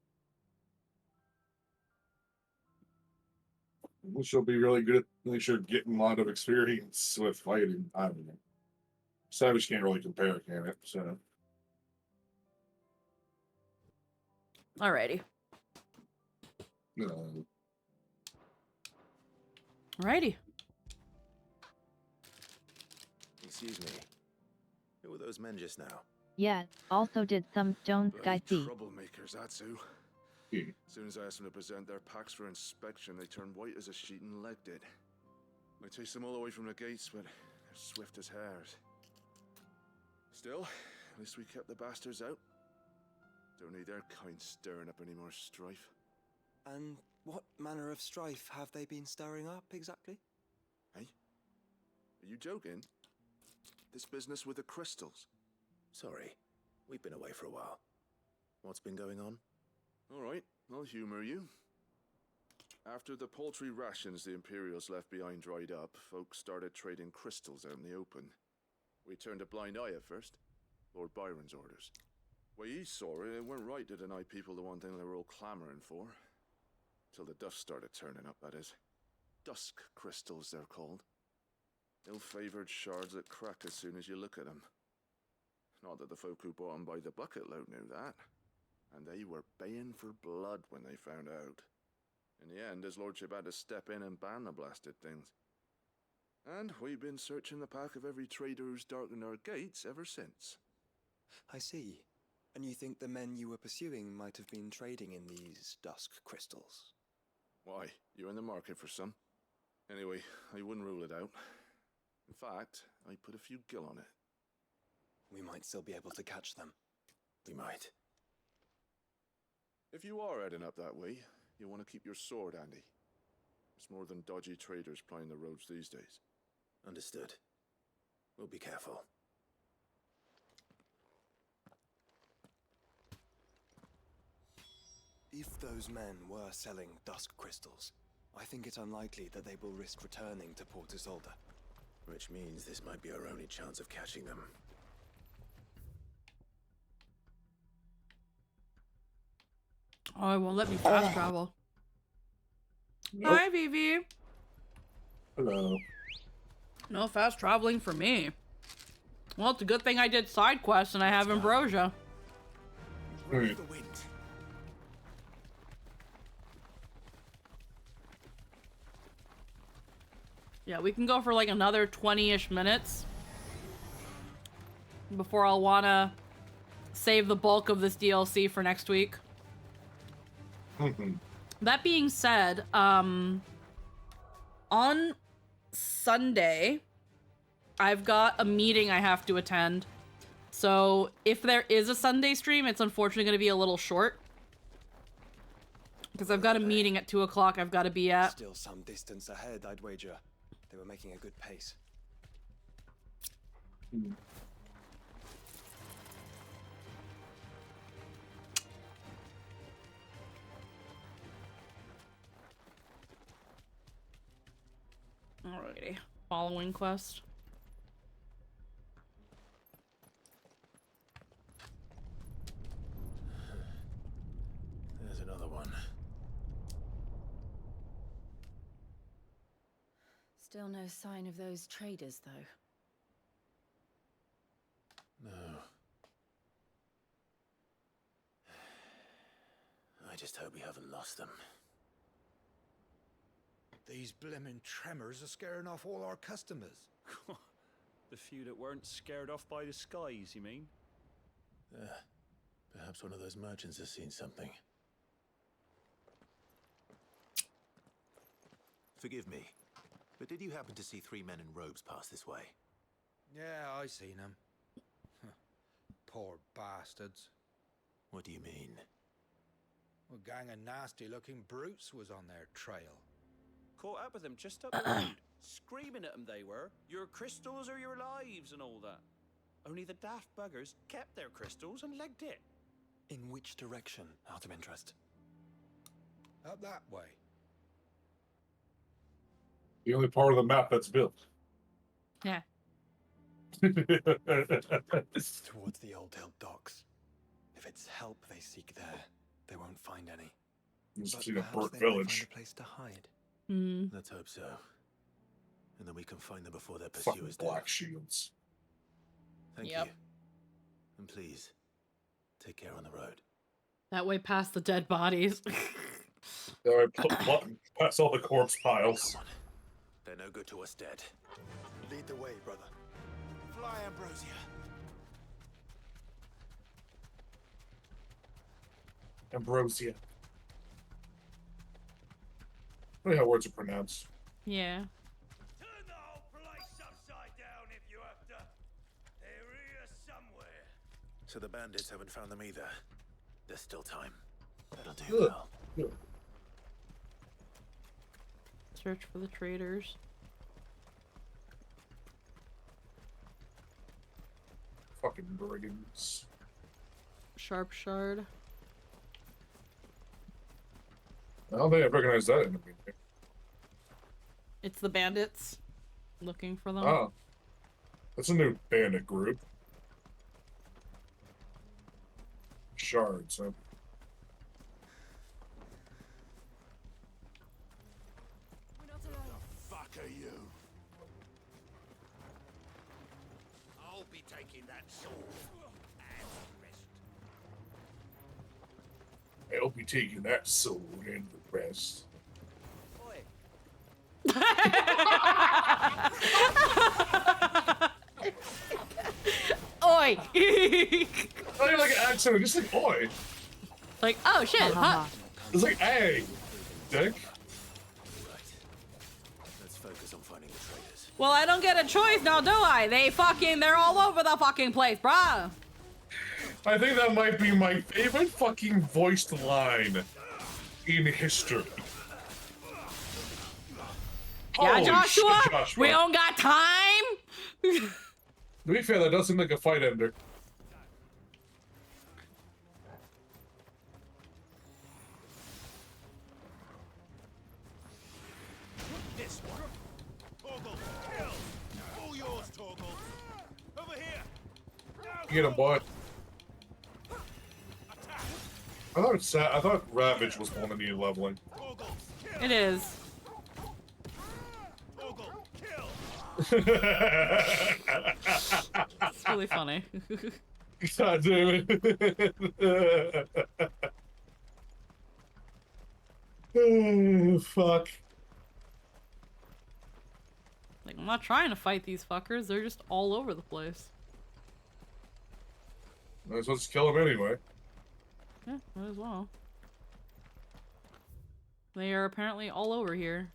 Well, she'll be really good. At least you're getting a lot of experience with fighting. I don't know. Savage can't really compare, can it? So. Alrighty. No. Alrighty. Excuse me. Who were those men just now? Yeah, also did some stone sky Bloody sea. troublemakers, that's who. As soon as I asked them to present their packs for inspection, they turned white as a sheet and legged it. I chased them all away from the gates, but they're swift as hares. Still, at least we kept the bastards out. Don't need their kind stirring up any more strife. And what manner of strife have they been stirring up, exactly? Hey? Are you joking? This business with the crystals? Sorry, we've been away for a while. What's been going on? Alright, I'll humor you. After the paltry rations the Imperials left behind dried up, folks started trading crystals out in the open. We turned a blind eye at first. Lord Byron's orders. Way he saw it, it weren't right to deny people the one thing they were all clamoring for. Till the dust started turning up, that is. Dusk crystals, they're called. Ill-favored shards that crack as soon as you look at them. Not that the folk who bought them by the bucket load knew that. And they were baying for blood when they found out. In the end, his lordship had to step in and ban the blasted things. And we've been searching the pack of every trader who's darkened our gates ever since. I see. And you think the men you were pursuing might have been trading in these dusk crystals? Why, you're in the market for some. Anyway, I wouldn't rule it out. In fact, I put a few gil on it. We might still be able to catch them. We might. If you are heading up that way, you'll want to keep your sword handy. There's more than dodgy traders plying the roads these days. Understood. We'll be careful. If those men were selling dusk crystals, I think it unlikely that they will risk returning to Port Isolde. Which means this might be our only chance of catching them. Oh, it won't let me fast travel. Nope. Hi, Vivi. Hello. No fast traveling for me. Well, it's a good thing I did side quests and I have Ambrosia. Right. Yeah, we can go for like another 20-ish minutes before I'll wanna save the bulk of this DLC for next week. That being said, on Sunday, I've got a meeting I have to attend. So if there is a Sunday stream, it's unfortunately going to be a little short. Because I've got a meeting at 2 o'clock I've got to be at. Still some distance ahead, I'd wager. They were making a good pace. Alrighty. Following quest. There's another one. Still no sign of those traders, though. No. I just hope we haven't lost them. These blimmin' tremors are scaring off all our customers. The few that weren't scared off by the skies, you mean? Perhaps one of those merchants has seen something. Forgive me, but did you happen to see 3 men in robes pass this way? Yeah, I seen them. Poor bastards. What do you mean? A gang of nasty-looking brutes was on their trail. Caught up with them just up the road, screaming at them they were, your crystals or your lives and all that. Only the daft buggers kept their crystals and legged it. In which direction, out of interest? Up that way. The only part of the map that's built. Yeah. Towards the Old Hill docks. If it's help they seek there, they won't find any. You've But seen a perhaps burnt they might village. find a place to hide. Let's hope so. And then we can find them before their Fucking pursuers black do. shields. Thank Yep. you. And please, take care on the road. That way past the dead bodies. Past all the corpse piles. They're no good to us dead. Lead the way, brother. Fly, Ambrosia. Ambrosia. Funny how words are pronounced. Yeah. Turn the whole place upside down if you have to. They're here somewhere. So the bandits haven't found them either. There's still time. That'll do Good. well. Good. Search for the traitors. Fucking brigands. Sharp shard. I don't think I recognize that in the beginning. It's the bandits looking for them. Oh. That's a new bandit group. Shards, huh? Fuck are you? I'll be taking that sword and the rest. I'll be taking that sword and the rest. Oi! I didn't like an accent, just like oi. Like, oh shit, huh? It's like, hey, dick. Let's focus on finding the traitors. Well, I don't get a choice now, do I? They're all over the fucking place, bruh. I think that might be my favorite fucking voiced line in history. Yeah, Holy Joshua, shit, Joshua. we don't got time. To be fair, that does seem like a fight ender. This one. Torgal, kill. All yours, Torgal. Over here. Get him, boy. I thought Ravage was the one that needed leveling. It is. It's really funny. God damn it. Oh, fuck. Like, I'm not trying to fight these fuckers. They're just all over the place. Might as well just kill him anyway. Yeah, might as well. They are apparently all over here.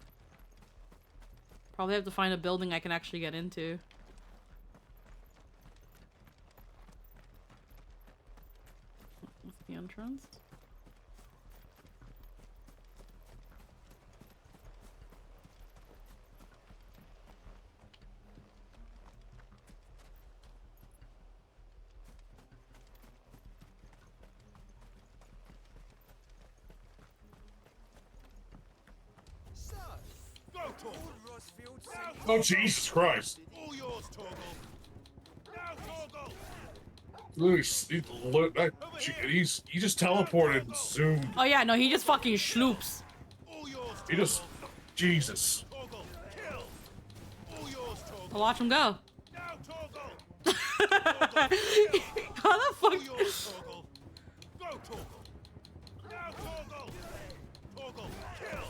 Probably have to find a building I can actually get into. What's the entrance? Oh, Jesus Christ. All yours, Torgal. Now, Torgal. He just teleported and zoomed. Oh yeah, no, he just fucking schloops. He just, Jesus. I'll watch him go. How the fuck? Go, Torgal. Now, Torgal. Torgal, kill.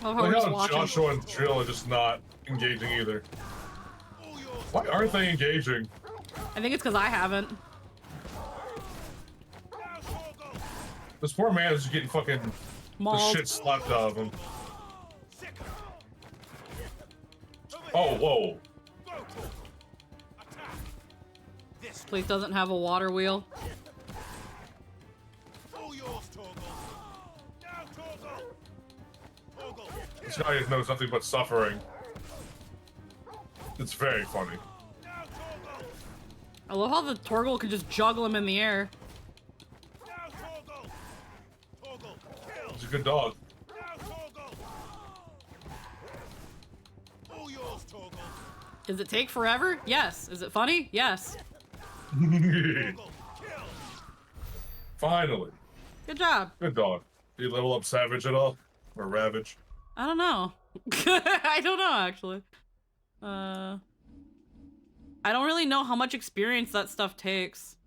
Oh, Like how Joshua and Jill are just not engaging either. Why aren't they engaging? I think it's because I haven't. This poor man is just getting fucking the shit slapped out of him. Oh, whoa. This place doesn't have a water wheel. This guy knows nothing but suffering. It's very funny. I love how the Torgal can just juggle him in the air. He's a good dog. Does it take forever? Yes. Is it funny? Yes. Finally. Good job. Good dog. Did you level up Savage at all? Or Ravage? I don't know. I don't know, actually. I don't really know how much experience that stuff takes.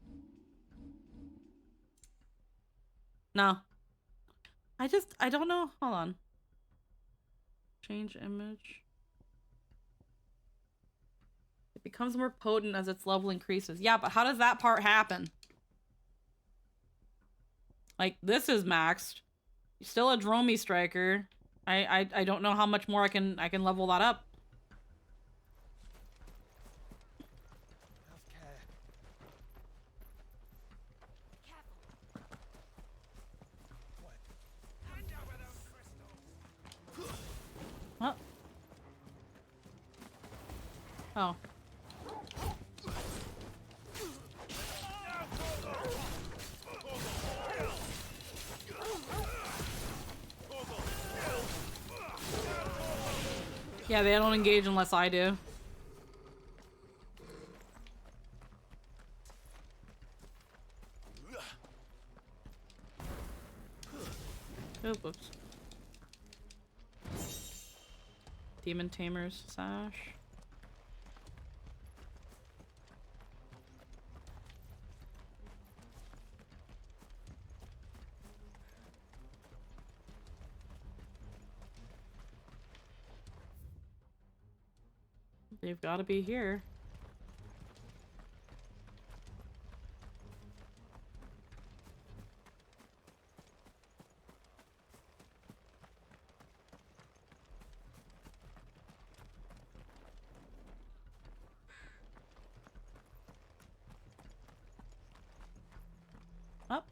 No. I don't know. Hold on. Change image. It becomes more potent as its level increases. Yeah, but how does that part happen? Like, this is maxed. Still a Dromy striker. I don't know how much more I can level that up. What? Oh. Yeah, they don't engage unless I do. Oh, whoops. Demon Tamer's Sash. They've got to be here. Up.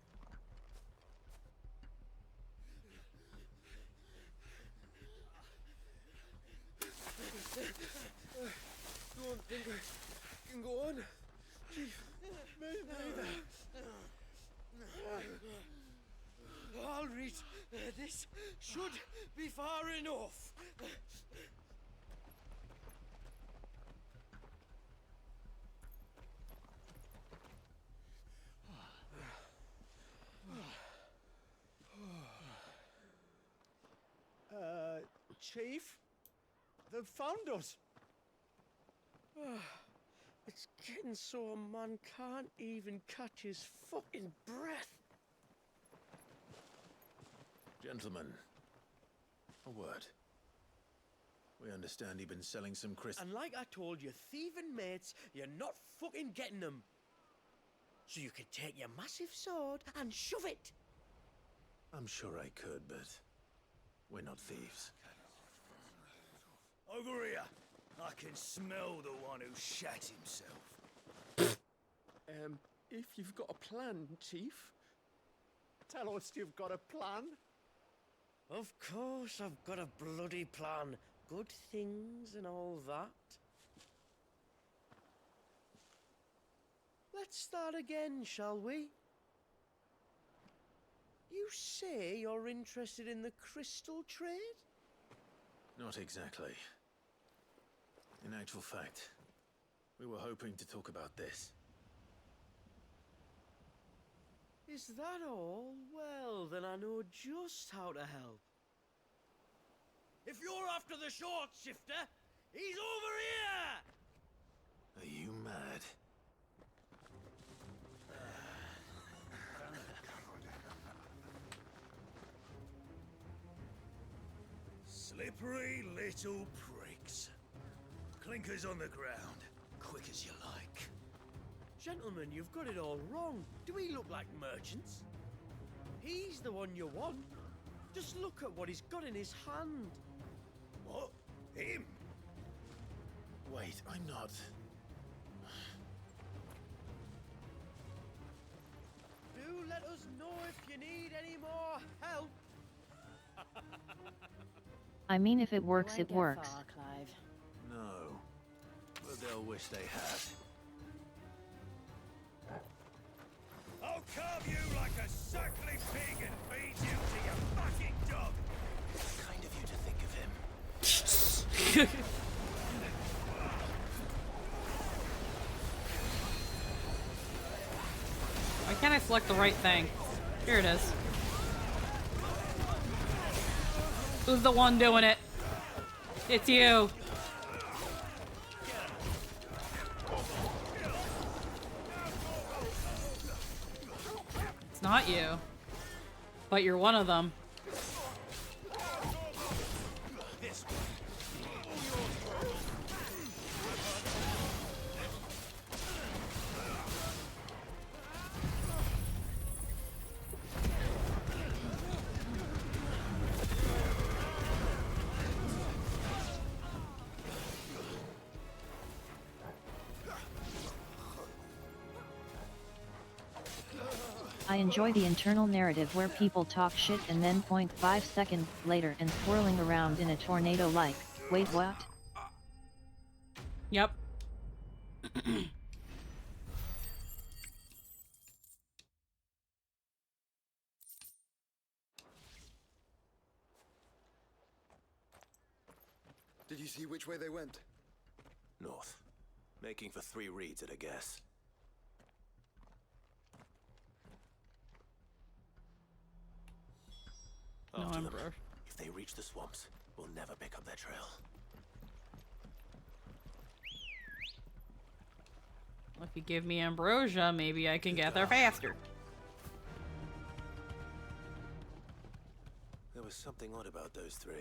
Don't think I can go on. Chief, maybe. I'll read. This should be far enough. Chief, they've found us. It's getting so a man can't even catch his fucking breath. Gentlemen, a word. We understand you've been selling some crystals. And like I told your thieving mates, you're not fucking getting them. So you can take your massive sword and shove it. I'm sure I could, but we're not thieves. Over here. I can smell the one who shat himself. If you've got a plan, Chief, tell us you've got a plan. Of course I've got a bloody plan. Good things and all that. Let's start again, shall we? You say you're interested in the crystal trade? Not exactly. In actual fact, we were hoping to talk about this. Is that all? Well, then I know just how to help. If you're after the short shifter, he's over here! Are you mad? So Slippery little pricks. Clinkers on the ground, quick as you like. Gentlemen, you've got it all wrong. Do we look like merchants? He's the one you want. Just look at what he's got in his hand. What? Him? Wait, I'm not. Do let us know if you need any more help. I mean, if it works, You it won't get works. far, Clive. No. But they'll wish they had. I'll carve you like a suckling pig and feed you to your fucking dog. Kind of you to think of him. Why can't I select the right thing? Here it is. Who's the one doing it? It's you. It's not you. But you're one of them. I enjoy the internal narrative where people talk shit and then 0.5 seconds later and swirling around in a tornado like, wait, what? Yep. Did you see which way they went? North. Making for 3 reads at a guess. No, After I'm them. bro. If they reach the swamps, we'll never pick up their trail. If you give me ambrosia, maybe I can get there faster. There was something odd about those 3.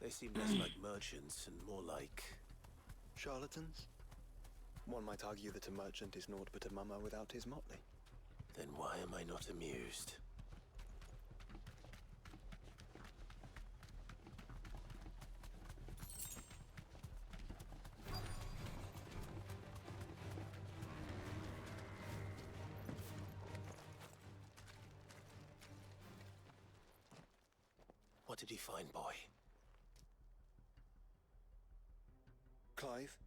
They seemed less like merchants and more like... Charlatans? One might argue that a merchant is naught but a mummer without his motley. Then why am I not amused? What did you find, boy? Clive,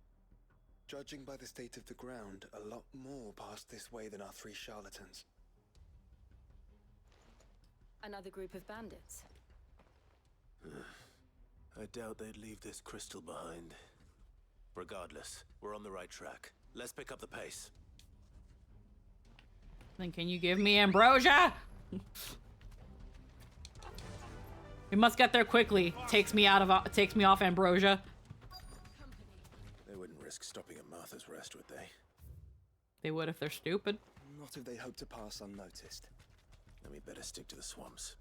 judging by the state of the ground, a lot more passed this way than our 3 charlatans. Another group of bandits. I doubt they'd leave this crystal behind. Regardless, we're on the right track. Let's pick up the pace. Then can you give me ambrosia? We must get there quickly. Takes me off ambrosia. They wouldn't risk stopping at Martha's Rest, would they? They would if they're stupid. Not if they hope to pass unnoticed. Then we better stick to the swamps.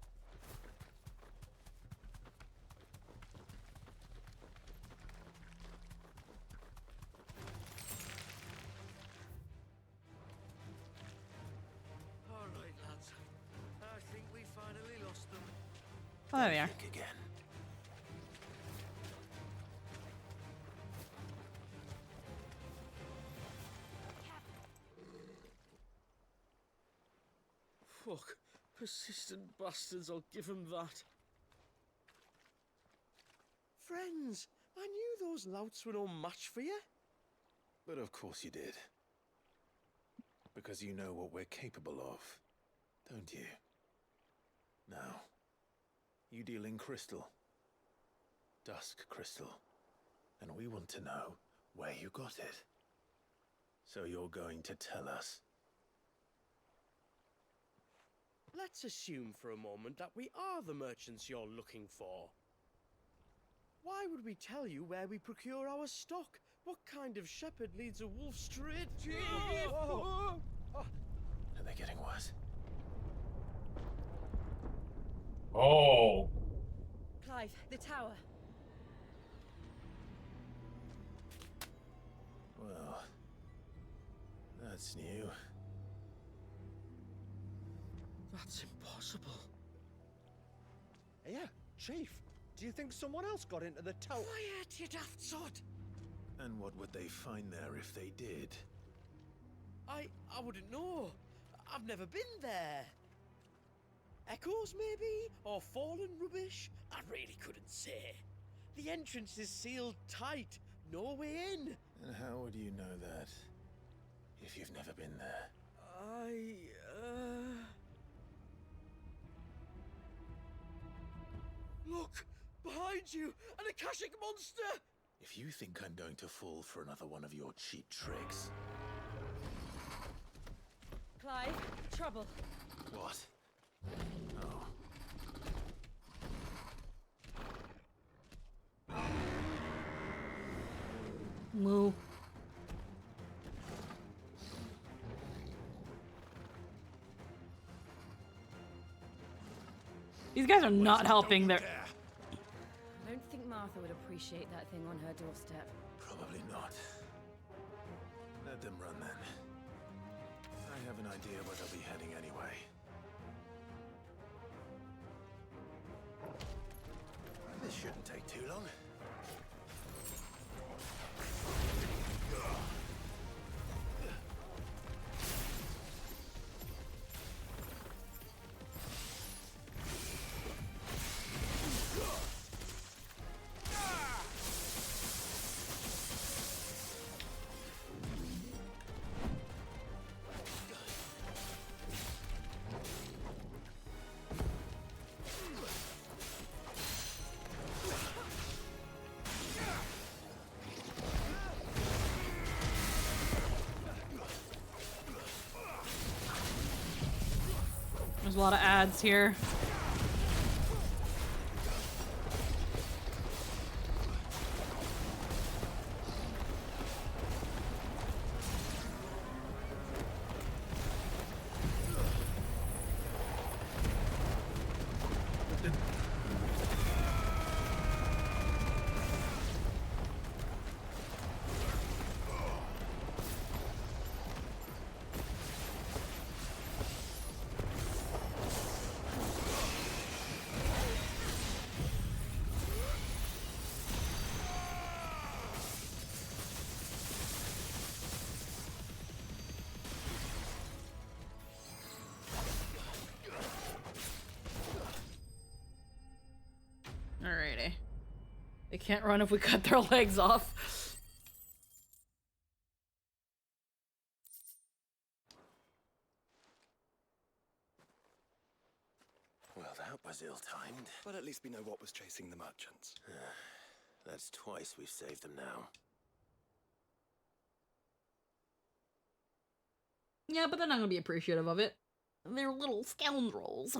All right, lads. I think we finally lost them. Oh, there they are. Think again. Fuck. Persistent bastards, I'll give them that. Friends, I knew those louts were no match for you. But of course you did. Because you know what we're capable of, don't you? Now, you deal in crystal. Dusk crystal. And we want to know where you got it. So you're going to tell us. Let's assume for a moment that we are the merchants you're looking for. Why would we tell you where we procure our stock? What kind of shepherd leads a wolf straight? Are they getting worse? Oh. Clive, the tower. Well, that's new. That's impossible. Yeah, Chief. Do you think someone else got into the tower? Quiet, you daft sod! And what would they find there if they did? I wouldn't know. I've never been there. Echoes, maybe? Or fallen rubbish? I really couldn't say. The entrance is sealed tight. No way in. And how would you know that? If you've never been there? Look! Behind you! An Akashic monster! If you think I'm going to fall for another one of your cheap tricks... Clive, trouble. What? Oh. Moo. These guys are not helping their... I don't think Martha would appreciate that thing on her doorstep. Probably not. Let them run then. I have an idea where they'll be heading anyway. This shouldn't take too long. There's a lot of ads here. Alrighty. They can't run if we cut their legs off. Well, that was ill-timed. But at least we know what was chasing the merchants. That's twice we've saved them now. Yeah, but they're not gonna be appreciative of it. They're little scoundrels.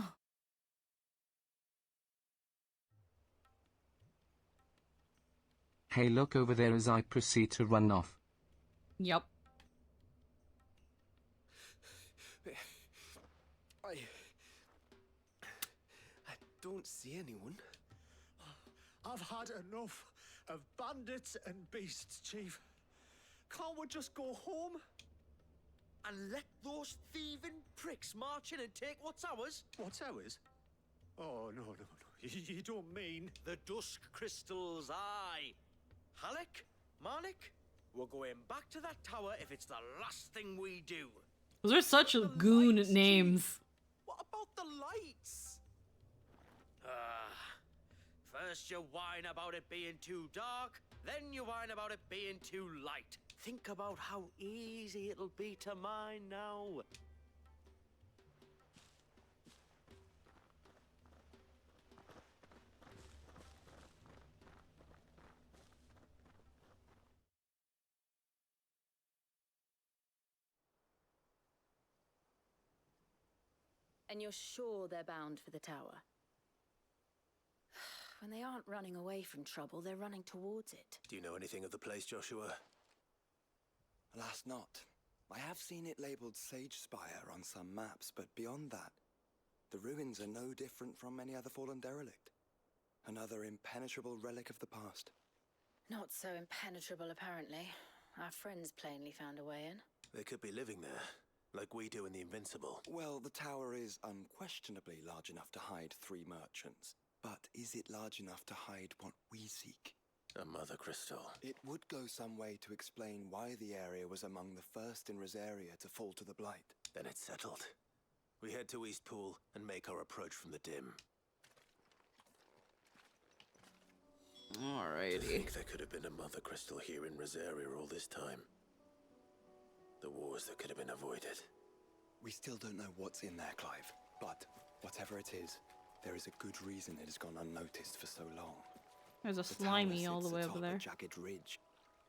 Hey, look over there as I proceed to run off. Yep. I don't see anyone. I've had enough of bandits and beasts, Chief. Can't we just go home? And let those thieving pricks march in and take what's ours? What's ours? Oh, no. You don't mean... The Dusk Crystals, aye. Halleck? Marnik? We're going back to that tower if it's the last thing we do. Those are such goon names. What about the lights? First you whine about it being too dark, then you whine about it being too light. Think about how easy it'll be to mine now. And you're sure they're bound for the tower? When they aren't running away from trouble, they're running towards it. Do you know anything of the place, Joshua? Alas, not. I have seen it labeled Sage Spire on some maps, but beyond that, the ruins are no different from any other fallen derelict. Another impenetrable relic of the past. Not so impenetrable, apparently. Our friends plainly found a way in. They could be living there, like we do in the Invincible. Well, the tower is unquestionably large enough to hide 3 merchants. But is it large enough to hide what we seek? A mother crystal. It would go some way to explain why the area was among the first in Rosaria to fall to the Blight. Then it's settled. We head to Eastpool and make our approach from the dim. Alrighty. To think there could have been a mother crystal here in Rosaria all this time. The wars that could have been avoided. We still don't know what's in there, Clive. But whatever it is, there is a good reason it has gone unnoticed for so long. There's a The slimy tower all the sits way atop over a there. jagged ridge.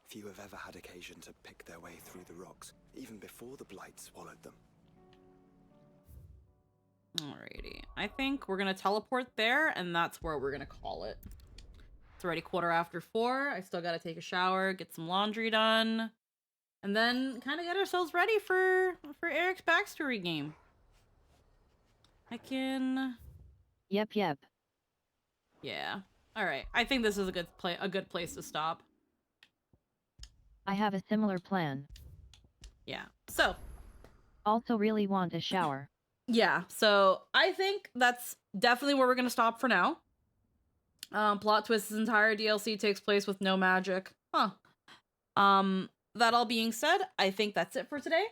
Few have ever had occasion to pick their way through the rocks, even before the Blight swallowed them. Alrighty. I think we're gonna teleport there, and that's where we're gonna call it. It's already 4:15. I still gotta take a shower, get some laundry done, and then kind of get ourselves ready for Eric's backstory game. I can. Yep. Yeah. All right. I think this is a good place to stop. I have a similar plan. Yeah. So. Also really want a shower. Yeah. So I think that's definitely where we're gonna stop for now. Plot twist: this entire DLC takes place with no magic. Huh. That all being said, I think that's it for today.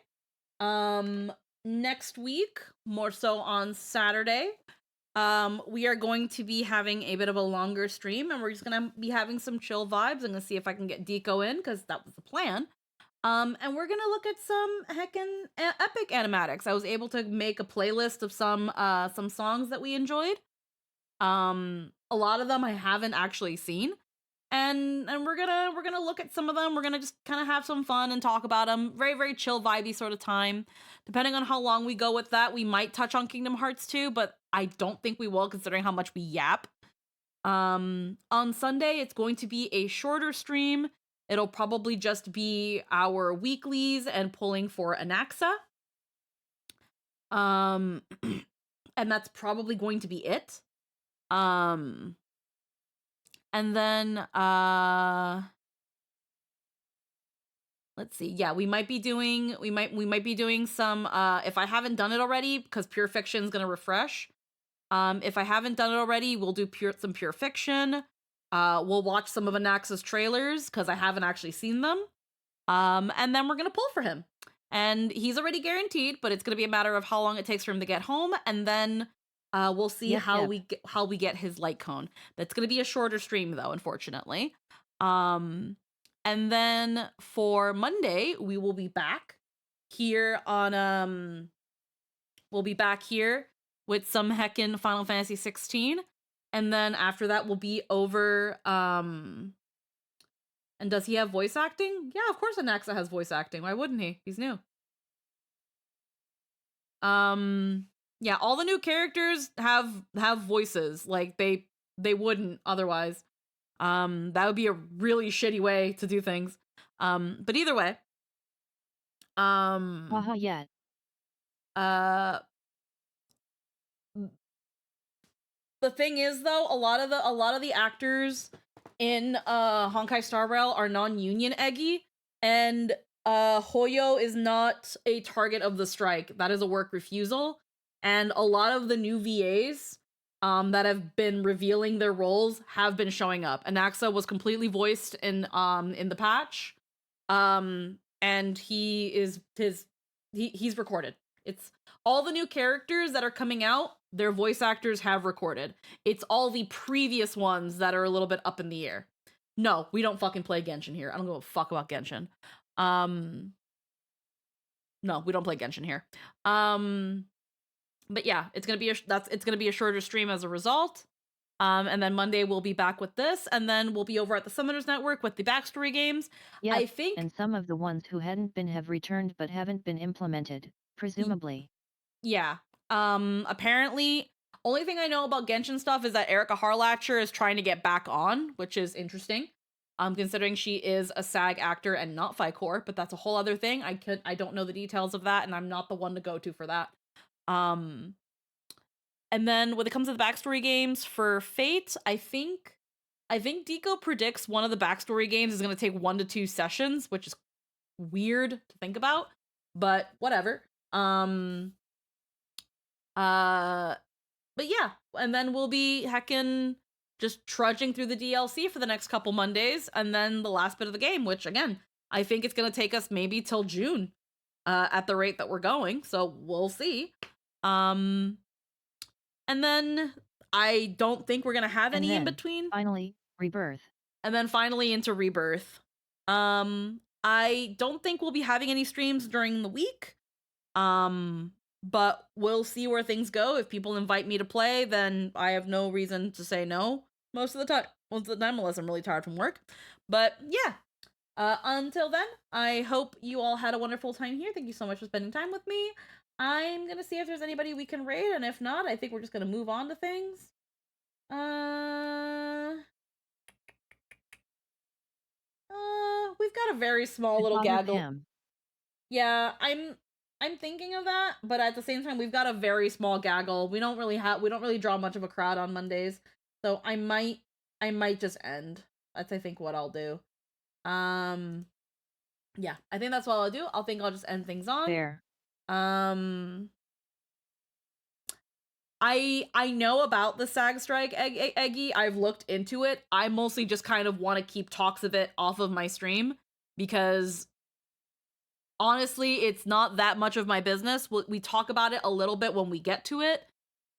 Next week, more so on Saturday, we are going to be having a bit of a longer stream, and we're just gonna be having some chill vibes. I'm gonna see if I can get Deco in, because that was the plan. And we're gonna look at some heckin' epic animatics. I was able to make a playlist of some songs that we enjoyed. A lot of them I haven't actually seen. And we're gonna look at some of them. We're gonna just kind of have some fun and talk about them. Very, very chill, vibey sort of time. Depending on how long we go with that, we might touch on Kingdom Hearts 2, but I don't think we will, considering how much we yap. On Sunday, it's going to be a shorter stream. It'll probably just be our weeklies and pulling for Anaxa. And that's probably going to be it. And then, let's see. Yeah, we might be doing some, if I haven't done it already, because Pure Fiction's gonna refresh. If I haven't done it already, we'll do some Pure Fiction. We'll watch some of Anaxa's trailers, because I haven't actually seen them. And then we're gonna pull for him. And he's already guaranteed, but it's gonna be a matter of how long it takes for him to get home, and then we'll see how we get his light cone. That's gonna be a shorter stream though, unfortunately. And then for Monday, we will be back here on we'll be back here with some heckin' Final Fantasy 16. And then after that we'll be over and does he have voice acting? Yeah, of course Anaxa has voice acting. Why wouldn't he? He's new. Yeah, all the new characters have voices. Like they wouldn't otherwise. That would be a really shitty way to do things. But either way. Yet. The thing is though, a lot of the actors in Honkai Star Rail are non-union eggy, and Hoyo is not a target of the strike. That is a work refusal. And a lot of the new VAs that have been revealing their roles have been showing up. Anaxa was completely voiced in the patch. And he's recorded. It's all the new characters that are coming out, their voice actors have recorded. It's all the previous ones that are a little bit up in the air. No, we don't fucking play Genshin here. I don't give a fuck about Genshin. No, we don't play Genshin here. But yeah, it's gonna be a shorter stream as a result. And then Monday we'll be back with this, and then we'll be over at the Summoners Network with the backstory games. Yes, I think, and some of the ones who hadn't been have returned but haven't been implemented, presumably. Yeah. Apparently, only thing I know about Genshin stuff is that Erica Harlacher is trying to get back on, which is interesting. Considering she is a SAG actor and not FICOR, but that's a whole other thing. I don't know the details of that, and I'm not the one to go to for that. And then when it comes to the backstory games for Fate, I think Deco predicts one of the backstory games is going to take 1 to 2 sessions, which is weird to think about, but whatever. But yeah, and then we'll be heckin' just trudging through the DLC for the next couple Mondays, and then the last bit of the game, which again, I think it's gonna take us maybe till June, at the rate that we're going. So we'll see. And then I don't think we're gonna have any in between. Finally, Rebirth. And then finally into Rebirth. I don't think we'll be having any streams during the week. But we'll see where things go. If people invite me to play, then I have no reason to say no most of the time. Unless I'm really tired from work. But yeah. Until then, I hope you all had a wonderful time here. Thank you so much for spending time with me. I'm gonna see if there's anybody we can raid, and if not, I think we're just gonna move on to things. We've got a very small little gaggle. Yeah, I'm thinking of that, but at the same time, we've got a very small gaggle. We don't really draw much of a crowd on Mondays, so I might just end. That's I think what I'll do. Yeah, I think that's what I'll do. I'll just end things on. Fair. I know about the SAG strike, Eggy. I've looked into it. I mostly just kind of want to keep talks of it off of my stream because honestly, it's not that much of my business. We talk about it a little bit when we get to it.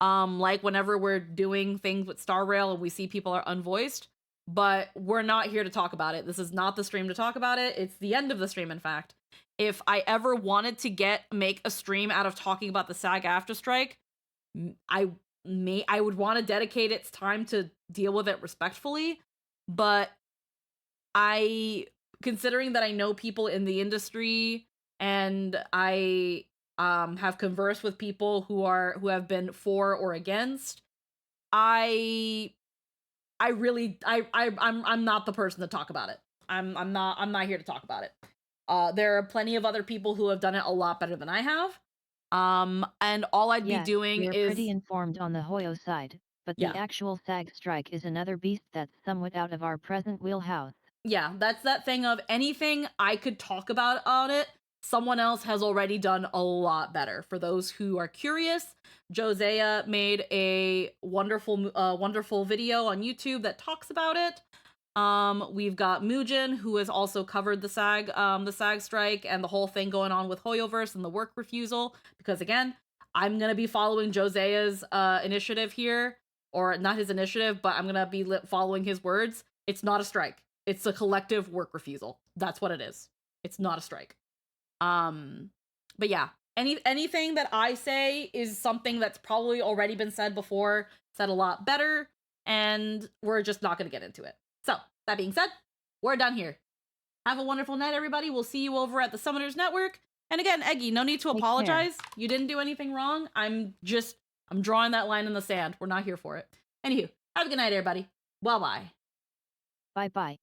Like whenever we're doing things with Star Rail and we see people are unvoiced, but we're not here to talk about it. This is not the stream to talk about it. It's the end of the stream, in fact. If I ever wanted to make a stream out of talking about the SAG after strike, I would want to dedicate its time to deal with it respectfully, but considering that I know people in the industry and I have conversed with people who have been for or against, I'm not the person to talk about it. I'm not here to talk about it. There are plenty of other people who have done it a lot better than I have. And all I'd be doing we're is pretty informed on the Hoyo side, but the actual SAG strike is another beast that's somewhat out of our present wheelhouse. Yeah, that's that thing of anything I could talk about on it, someone else has already done a lot better. For those who are curious, Josea made a wonderful video on YouTube that talks about it. We've got Muujin, who has also covered the SAG strike and the whole thing going on with Hoyoverse and the work refusal. Because again, I'm gonna be following Josea's initiative here, or not his initiative, but I'm gonna be following his words. It's not a strike. It's a collective work refusal. That's what it is. It's not a strike. But yeah, anything that I say is something that's probably already been said before, said a lot better, and we're just not gonna get into it. So, that being said, we're done here. Have a wonderful night, everybody. We'll see you over at the Summoners Network. And again, Eggy, no need to apologize. You didn't do anything wrong. I'm drawing that line in the sand. We're not here for it. Anywho, have a good night, everybody. Bye-bye. Bye-bye.